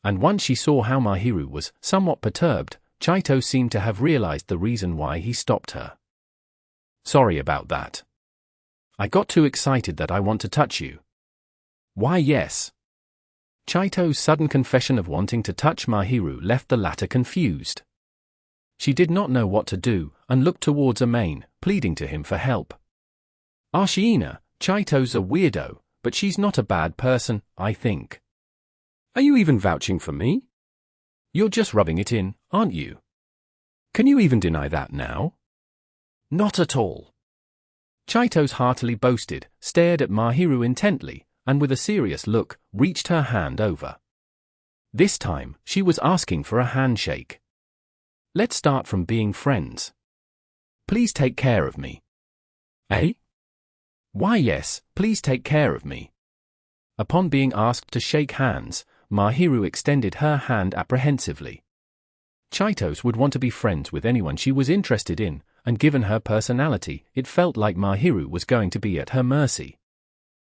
And once she saw how Mahiru was somewhat perturbed, Chaitos seemed to have realized the reason why he stopped her. Sorry about that. I got too excited that I want to touch you. Why yes. Chaitos' sudden confession of wanting to touch Mahiru left the latter confused. She did not know what to do, and looked towards Amain, pleading to him for help. Sheena, Chaitos a weirdo, but she's not a bad person, I think. Are you even vouching for me? You're just rubbing it in, aren't you? Can you even deny that now? Not at all. Chaitos heartily boasted, stared at Mahiru intently, and with a serious look, reached her hand over. This time, she was asking for a handshake. Let's start from being friends. Please take care of me. Eh? Why yes, please take care of me. Upon being asked to shake hands, Mahiru extended her hand apprehensively. Chaitos would want to be friends with anyone she was interested in, and given her personality, it felt like Mahiru was going to be at her mercy.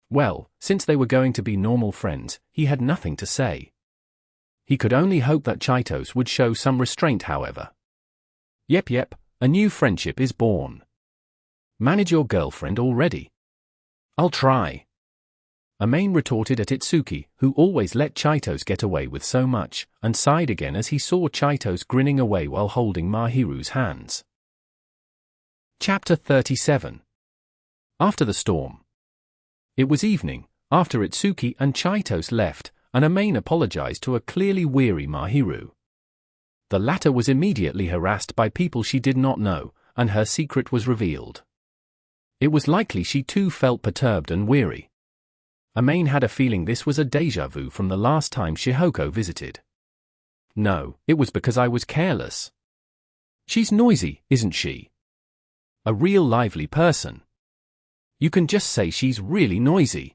Well, since they were going to be normal friends, he had nothing to say. He could only hope that Chaitos would show some restraint, however. Yep, a new friendship is born. Manage your girlfriend already. I'll try. Amain retorted at Itsuki, who always let Chaitos get away with so much, and sighed again as he saw Chaitos grinning away while holding Mahiru's hands. Chapter 37. After the storm. It was evening, after Itsuki and Chaitos left, and Amain apologized to a clearly weary Mahiru. The latter was immediately harassed by people she did not know, and her secret was revealed. It was likely she too felt perturbed and weary. Amain had a feeling this was a déjà vu from the last time Shihoko visited. No, it was because I was careless. She's noisy, isn't she? A real lively person. You can just say she's really noisy.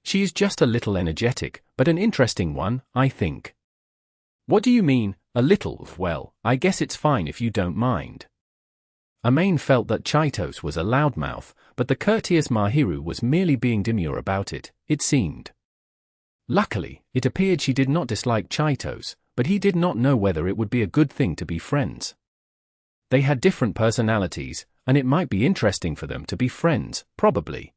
She is just a little energetic, but an interesting one, I think. What do you mean, a little? Well, I guess it's fine if you don't mind. Amain felt that Chaitos was a loudmouth, but the courteous Mahiru was merely being demure about it, it seemed. Luckily, it appeared she did not dislike Chaitos, but he did not know whether it would be a good thing to be friends. They had different personalities, and it might be interesting for them to be friends, probably.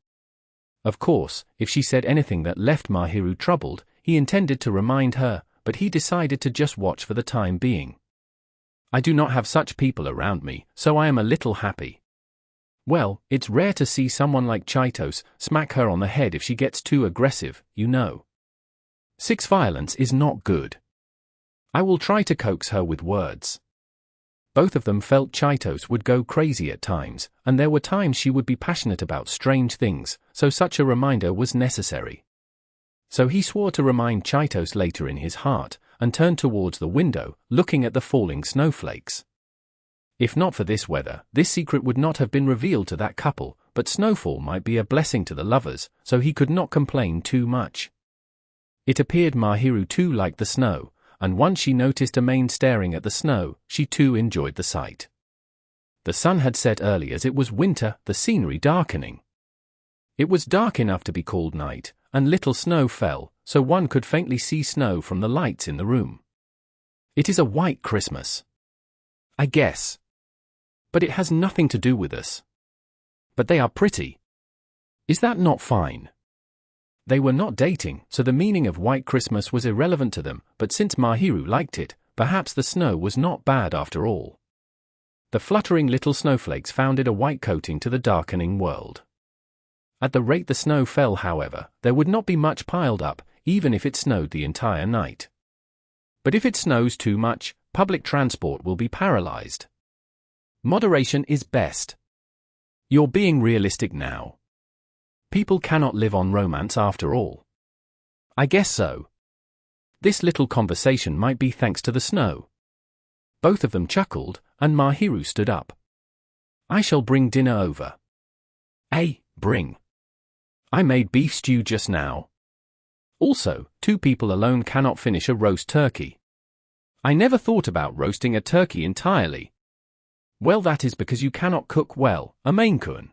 Of course, if she said anything that left Mahiru troubled, he intended to remind her, but he decided to just watch for the time being. I do not have such people around me, so I am a little happy. Well, it's rare to see someone like Chaitos smack her on the head if she gets too aggressive, you know. 6 Violence is not good. I will try to coax her with words. Both of them felt Chaitos would go crazy at times, and there were times she would be passionate about strange things, so such a reminder was necessary. So he swore to remind Chaitos later in his heart, and turned towards the window, looking at the falling snowflakes. If not for this weather, this secret would not have been revealed to that couple, but snowfall might be a blessing to the lovers, so he could not complain too much. It appeared Mahiru too liked the snow, and once she noticed Amain staring at the snow, she too enjoyed the sight. The sun had set early as it was winter, the scenery darkening. It was dark enough to be called night, and little snow fell, so one could faintly see snow from the lights in the room. It is a white Christmas, I guess. But it has nothing to do with us. But they are pretty. Is that not fine? They were not dating, so the meaning of White Christmas was irrelevant to them, but since Mahiru liked it, perhaps the snow was not bad after all. The fluttering little snowflakes founded a white coating to the darkening world. At the rate the snow fell, however, there would not be much piled up, even if it snowed the entire night. But if it snows too much, public transport will be paralyzed. Moderation is best. You're being realistic now. People cannot live on romance after all. I guess so. This little conversation might be thanks to the snow. Both of them chuckled, and Mahiru stood up. I shall bring dinner over. Bring. I made beef stew just now. Also, 2 people alone cannot finish a roast turkey. I never thought about roasting a turkey entirely. Well, that is because you cannot cook well, Amain-kun.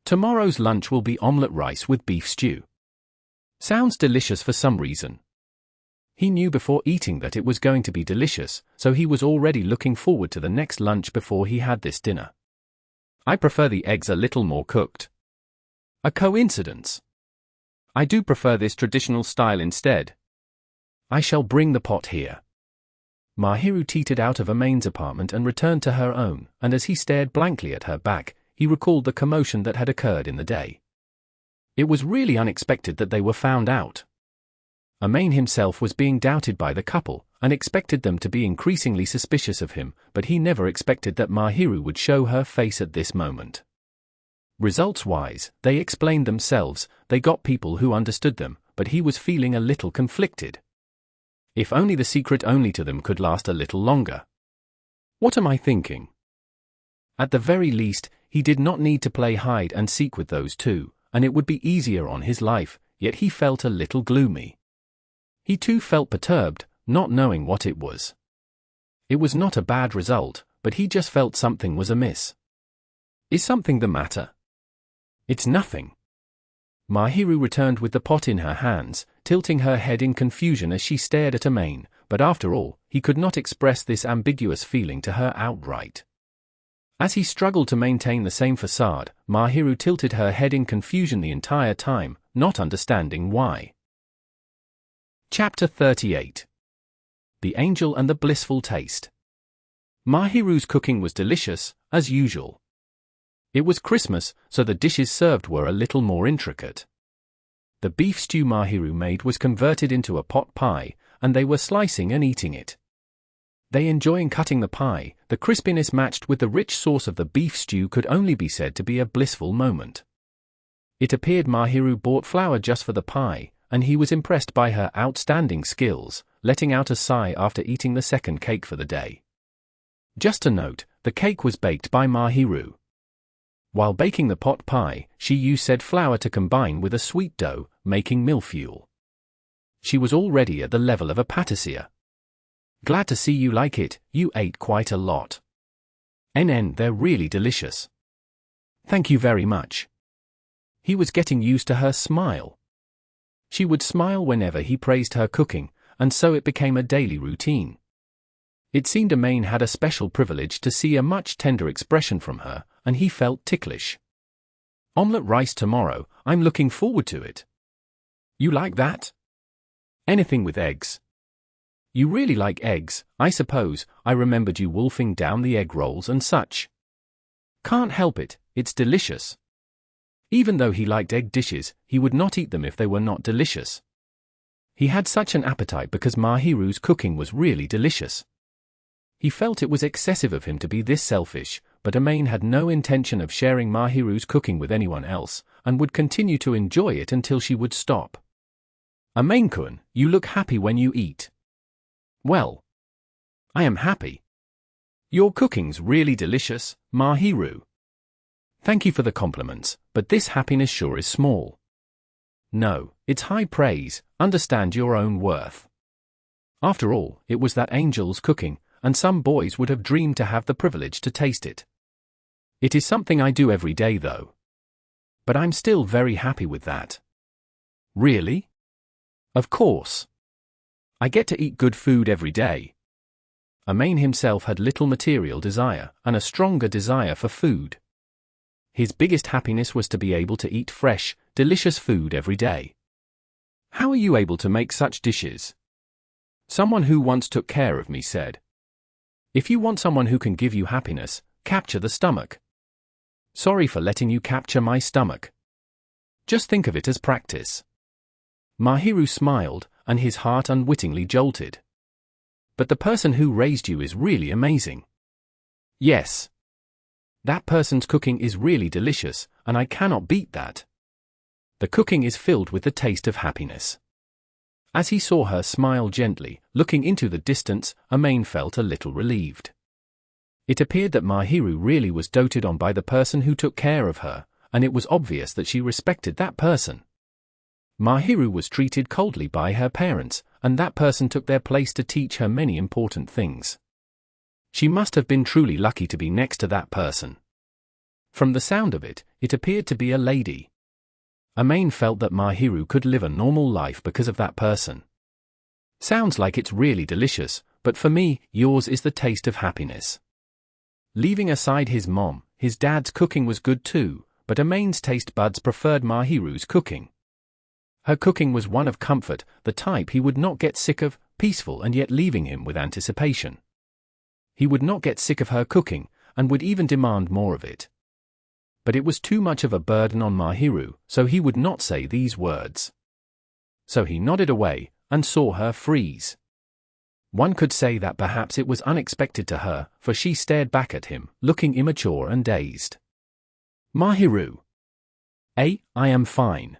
Tomorrow's lunch will be omelette rice with beef stew. Sounds delicious for some reason. He knew before eating that it was going to be delicious, so he was already looking forward to the next lunch before he had this dinner. I prefer the eggs a little more cooked. A coincidence. I do prefer this traditional style instead. I shall bring the pot here. Mahiru teetered out of Amain's apartment and returned to her own, and as he stared blankly at her back, he recalled the commotion that had occurred in the day. It was really unexpected that they were found out. Amain himself was being doubted by the couple, and expected them to be increasingly suspicious of him, but he never expected that Mahiru would show her face at this moment. Results-wise, they explained themselves, they got people who understood them, but he was feeling a little conflicted. If only the secret only to them could last a little longer. What am I thinking? At the very least, he did not need to play hide and seek with those 2, and it would be easier on his life, yet he felt a little gloomy. He too felt perturbed, not knowing what it was. It was not a bad result, but he just felt something was amiss. Is something the matter? It's nothing. Mahiru returned with the pot in her hands, tilting her head in confusion as she stared at Amain, but after all, he could not express this ambiguous feeling to her outright. As he struggled to maintain the same facade, Mahiru tilted her head in confusion the entire time, not understanding why. Chapter 38. The Angel and the Blissful Taste. Mahiru's cooking was delicious, as usual. It was Christmas, so the dishes served were a little more intricate. The beef stew Mahiru made was converted into a pot pie, and they were slicing and eating it. They enjoying cutting the pie, the crispiness matched with the rich sauce of the beef stew could only be said to be a blissful moment. It appeared Mahiru bought flour just for the pie, and he was impressed by her outstanding skills, letting out a sigh after eating the second cake for the day. Just to note, the cake was baked by Mahiru. While baking the pot pie, she used said flour to combine with a sweet dough, making millefeuille. She was already at the level of a patissier. Glad to see you like it, you ate quite a lot. They're really delicious. Thank you very much. He was getting used to her smile. She would smile whenever he praised her cooking, and so it became a daily routine. It seemed Amain had a special privilege to see a much tender expression from her, and he felt ticklish. Omelette rice tomorrow, I'm looking forward to it. You like that? Anything with eggs. You really like eggs, I suppose. I remembered you wolfing down the egg rolls and such. Can't help it, it's delicious. Even though he liked egg dishes, he would not eat them if they were not delicious. He had such an appetite because Mahiru's cooking was really delicious. He felt it was excessive of him to be this selfish, but Amain had no intention of sharing Mahiru's cooking with anyone else, and would continue to enjoy it until she would stop. Amain-kun, you look happy when you eat. Well, I am happy. Your cooking's really delicious, Mahiru. Thank you for the compliments, but this happiness sure is small. No, it's high praise, understand your own worth. After all, it was that angel's cooking, and some boys would have dreamed to have the privilege to taste it. It is something I do every day though. But I'm still very happy with that. Really? Of course. I get to eat good food every day. Amain himself had little material desire, and a stronger desire for food. His biggest happiness was to be able to eat fresh, delicious food every day. How are you able to make such dishes? Someone who once took care of me said. If you want someone who can give you happiness, capture the stomach. Sorry for letting you capture my stomach. Just think of it as practice. Mahiru smiled, and his heart unwittingly jolted. But the person who raised you is really amazing. Yes. That person's cooking is really delicious, and I cannot beat that. The cooking is filled with the taste of happiness. As he saw her smile gently, looking into the distance, Amain felt a little relieved. It appeared that Mahiru really was doted on by the person who took care of her, and it was obvious that she respected that person. Mahiru was treated coldly by her parents, and that person took their place to teach her many important things. She must have been truly lucky to be next to that person. From the sound of it, it appeared to be a lady. Amain felt that Mahiru could live a normal life because of that person. Sounds like it's really delicious, but for me, yours is the taste of happiness. Leaving aside his mom, his dad's cooking was good too, but Amain's taste buds preferred Mahiru's cooking. Her cooking was one of comfort, the type he would not get sick of, peaceful and yet leaving him with anticipation. He would not get sick of her cooking, and would even demand more of it. But it was too much of a burden on Mahiru, so he would not say these words. So he nodded away, and saw her freeze. One could say that perhaps it was unexpected to her, for she stared back at him, looking immature and dazed. Mahiru. I am fine.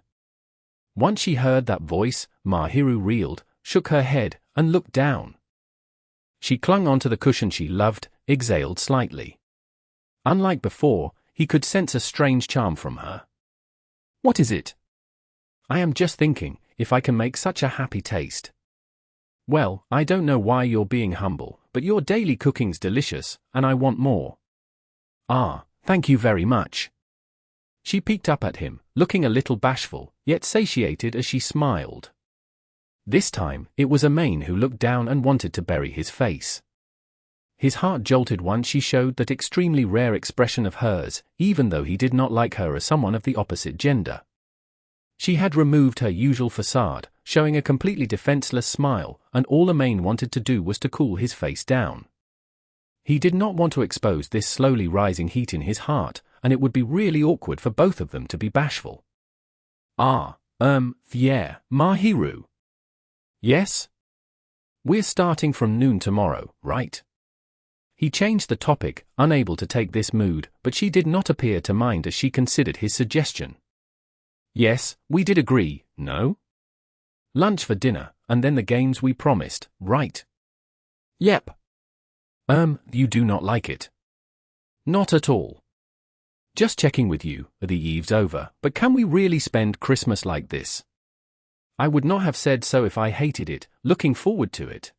Once she heard that voice, Mahiru reeled, shook her head, and looked down. She clung onto the cushion she loved, exhaled slightly. Unlike before, he could sense a strange charm from her. What is it? I am just thinking, if I can make such a happy taste. Well, I don't know why you're being humble, but your daily cooking's delicious, and I want more. Ah, thank you very much. She peeked up at him, looking a little bashful, yet satiated as she smiled. This time, it was Amain who looked down and wanted to bury his face. His heart jolted once she showed that extremely rare expression of hers, even though he did not like her as someone of the opposite gender. She had removed her usual facade, showing a completely defenseless smile, and all Amain wanted to do was to cool his face down. He did not want to expose this slowly rising heat in his heart, and it would be really awkward for both of them to be bashful. Yeah, Mahiru. Yes? We're starting from noon tomorrow, right? He changed the topic, unable to take this mood, but she did not appear to mind as she considered his suggestion. Yes, we did agree, no? Lunch for dinner, and then the games we promised, right? Yep. You do not like it? Not at all. Just checking with you, the eve's over, but can we really spend Christmas like this? I would not have said so if I hated it, looking forward to it.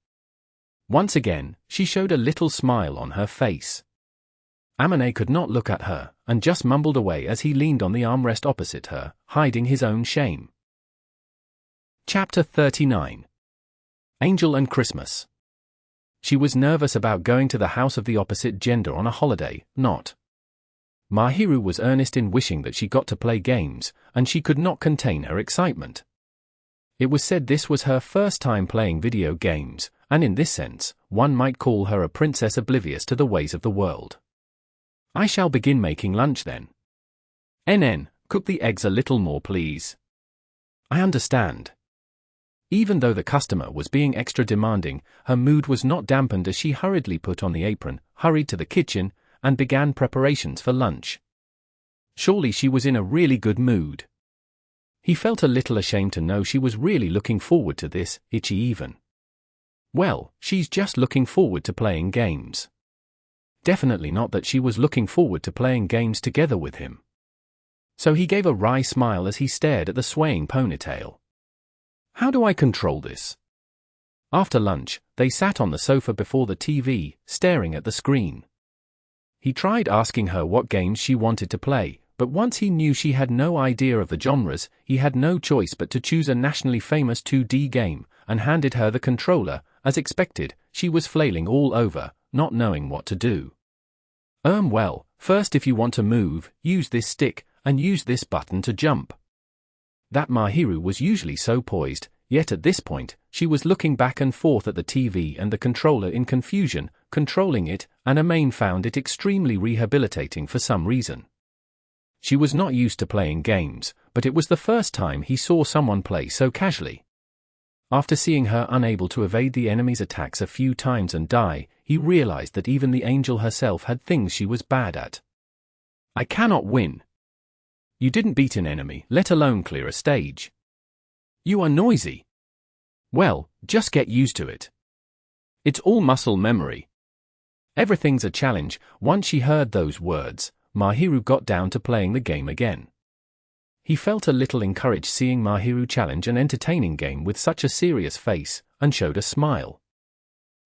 Once again, she showed a little smile on her face. Amane could not look at her, and just mumbled away as he leaned on the armrest opposite her, hiding his own shame. Chapter 39. Angel and Christmas. She was nervous about going to the house of the opposite gender on a holiday, not. Mahiru was earnest in wishing that she got to play games, and she could not contain her excitement. It was said this was her first time playing video games, and in this sense, one might call her a princess oblivious to the ways of the world. I shall begin making lunch then. Cook the eggs a little more please. I understand. Even though the customer was being extra demanding, her mood was not dampened as she hurriedly put on the apron, hurried to the kitchen, and began preparations for lunch. Surely she was in a really good mood. He felt a little ashamed to know she was really looking forward to this, itchy even. Well, she's just looking forward to playing games. Definitely not that she was looking forward to playing games together with him. So he gave a wry smile as he stared at the swaying ponytail. How do I control this? After lunch, they sat on the sofa before the TV, staring at the screen. He tried asking her what games she wanted to play, but once he knew she had no idea of the genres, he had no choice but to choose a nationally famous 2D game, and handed her the controller. As expected, she was flailing all over, not knowing what to do. Well, first if you want to move, use this stick, and use this button to jump. That Mahiru was usually so poised, yet at this point, she was looking back and forth at the TV and the controller in confusion, controlling it, and Amain found it extremely rehabilitating for some reason. She was not used to playing games, but it was the first time he saw someone play so casually. After seeing her unable to evade the enemy's attacks a few times and die, he realized that even the angel herself had things she was bad at. I cannot win. You didn't beat an enemy, let alone clear a stage. You are noisy. Well, just get used to it. It's all muscle memory. Everything's a challenge. Once she heard those words, Mahiru got down to playing the game again. He felt a little encouraged seeing Mahiru challenge an entertaining game with such a serious face, and showed a smile.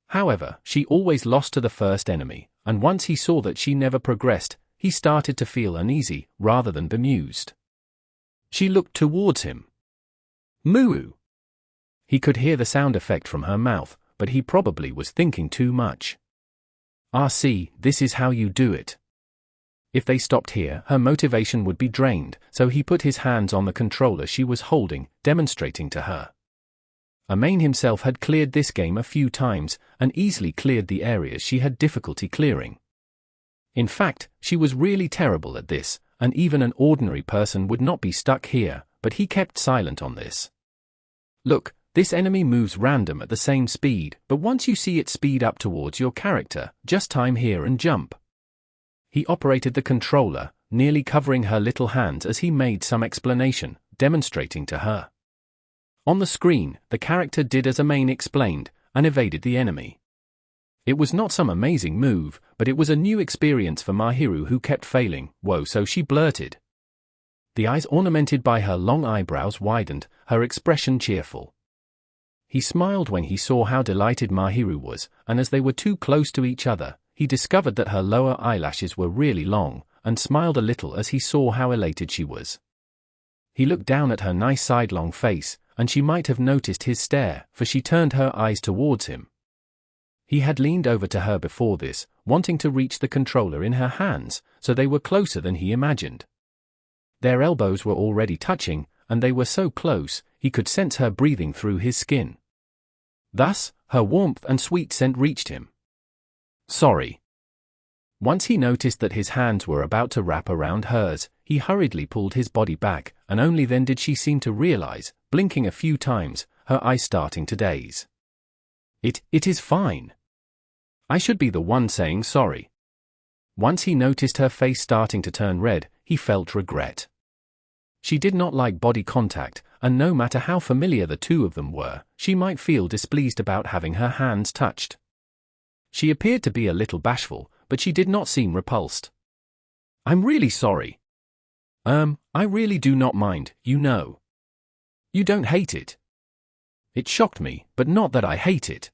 However, she always lost to the first enemy, and once he saw that she never progressed, he started to feel uneasy, rather than bemused. She looked towards him. Moo! He could hear the sound effect from her mouth, but he probably was thinking too much. See, this is how you do it. If they stopped here, her motivation would be drained, so he put his hands on the controller she was holding, demonstrating to her. Amain himself had cleared this game a few times, and easily cleared the areas she had difficulty clearing. In fact, she was really terrible at this, and even an ordinary person would not be stuck here, but he kept silent on this. Look, this enemy moves random at the same speed, but once you see it speed up towards your character, just time here and jump. He operated the controller, nearly covering her little hands as he made some explanation, demonstrating to her. On the screen, the character did as Amain explained, and evaded the enemy. It was not some amazing move, but it was a new experience for Mahiru, who kept failing. Whoa, so she blurted. The eyes ornamented by her long eyebrows widened, her expression cheerful. He smiled when he saw how delighted Mahiru was, and as they were too close to each other, he discovered that her lower eyelashes were really long, and smiled a little as he saw how elated she was. He looked down at her nice sidelong face, and she might have noticed his stare, for she turned her eyes towards him. He had leaned over to her before this, wanting to reach the controller in her hands, so they were closer than he imagined. Their elbows were already touching, and they were so close, he could sense her breathing through his skin. Thus, her warmth and sweet scent reached him. Sorry. Once he noticed that his hands were about to wrap around hers, he hurriedly pulled his body back, and only then did she seem to realize, blinking a few times, her eyes starting to daze. It is fine. I should be the one saying sorry. Once he noticed her face starting to turn red, he felt regret. She did not like body contact, and no matter how familiar the two of them were, she might feel displeased about having her hands touched. She appeared to be a little bashful, but she did not seem repulsed. I'm really sorry. I really do not mind, you know. You don't hate it. It shocked me, but not that I hate it.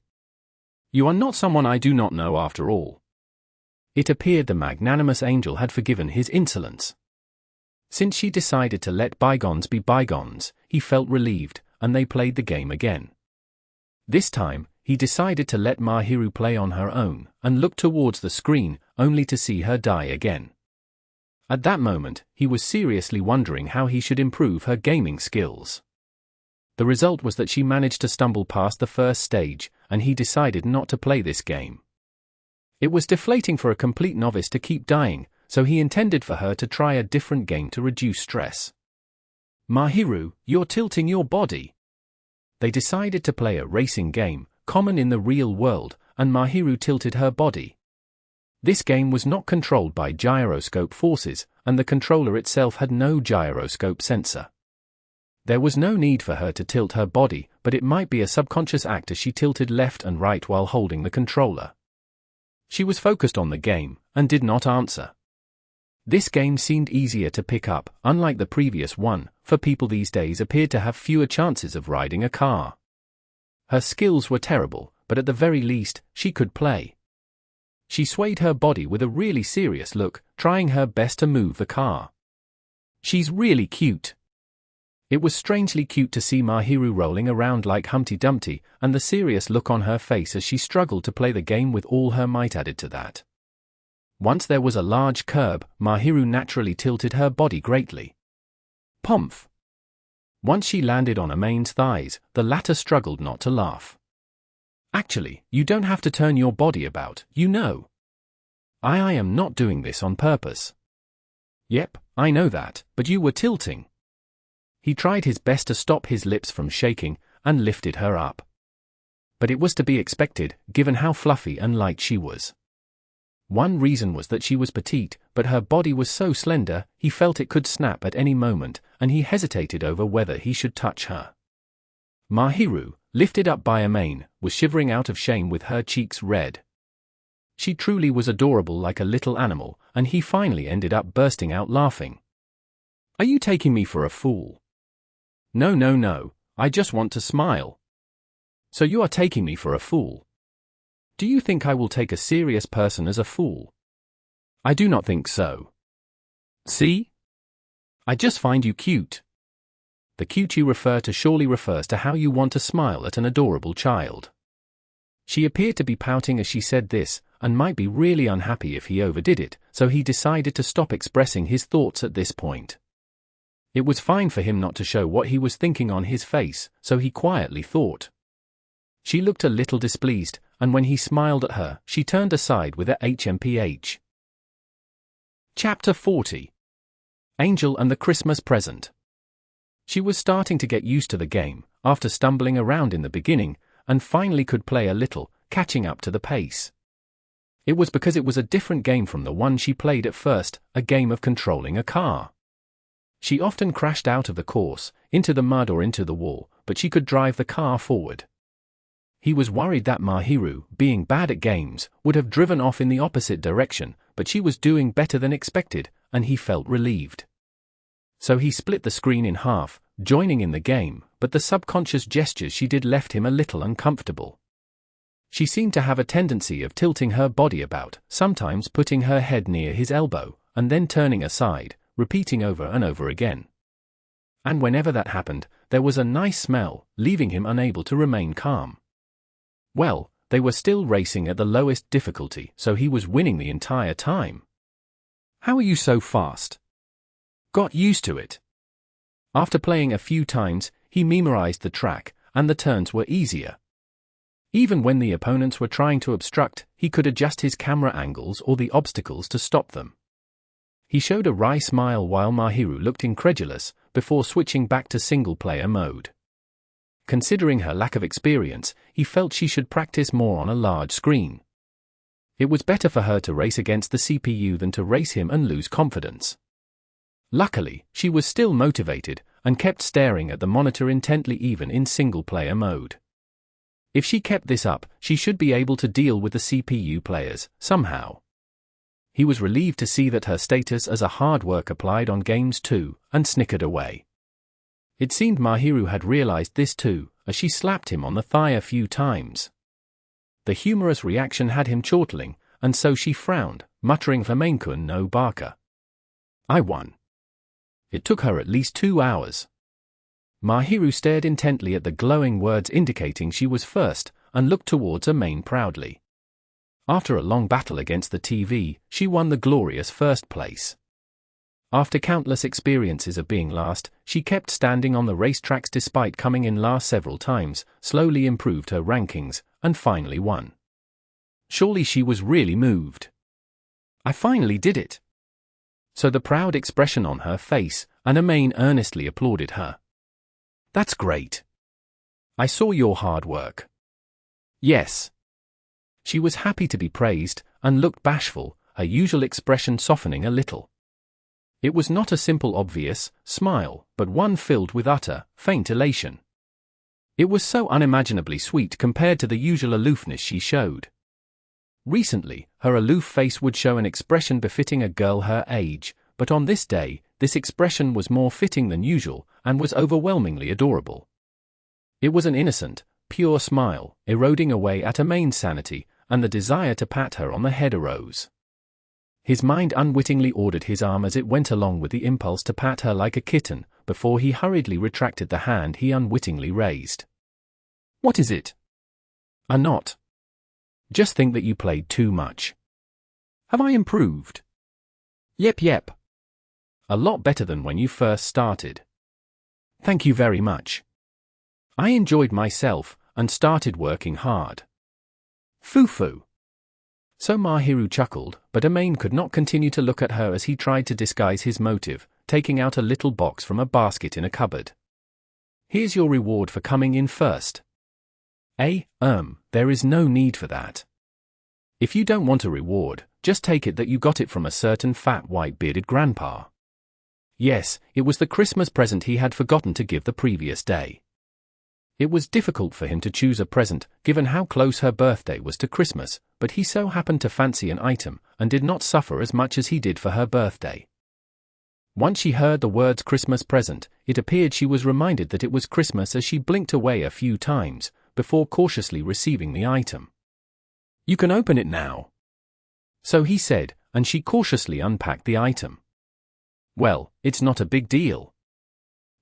You are not someone I do not know after all. It appeared the magnanimous angel had forgiven his insolence. Since she decided to let bygones be bygones, he felt relieved, and they played the game again. This time, he decided to let Mahiru play on her own, and looked towards the screen, only to see her die again. At that moment, he was seriously wondering how he should improve her gaming skills. The result was that she managed to stumble past the first stage, and he decided not to play this game. It was deflating for a complete novice to keep dying, so he intended for her to try a different game to reduce stress. Mahiru, you're tilting your body. They decided to play a racing game, common in the real world, and Mahiru tilted her body. This game was not controlled by gyroscope forces, and the controller itself had no gyroscope sensor. There was no need for her to tilt her body, but it might be a subconscious act as she tilted left and right while holding the controller. She was focused on the game, and did not answer. This game seemed easier to pick up, unlike the previous one, for people these days appeared to have fewer chances of riding a car. Her skills were terrible, but at the very least, she could play. She swayed her body with a really serious look, trying her best to move the car. She's really cute. It was strangely cute to see Mahiru rolling around like Humpty Dumpty, and the serious look on her face as she struggled to play the game with all her might added to that. Once there was a large curb, Mahiru naturally tilted her body greatly. Pomph! Once she landed on Amain's thighs, the latter struggled not to laugh. Actually, you don't have to turn your body about, you know. I am not doing this on purpose. Yep, I know that, but you were tilting. He tried his best to stop his lips from shaking, and lifted her up. But it was to be expected, given how fluffy and light she was. One reason was that she was petite, but her body was so slender, he felt it could snap at any moment, and he hesitated over whether he should touch her. Mahiru, lifted up by Amain, was shivering out of shame with her cheeks red. She truly was adorable like a little animal, and he finally ended up bursting out laughing. Are you taking me for a fool? No, I just want to smile. So you are taking me for a fool. Do you think I will take a serious person as a fool? I do not think so. See? I just find you cute. The cute you refer to surely refers to how you want to smile at an adorable child. She appeared to be pouting as she said this, and might be really unhappy if he overdid it, so he decided to stop expressing his thoughts at this point. It was fine for him not to show what he was thinking on his face, so he quietly thought. She looked a little displeased, and when he smiled at her, she turned aside with a HMPH. Chapter 40. Angel and the Christmas Present. She was starting to get used to the game, after stumbling around in the beginning, and finally could play a little, catching up to the pace. It was because it was a different game from the one she played at first, a game of controlling a car. She often crashed out of the course, into the mud or into the wall, but she could drive the car forward. He was worried that Mahiru, being bad at games, would have driven off in the opposite direction, but she was doing better than expected, and he felt relieved. So he split the screen in half, joining in the game, but the subconscious gestures she did left him a little uncomfortable. She seemed to have a tendency of tilting her body about, sometimes putting her head near his elbow, and then turning aside, repeating over and over again. And whenever that happened, there was a nice smell, leaving him unable to remain calm. Well, they were still racing at the lowest difficulty, so he was winning the entire time. How are you so fast? Got used to it. After playing a few times, he memorized the track, and the turns were easier. Even when the opponents were trying to obstruct, he could adjust his camera angles or the obstacles to stop them. He showed a wry smile while Mahiru looked incredulous, before switching back to single-player mode. Considering her lack of experience, he felt she should practice more on a large screen. It was better for her to race against the CPU than to race him and lose confidence. Luckily, she was still motivated, and kept staring at the monitor intently even in single-player mode. If she kept this up, she should be able to deal with the CPU players, somehow. He was relieved to see that her status as a hard work applied on games too, and snickered away. It seemed Mahiru had realized this too, as she slapped him on the thigh a few times. The humorous reaction had him chortling, and so she frowned, muttering Flamencun no barker. I won. It took her at least 2 hours. Mahiru stared intently at the glowing words indicating she was first, and looked towards Amain proudly. After a long battle against the TV, she won the glorious first place. After countless experiences of being last, she kept standing on the racetracks despite coming in last several times, slowly improved her rankings, and finally won. Surely she was really moved. I finally did it. So the proud expression on her face, and Amain earnestly applauded her. That's great. I saw your hard work. Yes. She was happy to be praised, and looked bashful, her usual expression softening a little. It was not a simple obvious smile, but one filled with utter, faint elation. It was so unimaginably sweet compared to the usual aloofness she showed. Recently, her aloof face would show an expression befitting a girl her age, but on this day, this expression was more fitting than usual, and was overwhelmingly adorable. It was an innocent, pure smile, eroding away at Amain's sanity, and the desire to pat her on the head arose. His mind unwittingly ordered his arm as it went along with the impulse to pat her like a kitten, before he hurriedly retracted the hand he unwittingly raised. What is it? A knot. Just think that you played too much. Have I improved? Yep. A lot better than when you first started. Thank you very much. I enjoyed myself, and started working hard. Foo-foo. So Mahiru chuckled, but Amain could not continue to look at her as he tried to disguise his motive, taking out a little box from a basket in a cupboard. Here's your reward for coming in first. There is no need for that. If you don't want a reward, just take it that you got it from a certain fat white-bearded grandpa. Yes, it was the Christmas present he had forgotten to give the previous day. It was difficult for him to choose a present, given how close her birthday was to Christmas, but he so happened to fancy an item, and did not suffer as much as he did for her birthday. Once she heard the words Christmas present, it appeared she was reminded that it was Christmas as she blinked away a few times, before cautiously receiving the item. You can open it now. So he said, and she cautiously unpacked the item. Well, it's not a big deal.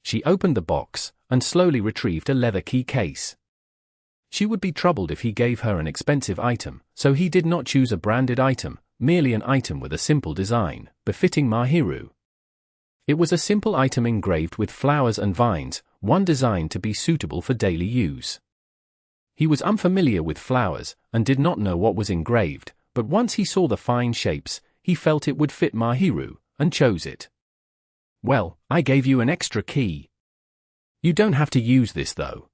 She opened the box, and slowly retrieved a leather key case. She would be troubled if he gave her an expensive item, so he did not choose a branded item, merely an item with a simple design, befitting Mahiru. It was a simple item engraved with flowers and vines, one designed to be suitable for daily use. He was unfamiliar with flowers, and did not know what was engraved, but once he saw the fine shapes, he felt it would fit Mahiru, and chose it. Well, I gave you an extra key. You don't have to use this though.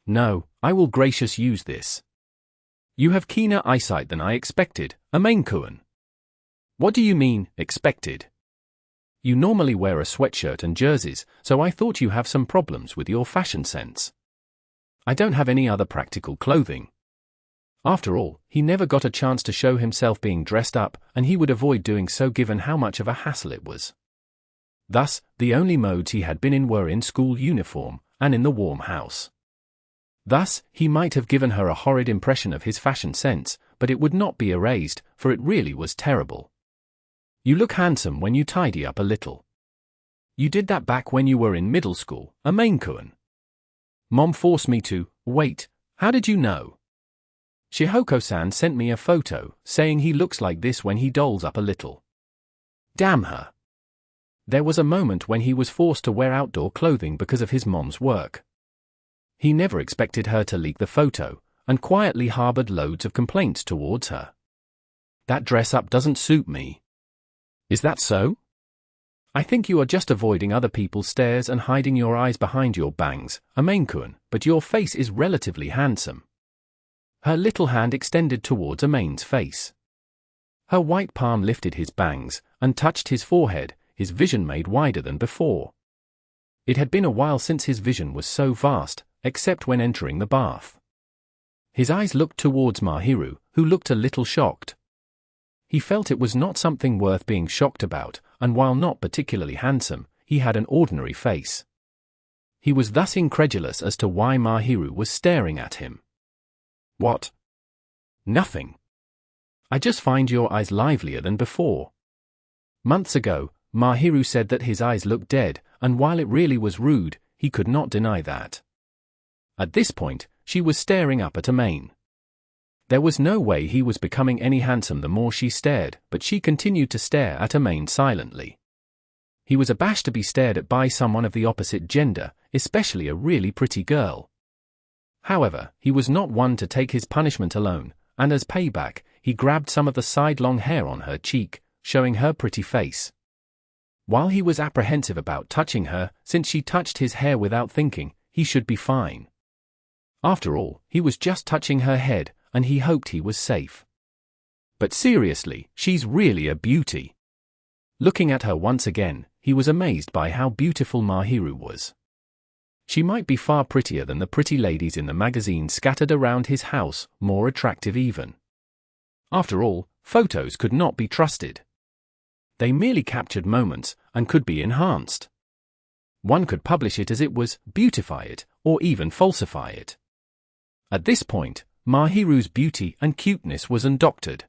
No, I will gracious use this. You have keener eyesight than I expected, Amain-kun. What do you mean, expected? You normally wear a sweatshirt and jerseys, so I thought you have some problems with your fashion sense. I don't have any other practical clothing. After all, he never got a chance to show himself being dressed up, and he would avoid doing so given how much of a hassle it was. Thus, the only modes he had been in were in school uniform, and in the warm house. Thus, he might have given her a horrid impression of his fashion sense, but it would not be erased, for it really was terrible. You look handsome when you tidy up a little. You did that back when you were in middle school, Amain-kun. Mom forced me to. Wait, how did you know? Shihoko-san sent me a photo, saying he looks like this when he dolls up a little. Damn her. There was a moment when he was forced to wear outdoor clothing because of his mom's work. He never expected her to leak the photo, and quietly harbored loads of complaints towards her. That dress-up doesn't suit me. Is that so? I think you are just avoiding other people's stares and hiding your eyes behind your bangs, Amain-kun, but your face is relatively handsome. Her little hand extended towards Amain's face. Her white palm lifted his bangs, and touched his forehead, his vision made wider than before. It had been a while since his vision was so vast, except when entering the bath. His eyes looked towards Mahiru, who looked a little shocked. He felt it was not something worth being shocked about, and while not particularly handsome, he had an ordinary face. He was thus incredulous as to why Mahiru was staring at him. What? Nothing. I just find your eyes livelier than before. Months ago, Mahiru said that his eyes looked dead, and while it really was rude, he could not deny that. At this point, she was staring up at Amain. There was no way he was becoming any handsome the more she stared, but she continued to stare at Amain silently. He was abashed to be stared at by someone of the opposite gender, especially a really pretty girl. However, he was not one to take his punishment alone, and as payback, he grabbed some of the sidelong hair on her cheek, showing her pretty face. While he was apprehensive about touching her, since she touched his hair without thinking, he should be fine. After all, he was just touching her head, and he hoped he was safe. But seriously, she's really a beauty. Looking at her once again, he was amazed by how beautiful Mahiru was. She might be far prettier than the pretty ladies in the magazines scattered around his house, more attractive even. After all, photos could not be trusted. They merely captured moments, and could be enhanced. One could publish it as it was, beautify it, or even falsify it. At this point, Mahiru's beauty and cuteness was undoctored.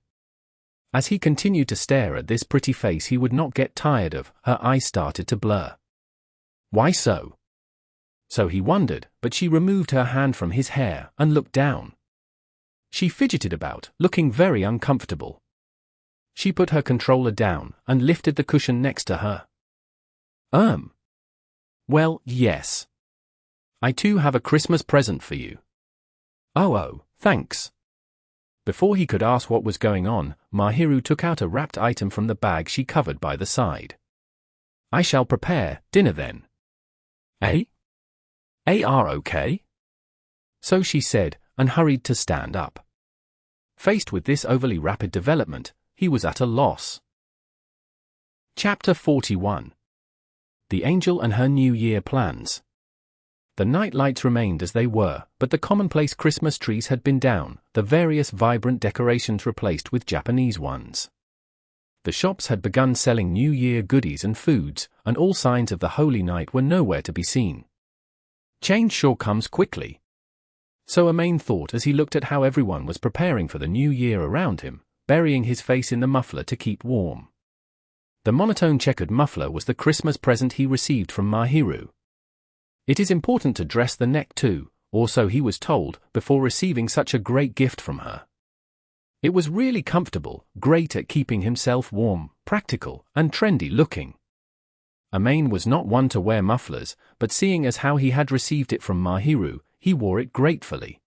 As he continued to stare at this pretty face he would not get tired of, her eyes started to blur. Why so? So he wondered, but she removed her hand from his hair and looked down. She fidgeted about, looking very uncomfortable. She put her controller down and lifted the cushion next to her. Well, yes. I too have a Christmas present for you. Oh, thanks. Before he could ask what was going on, Mahiru took out a wrapped item from the bag she covered by the side. I shall prepare dinner then. Eh? Are okay? So she said, and hurried to stand up. Faced with this overly rapid development, he was at a loss. Chapter 41. The Angel and Her New Year Plans. The night lights remained as they were, but the commonplace Christmas trees had been down, the various vibrant decorations replaced with Japanese ones. The shops had begun selling New Year goodies and foods, and all signs of the holy night were nowhere to be seen. Change sure comes quickly. So Amain thought as he looked at how everyone was preparing for the new year around him, burying his face in the muffler to keep warm. The monotone checkered muffler was the Christmas present he received from Mahiru. It is important to dress the neck too, or so he was told, before receiving such a great gift from her. It was really comfortable, great at keeping himself warm, practical, and trendy looking. Amain was not one to wear mufflers, but seeing as how he had received it from Mahiru, he wore it gratefully.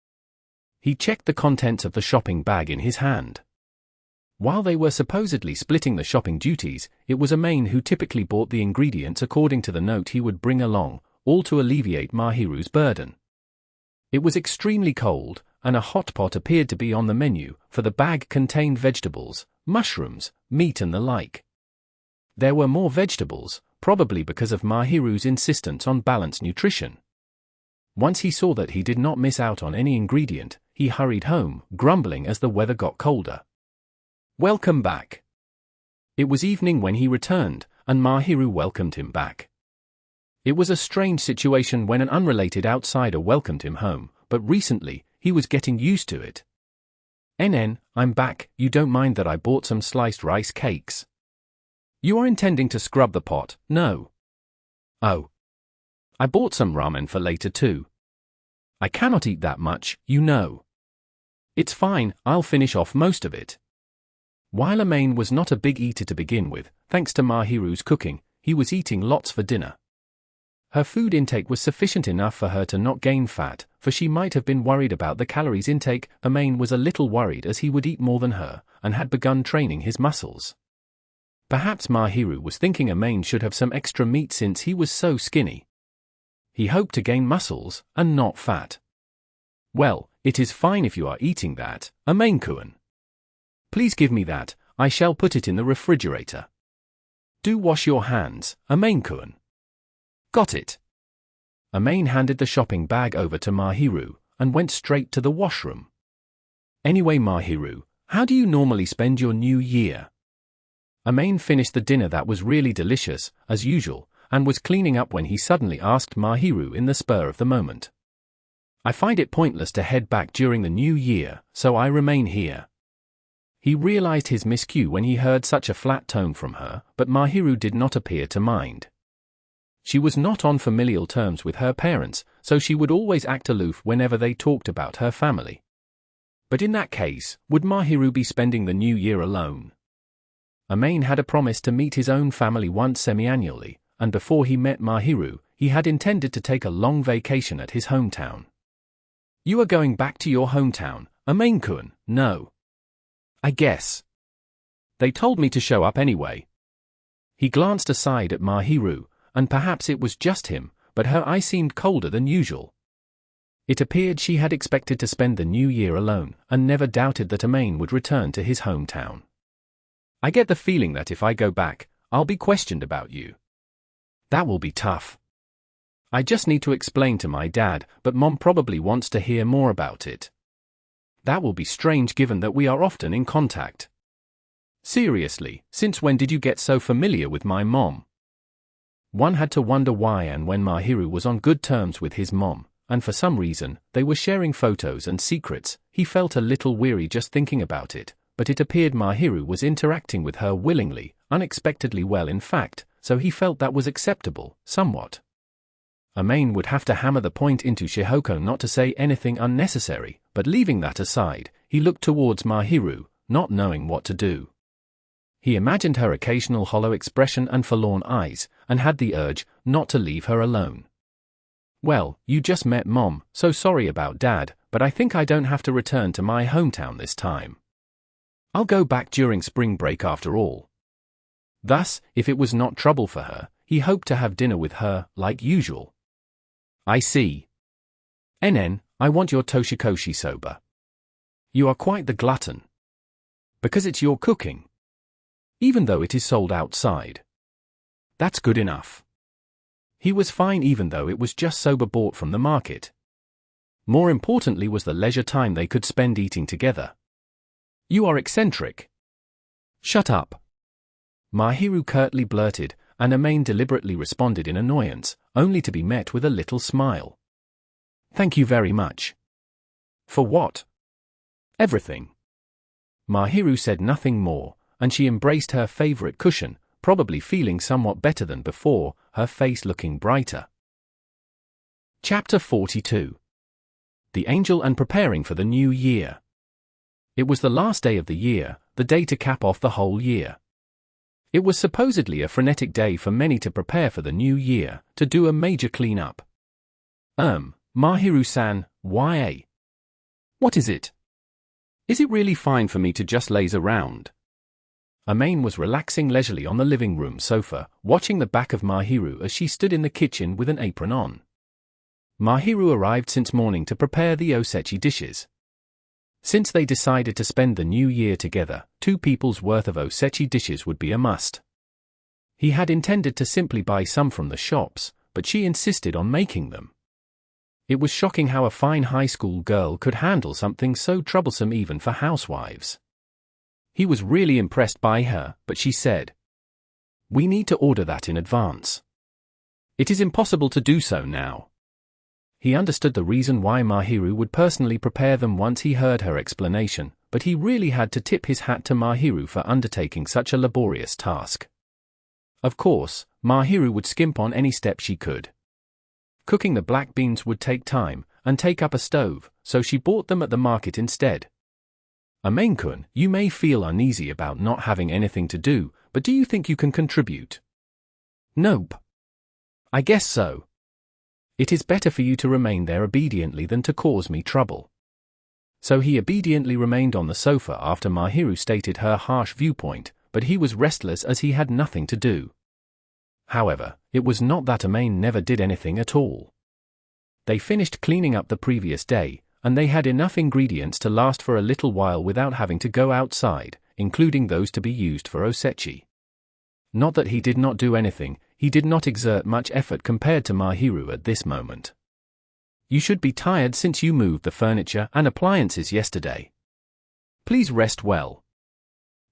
He checked the contents of the shopping bag in his hand. While they were supposedly splitting the shopping duties, it was Amain who typically bought the ingredients according to the note he would bring along, all to alleviate Mahiru's burden. It was extremely cold, and a hot pot appeared to be on the menu, for the bag contained vegetables, mushrooms, meat and the like. There were more vegetables, probably because of Mahiru's insistence on balanced nutrition. Once he saw that he did not miss out on any ingredient, he hurried home, grumbling as the weather got colder. Welcome back. It was evening when he returned, and Mahiru welcomed him back. It was a strange situation when an unrelated outsider welcomed him home, but recently, he was getting used to it. "NN, I'm back, you don't mind that I bought some sliced rice cakes? You are intending to scrub the pot, no? Oh. I bought some ramen for later too. I cannot eat that much, you know. It's fine, I'll finish off most of it." While Amain was not a big eater to begin with, thanks to Mahiru's cooking, he was eating lots for dinner. Her food intake was sufficient enough for her to not gain fat, for she might have been worried about the calories intake. Amain was a little worried as he would eat more than her, and had begun training his muscles. Perhaps Mahiru was thinking Amain should have some extra meat since he was so skinny. He hoped to gain muscles, and not fat. "Well, it is fine if you are eating that, Amain-kun. Please give me that, I shall put it in the refrigerator. Do wash your hands, Amain-kun." "Got it." Amain handed the shopping bag over to Mahiru, and went straight to the washroom. "Anyway Mahiru, how do you normally spend your new year?" Amain finished the dinner that was really delicious, as usual, and was cleaning up when he suddenly asked Mahiru in the spur of the moment. "I find it pointless to head back during the new year, so I remain here." He realized his miscue when he heard such a flat tone from her, but Mahiru did not appear to mind. She was not on familial terms with her parents, so she would always act aloof whenever they talked about her family. But in that case, would Mahiru be spending the new year alone? Amain had a promise to meet his own family once semi-annually, and before he met Mahiru, he had intended to take a long vacation at his hometown. "You are going back to your hometown, Amain-kun, no? I guess. They told me to show up anyway." He glanced aside at Mahiru, and perhaps it was just him, but her eye seemed colder than usual. It appeared she had expected to spend the new year alone, and never doubted that Amain would return to his hometown. I get the feeling that if I go back, I'll be questioned about you. That will be tough. I just need to explain to my dad, but Mom probably wants to hear more about it. That will be strange given that we are often in contact. Seriously, since when did you get so familiar with my mom? One had to wonder why, and when Mahiru was on good terms with his mom, and for some reason, they were sharing photos and secrets, he felt a little weary just thinking about it, but it appeared Mahiru was interacting with her willingly, unexpectedly well in fact, so he felt that was acceptable, somewhat. Amain would have to hammer the point into Shihoko not to say anything unnecessary, but leaving that aside, he looked towards Mahiru, not knowing what to do. He imagined her occasional hollow expression and forlorn eyes, and had the urge not to leave her alone. Well, you just met Mom, so sorry about Dad, but I think I don't have to return to my hometown this time. I'll go back during spring break after all. Thus, if it was not trouble for her, he hoped to have dinner with her, like usual. I see. NN, I want your toshikoshi soba. You are quite the glutton. Because it's your cooking. Even though it is sold outside. That's good enough. He was fine even though it was just soba bought from the market. More importantly was the leisure time they could spend eating together. You are eccentric. Shut up. Mahiru curtly blurted, and Amain deliberately responded in annoyance, only to be met with a little smile. Thank you very much. For what? Everything. Mahiru said nothing more, and she embraced her favorite cushion, probably feeling somewhat better than before, her face looking brighter. Chapter 42. The Angel and Preparing for the New Year. It was the last day of the year, the day to cap off the whole year. It was supposedly a frenetic day for many to prepare for the new year, to do a major clean-up. Mahiru-san, why? What is it? Is it really fine for me to just laze around? Amain was relaxing leisurely on the living room sofa, watching the back of Mahiru as she stood in the kitchen with an apron on. Mahiru arrived since morning to prepare the osechi dishes. Since they decided to spend the new year together, 2 people's worth of osechi dishes would be a must. He had intended to simply buy some from the shops, but she insisted on making them. It was shocking how a fine high school girl could handle something so troublesome even for housewives. He was really impressed by her, but she said, "We need to order that in advance. It is impossible to do so now." He understood the reason why Mahiru would personally prepare them once he heard her explanation, but he really had to tip his hat to Mahiru for undertaking such a laborious task. Of course, Mahiru would skimp on any step she could. Cooking the black beans would take time, and take up a stove, so she bought them at the market instead. Amain-kun, you may feel uneasy about not having anything to do, but do you think you can contribute? Nope. I guess so. It is better for you to remain there obediently than to cause me trouble. So he obediently remained on the sofa after Mahiru stated her harsh viewpoint, but he was restless as he had nothing to do. However, it was not that Amain never did anything at all. They finished cleaning up the previous day, and they had enough ingredients to last for a little while without having to go outside, including those to be used for osechi. Not that he did not do anything, he did not exert much effort compared to Mahiru at this moment. You should be tired since you moved the furniture and appliances yesterday. Please rest well.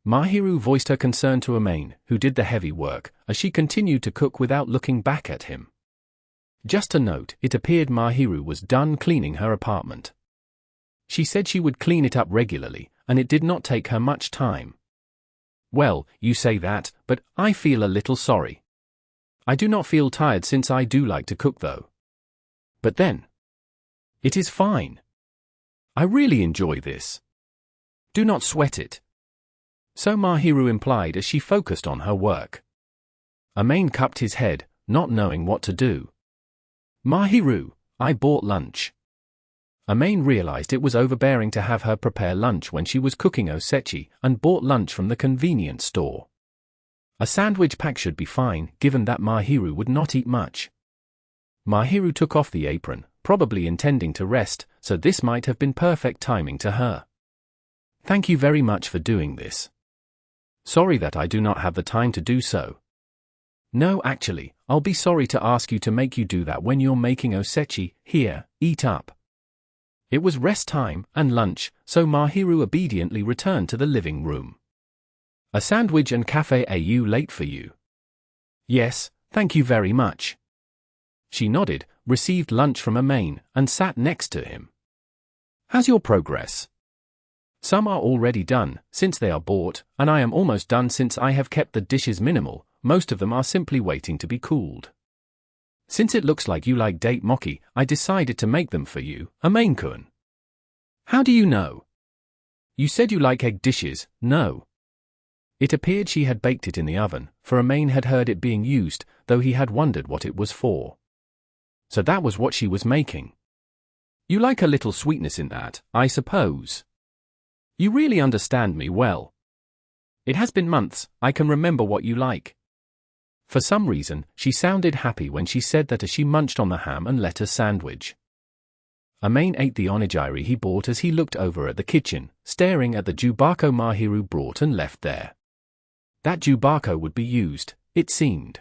Mahiru voiced her concern to Amain, who did the heavy work, as she continued to cook without looking back at him. Just to note, it appeared Mahiru was done cleaning her apartment. She said she would clean it up regularly, and it did not take her much time. Well, you say that, but I feel a little sorry. I do not feel tired since I do like to cook though. But then, it is fine. I really enjoy this. Do not sweat it. So Mahiru implied as she focused on her work. Amain cupped his head, not knowing what to do. Mahiru, I bought lunch. Amain realized it was overbearing to have her prepare lunch when she was cooking osechi, and bought lunch from the convenience store. A sandwich pack should be fine, given that Mahiru would not eat much. Mahiru took off the apron, probably intending to rest, so this might have been perfect timing to her. Thank you very much for doing this. Sorry that I do not have the time to do so. No, actually, I'll be sorry to ask you to make you do that when you're making osechi. Here, eat up. It was rest time and lunch, so Mahiru obediently returned to the living room. A sandwich and cafe. Are you late for you? Yes, thank you very much. She nodded, received lunch from Amain, and sat next to him. How's your progress? Some are already done, since they are bought, and I am almost done since I have kept the dishes minimal. Most of them are simply waiting to be cooled. Since it looks like you like date mochi, I decided to make them for you, Amain-kun. How do you know? You said you like egg dishes, no? It appeared she had baked it in the oven, for Amain had heard it being used, though he had wondered what it was for. So that was what she was making. You like a little sweetness in that, I suppose. You really understand me well. It has been months, I can remember what you like. For some reason, she sounded happy when she said that as she munched on the ham and lettuce sandwich. Amain ate the onigiri he bought as he looked over at the kitchen, staring at the jubako Mahiru brought and left there. That jubako would be used, it seemed.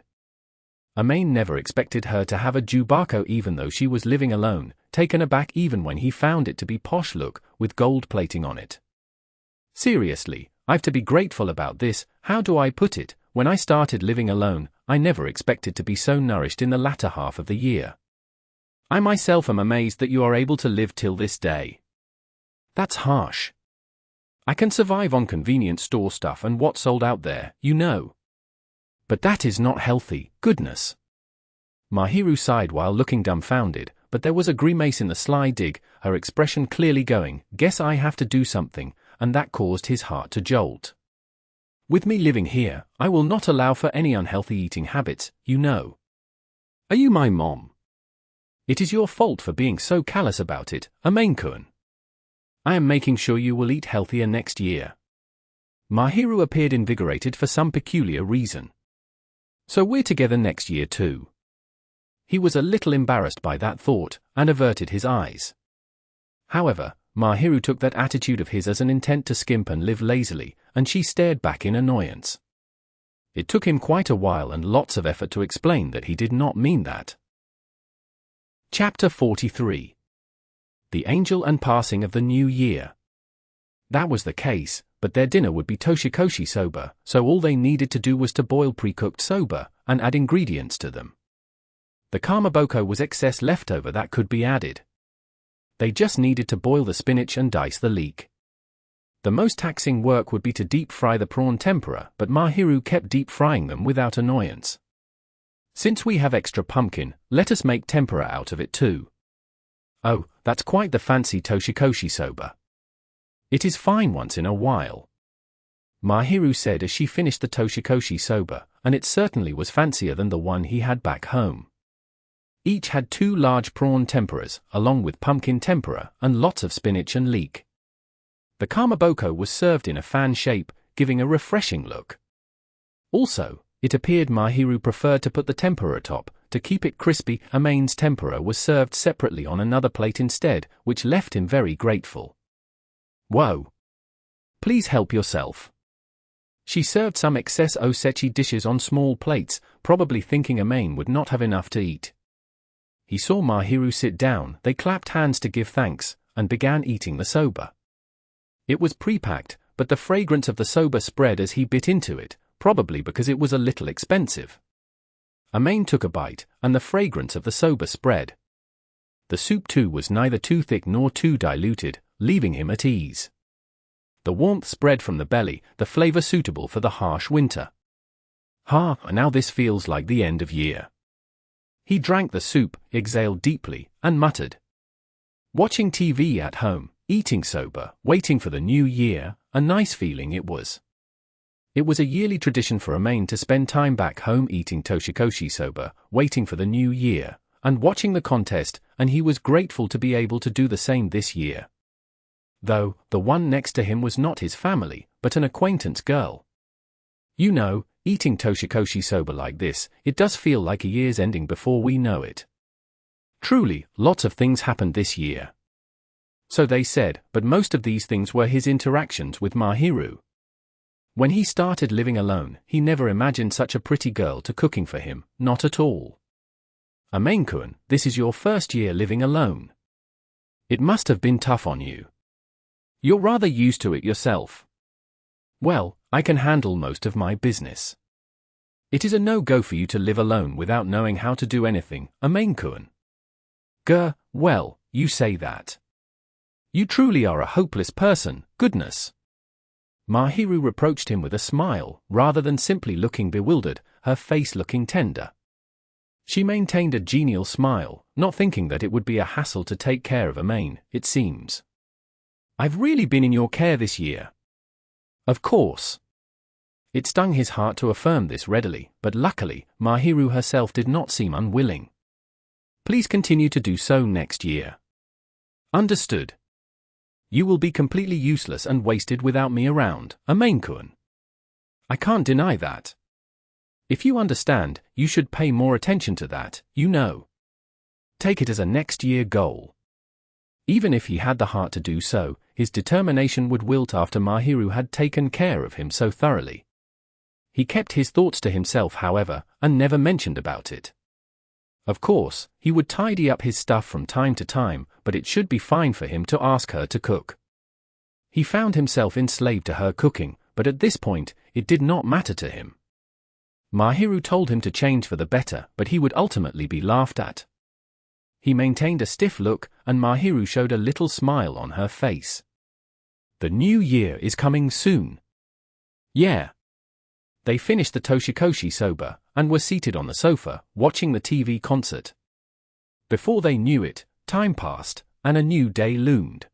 Amain never expected her to have a jubako even though she was living alone, taken aback even when he found it to be posh look, with gold plating on it. Seriously, I've to be grateful about this. How do I put it? When I started living alone, I never expected to be so nourished in the latter half of the year. I myself am amazed that you are able to live till this day. That's harsh. I can survive on convenience store stuff and what's sold out there, you know. But that is not healthy, goodness. Mahiru sighed while looking dumbfounded, but there was a grimace in the sly dig, her expression clearly going, guess I have to do something, and that caused his heart to jolt. With me living here, I will not allow for any unhealthy eating habits, you know. Are you my mom? It is your fault for being so callous about it, Amain-kun. I am making sure you will eat healthier next year. Mahiru appeared invigorated for some peculiar reason. So we're together next year too. He was a little embarrassed by that thought, and averted his eyes. However, Mahiru took that attitude of his as an intent to skimp and live lazily, and she stared back in annoyance. It took him quite a while and lots of effort to explain that he did not mean that. Chapter 43. The Angel and Passing of the New Year. That was the case, but their dinner would be toshikoshi soba, so all they needed to do was to boil pre-cooked soba, and add ingredients to them. The kamaboko was excess leftover that could be added. They just needed to boil the spinach and dice the leek. The most taxing work would be to deep fry the prawn tempura, but Mahiru kept deep frying them without annoyance. Since we have extra pumpkin, let us make tempura out of it too. Oh, that's quite the fancy toshikoshi soba. It is fine once in a while. Mahiru said as she finished the toshikoshi soba, and it certainly was fancier than the one he had back home. Each had 2 large prawn tempuras, along with pumpkin tempura, and lots of spinach and leek. The kamaboko was served in a fan shape, giving a refreshing look. Also, it appeared Mahiru preferred to put the tempura atop, to keep it crispy. Amain's tempura was served separately on another plate instead, which left him very grateful. Whoa! Please help yourself. She served some excess osechi dishes on small plates, probably thinking Amain would not have enough to eat. He saw Mahiru sit down, they clapped hands to give thanks, and began eating the soba. It was pre-packed, but the fragrance of the soba spread as he bit into it, probably because it was a little expensive. Amain took a bite, and the fragrance of the soba spread. The soup too was neither too thick nor too diluted, leaving him at ease. The warmth spread from the belly, the flavor suitable for the harsh winter. Now this feels like the end of year. He drank the soup, exhaled deeply, and muttered. Watching TV at home, eating soba, waiting for the new year, a nice feeling it was. It was a yearly tradition for Amain to spend time back home eating toshikoshi soba, waiting for the new year, and watching the contest, and he was grateful to be able to do the same this year. Though, the one next to him was not his family, but an acquaintance girl. You know, eating toshikoshi soba like this, it does feel like a year's ending before we know it. Truly, lots of things happened this year. So they said, but most of these things were his interactions with Mahiru. When he started living alone, he never imagined such a pretty girl to cooking for him, not at all. Amenkun, this is your first year living alone. It must have been tough on you. You're rather used to it yourself. Well, I can handle most of my business. It is a no-go for you to live alone without knowing how to do anything, Amenkun. Well, you say that. You truly are a hopeless person, goodness. Mahiru reproached him with a smile, rather than simply looking bewildered, her face looking tender. She maintained a genial smile, not thinking that it would be a hassle to take care of Amane, it seems. I've really been in your care this year. Of course. It stung his heart to affirm this readily, but luckily, Mahiru herself did not seem unwilling. Please continue to do so next year. Understood. You will be completely useless and wasted without me around, Amenkun. I can't deny that. If you understand, you should pay more attention to that, you know. Take it as a next year goal. Even if he had the heart to do so, his determination would wilt after Mahiru had taken care of him so thoroughly. He kept his thoughts to himself, however, and never mentioned about it. Of course, he would tidy up his stuff from time to time, but it should be fine for him to ask her to cook. He found himself enslaved to her cooking, but at this point, it did not matter to him. Mahiru told him to change for the better, but he would ultimately be laughed at. He maintained a stiff look, and Mahiru showed a little smile on her face. The new year is coming soon. Yeah. They finished the toshikoshi soba, and were seated on the sofa, watching the TV concert. Before they knew it, time passed, and a new day loomed.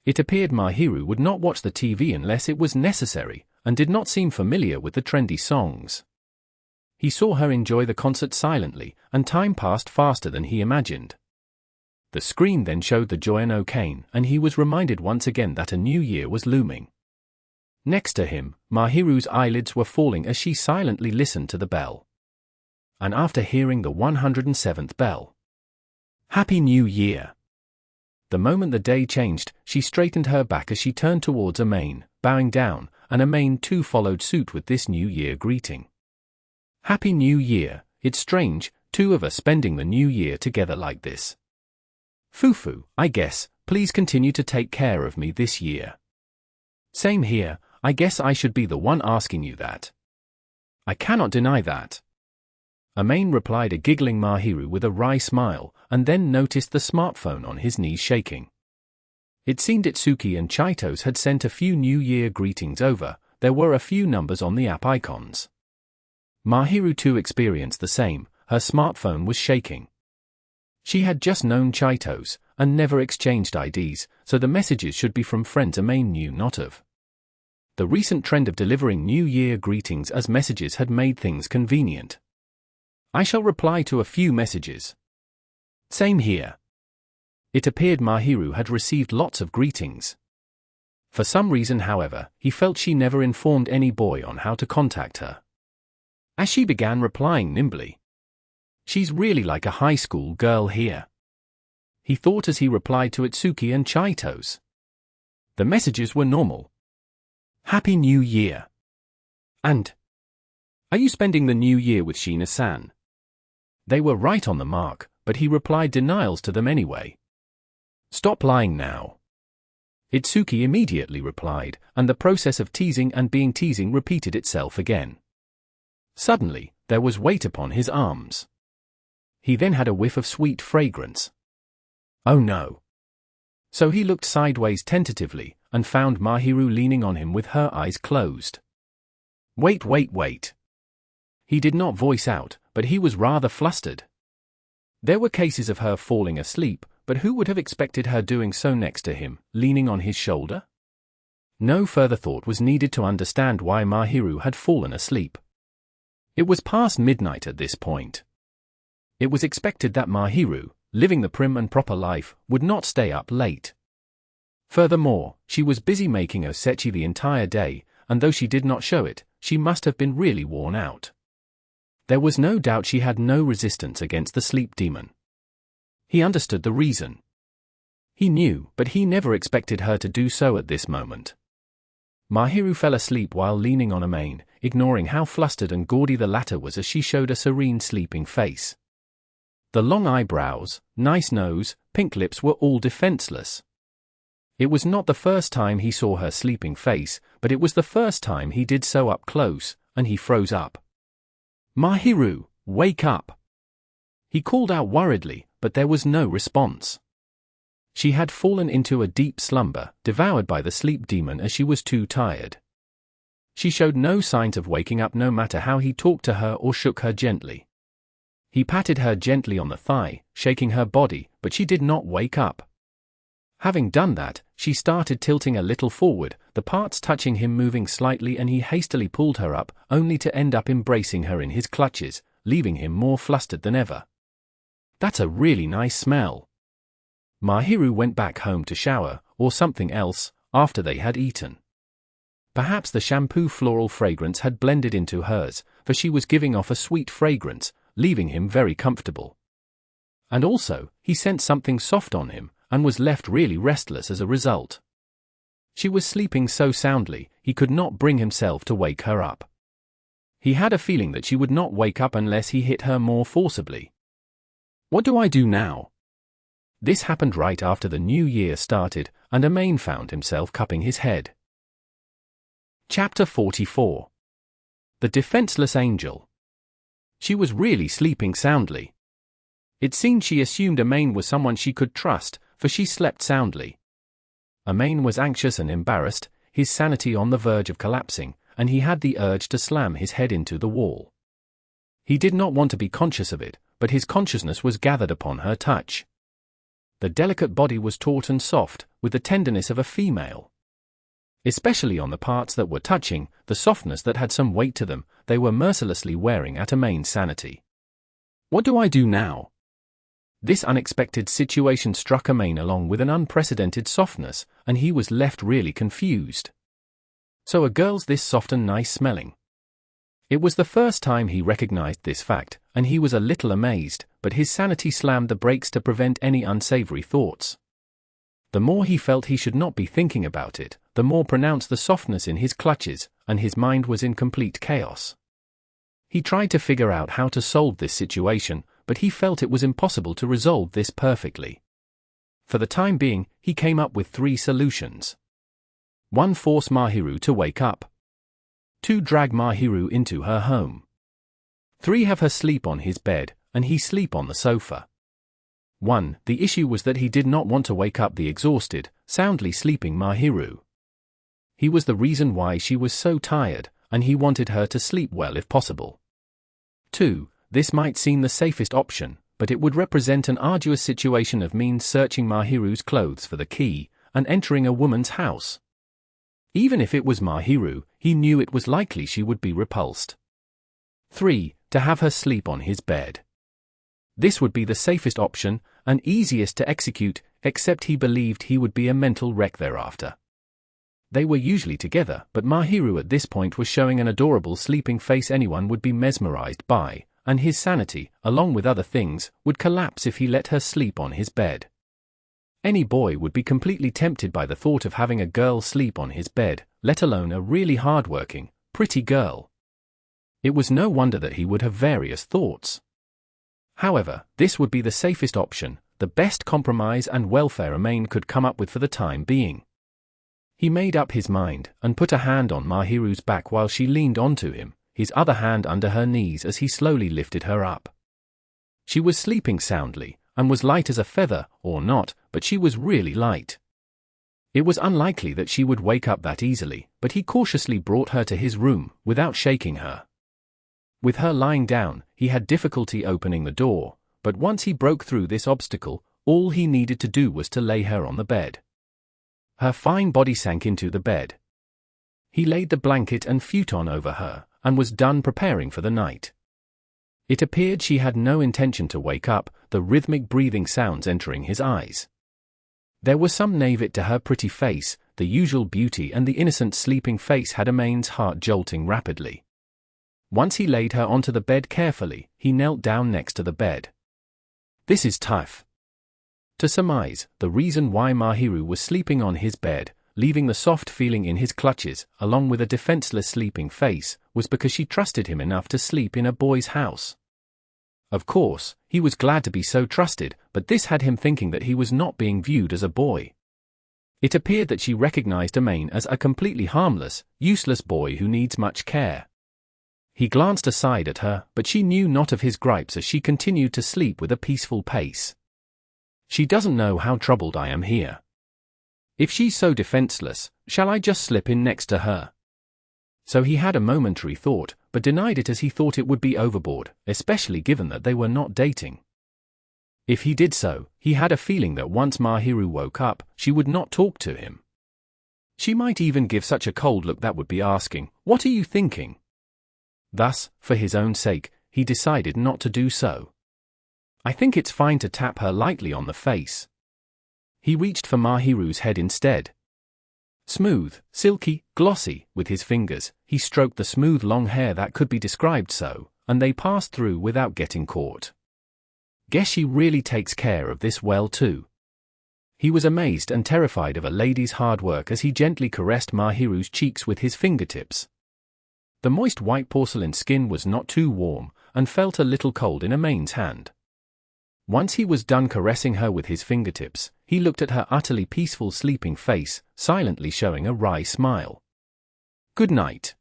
It appeared Mahiru would not watch the TV unless it was necessary, and did not seem familiar with the trendy songs. He saw her enjoy the concert silently, and time passed faster than he imagined. The screen then showed the Joy no Cane, and he was reminded once again that a new year was looming. Next to him, Mahiru's eyelids were falling as she silently listened to the bell. And after hearing the 107th bell. Happy New Year! The moment the day changed, she straightened her back as she turned towards Amane, bowing down, and Amane too followed suit with this New Year greeting. Happy New Year, it's strange, two of us spending the New Year together like this. Fufu, I guess, please continue to take care of me this year. Same here, I guess I should be the one asking you that. I cannot deny that. Amane replied, a giggling Mahiru with a wry smile, and then noticed the smartphone on his knees shaking. It seemed Itsuki and Chaitos had sent a few New Year greetings over. There were a few numbers on the app icons. Mahiru too experienced the same, her smartphone was shaking. She had just known Chaitos, and never exchanged IDs, so the messages should be from friends Amane knew not of. The recent trend of delivering New Year greetings as messages had made things convenient. I shall reply to a few messages. Same here. It appeared Mahiru had received lots of greetings. For some reason, however, he felt she never informed any boy on how to contact her. As she began replying nimbly. She's really like a high school girl here. He thought as he replied to Itsuki and Chaitos. The messages were normal. Happy New Year. And, are you spending the New Year with Shina-san? They were right on the mark, but he replied denials to them anyway. Stop lying now. Itsuki immediately replied, and the process of teasing and being teasing repeated itself again. Suddenly, there was weight upon his arms. He then had a whiff of sweet fragrance. Oh no. So he looked sideways tentatively, and found Mahiru leaning on him with her eyes closed. Wait. He did not voice out, but he was rather flustered. There were cases of her falling asleep, but who would have expected her doing so next to him, leaning on his shoulder? No further thought was needed to understand why Mahiru had fallen asleep. It was past midnight at this point. It was expected that Mahiru, living the prim and proper life, would not stay up late. Furthermore, she was busy making osechi the entire day, and though she did not show it, she must have been really worn out. There was no doubt she had no resistance against the sleep demon. He understood the reason. He knew, but he never expected her to do so at this moment. Mahiru fell asleep while leaning on Amain, ignoring how flustered and gaudy the latter was as she showed a serene sleeping face. The long eyebrows, nice nose, pink lips were all defenseless. It was not the first time he saw her sleeping face, but it was the first time he did so up close, and he froze up. "Mahiru, wake up!" He called out worriedly, but there was no response. She had fallen into a deep slumber, devoured by the sleep demon as she was too tired. She showed no signs of waking up no matter how he talked to her or shook her gently. He patted her gently on the thigh, shaking her body, but she did not wake up. Having done that, she started tilting a little forward, the parts touching him moving slightly, and he hastily pulled her up, only to end up embracing her in his clutches, leaving him more flustered than ever. "That's a really nice smell." Mahiru went back home to shower, or something else, after they had eaten. Perhaps the shampoo floral fragrance had blended into hers, for she was giving off a sweet fragrance, leaving him very comfortable. And also, he sensed something soft on him, and was left really restless as a result. She was sleeping so soundly, he could not bring himself to wake her up. He had a feeling that she would not wake up unless he hit her more forcibly. "What do I do now?" This happened right after the new year started, and Amain found himself cupping his head. Chapter 44. The Defenseless Angel. She was really sleeping soundly. It seemed she assumed Amain was someone she could trust, for she slept soundly. Amain was anxious and embarrassed, his sanity on the verge of collapsing, and he had the urge to slam his head into the wall. He did not want to be conscious of it, but his consciousness was gathered upon her touch. The delicate body was taut and soft, with the tenderness of a female. Especially on the parts that were touching, the softness that had some weight to them, they were mercilessly wearing at Amain's sanity. "What do I do now?" This unexpected situation struck Amain along with an unprecedented softness, and he was left really confused. So a girl's this soft and nice smelling. It was the first time he recognized this fact, and he was a little amazed, but his sanity slammed the brakes to prevent any unsavory thoughts. The more he felt he should not be thinking about it, the more pronounced the softness in his clutches, and his mind was in complete chaos. He tried to figure out how to solve this situation, but he felt it was impossible to resolve this perfectly. For the time being, he came up with 3 solutions. 1. Force Mahiru to wake up. 2. Drag Mahiru into her home. 3. Have her sleep on his bed, and he sleep on the sofa. 1. The issue was that he did not want to wake up the exhausted, soundly sleeping Mahiru. He was the reason why she was so tired, and he wanted her to sleep well if possible. 2. This might seem the safest option, but it would represent an arduous situation of means searching Mahiru's clothes for the key, and entering a woman's house. Even if it was Mahiru, he knew it was likely she would be repulsed. 3. To have her sleep on his bed. This would be the safest option, and easiest to execute, except he believed he would be a mental wreck thereafter. They were usually together, but Mahiru at this point was showing an adorable sleeping face anyone would be mesmerized by, and his sanity, along with other things, would collapse if he let her sleep on his bed. Any boy would be completely tempted by the thought of having a girl sleep on his bed, let alone a really hard-working, pretty girl. It was no wonder that he would have various thoughts. However, this would be the safest option, the best compromise and welfare Amain could come up with for the time being. He made up his mind, and put a hand on Mahiru's back while she leaned onto him, his other hand under her knees as he slowly lifted her up. She was sleeping soundly, and was light as a feather, or not, but she was really light. It was unlikely that she would wake up that easily, but he cautiously brought her to his room, without shaking her. With her lying down, he had difficulty opening the door, but once he broke through this obstacle, all he needed to do was to lay her on the bed. Her fine body sank into the bed. He laid the blanket and futon over her, and was done preparing for the night. It appeared she had no intention to wake up, the rhythmic breathing sounds entering his eyes. There was some naivete to her pretty face, the usual beauty and the innocent sleeping face had Amain's heart jolting rapidly. Once he laid her onto the bed carefully, he knelt down next to the bed. "This is tough." To surmise, the reason why Mahiru was sleeping on his bed, leaving the soft feeling in his clutches, along with a defenseless sleeping face, was because she trusted him enough to sleep in a boy's house. Of course, he was glad to be so trusted, but this had him thinking that he was not being viewed as a boy. It appeared that she recognized Amain as a completely harmless, useless boy who needs much care. He glanced aside at her, but she knew not of his gripes as she continued to sleep with a peaceful pace. She doesn't know how troubled I am here. If she's so defenseless, shall I just slip in next to her? So he had a momentary thought, but denied it as he thought it would be overboard, especially given that they were not dating. If he did so, he had a feeling that once Mahiru woke up, she would not talk to him. She might even give such a cold look that would be asking, "What are you thinking?" Thus, for his own sake, he decided not to do so. I think it's fine to tap her lightly on the face. He reached for Mahiru's head instead. Smooth, silky, glossy, with his fingers, he stroked the smooth long hair that could be described so, and they passed through without getting caught. Guess she really takes care of this well too. He was amazed and terrified of a lady's hard work as he gently caressed Mahiru's cheeks with his fingertips. The moist white porcelain skin was not too warm, and felt a little cold in Amain's hand. Once he was done caressing her with his fingertips, he looked at her utterly peaceful sleeping face, silently showing a wry smile. Good night.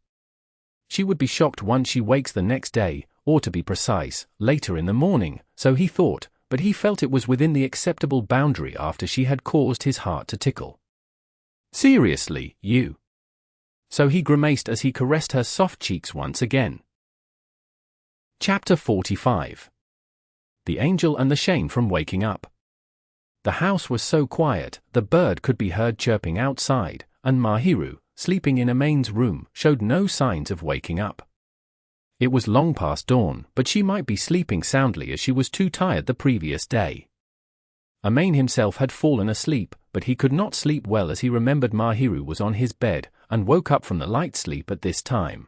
She would be shocked once she wakes the next day, or to be precise, later in the morning, so he thought, but he felt it was within the acceptable boundary after she had caused his heart to tickle. Seriously, you. So he grimaced as he caressed her soft cheeks once again. Chapter 45. The Angel and the Shame from Waking Up. The house was so quiet, the bird could be heard chirping outside, and Mahiru, sleeping in Amain's room, showed no signs of waking up. It was long past dawn, but she might be sleeping soundly as she was too tired the previous day. Amain himself had fallen asleep, but he could not sleep well as he remembered Mahiru was on his bed, and woke up from the light sleep at this time.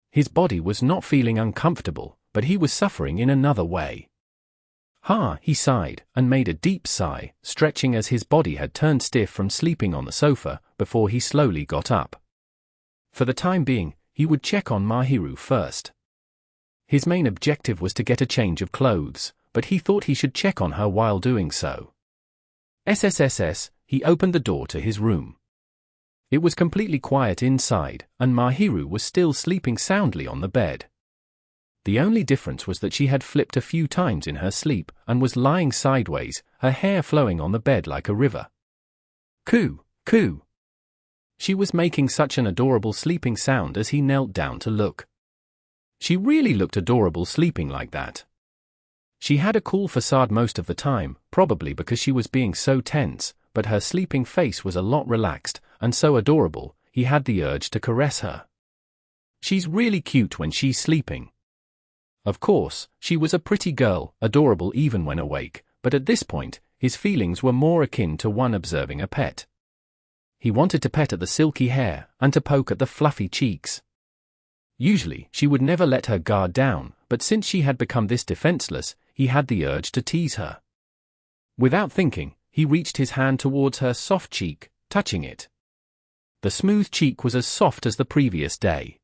His body was not feeling uncomfortable, but he was suffering in another way. He sighed, and made a deep sigh, stretching as his body had turned stiff from sleeping on the sofa, before he slowly got up. For the time being, he would check on Mahiru first. His main objective was to get a change of clothes, but he thought he should check on her while doing so. He opened the door to his room. It was completely quiet inside, and Mahiru was still sleeping soundly on the bed. The only difference was that she had flipped a few times in her sleep, and was lying sideways, her hair flowing on the bed like a river. Coo, coo. She was making such an adorable sleeping sound as he knelt down to look. She really looked adorable sleeping like that. She had a cool facade most of the time, probably because she was being so tense, but her sleeping face was a lot relaxed, and so adorable, he had the urge to caress her. She's really cute when she's sleeping. Of course, she was a pretty girl, adorable even when awake, but at this point, his feelings were more akin to one observing a pet. He wanted to pet at the silky hair, and to poke at the fluffy cheeks. Usually, she would never let her guard down, but since she had become this defenseless, he had the urge to tease her. Without thinking, he reached his hand towards her soft cheek, touching it. The smooth cheek was as soft as the previous day.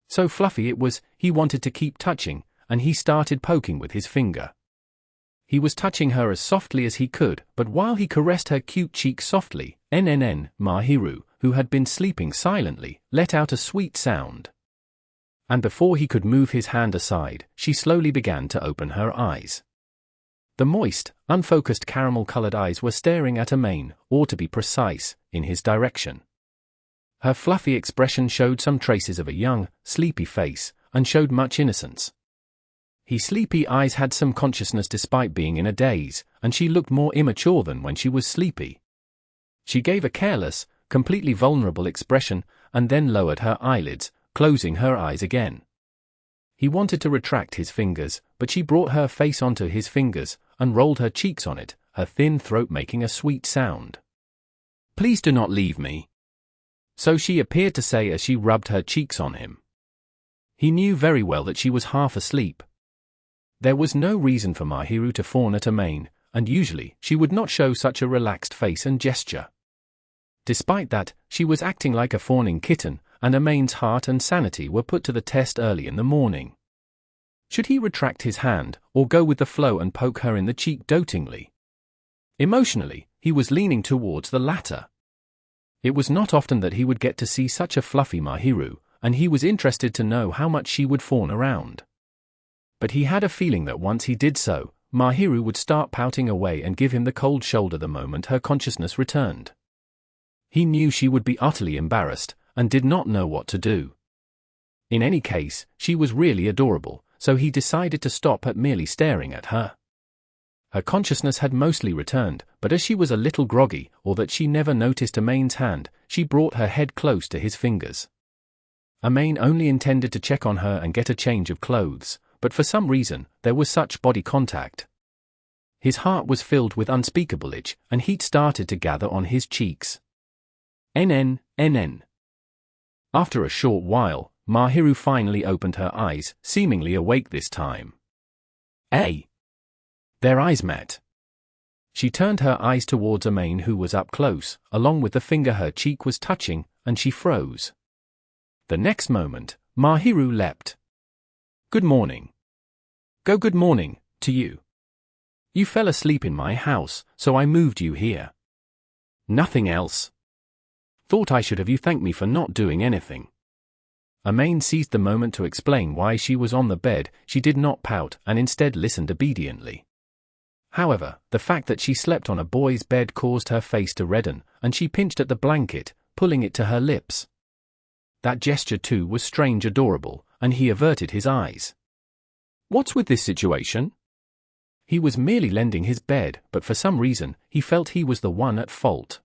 So fluffy it was, he wanted to keep touching, and he started poking with his finger. He was touching her as softly as he could, but while he caressed her cute cheek softly, Mahiru, who had been sleeping silently, let out a sweet sound. And before he could move his hand aside, she slowly began to open her eyes. The moist, unfocused caramel-colored eyes were staring at Amain, or to be precise, in his direction. Her fluffy expression showed some traces of a young, sleepy face, and showed much innocence. His sleepy eyes had some consciousness despite being in a daze, and she looked more immature than when she was sleepy. She gave a careless, completely vulnerable expression, and then lowered her eyelids, closing her eyes again. He wanted to retract his fingers, but she brought her face onto his fingers, and rolled her cheeks on it, her thin throat making a sweet sound. "Please do not leave me." So she appeared to say as she rubbed her cheeks on him. He knew very well that she was half asleep. There was no reason for Mahiru to fawn at Amain, and usually she would not show such a relaxed face and gesture. Despite that, she was acting like a fawning kitten, and Amain's heart and sanity were put to the test early in the morning. Should he retract his hand, or go with the flow and poke her in the cheek dotingly? Emotionally, he was leaning towards the latter. It was not often that he would get to see such a fluffy Mahiru, and he was interested to know how much she would fawn around. But he had a feeling that once he did so, Mahiru would start pouting away and give him the cold shoulder the moment her consciousness returned. He knew she would be utterly embarrassed, and did not know what to do. In any case, she was really adorable, so he decided to stop at merely staring at her. Her consciousness had mostly returned, but as she was a little groggy, or that she never noticed Amain's hand, she brought her head close to his fingers. Amain only intended to check on her and get a change of clothes, but for some reason, there was such body contact. His heart was filled with unspeakable itch, and heat started to gather on his cheeks. NN. After a short while, Mahiru finally opened her eyes, seemingly awake this time. Their eyes met. She turned her eyes towards Amain, who was up close, along with the finger her cheek was touching, and she froze. The next moment, Mahiru leapt. Good morning. Good morning, to you. You fell asleep in my house, so I moved you here. Nothing else. Thought I should have you thank me for not doing anything. Amain seized the moment to explain why she was on the bed. She did not pout, and instead listened obediently. However, the fact that she slept on a boy's bed caused her face to redden, and she pinched at the blanket, pulling it to her lips. That gesture too was strange adorable, and he averted his eyes. What's with this situation? He was merely lending his bed, but for some reason, he felt he was the one at fault.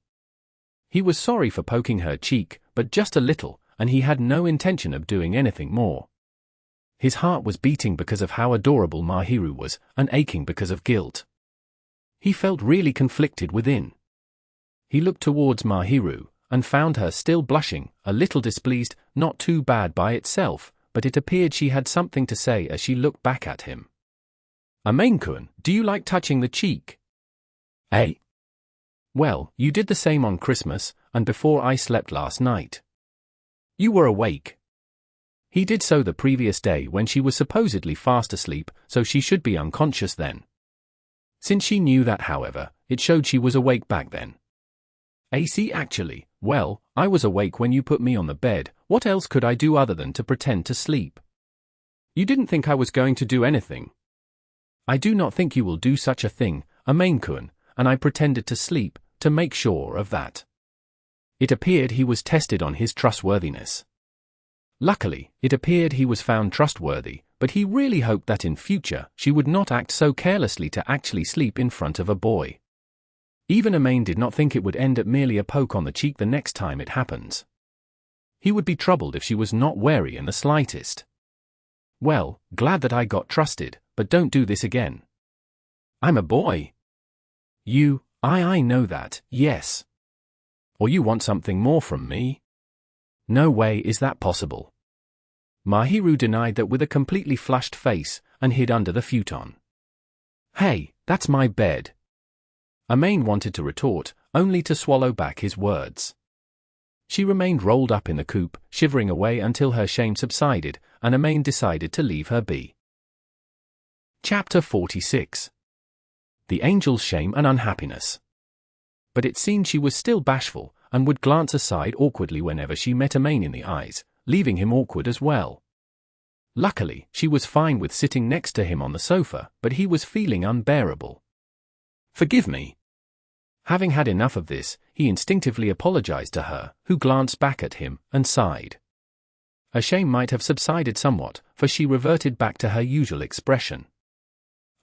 He was sorry for poking her cheek, but just a little, and he had no intention of doing anything more. His heart was beating because of how adorable Mahiru was, and aching because of guilt. He felt really conflicted within. He looked towards Mahiru, and found her still blushing, a little displeased, not too bad by itself, but it appeared she had something to say as she looked back at him. Amain-kun, do you like touching the cheek? Well, you did the same on Christmas, and before I slept last night. You were awake. He did so the previous day when she was supposedly fast asleep, so she should be unconscious then. Since she knew that, however, it showed she was awake back then. Actually, well, I was awake when you put me on the bed. What else could I do other than to pretend to sleep? You didn't think I was going to do anything. I do not think you will do such a thing, Amain-kun, and I pretended to sleep, to make sure of that. It appeared he was tested on his trustworthiness. Luckily, it appeared he was found trustworthy, but he really hoped that in future she would not act so carelessly to actually sleep in front of a boy. Even Amain did not think it would end at merely a poke on the cheek the next time it happens. He would be troubled if she was not wary in the slightest. Well, glad that I got trusted, but don't do this again. I'm a boy. I know that, yes. Or you want something more from me? No way is that possible. Mahiru denied that with a completely flushed face, and hid under the futon. Hey, that's my bed. Amain wanted to retort, only to swallow back his words. She remained rolled up in the coop, shivering away until her shame subsided, and Amain decided to leave her be. Chapter 46. The Angel's Shame and Unhappiness. But it seemed she was still bashful, and would glance aside awkwardly whenever she met Amain in the eyes, leaving him awkward as well. Luckily, she was fine with sitting next to him on the sofa, but he was feeling unbearable. Forgive me. Having had enough of this, he instinctively apologized to her, who glanced back at him, and sighed. Her shame might have subsided somewhat, for she reverted back to her usual expression.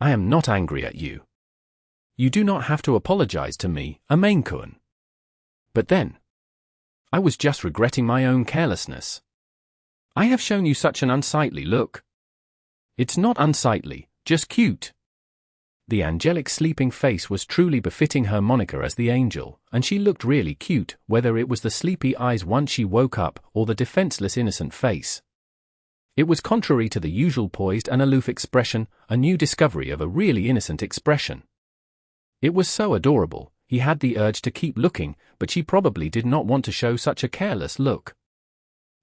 I am not angry at you. You do not have to apologize to me, Amain-kun. But then, I was just regretting my own carelessness. I have shown you such an unsightly look. It's not unsightly, just cute. The angelic sleeping face was truly befitting her moniker as the angel, and she looked really cute, whether it was the sleepy eyes once she woke up, or the defenseless innocent face. It was contrary to the usual poised and aloof expression, a new discovery of a really innocent expression. It was so adorable, he had the urge to keep looking, but she probably did not want to show such a careless look.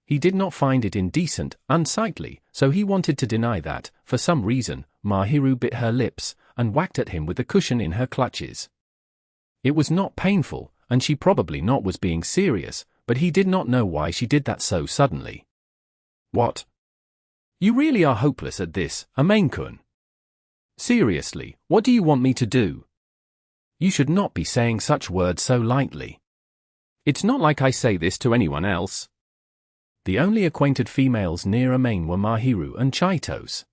He did not find it indecent, unsightly, so he wanted to deny that. For some reason, Mahiru bit her lips and whacked at him with the cushion in her clutches. It was not painful, and she probably not was being serious, but he did not know why she did that so suddenly. What? You really are hopeless at this, Amane-kun. Seriously, what do you want me to do? You should not be saying such words so lightly. It's not like I say this to anyone else. The only acquainted females near Amane were Mahiru and Chaitos.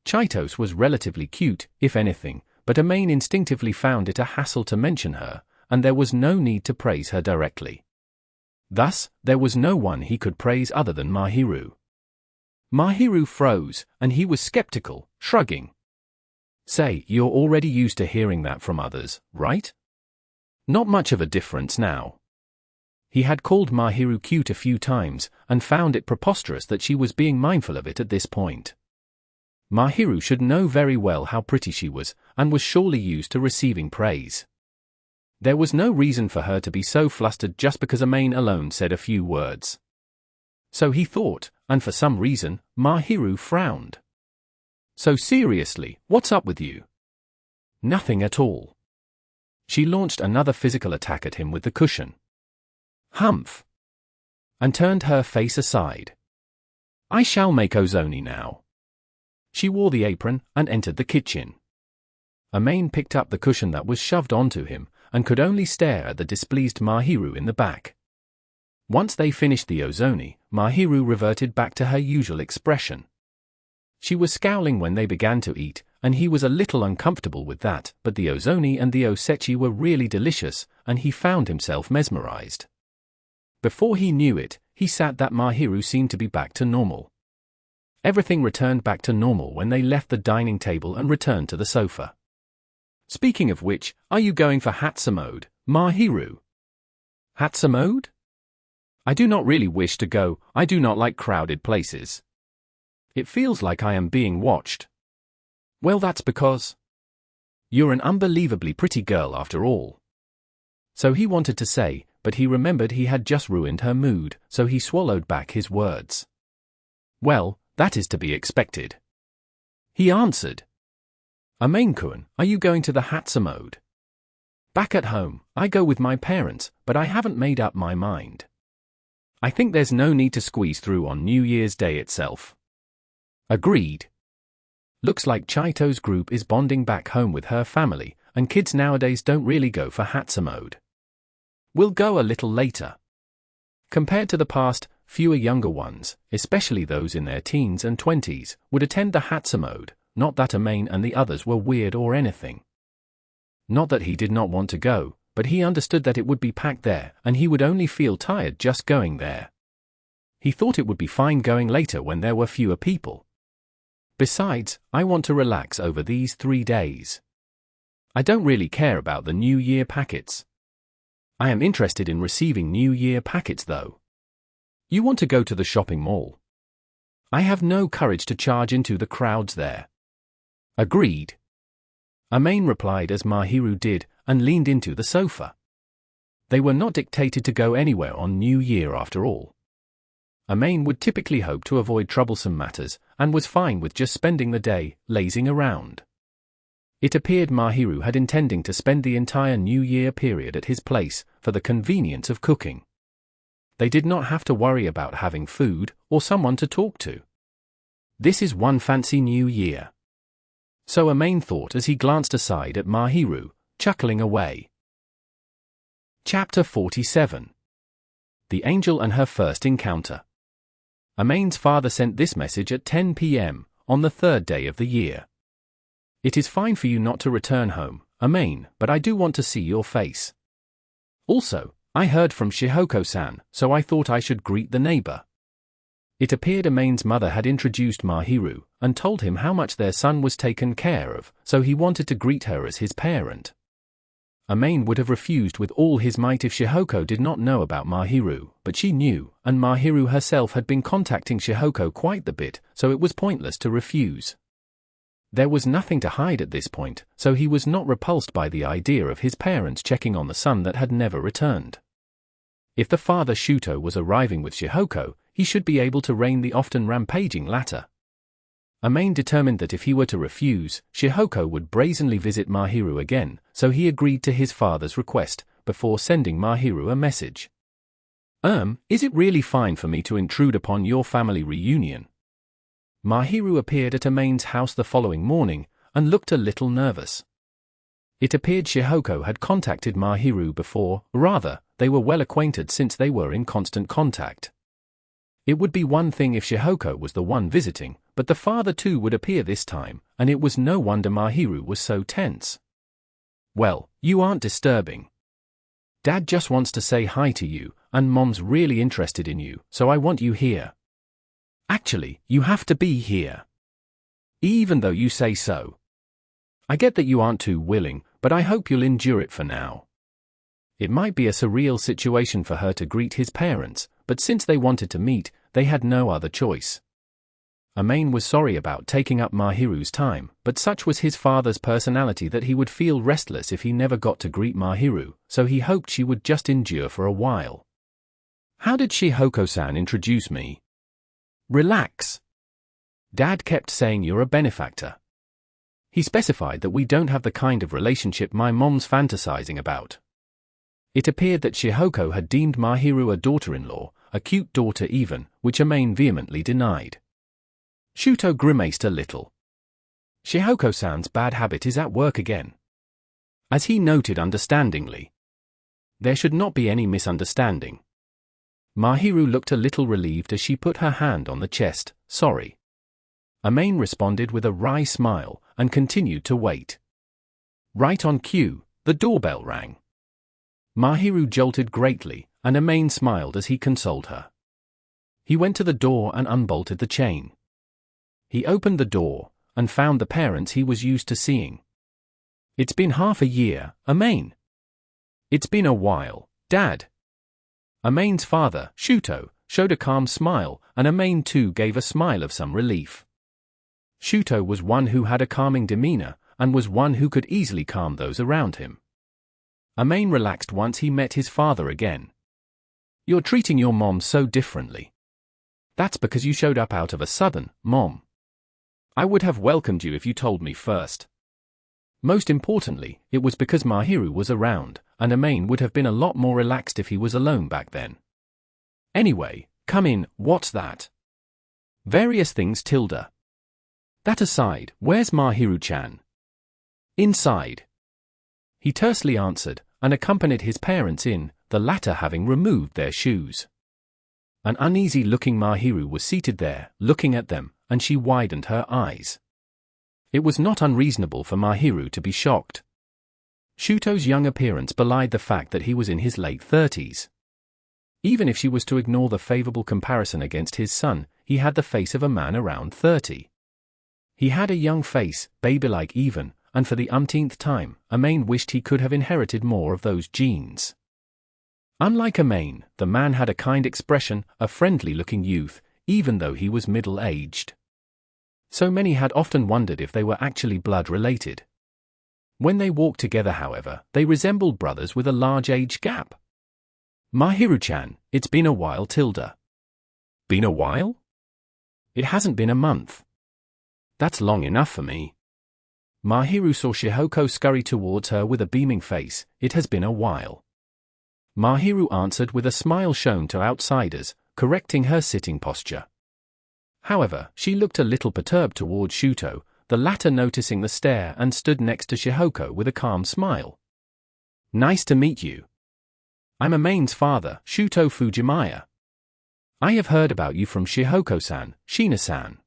Chaitos was relatively cute, if anything, but Amane instinctively found it a hassle to mention her, and there was no need to praise her directly. Thus, there was no one he could praise other than Mahiru. Mahiru froze, and he was skeptical, shrugging. Say, you're already used to hearing that from others, right? Not much of a difference now. He had called Mahiru cute a few times, and found it preposterous that she was being mindful of it at this point. Mahiru should know very well how pretty she was, and was surely used to receiving praise. There was no reason for her to be so flustered just because Amane alone said a few words. So he thought, and for some reason, Mahiru frowned. So seriously, what's up with you? Nothing at all. She launched another physical attack at him with the cushion. Humph! And turned her face aside. I shall make ozoni now. She wore the apron and entered the kitchen. Amane picked up the cushion that was shoved onto him, and could only stare at the displeased Mahiru in the back. Once they finished the ozoni, Mahiru reverted back to her usual expression. She was scowling when they began to eat, and he was a little uncomfortable with that, but the ozoni and the osechi were really delicious, and he found himself mesmerized. Before he knew it, he sat that Mahiru seemed to be back to normal. Everything returned back to normal when they left the dining table and returned to the sofa. Speaking of which, are you going for Hatsumode, Mahiru? Hatsumode? I do not really wish to go, I do not like crowded places. It feels like I am being watched. Well, that's because you're an unbelievably pretty girl after all. So he wanted to say, but he remembered he had just ruined her mood, so he swallowed back his words. Well, that is to be expected. He answered. Amane-kun, are you going to the Hatsumode? Back at home, I go with my parents, but I haven't made up my mind. I think there's no need to squeeze through on New Year's Day itself. Agreed. Looks like Chaito's group is bonding back home with her family, and kids nowadays don't really go for Hatsumode. We'll go a little later. Compared to the past, fewer younger ones, especially those in their teens and 20s, would attend the Hatsumode, not that Amane and the others were weird or anything. Not that he did not want to go, but he understood that it would be packed there, and he would only feel tired just going there. He thought it would be fine going later when there were fewer people. Besides, I want to relax over these 3 days. I don't really care about the New Year packets. I am interested in receiving New Year packets though. You want to go to the shopping mall? I have no courage to charge into the crowds there. Agreed. Amane replied as Mahiru did, and leaned into the sofa. They were not dictated to go anywhere on New Year after all. Amane would typically hope to avoid troublesome matters, and was fine with just spending the day, lazing around. It appeared Mahiru had intending to spend the entire New Year period at his place, for the convenience of cooking. They did not have to worry about having food, or someone to talk to. This is one fancy New Year. So Amane thought as he glanced aside at Mahiru, chuckling away. Chapter 47. The Angel and Her First Encounter. Amane's father sent this message at 10 p.m., on the 3rd day of the year. It is fine for you not to return home, Amane, but I do want to see your face. Also, I heard from Shihoko-san, so I thought I should greet the neighbor. It appeared Amane's mother had introduced Mahiru, and told him how much their son was taken care of, so he wanted to greet her as his parent. Amane would have refused with all his might if Shihoko did not know about Mahiru, but she knew, and Mahiru herself had been contacting Shihoko quite the bit, so it was pointless to refuse. There was nothing to hide at this point, so he was not repulsed by the idea of his parents checking on the son that had never returned. If the father Shuto was arriving with Shihoko, he should be able to rein the often rampaging latter. Amain determined that if he were to refuse, Shihoko would brazenly visit Mahiru again, so he agreed to his father's request, before sending Mahiru a message. Is it really fine for me to intrude upon your family reunion? Mahiru appeared at Amain's house the following morning, and looked a little nervous. It appeared Shihoko had contacted Mahiru before, rather, they were well acquainted since they were in constant contact. It would be one thing if Shihoko was the one visiting, but the father too would appear this time, and it was no wonder Mahiru was so tense. Well, you aren't disturbing. Dad just wants to say hi to you, and Mom's really interested in you, so I want you here. Actually, you have to be here. Even though you say so. I get that you aren't too willing, but I hope you'll endure it for now. It might be a surreal situation for her to greet his parents, but since they wanted to meet, they had no other choice. Amain was sorry about taking up Mahiru's time, but such was his father's personality that he would feel restless if he never got to greet Mahiru, so he hoped she would just endure for a while. How did Shihoko-san introduce me? Relax. Dad kept saying you're a benefactor. He specified that we don't have the kind of relationship my mom's fantasizing about. It appeared that Shihoko had deemed Mahiru a daughter-in-law, a cute daughter even, which Amain vehemently denied. Shuto grimaced a little. Shihoko-san's bad habit is at work again. As he noted understandingly. There should not be any misunderstanding. Mahiru looked a little relieved as she put her hand on the chest, sorry. Amain responded with a wry smile, and continued to wait. Right on cue, the doorbell rang. Mahiru jolted greatly, and Amain smiled as he consoled her. He went to the door and unbolted the chain. He opened the door, and found the parents he was used to seeing. It's been half a year, Amain. It's been a while, Dad. Amain's father, Shuto, showed a calm smile, and Amain too gave a smile of some relief. Shuto was one who had a calming demeanor, and was one who could easily calm those around him. Amain relaxed once he met his father again. You're treating your mom so differently. That's because you showed up out of a sudden, Mom. I would have welcomed you if you told me first. Most importantly, it was because Mahiru was around, and Amain would have been a lot more relaxed if he was alone back then. Anyway, come in, what's that? Various things tilde. That aside, where's Mahiru-chan? Inside. He tersely answered, and accompanied his parents in, the latter having removed their shoes. An uneasy-looking Mahiru was seated there, looking at them, and she widened her eyes. It was not unreasonable for Mahiru to be shocked. Shuto's young appearance belied the fact that he was in his late 30s. Even if she was to ignore the favorable comparison against his son, he had the face of a man around 30. He had a young face, baby-like even, and for the umpteenth time, Amain wished he could have inherited more of those genes. Unlike Amain, the man had a kind expression, a friendly-looking youth, even though he was middle-aged. So many had often wondered if they were actually blood-related. When they walked together, however, they resembled brothers with a large age gap. Mahiru-chan, it's been a while tilde. Been a while? It hasn't been a month. That's long enough for me. Mahiru saw Shihoko scurry towards her with a beaming face. It has been a while. Mahiru answered with a smile shown to outsiders, correcting her sitting posture. However, she looked a little perturbed towards Shuto, the latter noticing the stare and stood next to Shihoko with a calm smile. Nice to meet you. I'm Amain's father, Shuto Fujimaya. I have heard about you from Shihoko-san, Shina-san.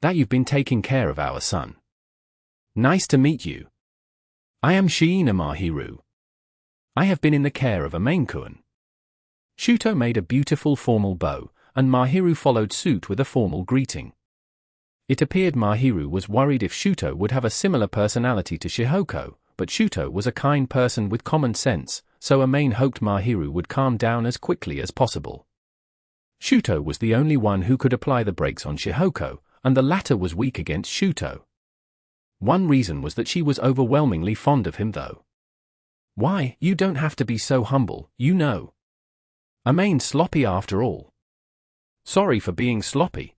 That you've been taking care of our son. Nice to meet you. I am Shiina Mahiru. I have been in the care of Amain-kun. Shuto made a beautiful formal bow, and Mahiru followed suit with a formal greeting. It appeared Mahiru was worried if Shuto would have a similar personality to Shihoko, but Shuto was a kind person with common sense, so Amain hoped Mahiru would calm down as quickly as possible. Shuto was the only one who could apply the brakes on Shihoko, and the latter was weak against Shuto. One reason was that she was overwhelmingly fond of him though. Why, you don't have to be so humble, you know. Amain's sloppy after all. Sorry for being sloppy.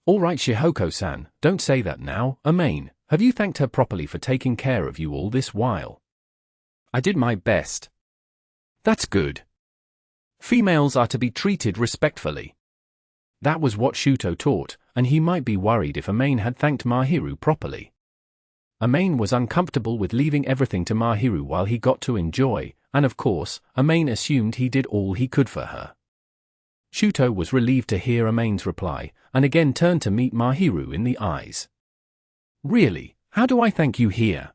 All right, Shihoko-san, don't say that now. Amain, have you thanked her properly for taking care of you all this while? I did my best. That's good. Females are to be treated respectfully. That was what Shuto taught, and he might be worried if Amain had thanked Mahiru properly. Amain was uncomfortable with leaving everything to Mahiru while he got to enjoy, and of course, Amain assumed he did all he could for her. Shuto was relieved to hear Amain's reply, and again turned to meet Mahiru in the eyes. Really, how do I thank you here?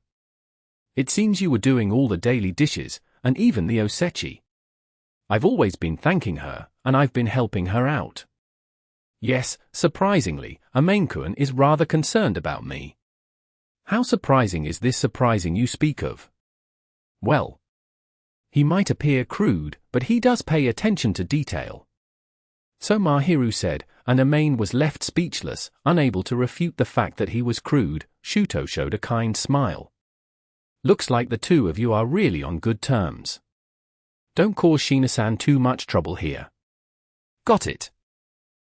It seems you were doing all the daily dishes, and even the osechi. I've always been thanking her, and I've been helping her out. Yes, surprisingly, Amain-kun is rather concerned about me. How surprising is this surprising you speak of? Well, he might appear crude, but he does pay attention to detail. So Mahiru said, and Amain was left speechless, unable to refute the fact that he was crude. Shuto showed a kind smile. Looks like the two of you are really on good terms. Don't cause Shina-san too much trouble here. Got it.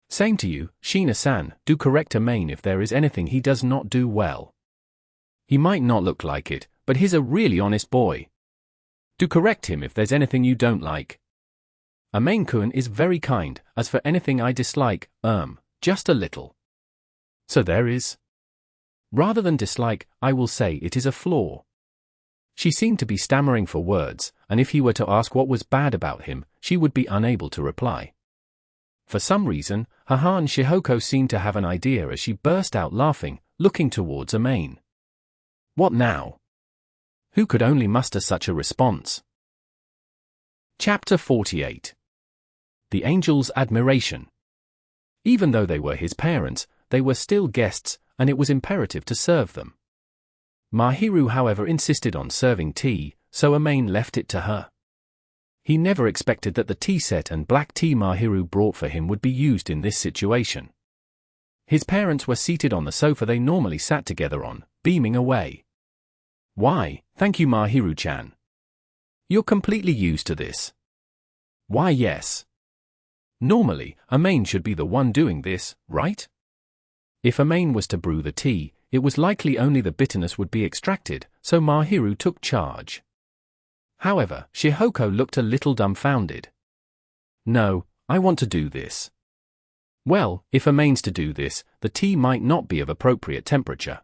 Same to you, Shina-san. Do correct Amain if there is anything he does not do well. He might not look like it, but he's a really honest boy. Do correct him if there's anything you don't like. Amain-kun is very kind. As for anything I dislike, just a little. So there is. Rather than dislike, I will say it is a flaw. She seemed to be stammering for words, and if he were to ask what was bad about him, she would be unable to reply. For some reason, Hahan Shihoko seemed to have an idea as she burst out laughing, looking towards Amain. What now? Who could only muster such a response? Chapter 48. The Angel's Admiration. Even though they were his parents, they were still guests, and it was imperative to serve them. Mahiru, however, insisted on serving tea, so Amain left it to her. He never expected that the tea set and black tea Mahiru brought for him would be used in this situation. His parents were seated on the sofa they normally sat together on, beaming away. Why, thank you Mahiru-chan. You're completely used to this. Why yes. Normally, Amain should be the one doing this, right? If Amain was to brew the tea, it was likely only the bitterness would be extracted, so Mahiru took charge. However, Shihoko looked a little dumbfounded. No, I want to do this. Well, if Amain's to do this, the tea might not be of appropriate temperature.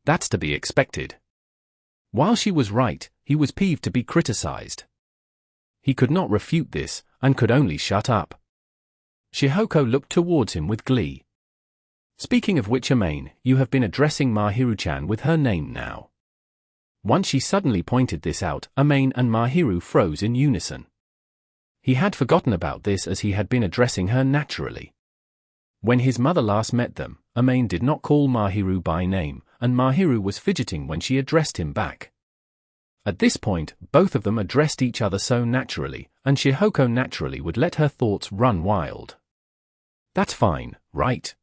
That's to be expected. While she was right, he was peeved to be criticized. He could not refute this, and could only shut up. Shihoko looked towards him with glee. Speaking of which, Amain, you have been addressing Mahiru-chan with her name now. Once she suddenly pointed this out, Amain and Mahiru froze in unison. He had forgotten about this as he had been addressing her naturally. When his mother last met them, Amain did not call Mahiru by name, and Mahiru was fidgeting when she addressed him back. At this point, both of them addressed each other so naturally, and Shihoko naturally would let her thoughts run wild. That's fine, right?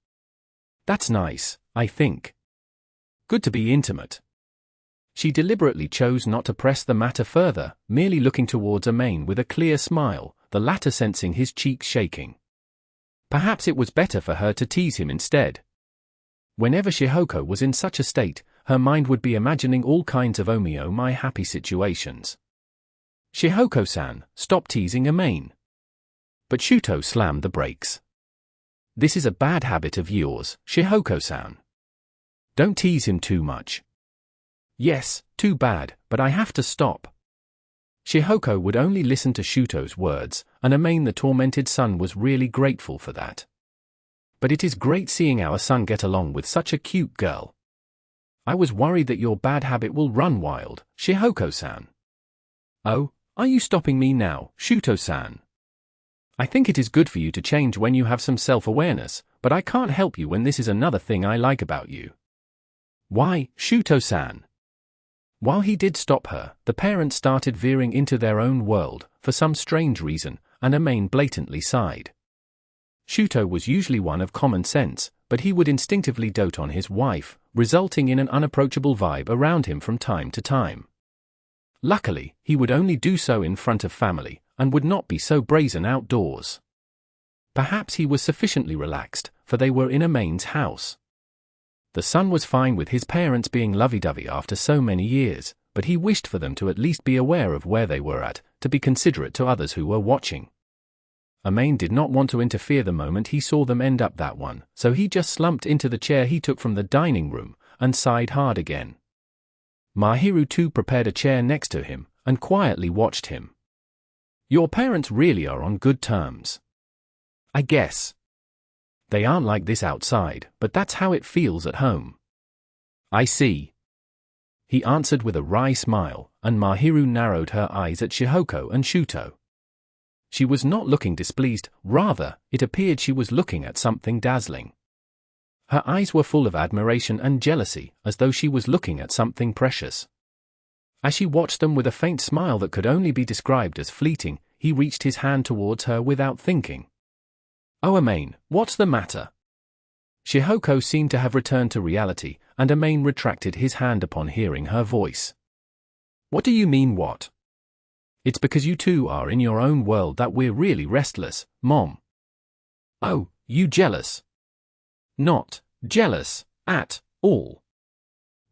That's nice, I think. Good to be intimate. She deliberately chose not to press the matter further, merely looking towards Amain with a clear smile, the latter sensing his cheeks shaking. Perhaps it was better for her to tease him instead. Whenever Shihoko was in such a state, her mind would be imagining all kinds of my happy situations. Shihoko-san, stop teasing Amain. But Shuto slammed the brakes. This is a bad habit of yours, Shihoko-san. Don't tease him too much. Yes, too bad, but I have to stop. Shihoko would only listen to Shuto's words, and Amain the tormented son was really grateful for that. But it is great seeing our son get along with such a cute girl. I was worried that your bad habit will run wild, Shihoko-san. Oh, are you stopping me now, Shuto-san? I think it is good for you to change when you have some self-awareness, but I can't help you when this is another thing I like about you. Why, Shuto-san? While he did stop her, the parents started veering into their own world, for some strange reason, and Amain blatantly sighed. Shuto was usually one of common sense, but he would instinctively dote on his wife, resulting in an unapproachable vibe around him from time to time. Luckily, he would only do so in front of family, and would not be so brazen outdoors. Perhaps he was sufficiently relaxed, for they were in Amain's house. The son was fine with his parents being lovey-dovey after so many years, but he wished for them to at least be aware of where they were at, to be considerate to others who were watching. Amain did not want to interfere the moment he saw them end up that one, so he just slumped into the chair he took from the dining room, and sighed hard again. Mahiru too prepared a chair next to him, and quietly watched him. Your parents really are on good terms. I guess. They aren't like this outside, but that's how it feels at home. I see. He answered with a wry smile, and Mahiru narrowed her eyes at Shihoko and Shuto. She was not looking displeased, rather, it appeared she was looking at something dazzling. Her eyes were full of admiration and jealousy, as though she was looking at something precious. As she watched them with a faint smile that could only be described as fleeting, he reached his hand towards her without thinking. Oh Amain, what's the matter? Shihoko seemed to have returned to reality, and Amain retracted his hand upon hearing her voice. What do you mean what? It's because you two are in your own world that we're really restless, Mom. Oh, you jealous? Not jealous at all.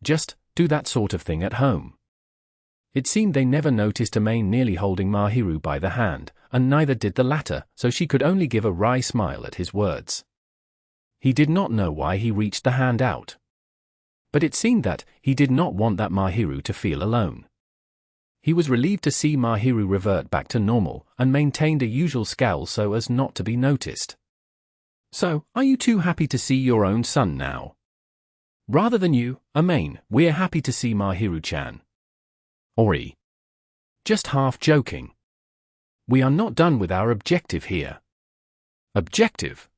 Just do that sort of thing at home. It seemed they never noticed Amain nearly holding Mahiru by the hand, and neither did the latter, so she could only give a wry smile at his words. He did not know why he reached the hand out. But it seemed that he did not want that Mahiru to feel alone. He was relieved to see Mahiru revert back to normal, and maintained a usual scowl so as not to be noticed. So, are you too happy to see your own son now? Rather than you, Amain, we're happy to see Mahiru-chan. Ori. Just half joking. We are not done with our objective here. Objective?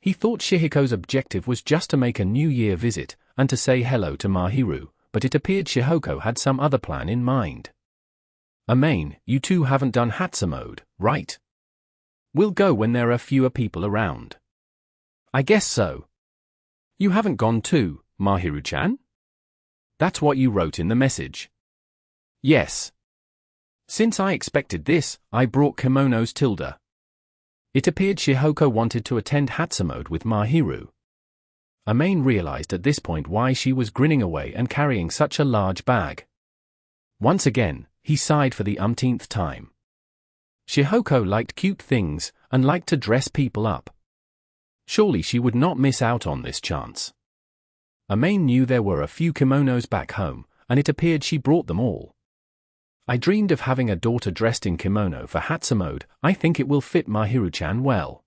He thought Shihiko's objective was just to make a New Year visit, and to say hello to Mahiru, but it appeared Shihoko had some other plan in mind. Amain, you two haven't done Hatsumode, right? We'll go when there are fewer people around. I guess so. You haven't gone too, Mahiru-chan? That's what you wrote in the message. Yes. Since I expected this, I brought kimonos tilde. It appeared Shihoko wanted to attend Hatsumode with Mahiru. Amain realized at this point why she was grinning away and carrying such a large bag. Once again, he sighed for the umpteenth time. Shihoko liked cute things, and liked to dress people up. Surely she would not miss out on this chance. Amain knew there were a few kimonos back home, and it appeared she brought them all. I dreamed of having a daughter dressed in kimono for Hatsumode. I think it will fit Mahiru-chan well.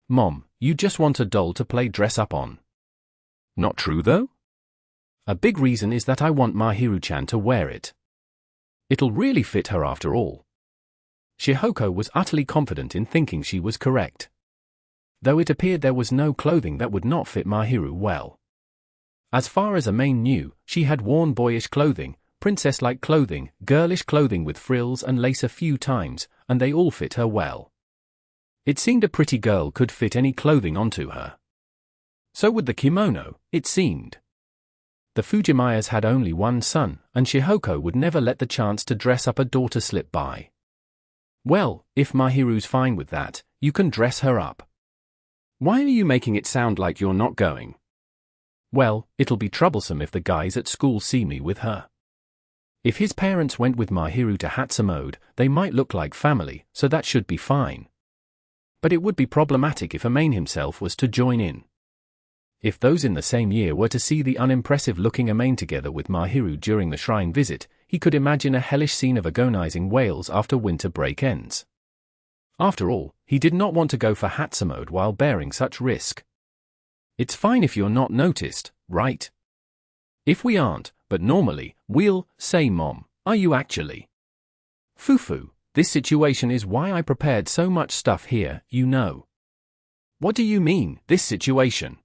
Mom, you just want a doll to play dress-up on. Not true though? A big reason is that I want Mahiru-chan to wear it. It'll really fit her after all. Shihoko was utterly confident in thinking she was correct. Though it appeared there was no clothing that would not fit Mahiru well. As far as Amain knew, she had worn boyish clothing, princess-like clothing, girlish clothing with frills and lace a few times, and they all fit her well. It seemed a pretty girl could fit any clothing onto her. So would the kimono, it seemed. The Fujimayas had only one son, and Shihoko would never let the chance to dress up a daughter slip by. Well, if Mahiru's fine with that, you can dress her up. Why are you making it sound like you're not going? Well, it'll be troublesome if the guys at school see me with her. If his parents went with Mahiru to Hatsumode, they might look like family, so that should be fine. But it would be problematic if Amain himself was to join in. If those in the same year were to see the unimpressive-looking Amain together with Mahiru during the shrine visit, he could imagine a hellish scene of agonizing wails after winter break ends. After all, he did not want to go for Hatsumode while bearing such risk. It's fine if you're not noticed, right? If we aren't, but normally, we'll say Mom, are you actually? Fufu, this situation is why I prepared so much stuff here, you know. What do you mean, this situation?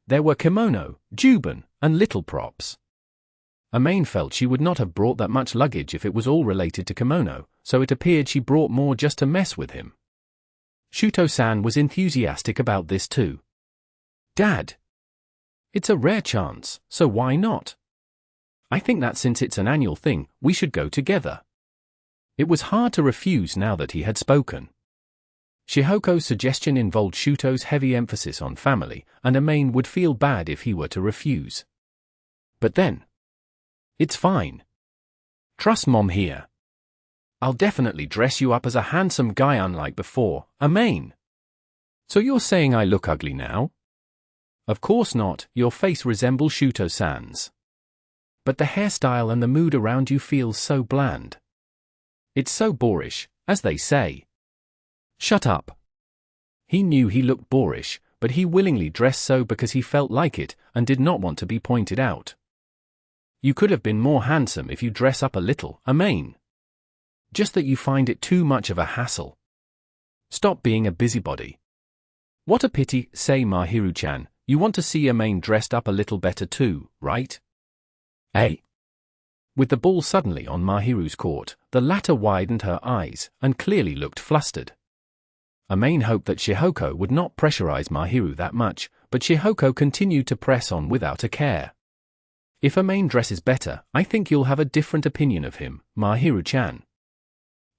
There were kimono, juban, and little props. Amain felt she would not have brought that much luggage if it was all related to kimono, so it appeared she brought more just to mess with him. Shuto-san was enthusiastic about this too. Dad! It's a rare chance, so why not? I think that since it's an annual thing, we should go together. It was hard to refuse now that he had spoken. Shihoko's suggestion involved Shuto's heavy emphasis on family, and Amain would feel bad if he were to refuse. But then, it's fine. Trust Mom here. I'll definitely dress you up as a handsome guy unlike before, Amain. So you're saying I look ugly now? Of course not, your face resembles Shuto-san's. But the hairstyle and the mood around you feels so bland. It's so boorish, as they say. Shut up. He knew he looked boorish, but he willingly dressed so because he felt like it and did not want to be pointed out. You could have been more handsome if you dress up a little, Amain. Just that you find it too much of a hassle. Stop being a busybody. What a pity, say Mahiru-chan, you want to see Amain dressed up a little better too, right? Eh? With the ball suddenly on Mahiru's court, the latter widened her eyes and clearly looked flustered. Amain hoped that Shihoko would not pressurize Mahiru that much, but Shihoko continued to press on without a care. If Amain dresses better, I think you'll have a different opinion of him, Mahiru-chan.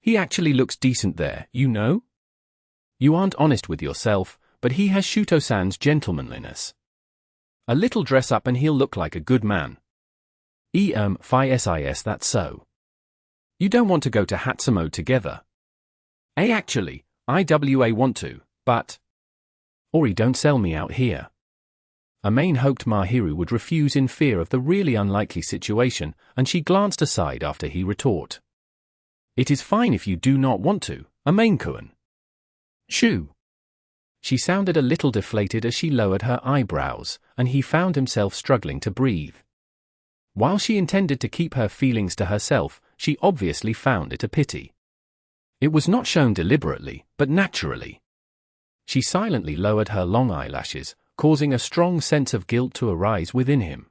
He actually looks decent there, you know? You aren't honest with yourself, but he has Shuto-san's gentlemanliness. A little dress up and he'll look like a good man. Phi-sis that's so. You don't want to go to Hatsumode together. Actually, IWA want to, but... Ori don't sell me out here. Amain hoped Mahiru would refuse in fear of the really unlikely situation, and she glanced aside after he retort. It is fine if you do not want to, Amain-kun. Shoo. She sounded a little deflated as she lowered her eyebrows, and he found himself struggling to breathe. While she intended to keep her feelings to herself, she obviously found it a pity. It was not shown deliberately, but naturally. She silently lowered her long eyelashes, causing a strong sense of guilt to arise within him.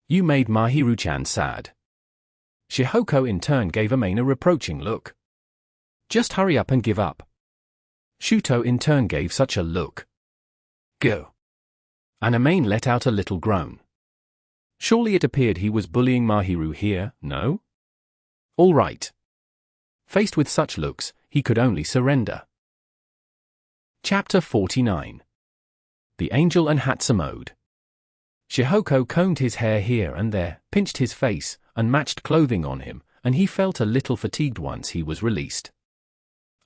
You made Mahiru-chan sad. Shihoko in turn gave Amain a reproaching look. Just hurry up and give up. Shuto in turn gave such a look. Go. And Amain let out a little groan. Surely it appeared he was bullying Mahiru here, no? All right. Faced with such looks, he could only surrender. Chapter 49. The Angel and Hatsumode. Shihoko combed his hair here and there, pinched his face, and matched clothing on him, and he felt a little fatigued once he was released.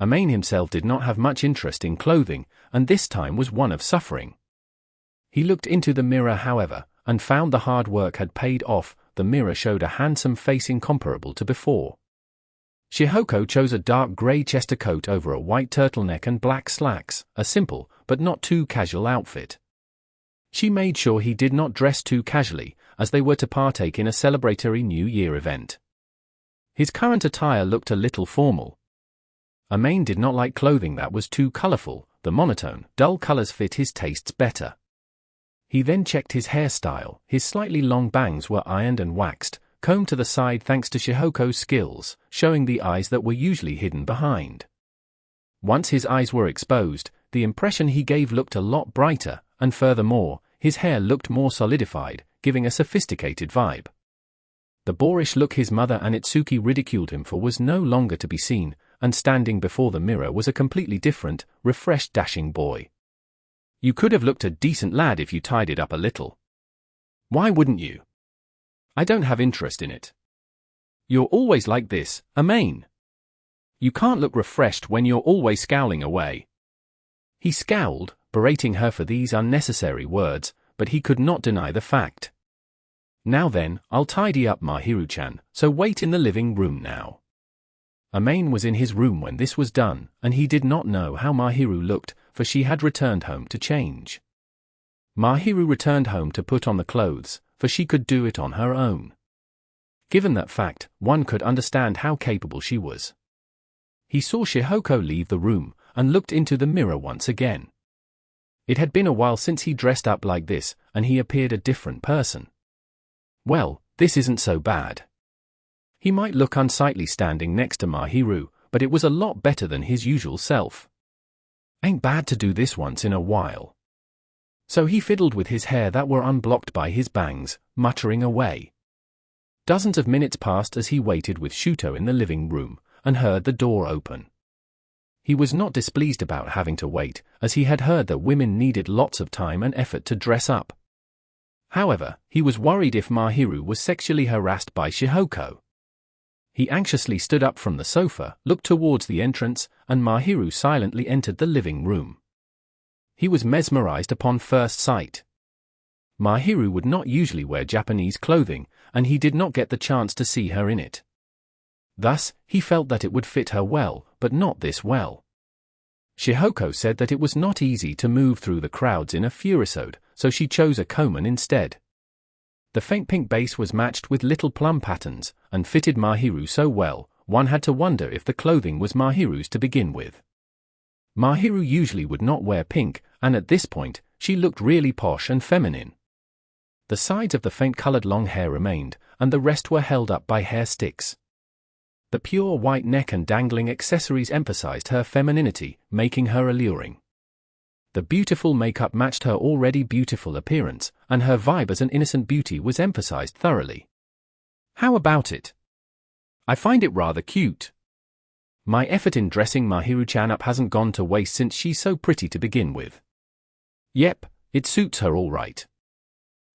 Amain himself did not have much interest in clothing, and this time was one of suffering. He looked into the mirror, however, and found the hard work had paid off. The mirror showed a handsome face incomparable to before. Shihoko chose a dark grey Chester coat over a white turtleneck and black slacks, a simple, but not too casual outfit. She made sure he did not dress too casually, as they were to partake in a celebratory New Year event. His current attire looked a little formal. Amain did not like clothing that was too colorful. The monotone, dull colors fit his tastes better. He then checked his hairstyle. His slightly long bangs were ironed and waxed, combed to the side thanks to Shihoko's skills, showing the eyes that were usually hidden behind. Once his eyes were exposed, the impression he gave looked a lot brighter, and furthermore, his hair looked more solidified, giving a sophisticated vibe. The boorish look his mother and Itsuki ridiculed him for was no longer to be seen, and standing before the mirror was a completely different, refreshed, dashing boy. You could have looked a decent lad if you tied it up a little. Why wouldn't you? I don't have interest in it. You're always like this, Amain. You can't look refreshed when you're always scowling away. He scowled, berating her for these unnecessary words, but he could not deny the fact. Now then, I'll tidy up Mahiru-chan, so wait in the living room now. Amain was in his room when this was done, and he did not know how Mahiru looked, for she had returned home to change. Mahiru returned home to put on the clothes, for she could do it on her own. Given that fact, one could understand how capable she was. He saw Shihoko leave the room, and looked into the mirror once again. It had been a while since he dressed up like this, and he appeared a different person. Well, this isn't so bad. He might look unsightly standing next to Mahiru, but it was a lot better than his usual self. Ain't bad to do this once in a while. So he fiddled with his hair that were unblocked by his bangs, muttering away. Dozens of minutes passed as he waited with Shuto in the living room, and heard the door open. He was not displeased about having to wait, as he had heard that women needed lots of time and effort to dress up. However, he was worried if Mahiru was sexually harassed by Shihoko. He anxiously stood up from the sofa, looked towards the entrance, and Mahiru silently entered the living room. He was mesmerized upon first sight. Mahiru would not usually wear Japanese clothing, and he did not get the chance to see her in it. Thus, he felt that it would fit her well, but not this well. Shihoko said that it was not easy to move through the crowds in a Furisode, so she chose a Koman instead. The faint pink base was matched with little plum patterns, and fitted Mahiru so well, one had to wonder if the clothing was Mahiru's to begin with. Mahiru usually would not wear pink, and at this point, she looked really posh and feminine. The sides of the faint-colored long hair remained, and the rest were held up by hair sticks. The pure white neck and dangling accessories emphasized her femininity, making her alluring. The beautiful makeup matched her already beautiful appearance, and her vibe as an innocent beauty was emphasized thoroughly. How about it? I find it rather cute. My effort in dressing Mahiru-chan up hasn't gone to waste since she's so pretty to begin with. Yep, it suits her all right.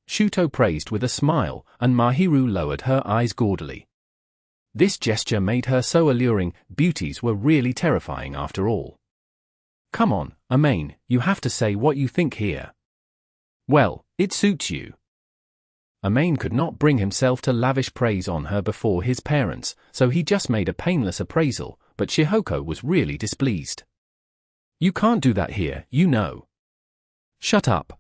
Shuto praised with a smile, and Mahiru lowered her eyes gaudily. This gesture made her so alluring, beauties were really terrifying after all. Come on, Amain, you have to say what you think here. Well, it suits you. Amain could not bring himself to lavish praise on her before his parents, so he just made a painless appraisal, but Shihoko was really displeased. You can't do that here, you know. Shut up.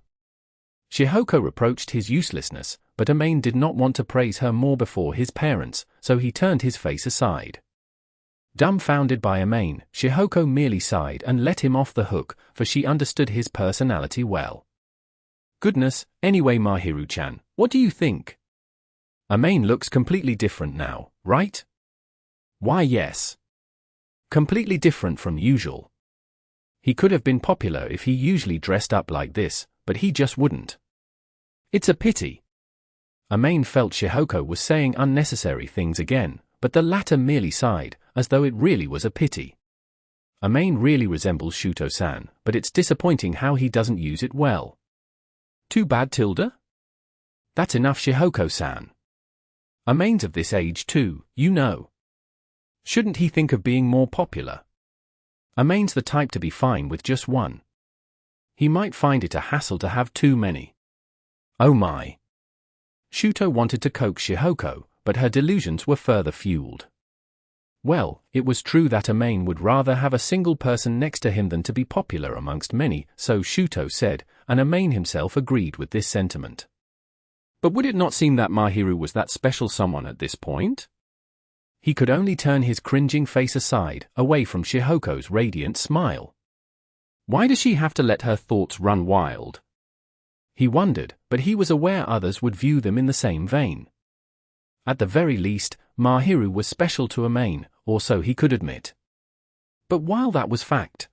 Shihoko reproached his uselessness, but Amain did not want to praise her more before his parents, so he turned his face aside. Dumbfounded by Amain, Shihoko merely sighed and let him off the hook, for she understood his personality well. Goodness, anyway Mahiru-chan, what do you think? Amain looks completely different now, right? Why yes. Completely different from usual. He could have been popular if he usually dressed up like this, but he just wouldn't. It's a pity. Amain felt Shihoko was saying unnecessary things again, but the latter merely sighed, as though it really was a pity. Amain really resembles Shuto-san, but it's disappointing how he doesn't use it well. Too bad, Tilda? That's enough, Shihoko-san. Amain's of this age too, you know. Shouldn't he think of being more popular? Amain's the type to be fine with just one. He might find it a hassle to have too many. Oh my. Shuto wanted to coax Shihoko, but her delusions were further fueled. Well, it was true that Amain would rather have a single person next to him than to be popular amongst many, so Shuto said, and Amain himself agreed with this sentiment. But would it not seem that Mahiru was that special someone at this point? He could only turn his cringing face aside, away from Shihoko's radiant smile. Why does she have to let her thoughts run wild? He wondered, but he was aware others would view them in the same vein. At the very least, Mahiru was special to Amain, or so he could admit. But while that was fact,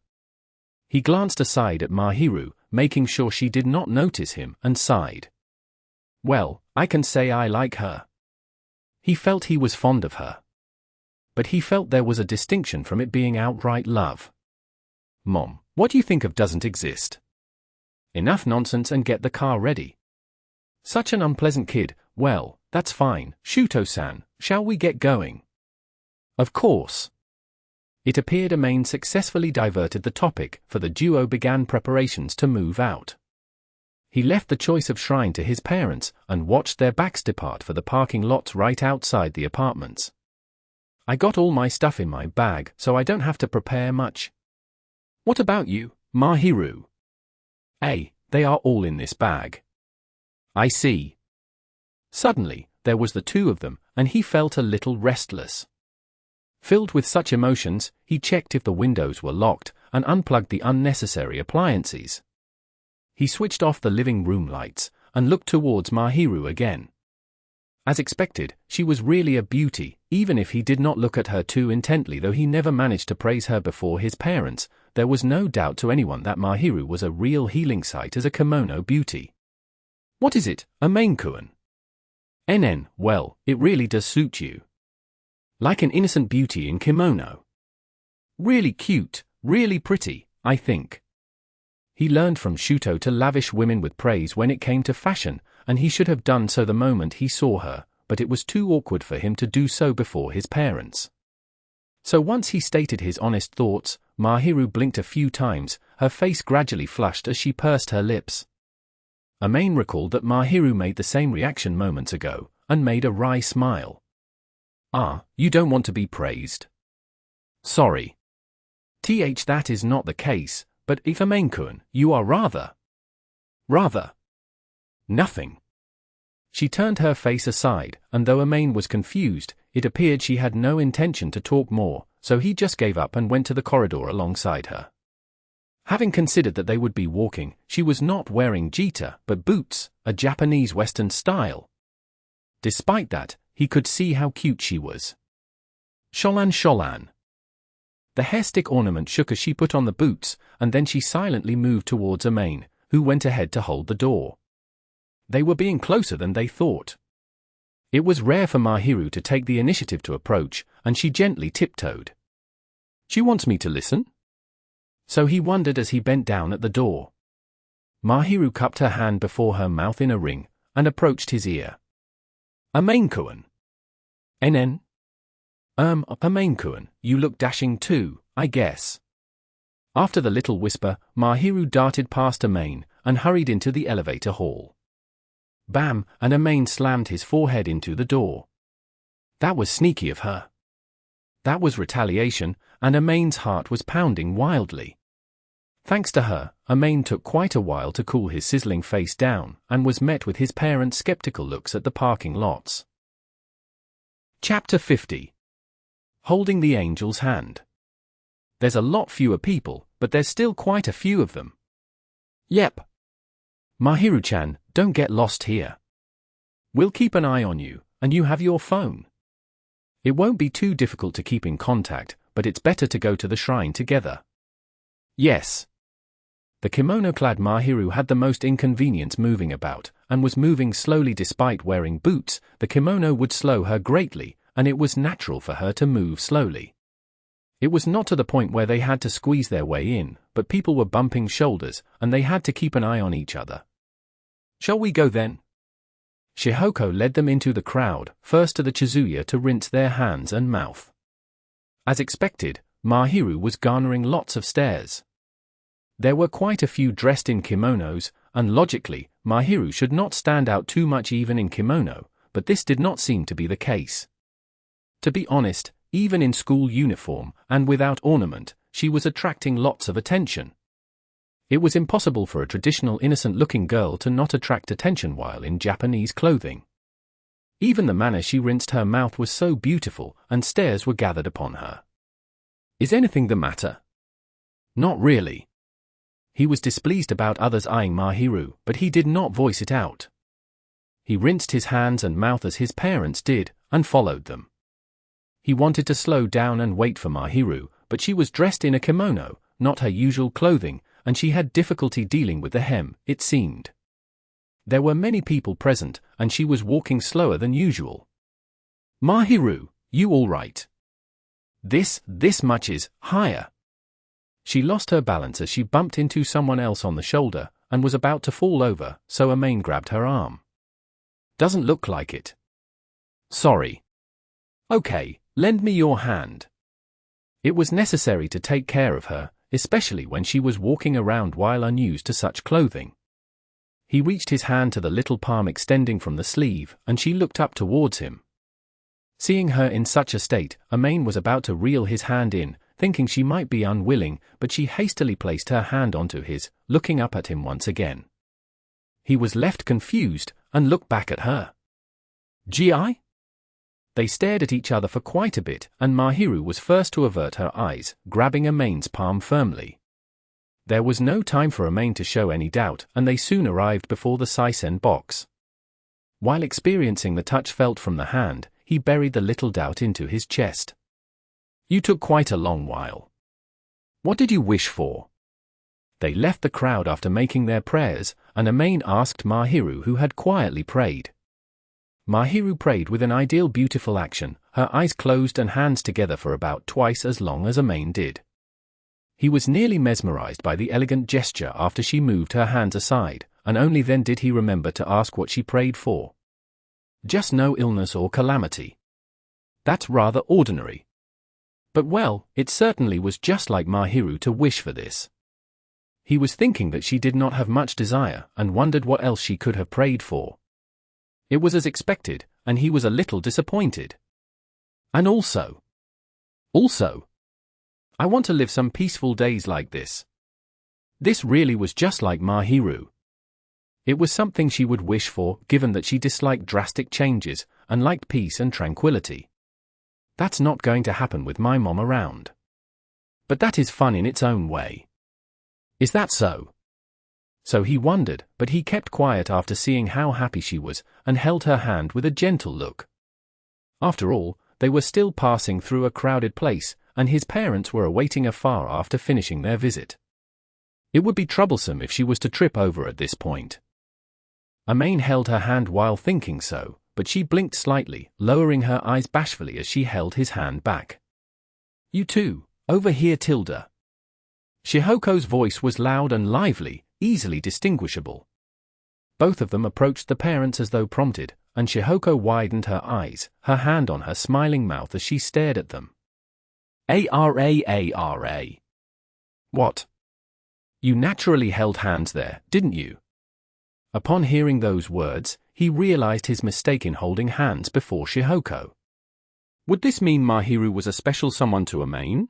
he glanced aside at Mahiru, making sure she did not notice him, and sighed. Well, I can say I like her. He felt he was fond of her. But he felt there was a distinction from it being outright love. Mom, what do you think of doesn't exist? Enough nonsense and get the car ready. Such an unpleasant kid. Well, that's fine, Shuto-san, shall we get going? Of course. It appeared Amain successfully diverted the topic, for the duo began preparations to move out. He left the choice of shrine to his parents, and watched their backs depart for the parking lots right outside the apartments. I got all my stuff in my bag, so I don't have to prepare much. What about you, Mahiru? They are all in this bag. I see. Suddenly, there was the two of them, and he felt a little restless. Filled with such emotions, he checked if the windows were locked, and unplugged the unnecessary appliances. He switched off the living room lights, and looked towards Mahiru again. As expected, she was really a beauty, even if he did not look at her too intently, though he never managed to praise her before his parents, there was no doubt to anyone that Mahiru was a real healing sight as a kimono beauty. What is it, a main-kun? NN, well, it really does suit you. Like an innocent beauty in kimono. Really cute, really pretty, I think. He learned from Shuto to lavish women with praise when it came to fashion, and he should have done so the moment he saw her, but it was too awkward for him to do so before his parents. So once he stated his honest thoughts, Mahiru blinked a few times, her face gradually flushed as she pursed her lips. Amain recalled that Mahiru made the same reaction moments ago, and made a wry smile. Ah, you don't want to be praised? Sorry. That is not the case, but if Amain-kun, you are rather. Nothing. She turned her face aside, and though Amain was confused, it appeared she had no intention to talk more, so he just gave up and went to the corridor alongside her. Having considered that they would be walking, she was not wearing jita, but boots, a Japanese Western style. Despite that, he could see how cute she was. Sholan. The hairstick ornament shook as she put on the boots, and then she silently moved towards Amain, who went ahead to hold the door. They were being closer than they thought. It was rare for Mahiru to take the initiative to approach, and she gently tiptoed. She wants me to listen? So he wondered as he bent down at the door. Mahiru cupped her hand before her mouth in a ring, and approached his ear. Amain-kun. NN? Amain-kun, you look dashing too, I guess. After the little whisper, Mahiru darted past Amain, and hurried into the elevator hall. Bam, and Amain slammed his forehead into the door. That was sneaky of her. That was retaliation, and Amain's heart was pounding wildly. Thanks to her, Amain took quite a while to cool his sizzling face down, and was met with his parents' skeptical looks at the parking lots. Chapter 50. Holding the angel's hand. There's a lot fewer people, but there's still quite a few of them. Yep. Mahiru-chan, don't get lost here. We'll keep an eye on you, and you have your phone. It won't be too difficult to keep in contact, but it's better to go to the shrine together. Yes. The kimono-clad Mahiru had the most inconvenience moving about, and was moving slowly despite wearing boots. The kimono would slow her greatly, and it was natural for her to move slowly. It was not to the point where they had to squeeze their way in, but people were bumping shoulders, and they had to keep an eye on each other. Shall we go then? Shihoko led them into the crowd, first to the Chizuya to rinse their hands and mouth. As expected, Mahiru was garnering lots of stares. There were quite a few dressed in kimonos, and logically, Mahiru should not stand out too much even in kimono, but this did not seem to be the case. To be honest, even in school uniform, and without ornament, she was attracting lots of attention. It was impossible for a traditional innocent-looking girl to not attract attention while in Japanese clothing. Even the manner she rinsed her mouth was so beautiful, and stares were gathered upon her. Is anything the matter? Not really. He was displeased about others eyeing Mahiru, but he did not voice it out. He rinsed his hands and mouth as his parents did, and followed them. He wanted to slow down and wait for Mahiru, but she was dressed in a kimono, not her usual clothing, and she had difficulty dealing with the hem, it seemed. There were many people present, and she was walking slower than usual. Mahiru, you all right? This much is higher. She lost her balance as she bumped into someone else on the shoulder, and was about to fall over, so Amain grabbed her arm. Doesn't look like it. Sorry. Okay, lend me your hand. It was necessary to take care of her, especially when she was walking around while unused to such clothing. He reached his hand to the little palm extending from the sleeve, and she looked up towards him. Seeing her in such a state, Amain was about to reel his hand in, thinking she might be unwilling, but she hastily placed her hand onto his, looking up at him once again. He was left confused, and looked back at her. Gi? They stared at each other for quite a bit, and Mahiru was first to avert her eyes, grabbing Amain's palm firmly. There was no time for Amain to show any doubt, and they soon arrived before the Saisen box. While experiencing the touch felt from the hand, he buried the little doubt into his chest. You took quite a long while. What did you wish for? They left the crowd after making their prayers, and Amain asked Mahiru, who had quietly prayed. Mahiru prayed with an ideal beautiful action, her eyes closed and hands together for about twice as long as Amain did. He was nearly mesmerized by the elegant gesture after she moved her hands aside, and only then did he remember to ask what she prayed for. Just no illness or calamity. That's rather ordinary. But well, it certainly was just like Mahiru to wish for this. He was thinking that she did not have much desire, and wondered what else she could have prayed for. It was as expected, and he was a little disappointed. And also, I want to live some peaceful days like this. This really was just like Mahiru. It was something she would wish for, given that she disliked drastic changes, and liked peace and tranquility. That's not going to happen with my mom around. But that is fun in its own way. Is that so? So he wondered, but he kept quiet after seeing how happy she was, and held her hand with a gentle look. After all, they were still passing through a crowded place, and his parents were awaiting afar after finishing their visit. It would be troublesome if she was to trip over at this point. Amain held her hand while thinking so, but she blinked slightly, lowering her eyes bashfully as she held his hand back. You too, over here, Tilda. Shihoko's voice was loud and lively, easily distinguishable. Both of them approached the parents as though prompted, and Shihoko widened her eyes, her hand on her smiling mouth as she stared at them. Ara. What? You naturally held hands there, didn't you? Upon hearing those words, he realized his mistake in holding hands before Shihoko. Would this mean Mahiru was a special someone to Amain?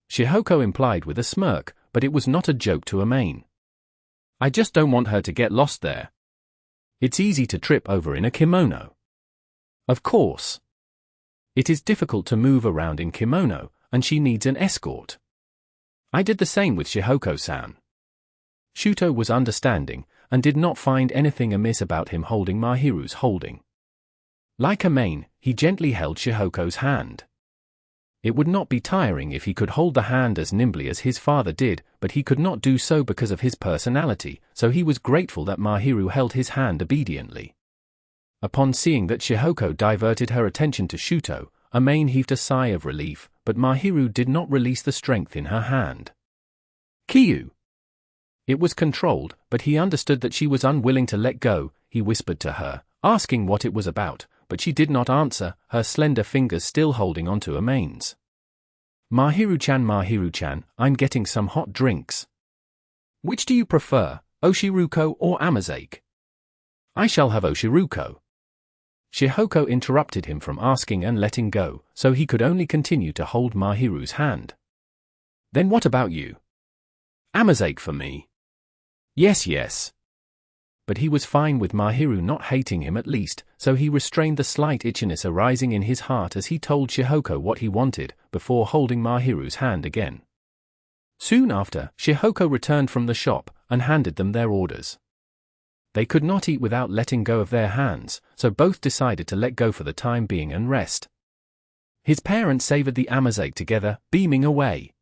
Shihoko implied with a smirk, but it was not a joke to Amain. I just don't want her to get lost there. It's easy to trip over in a kimono. Of course. It is difficult to move around in kimono, and she needs an escort. I did the same with Shihoko-san. Shuto was understanding, and did not find anything amiss about him holding Mahiru's holding. Like Amain, he gently held Shihoko's hand. It would not be tiring if he could hold the hand as nimbly as his father did, but he could not do so because of his personality, so he was grateful that Mahiru held his hand obediently. Upon seeing that Shihoko diverted her attention to Shuto, Amain heaved a sigh of relief, but Mahiru did not release the strength in her hand. Kiyu! It was controlled, but he understood that she was unwilling to let go. He whispered to her, asking what it was about, but she did not answer, her slender fingers still holding onto Amain's. Mahiru-chan, I'm getting some hot drinks. Which do you prefer, Oshiruko or Amazake? I shall have Oshiruko. Shihoko interrupted him from asking and letting go, so he could only continue to hold Mahiru's hand. Then what about you? Amazake for me. Yes. But he was fine with Mahiru not hating him at least, so he restrained the slight itchiness arising in his heart as he told Shihoko what he wanted, before holding Mahiru's hand again. Soon after, Shihoko returned from the shop, and handed them their orders. They could not eat without letting go of their hands, so both decided to let go for the time being and rest. His parents savored the amazake together, beaming away.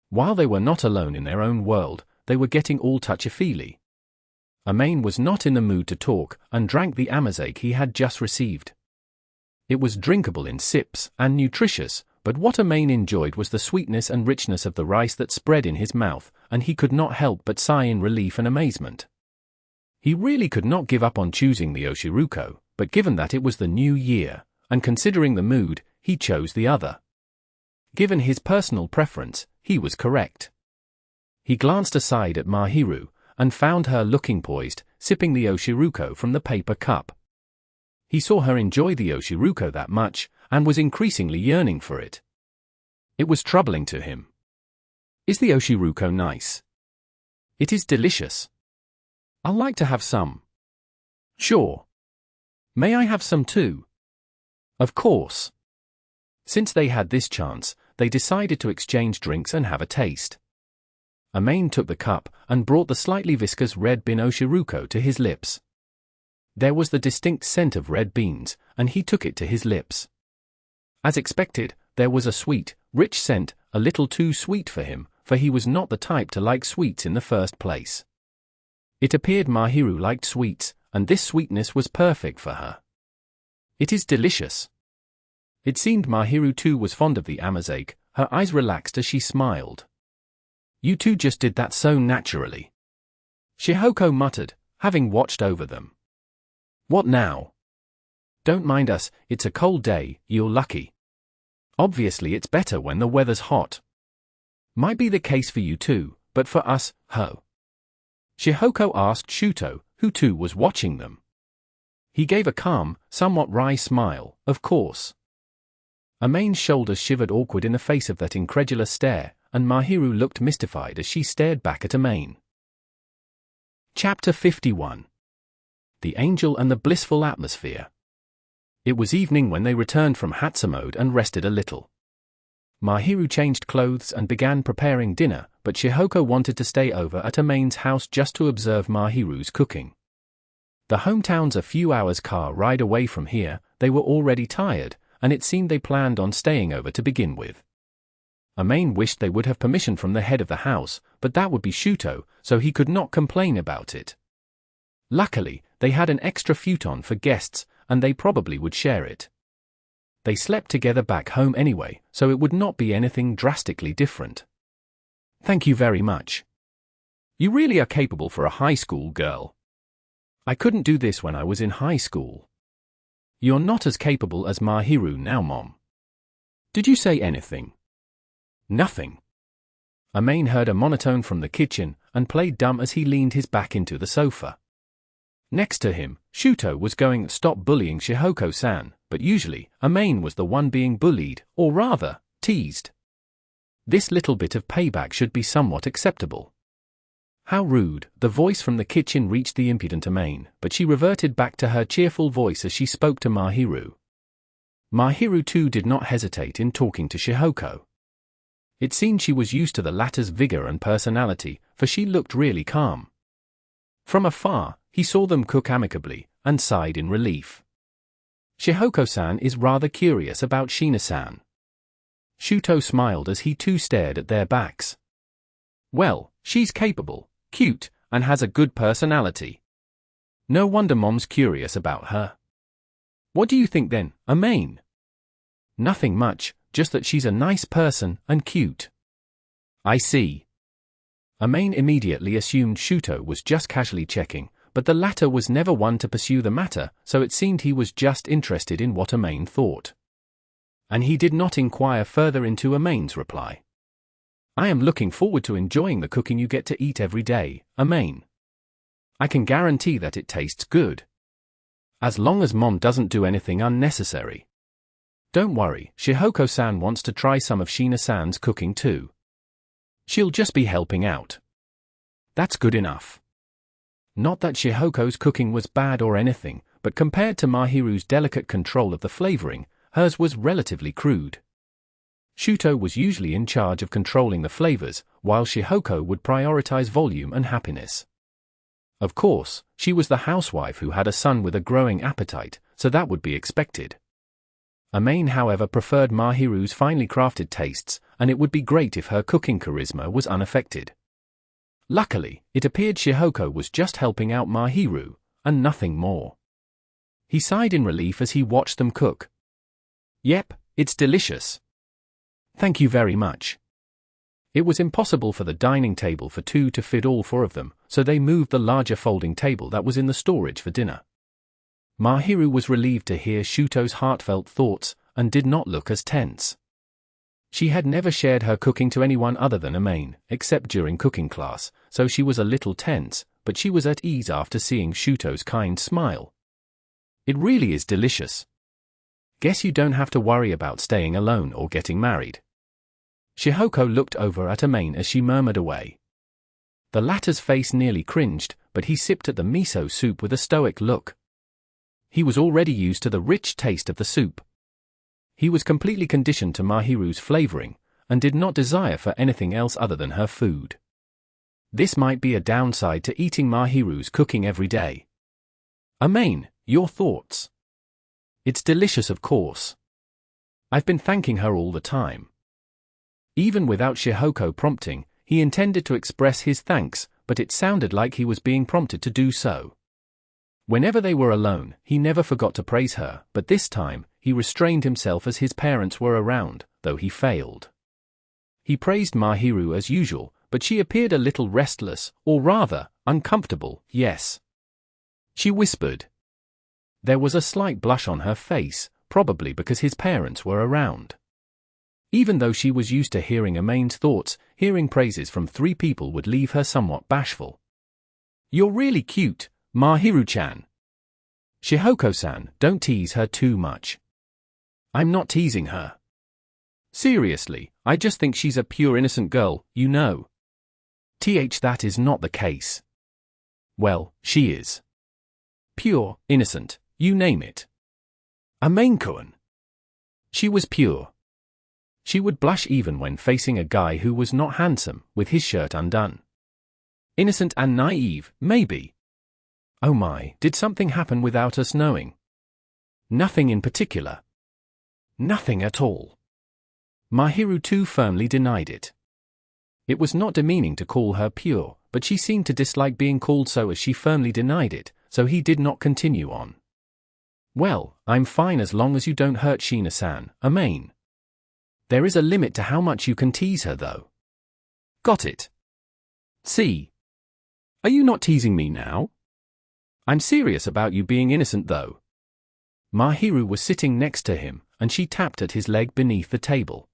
While they were not alone in their own world, they were getting all touchy-feely. Amain was not in the mood to talk, and drank the amazake he had just received. It was drinkable in sips, and nutritious, but what Amain enjoyed was the sweetness and richness of the rice that spread in his mouth, and he could not help but sigh in relief and amazement. He really could not give up on choosing the Oshiruko, but given that it was the new year, and considering the mood, he chose the other. Given his personal preference, he was correct. He glanced aside at Mahiru, and found her looking poised, sipping the Oshiruko from the paper cup. He saw her enjoy the Oshiruko that much, and was increasingly yearning for it. It was troubling to him. Is the Oshiruko nice? It is delicious. I'd like to have some. Sure. May I have some too? Of course. Since they had this chance, they decided to exchange drinks and have a taste. Amain took the cup and brought the slightly viscous red bean Oshiruko to his lips. There was the distinct scent of red beans, and he took it to his lips. As expected, there was a sweet, rich scent, a little too sweet for him, for he was not the type to like sweets in the first place. It appeared Mahiru liked sweets, and this sweetness was perfect for her. It is delicious. It seemed Mahiru too was fond of the amazake. Her eyes relaxed as she smiled. You two just did that so naturally. Shihoko muttered, having watched over them. What now? Don't mind us, it's a cold day, you're lucky. Obviously it's better when the weather's hot. Might be the case for you too, but for us, ho. Shihoko asked Shuto, who too was watching them. He gave a calm, somewhat wry smile, of course. Amane's shoulders shivered awkward in the face of that incredulous stare, and Mahiru looked mystified as she stared back at Amane. Chapter 51. The Angel and the Blissful Atmosphere. It was evening when they returned from Hatsumode and rested a little. Mahiru changed clothes and began preparing dinner, but Shihoko wanted to stay over at Amane's house just to observe Mahiru's cooking. The hometown's a few hours' car ride away from here. They were already tired, and it seemed they planned on staying over to begin with. Amane wished they would have permission from the head of the house, but that would be Shuto, so he could not complain about it. Luckily, they had an extra futon for guests, and they probably would share it. They slept together back home anyway, so it would not be anything drastically different. Thank you very much. You really are capable for a high school girl. I couldn't do this when I was in high school. You're not as capable as Mahiru now, Mom. Did you say anything? Nothing. Amane heard a monotone from the kitchen, and played dumb as he leaned his back into the sofa. Next to him, Shuto was going, "Stop bullying Shihoko-san," but usually, Amane was the one being bullied, or rather, teased. This little bit of payback should be somewhat acceptable. How rude, the voice from the kitchen reached the impudent Amane, but she reverted back to her cheerful voice as she spoke to Mahiru. Mahiru too did not hesitate in talking to Shihoko. It seemed she was used to the latter's vigor and personality, for she looked really calm. From afar, he saw them cook amicably, and sighed in relief. Shihoko-san is rather curious about Shina-san. Shuto smiled as he too stared at their backs. Well, she's capable, cute, and has a good personality. No wonder Mom's curious about her. What do you think then, Amane? Nothing much, just that she's a nice person and cute. I see. Amane immediately assumed Shuto was just casually checking, but the latter was never one to pursue the matter, so it seemed he was just interested in what Amane thought. And he did not inquire further into Amane's reply. I am looking forward to enjoying the cooking you get to eat every day, Amane. I can guarantee that it tastes good. As long as Mom doesn't do anything unnecessary. Don't worry, Shihoko-san wants to try some of Shina-san's cooking too. She'll just be helping out. That's good enough. Not that Shihoko's cooking was bad or anything, but compared to Mahiru's delicate control of the flavoring, hers was relatively crude. Shuto was usually in charge of controlling the flavors, while Shihoko would prioritize volume and happiness. Of course, she was the housewife who had a son with a growing appetite, so that would be expected. Amane, however, preferred Mahiru's finely crafted tastes, and it would be great if her cooking charisma was unaffected. Luckily, it appeared Shihoko was just helping out Mahiru, and nothing more. He sighed in relief as he watched them cook. Yep, it's delicious. Thank you very much. It was impossible for the dining table for two to fit all four of them, so they moved the larger folding table that was in the storage for dinner. Mahiru was relieved to hear Shuto's heartfelt thoughts, and did not look as tense. She had never shared her cooking to anyone other than Amane, except during cooking class, so she was a little tense, but she was at ease after seeing Shuto's kind smile. It really is delicious. Guess you don't have to worry about staying alone or getting married. Shihoko looked over at Amane as she murmured away. The latter's face nearly cringed, but he sipped at the miso soup with a stoic look. He was already used to the rich taste of the soup. He was completely conditioned to Mahiru's flavoring, and did not desire for anything else other than her food. This might be a downside to eating Mahiru's cooking every day. Amane, your thoughts? It's delicious, of course. I've been thanking her all the time. Even without Shihoko prompting, he intended to express his thanks, but it sounded like he was being prompted to do so. Whenever they were alone, he never forgot to praise her, but this time, he restrained himself as his parents were around, though he failed. He praised Mahiru as usual, but she appeared a little restless, or rather, uncomfortable, yes. She whispered. There was a slight blush on her face, probably because his parents were around. Even though she was used to hearing Amain's thoughts, hearing praises from 3 people would leave her somewhat bashful. You're really cute, Mahiru-chan. Shihoko-san, don't tease her too much. I'm not teasing her. Seriously, I just think she's a pure innocent girl, you know. That is not the case. Well, she is. Pure, innocent, you name it. Amain-kun. She was pure. She would blush even when facing a guy who was not handsome, with his shirt undone. Innocent and naive, maybe. Oh my, did something happen without us knowing? Nothing in particular. Nothing at all. Mahiru too firmly denied it. It was not demeaning to call her pure, but she seemed to dislike being called so as she firmly denied it, so he did not continue on. Well, I'm fine as long as you don't hurt Shina-san, Amain. There is a limit to how much you can tease her though. Got it. See? Are you not teasing me now? I'm serious about you being innocent though. Mahiru was sitting next to him, and she tapped at his leg beneath the table.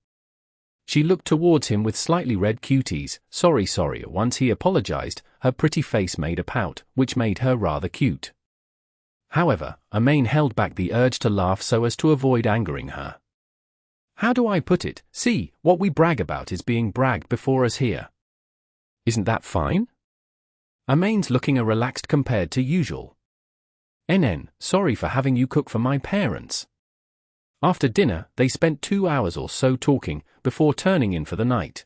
She looked towards him with slightly red cuties. Sorry. Once he apologized, her pretty face made a pout, which made her rather cute. However, Amain held back the urge to laugh so as to avoid angering her. How do I put it? See, what we brag about is being bragged before us here. Isn't that fine? Amain's looking a relaxed compared to usual. Sorry for having you cook for my parents. After dinner, they spent 2 hours or so talking, before turning in for the night.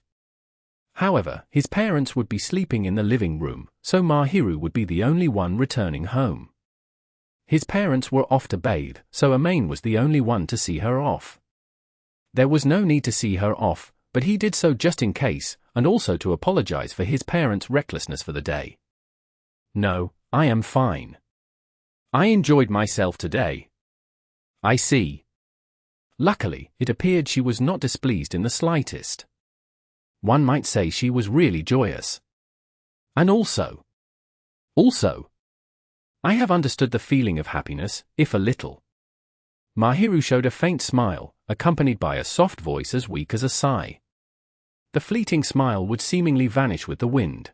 However, his parents would be sleeping in the living room, so Mahiru would be the only one returning home. His parents were off to bathe, so Amain was the only one to see her off. There was no need to see her off, but he did so just in case, and also to apologize for his parents' recklessness for the day. No, I am fine. I enjoyed myself today. I see. Luckily, it appeared she was not displeased in the slightest. One might say she was really joyous. And also, I have understood the feeling of happiness, if a little. Mahiru showed a faint smile, accompanied by a soft voice as weak as a sigh. The fleeting smile would seemingly vanish with the wind.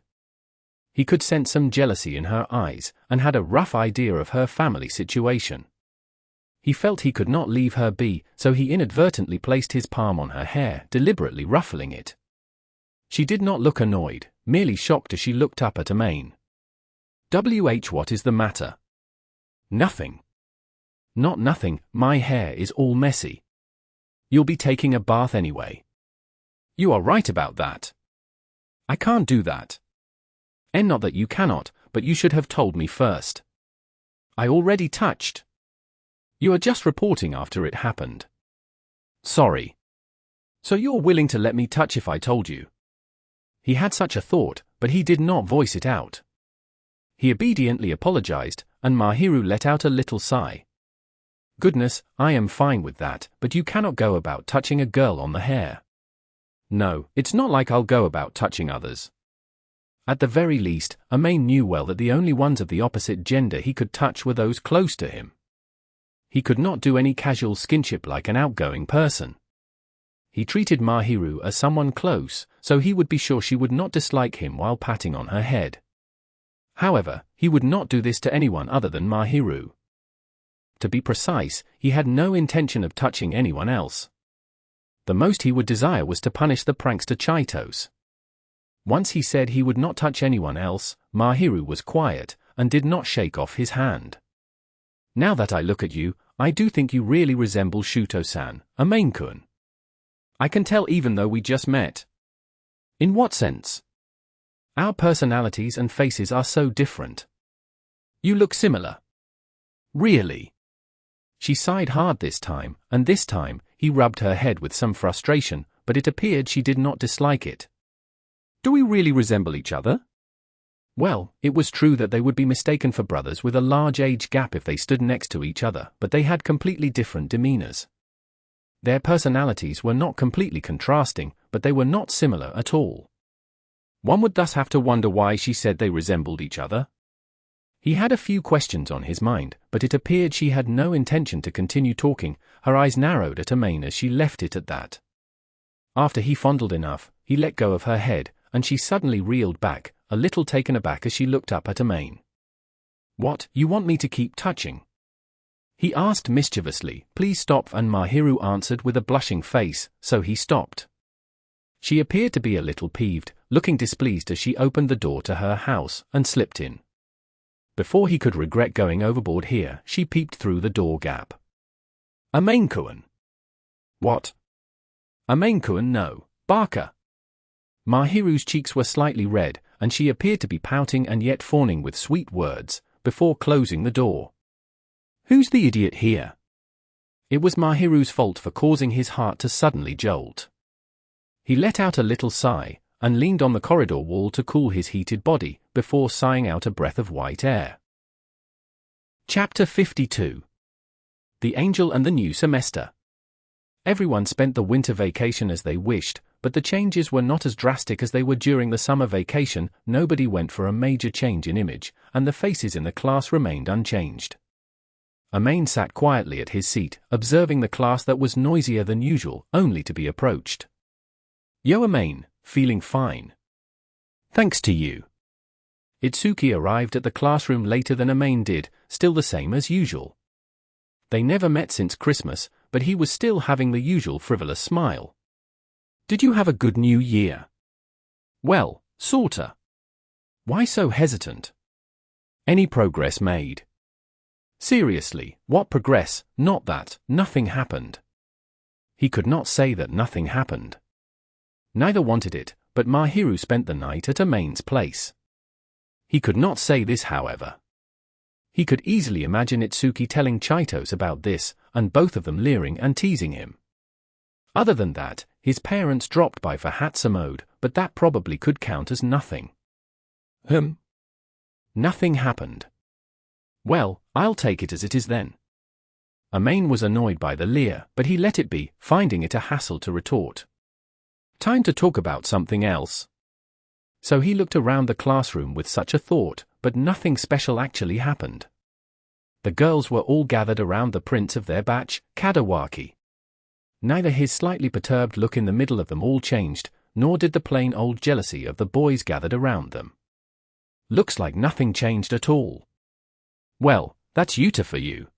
He could sense some jealousy in her eyes, and had a rough idea of her family situation. He felt he could not leave her be, so he inadvertently placed his palm on her hair, deliberately ruffling it. She did not look annoyed, merely shocked as she looked up at Amain. What is the matter? Nothing. Not nothing, my hair is all messy. You'll be taking a bath anyway. You are right about that. I can't do that. And not that you cannot, but you should have told me first. I already touched. You are just reporting after it happened. Sorry. So you're willing to let me touch if I told you? He had such a thought, but he did not voice it out. He obediently apologized, and Mahiru let out a little sigh. Goodness, I am fine with that, but you cannot go about touching a girl on the hair. No, it's not like I'll go about touching others. At the very least, Amain knew well that the only ones of the opposite gender he could touch were those close to him. He could not do any casual skinship like an outgoing person. He treated Mahiru as someone close, so he would be sure she would not dislike him while patting on her head. However, he would not do this to anyone other than Mahiru. To be precise, he had no intention of touching anyone else. The most he would desire was to punish the prankster Chaitos. Once he said he would not touch anyone else, Mahiru was quiet, and did not shake off his hand. Now that I look at you, I do think you really resemble Shuto-san, Amain-kun. I can tell even though we just met. In what sense? Our personalities and faces are so different. You look similar. Really? She sighed hard this time, and this time, he rubbed her head with some frustration, but it appeared she did not dislike it. "Do we really resemble each other?" Well, it was true that they would be mistaken for brothers with a large age gap if they stood next to each other, but they had completely different demeanors. Their personalities were not completely contrasting, but they were not similar at all. One would thus have to wonder why she said they resembled each other. He had a few questions on his mind, but it appeared she had no intention to continue talking. Her eyes narrowed at Amain as she left it at that. After he fondled enough, he let go of her head, and she suddenly reeled back, a little taken aback as she looked up at Amain. "What, you want me to keep touching?" he asked mischievously. "Please stop," and Mahiru answered with a blushing face, so he stopped. She appeared to be a little peeved, looking displeased as she opened the door to her house, and slipped in. Before he could regret going overboard here, she peeped through the door gap. "Amain-kun." "What?" "Amain-kun, no, Barker." Mahiru's cheeks were slightly red, and she appeared to be pouting and yet fawning with sweet words, before closing the door. "Who's the idiot here?" It was Mahiru's fault for causing his heart to suddenly jolt. He let out a little sigh, and leaned on the corridor wall to cool his heated body, before sighing out a breath of white air. Chapter 52. The Angel and the New Semester. Everyone spent the winter vacation as they wished, but the changes were not as drastic as they were during the summer vacation. Nobody went for a major change in image, and the faces in the class remained unchanged. Amain sat quietly at his seat, observing the class that was noisier than usual, only to be approached. "Yo, Amain, feeling fine." "Thanks to you." Itsuki arrived at the classroom later than Amain did, still the same as usual. They never met since Christmas, but he was still having the usual frivolous smile. "Did you have a good New Year?" "Well, sorta." "Why so hesitant?" "Any progress made?" "Seriously, what progress? Not that, nothing happened." He could not say that nothing happened. Neither wanted it, but Mahiru spent the night at Amain's place. He could not say this, however. He could easily imagine Itsuki telling Chaitos about this, and both of them leering and teasing him. Other than that, his parents dropped by for Hatsumode, but that probably could count as nothing. Nothing happened. "Well, I'll take it as it is then." Amain was annoyed by the leer, but he let it be, finding it a hassle to retort. "Time to talk about something else." So he looked around the classroom with such a thought, but nothing special actually happened. The girls were all gathered around the prince of their batch, Kadawaki. Neither his slightly perturbed look in the middle of them all changed, nor did the plain old jealousy of the boys gathered around them. Looks like nothing changed at all. Well, that's Yuta for you.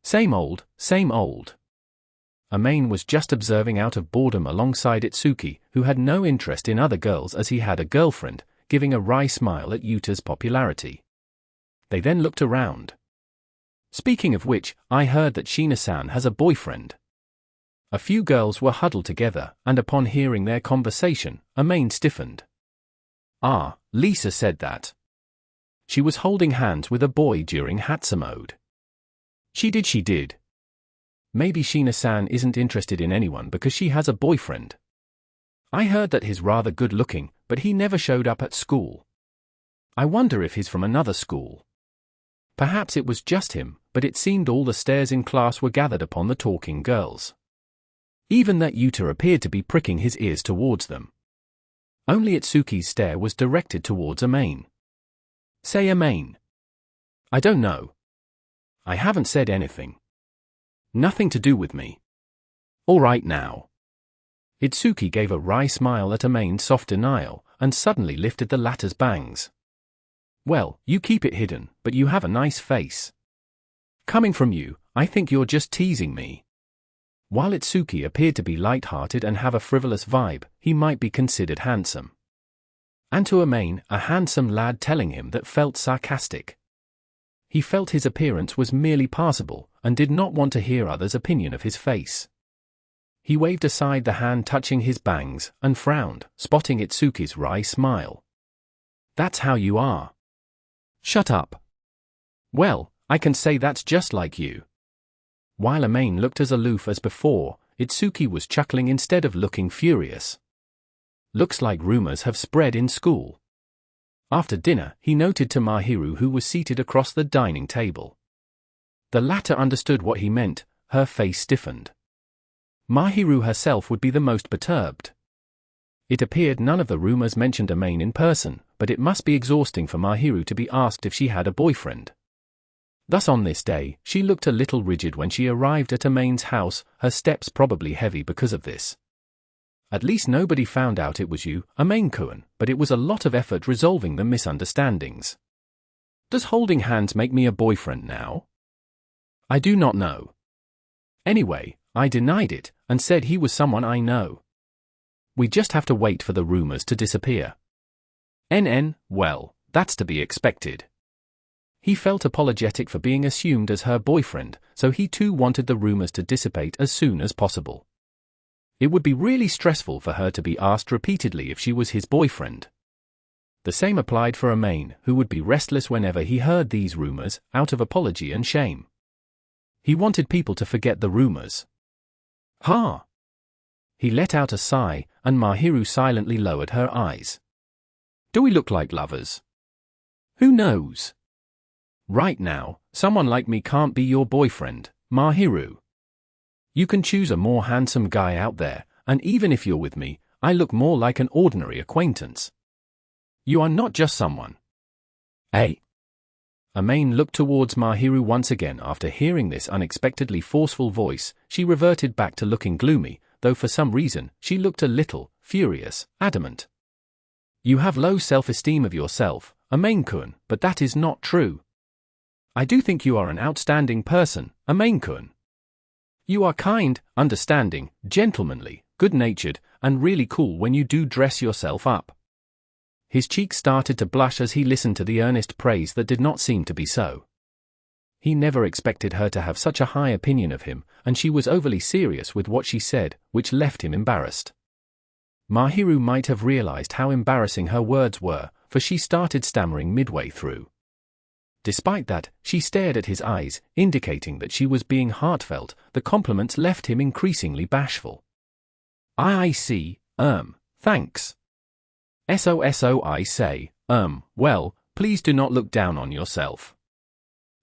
Same old, same old. Amain was just observing out of boredom alongside Itsuki, who had no interest in other girls as he had a girlfriend, giving a wry smile at Yuta's popularity. They then looked around. "Speaking of which, I heard that Shina-san has a boyfriend." A few girls were huddled together, and upon hearing their conversation, Amain stiffened. "Ah, Lisa said that. She was holding hands with a boy during Hatsumode." She did. Maybe Shina-san isn't interested in anyone because she has a boyfriend. I heard that he's rather good looking, but he never showed up at school. I wonder if he's from another school. Perhaps it was just him, but it seemed all the stares in class were gathered upon the talking girls. Even that Yuta appeared to be pricking his ears towards them. Only Itsuki's stare was directed towards Amain. "Say Amain." "I don't know. I haven't said anything. Nothing to do with me." "All right now." Itsuki gave a wry smile at Amain's soft denial, and suddenly lifted the latter's bangs. "Well, you keep it hidden, but you have a nice face. Coming from you, I think you're just teasing me." While Itsuki appeared to be light-hearted and have a frivolous vibe, he might be considered handsome. And to Amain, a handsome lad telling him that felt sarcastic. He felt his appearance was merely passable, and did not want to hear others' opinion of his face. He waved aside the hand touching his bangs, and frowned, spotting Itsuki's wry smile. "That's how you are." "Shut up." "Well, I can say that's just like you." While Amain looked as aloof as before, Itsuki was chuckling instead of looking furious. Looks like rumors have spread in school. After dinner, he noted to Mahiru, who was seated across the dining table. The latter understood what he meant. Her face stiffened. Mahiru herself would be the most perturbed. It appeared none of the rumors mentioned Amain in person, but it must be exhausting for Mahiru to be asked if she had a boyfriend. Thus on this day, she looked a little rigid when she arrived at Amain's house, her steps probably heavy because of this. At least nobody found out it was you, Amain-kun, but it was a lot of effort resolving the misunderstandings. Does holding hands make me a boyfriend now? I do not know. Anyway, I denied it, and said he was someone I know. We just have to wait for the rumors to disappear. Well, that's to be expected. He felt apologetic for being assumed as her boyfriend, so he too wanted the rumors to dissipate as soon as possible. It would be really stressful for her to be asked repeatedly if she was his boyfriend. The same applied for Amain, who would be restless whenever he heard these rumors, out of apology and shame. He wanted people to forget the rumors. Ha! He let out a sigh, and Mahiru silently lowered her eyes. Do we look like lovers? Who knows? Right now, someone like me can't be your boyfriend, Mahiru. You can choose a more handsome guy out there, and even if you're with me, I look more like an ordinary acquaintance. You are not just someone. Hey! Amain looked towards Mahiru once again. After hearing this unexpectedly forceful voice, she reverted back to looking gloomy, though for some reason, she looked a little furious, adamant. You have low self-esteem of yourself, Amain-kun, but that is not true. I do think you are an outstanding person, Amain-kun. You are kind, understanding, gentlemanly, good-natured, and really cool when you do dress yourself up. His cheeks started to blush as he listened to the earnest praise that did not seem to be so. He never expected her to have such a high opinion of him, and she was overly serious with what she said, which left him embarrassed. Mahiru might have realized how embarrassing her words were, for she started stammering midway through. Despite that, she stared at his eyes, indicating that she was being heartfelt. The compliments left him increasingly bashful. I see, thanks. So I say, well, please do not look down on yourself.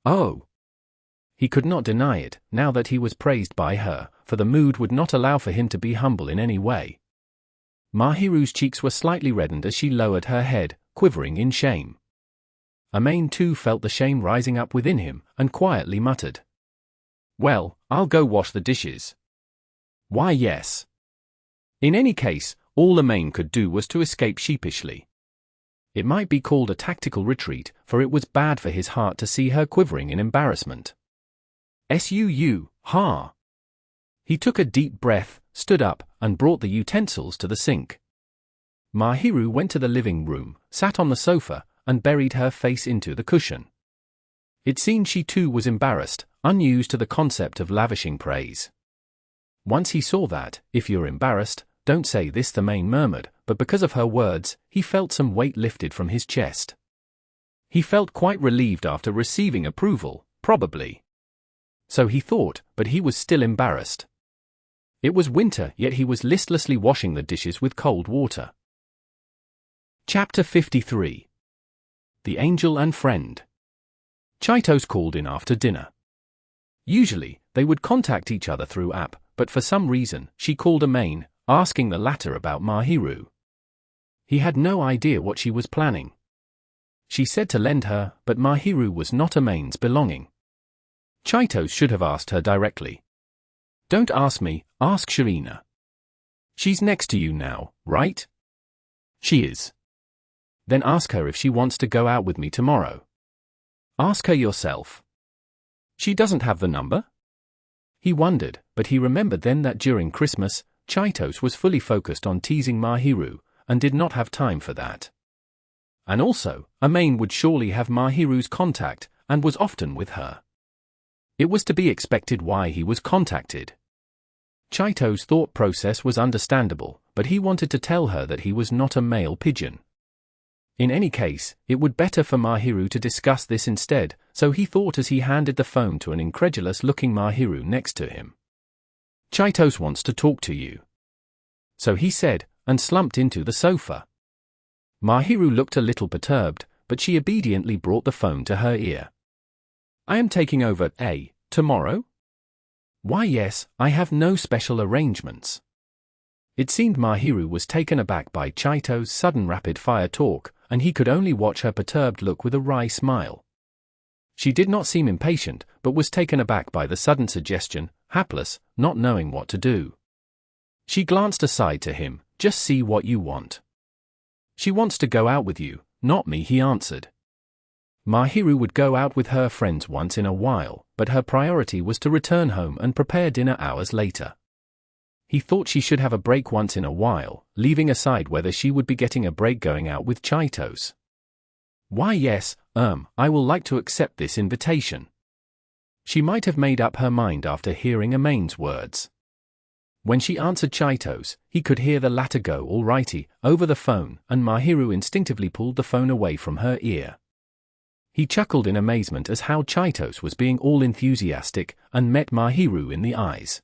Oh. He could not deny it, now that he was praised by her, for the mood would not allow for him to be humble in any way. Mahiru's cheeks were slightly reddened as she lowered her head, quivering in shame. Amain too felt the shame rising up within him, and quietly muttered. Well, I'll go wash the dishes. Why yes. In any case, all Amain could do was to escape sheepishly. It might be called a tactical retreat, for it was bad for his heart to see her quivering in embarrassment. Ha! He took a deep breath, stood up, and brought the utensils to the sink. Mahiru went to the living room, sat on the sofa, and buried her face into the cushion. It seemed she too was embarrassed, unused to the concept of lavishing praise. Once he saw that, if you're embarrassed, don't say this, the Amain murmured, but because of her words, he felt some weight lifted from his chest. He felt quite relieved after receiving approval, probably. So he thought, but he was still embarrassed. It was winter, yet he was listlessly washing the dishes with cold water. Chapter 53. The Angel and Friend. Chaitos called in after dinner. Usually, they would contact each other through app, but for some reason, she called Amain, asking the latter about Mahiru. He had no idea what she was planning. She said to lend her, but Mahiru was not Amain's belonging. Chaitos should have asked her directly. Don't ask me, ask Shirina. She's next to you now, right? She is. Then ask her if she wants to go out with me tomorrow. Ask her yourself. She doesn't have the number? He wondered, but he remembered then that during Christmas, Chaitos was fully focused on teasing Mahiru, and did not have time for that. And also, Amain would surely have Mahiru's contact, and was often with her. It was to be expected why he was contacted. Chaitos' thought process was understandable, but he wanted to tell her that he was not a male pigeon. In any case, it would better for Mahiru to discuss this instead, so he thought as he handed the phone to an incredulous-looking Mahiru next to him. Chitos wants to talk to you." So he said, and slumped into the sofa. Mahiru looked a little perturbed, but she obediently brought the phone to her ear. "I am taking over, tomorrow?" "Why yes, I have no special arrangements." It seemed Mahiru was taken aback by Chito's sudden rapid-fire talk, and he could only watch her perturbed look with a wry smile. She did not seem impatient, but was taken aback by the sudden suggestion, hapless, not knowing what to do. She glanced aside to him. "Just see what you want." "She wants to go out with you, not me," he answered. Mahiru would go out with her friends once in a while, but her priority was to return home and prepare dinner hours later. He thought she should have a break once in a while, leaving aside whether she would be getting a break going out with Chitos. "Why yes, I will like to accept this invitation." She might have made up her mind after hearing Amain's words. When she answered Chitos, he could hear the latter go "alrighty" over the phone, and Mahiru instinctively pulled the phone away from her ear. He chuckled in amazement as how Chitos was being all enthusiastic, and met Mahiru in the eyes.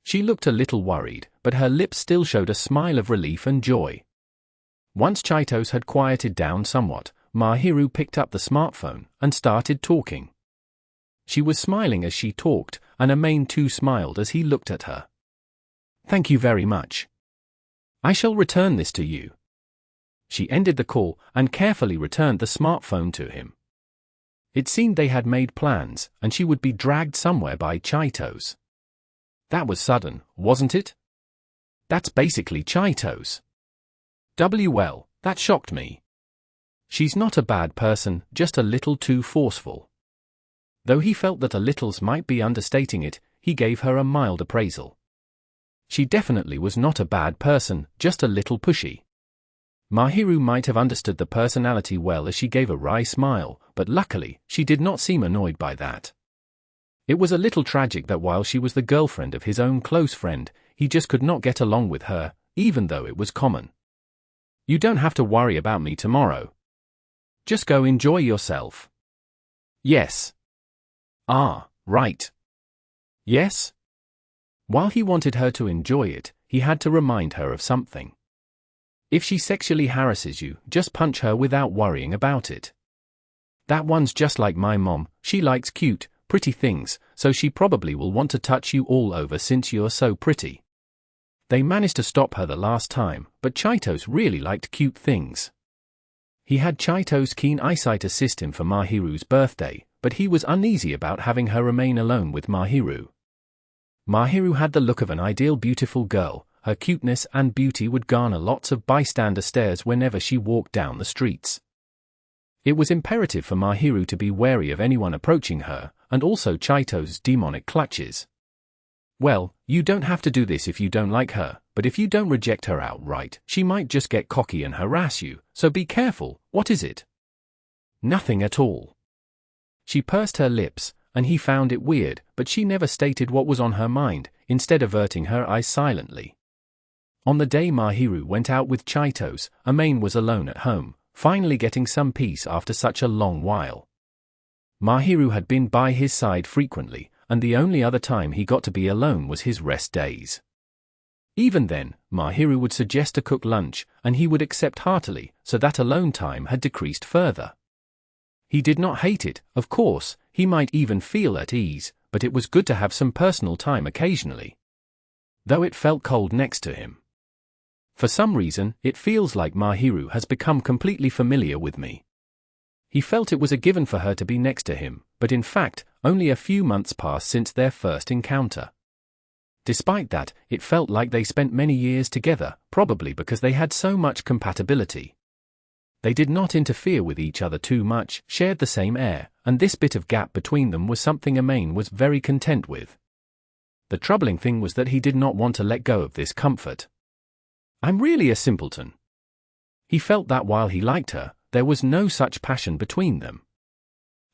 She looked a little worried, but her lips still showed a smile of relief and joy. Once Chitos had quieted down somewhat, Mahiru picked up the smartphone and started talking. She was smiling as she talked, and Amain too smiled as he looked at her. "Thank you very much. I shall return this to you." She ended the call and carefully returned the smartphone to him. It seemed they had made plans, and she would be dragged somewhere by Chitos. That was sudden, wasn't it? That's basically Chitos. Well, that shocked me. She's not a bad person, just a little too forceful. Though he felt that a littles might be understating it, he gave her a mild appraisal. She definitely was not a bad person, just a little pushy. Mahiru might have understood the personality well as she gave a wry smile, but luckily, she did not seem annoyed by that. It was a little tragic that while she was the girlfriend of his own close friend, he just could not get along with her, even though it was common. "You don't have to worry about me tomorrow. Just go enjoy yourself." "Yes." "Ah, right. Yes?" While he wanted her to enjoy it, he had to remind her of something. If she sexually harasses you, just punch her without worrying about it. That one's just like my mom, she likes cute, pretty things, so she probably will want to touch you all over since you're so pretty. They managed to stop her the last time, but Chitos really liked cute things. He had Chito's keen eyesight assist him for Mahiru's birthday, but he was uneasy about having her remain alone with Mahiru. Mahiru had the look of an ideal beautiful girl. Her cuteness and beauty would garner lots of bystander stares whenever she walked down the streets. It was imperative for Mahiru to be wary of anyone approaching her, and also Chito's demonic clutches. "Well, you don't have to do this if you don't like her, but if you don't reject her outright, she might just get cocky and harass you, so be careful. What is it?" "Nothing at all." She pursed her lips, and he found it weird, but she never stated what was on her mind, instead averting her eyes silently. On the day Mahiru went out with Chitos, Amain was alone at home, finally getting some peace after such a long while. Mahiru had been by his side frequently, and the only other time he got to be alone was his rest days. Even then, Mahiru would suggest to cook lunch, and he would accept heartily, so that alone time had decreased further. He did not hate it, of course, he might even feel at ease, but it was good to have some personal time occasionally. Though it felt cold next to him. For some reason, it feels like Mahiru has become completely familiar with me. He felt it was a given for her to be next to him, but in fact, only a few months passed since their first encounter. Despite that, it felt like they spent many years together, probably because they had so much compatibility. They did not interfere with each other too much, shared the same air, and this bit of gap between them was something Amain was very content with. The troubling thing was that he did not want to let go of this comfort. "I'm really a simpleton." He felt that while he liked her, there was no such passion between them.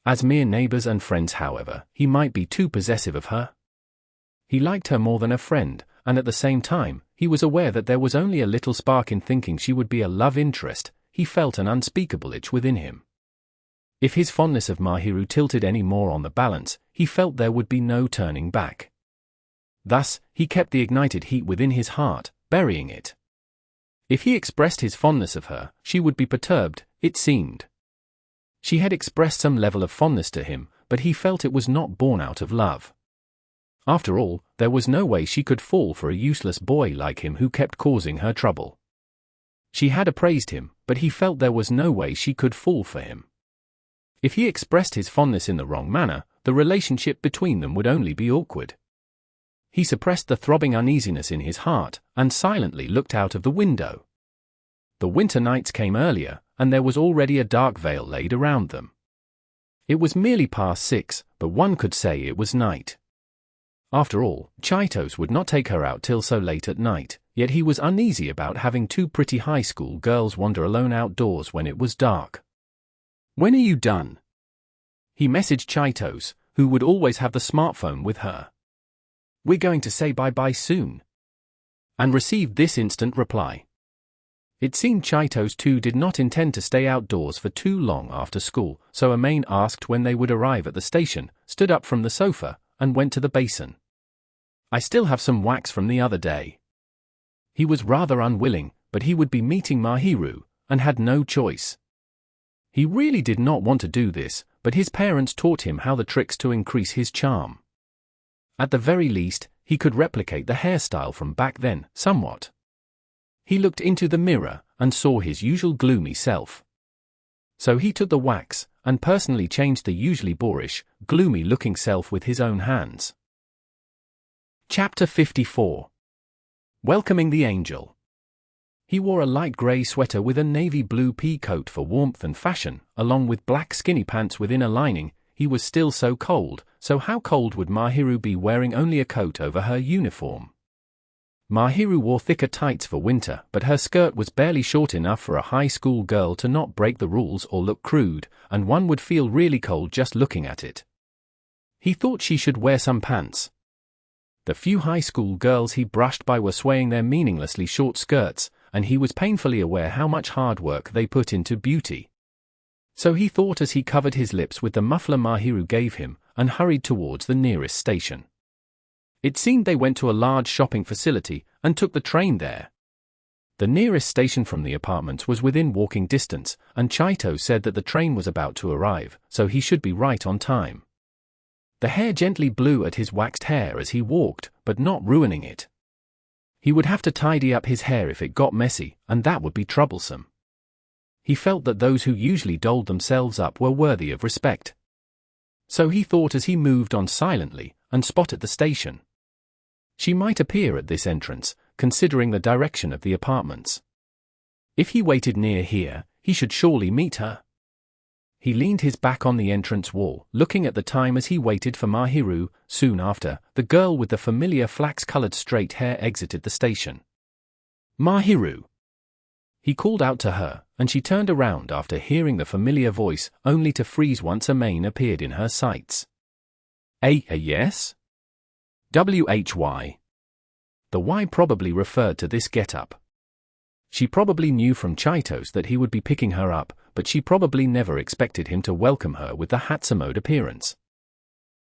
As mere neighbors and friends, however, he might be too possessive of her. He liked her more than a friend, and at the same time, he was aware that there was only a little spark in thinking she would be a love interest. He felt an unspeakable itch within him. If his fondness of Mahiru tilted any more on the balance, he felt there would be no turning back. Thus, he kept the ignited heat within his heart, burying it. If he expressed his fondness of her, she would be perturbed, it seemed. She had expressed some level of fondness to him, but he felt it was not born out of love. After all, there was no way she could fall for a useless boy like him who kept causing her trouble. She had appraised him, but he felt there was no way she could fall for him. If he expressed his fondness in the wrong manner, the relationship between them would only be awkward. He suppressed the throbbing uneasiness in his heart, and silently looked out of the window. The winter nights came earlier, and there was already a dark veil laid around them. It was merely past 6, but one could say it was night. After all, Chitos would not take her out till so late at night, yet he was uneasy about having two pretty high school girls wander alone outdoors when it was dark. "When are you done?" he messaged Chitos, who would always have the smartphone with her. "We're going to say bye-bye soon," and received this instant reply. It seemed Chitos too did not intend to stay outdoors for too long after school, so Amain asked when they would arrive at the station, stood up from the sofa, and went to the basin. "I still have some wax from the other day." He was rather unwilling, but he would be meeting Mahiru, and had no choice. He really did not want to do this, but his parents taught him how the tricks to increase his charm. At the very least, he could replicate the hairstyle from back then, somewhat. He looked into the mirror, and saw his usual gloomy self. So he took the wax, and personally changed the usually boorish, gloomy-looking self with his own hands. Chapter 54. Welcoming the Angel. He wore a light grey sweater with a navy blue pea coat for warmth and fashion, along with black skinny pants with inner lining. He was still so cold, so how cold would Mahiru be wearing only a coat over her uniform? Mahiru wore thicker tights for winter, but her skirt was barely short enough for a high school girl to not break the rules or look crude, and one would feel really cold just looking at it. He thought she should wear some pants. The few high school girls he brushed by were swaying their meaninglessly short skirts, and he was painfully aware how much hard work they put into beauty. So he thought as he covered his lips with the muffler Mahiru gave him, and hurried towards the nearest station. It seemed they went to a large shopping facility, and took the train there. The nearest station from the apartments was within walking distance, and Chito said that the train was about to arrive, so he should be right on time. The hair gently blew at his waxed hair as he walked, but not ruining it. He would have to tidy up his hair if it got messy, and that would be troublesome. He felt that those who usually dolled themselves up were worthy of respect. So he thought as he moved on silently, and spotted the station. She might appear at this entrance, considering the direction of the apartments. If he waited near here, he should surely meet her. He leaned his back on the entrance wall, looking at the time as he waited for Mahiru. Soon after, the girl with the familiar flax-colored straight hair exited the station. "Mahiru!" He called out to her, and she turned around after hearing the familiar voice, only to freeze once Amain appeared in her sights. Yes? WHY. The Y probably referred to this get-up. She probably knew from Chitos that he would be picking her up, but she probably never expected him to welcome her with the Hatsumode appearance.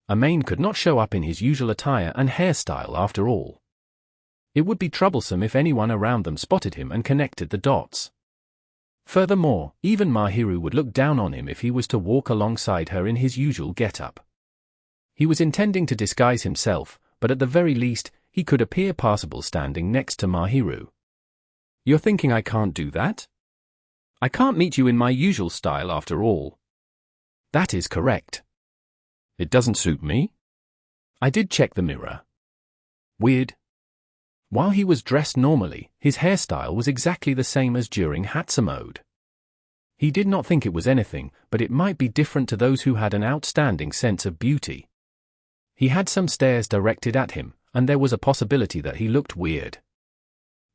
Amain could not show up in his usual attire and hairstyle after all. It would be troublesome if anyone around them spotted him and connected the dots. Furthermore, even Mahiru would look down on him if he was to walk alongside her in his usual get-up. He was intending to disguise himself, but at the very least, he could appear passable standing next to Mahiru. "You're thinking I can't do that? I can't meet you in my usual style after all." "That is correct." "It doesn't suit me?" "I did check the mirror." Weird. While he was dressed normally, his hairstyle was exactly the same as during Hatsumode. He did not think it was anything, but it might be different to those who had an outstanding sense of beauty. He had some stares directed at him, and there was a possibility that he looked weird.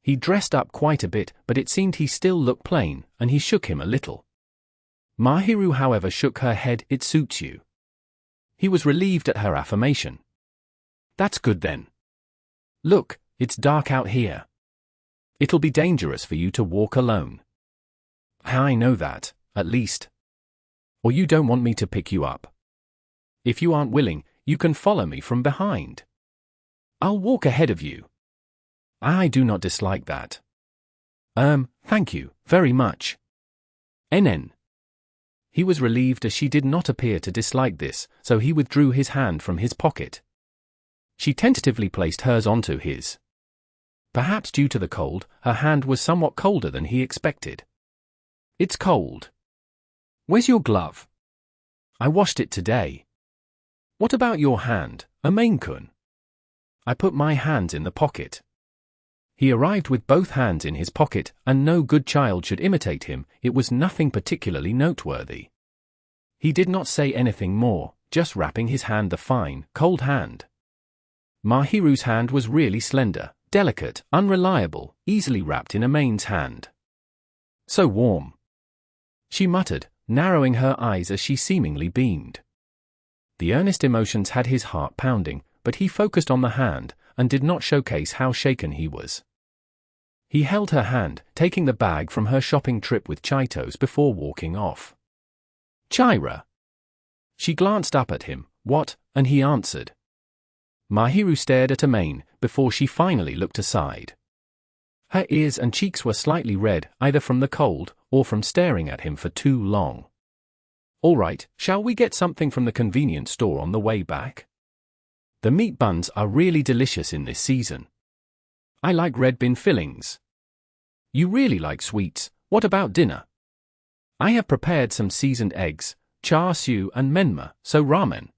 He dressed up quite a bit, but it seemed he still looked plain, and he shook him a little. Mahiru, however, shook her head. "It suits you." He was relieved at her affirmation. "That's good then. Look, it's dark out here. It'll be dangerous for you to walk alone." "I know that, at least. Or you don't want me to pick you up. If you aren't willing, you can follow me from behind." I'll walk ahead of you. I do not dislike that. Thank you, very much. NN. He was relieved as she did not appear to dislike this, so he withdrew his hand from his pocket. She tentatively placed hers onto his. Perhaps due to the cold, her hand was somewhat colder than he expected. It's cold. Where's your glove? I washed it today. What about your hand, Amain-kun? I put my hands in the pocket. He arrived with both hands in his pocket, and no good child should imitate him. It was nothing particularly noteworthy. He did not say anything more, just wrapping his hand, the fine, cold hand. Mahiru's hand was really slender, delicate, unreliable, easily wrapped in Amain's hand. So warm. She muttered, narrowing her eyes as she seemingly beamed. The earnest emotions had his heart pounding, but he focused on the hand, and did not showcase how shaken he was. He held her hand, taking the bag from her shopping trip with Chaitos before walking off. Chira. She glanced up at him, what, and he answered. Mahiru stared at Amain, before she finally looked aside. Her ears and cheeks were slightly red, either from the cold, or from staring at him for too long. All right, shall we get something from the convenience store on the way back? The meat buns are really delicious in this season. I like red bean fillings. You really like sweets. What about dinner? I have prepared some seasoned eggs, char siu and menma, so ramen.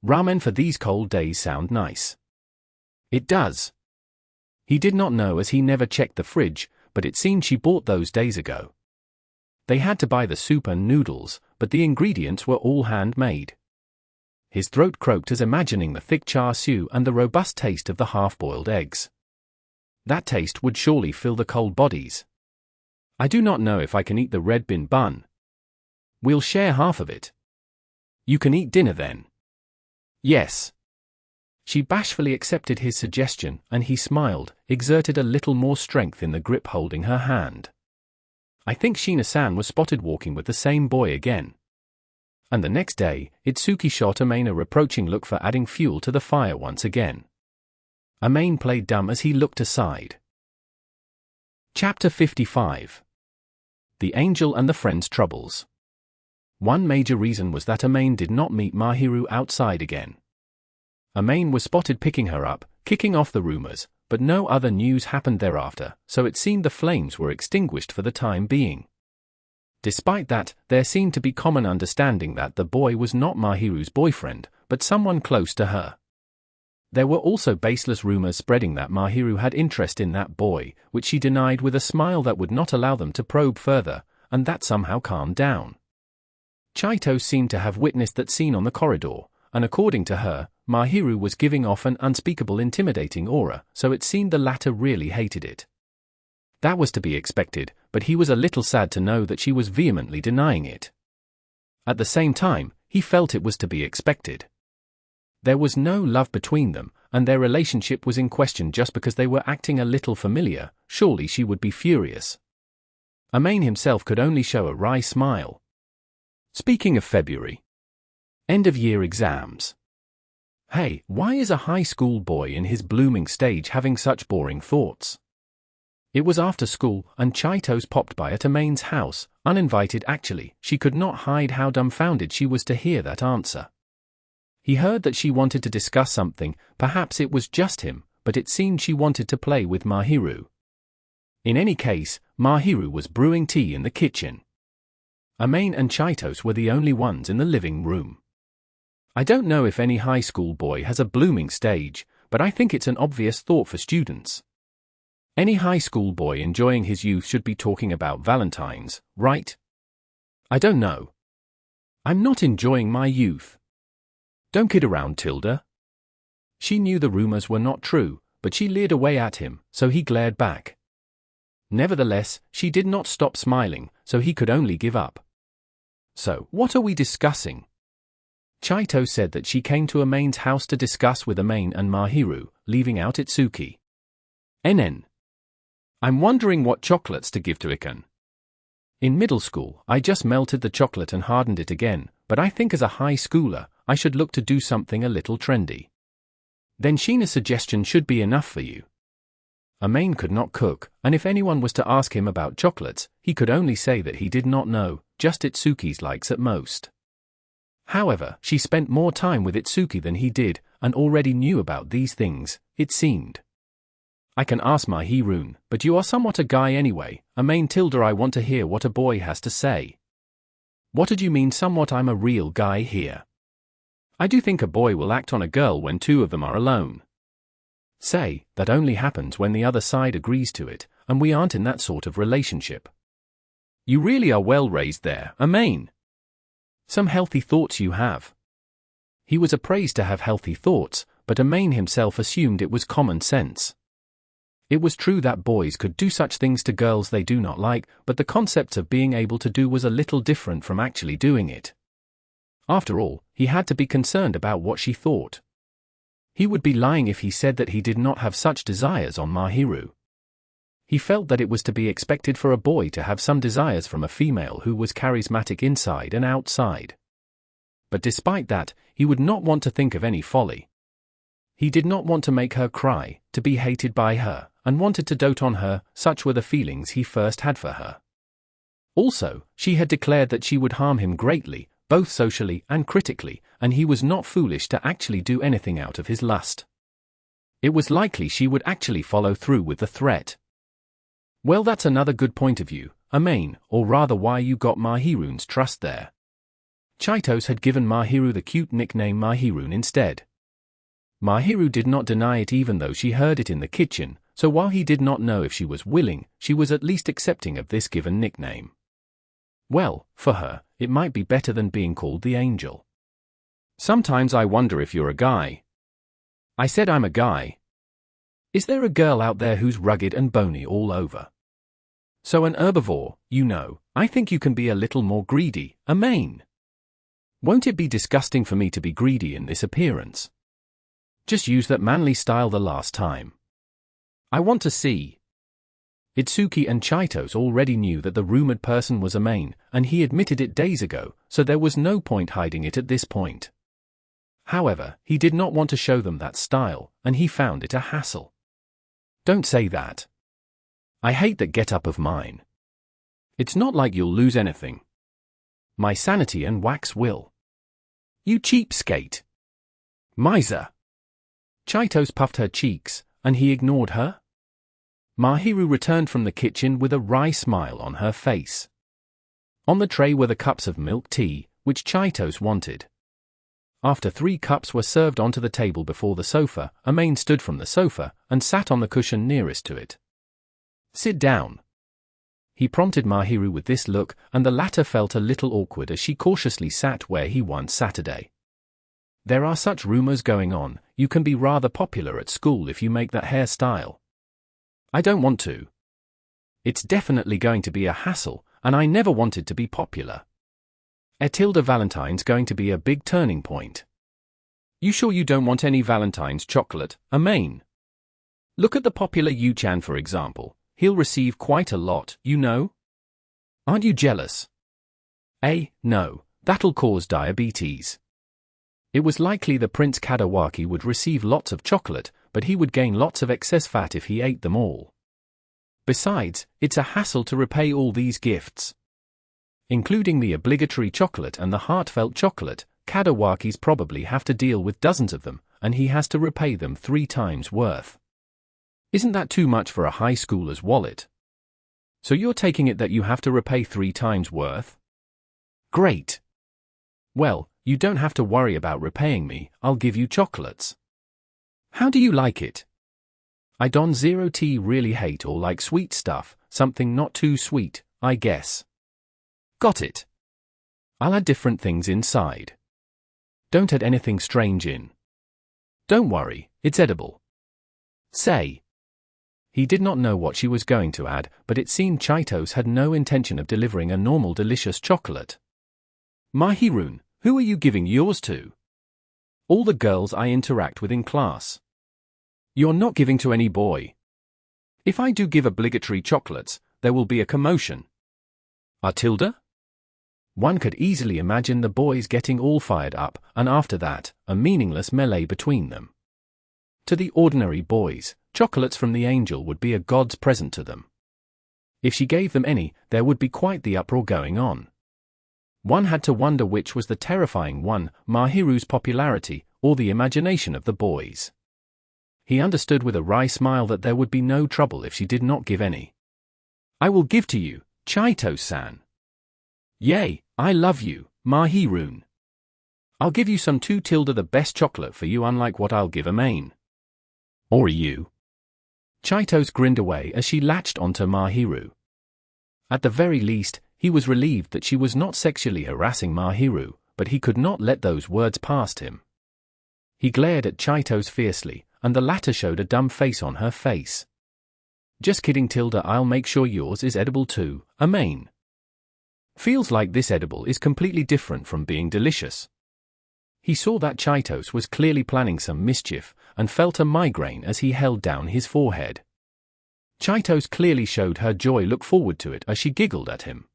Ramen for these cold days sound nice. It does. He did not know as he never checked the fridge, but it seemed she bought those days ago. They had to buy the soup and noodles, but the ingredients were all handmade. His throat croaked as imagining the thick char siu and the robust taste of the half-boiled eggs. That taste would surely fill the cold bodies. I do not know if I can eat the red bean bun. We'll share half of it. You can eat dinner then. Yes. She bashfully accepted his suggestion, and he smiled, exerted a little more strength in the grip holding her hand. I think Shina-san was spotted walking with the same boy again. And the next day, Itsuki shot Amain a reproaching look for adding fuel to the fire once again. Amain played dumb as he looked aside. Chapter 55. The Angel and the Friend's Troubles. One major reason was that Amain did not meet Mahiru outside again. Amain was spotted picking her up, kicking off the rumors, but no other news happened thereafter, so it seemed the flames were extinguished for the time being. Despite that, there seemed to be common understanding that the boy was not Mahiru's boyfriend, but someone close to her. There were also baseless rumors spreading that Mahiru had interest in that boy, which she denied with a smile that would not allow them to probe further, and that somehow calmed down. Chaito seemed to have witnessed that scene on the corridor, and according to her, Mahiru was giving off an unspeakable intimidating aura, so it seemed the latter really hated it. That was to be expected, but he was a little sad to know that she was vehemently denying it. At the same time, he felt it was to be expected. There was no love between them, and their relationship was in question just because they were acting a little familiar. Surely she would be furious. Amain himself could only show a wry smile. Speaking of February. End-of-year exams. Hey, why is a high school boy in his blooming stage having such boring thoughts? It was after school, and Chaitos popped by at Amain's house, uninvited actually. She could not hide how dumbfounded she was to hear that answer. He heard that she wanted to discuss something, perhaps it was just him, but it seemed she wanted to play with Mahiru. In any case, Mahiru was brewing tea in the kitchen. Amain and Chaitos were the only ones in the living room. I don't know if any high school boy has a blooming stage, but I think it's an obvious thought for students. Any high school boy enjoying his youth should be talking about Valentine's, right? I don't know. I'm not enjoying my youth. Don't kid around, Tilda. She knew the rumors were not true, but she leered away at him, so he glared back. Nevertheless, she did not stop smiling, so he could only give up. So, what are we discussing? Chaito said that she came to Amain's house to discuss with Amain and Mahiru, leaving out Itsuki. NN. I'm wondering what chocolates to give to Ikan. In middle school, I just melted the chocolate and hardened it again, but I think as a high schooler, I should look to do something a little trendy. Then Sheena's suggestion should be enough for you. Amain could not cook, and if anyone was to ask him about chocolates, he could only say that he did not know, just Itsuki's likes at most. However, she spent more time with Itsuki than he did, and already knew about these things, it seemed. I can ask Mahirun, but you are somewhat a guy anyway. Amain tilde I want to hear what a boy has to say. What did you mean somewhat? I'm a real guy here. I do think a boy will act on a girl when two of them are alone. Say, that only happens when the other side agrees to it, and we aren't in that sort of relationship. You really are well raised there, Amain. Some healthy thoughts you have. He was appraised to have healthy thoughts, but Amain himself assumed it was common sense. It was true that boys could do such things to girls they do not like, but the concept of being able to do was a little different from actually doing it. After all, he had to be concerned about what she thought. He would be lying if he said that he did not have such desires on Mahiru. He felt that it was to be expected for a boy to have some desires from a female who was charismatic inside and outside. But despite that, he would not want to think of any folly. He did not want to make her cry, to be hated by her, and wanted to dote on her. Such were the feelings he first had for her. Also, she had declared that she would harm him greatly, both socially and critically, and he was not foolish to actually do anything out of his lust. It was likely she would actually follow through with the threat. Well, that's another good point of view, Amain, or rather why you got Mahirun's trust there. Chaitos had given Mahiru the cute nickname Mahirun instead. Mahiru did not deny it even though she heard it in the kitchen, so while he did not know if she was willing, she was at least accepting of this given nickname. Well, for her, it might be better than being called the angel. Sometimes I wonder if you're a guy. I said I'm a guy. Is there a girl out there who's rugged and bony all over? So an herbivore, you know, I think you can be a little more greedy, Amain. Won't it be disgusting for me to be greedy in this appearance? Just use that manly style the last time. I want to see. Itsuki and Chaitos already knew that the rumored person was Amain, and he admitted it days ago, so there was no point hiding it at this point. However, he did not want to show them that style, and he found it a hassle. Don't say that. I hate that get-up of mine. It's not like you'll lose anything. My sanity and wax will. You cheapskate. Miser. Chaitos puffed her cheeks, and he ignored her. Mahiru returned from the kitchen with a wry smile on her face. On the tray were the cups of milk tea, which Chaitos wanted. After 3 cups were served onto the table before the sofa, Amain stood from the sofa and sat on the cushion nearest to it. Sit down. He prompted Mahiru with this look, and the latter felt a little awkward as she cautiously sat where he once Saturday. There are such rumors going on, you can be rather popular at school if you make that hairstyle. I don't want to. It's definitely going to be a hassle, and I never wanted to be popular. Etilda Valentine's going to be a big turning point. You sure you don't want any Valentine's chocolate, Amain? Look at the popular Yu-chan for example, he'll receive quite a lot, you know? Aren't you jealous? No, that'll cause diabetes. It was likely the Prince Kadawaki would receive lots of chocolate, but he would gain lots of excess fat if he ate them all. Besides, it's a hassle to repay all these gifts. Including the obligatory chocolate and the heartfelt chocolate, Kadawakis probably have to deal with dozens of them, and he has to repay them 3 times worth. Isn't that too much for a high schooler's wallet? So you're taking it that you have to repay 3 times worth? Great. Well, you don't have to worry about repaying me, I'll give you chocolates. How do you like it? I don't 0T really hate or like sweet stuff, something not too sweet, I guess. Got it. I'll add different things inside. Don't add anything strange in. Don't worry, it's edible. Say. He did not know what she was going to add, but it seemed Chaitos had no intention of delivering a normal delicious chocolate. Mahirun, who are you giving yours to? All the girls I interact with in class. You're not giving to any boy. If I do give obligatory chocolates, there will be a commotion. Tilda? One could easily imagine the boys getting all fired up, and after that, a meaningless melee between them. To the ordinary boys, chocolates from the angel would be a god's present to them. If she gave them any, there would be quite the uproar going on. One had to wonder which was the terrifying one, Mahiru's popularity, or the imagination of the boys. He understood with a wry smile that there would be no trouble if she did not give any. "I will give to you, Chito-san." "Yay, I love you, Mahiru. I'll give you some too, the best chocolate for you, unlike what I'll give a main. Or you." Chito's grinned away as she latched onto Mahiru. At the very least, he was relieved that she was not sexually harassing Mahiru, but he could not let those words past him. He glared at Chito's fiercely, and the latter showed a dumb face on her face. "Just kidding, I'll make sure yours is edible too, a main. Feels like this edible is completely different from being delicious." He saw that Chitos was clearly planning some mischief, and felt a migraine as he held down his forehead. Chitos clearly showed her joy, look forward to it as she giggled at him.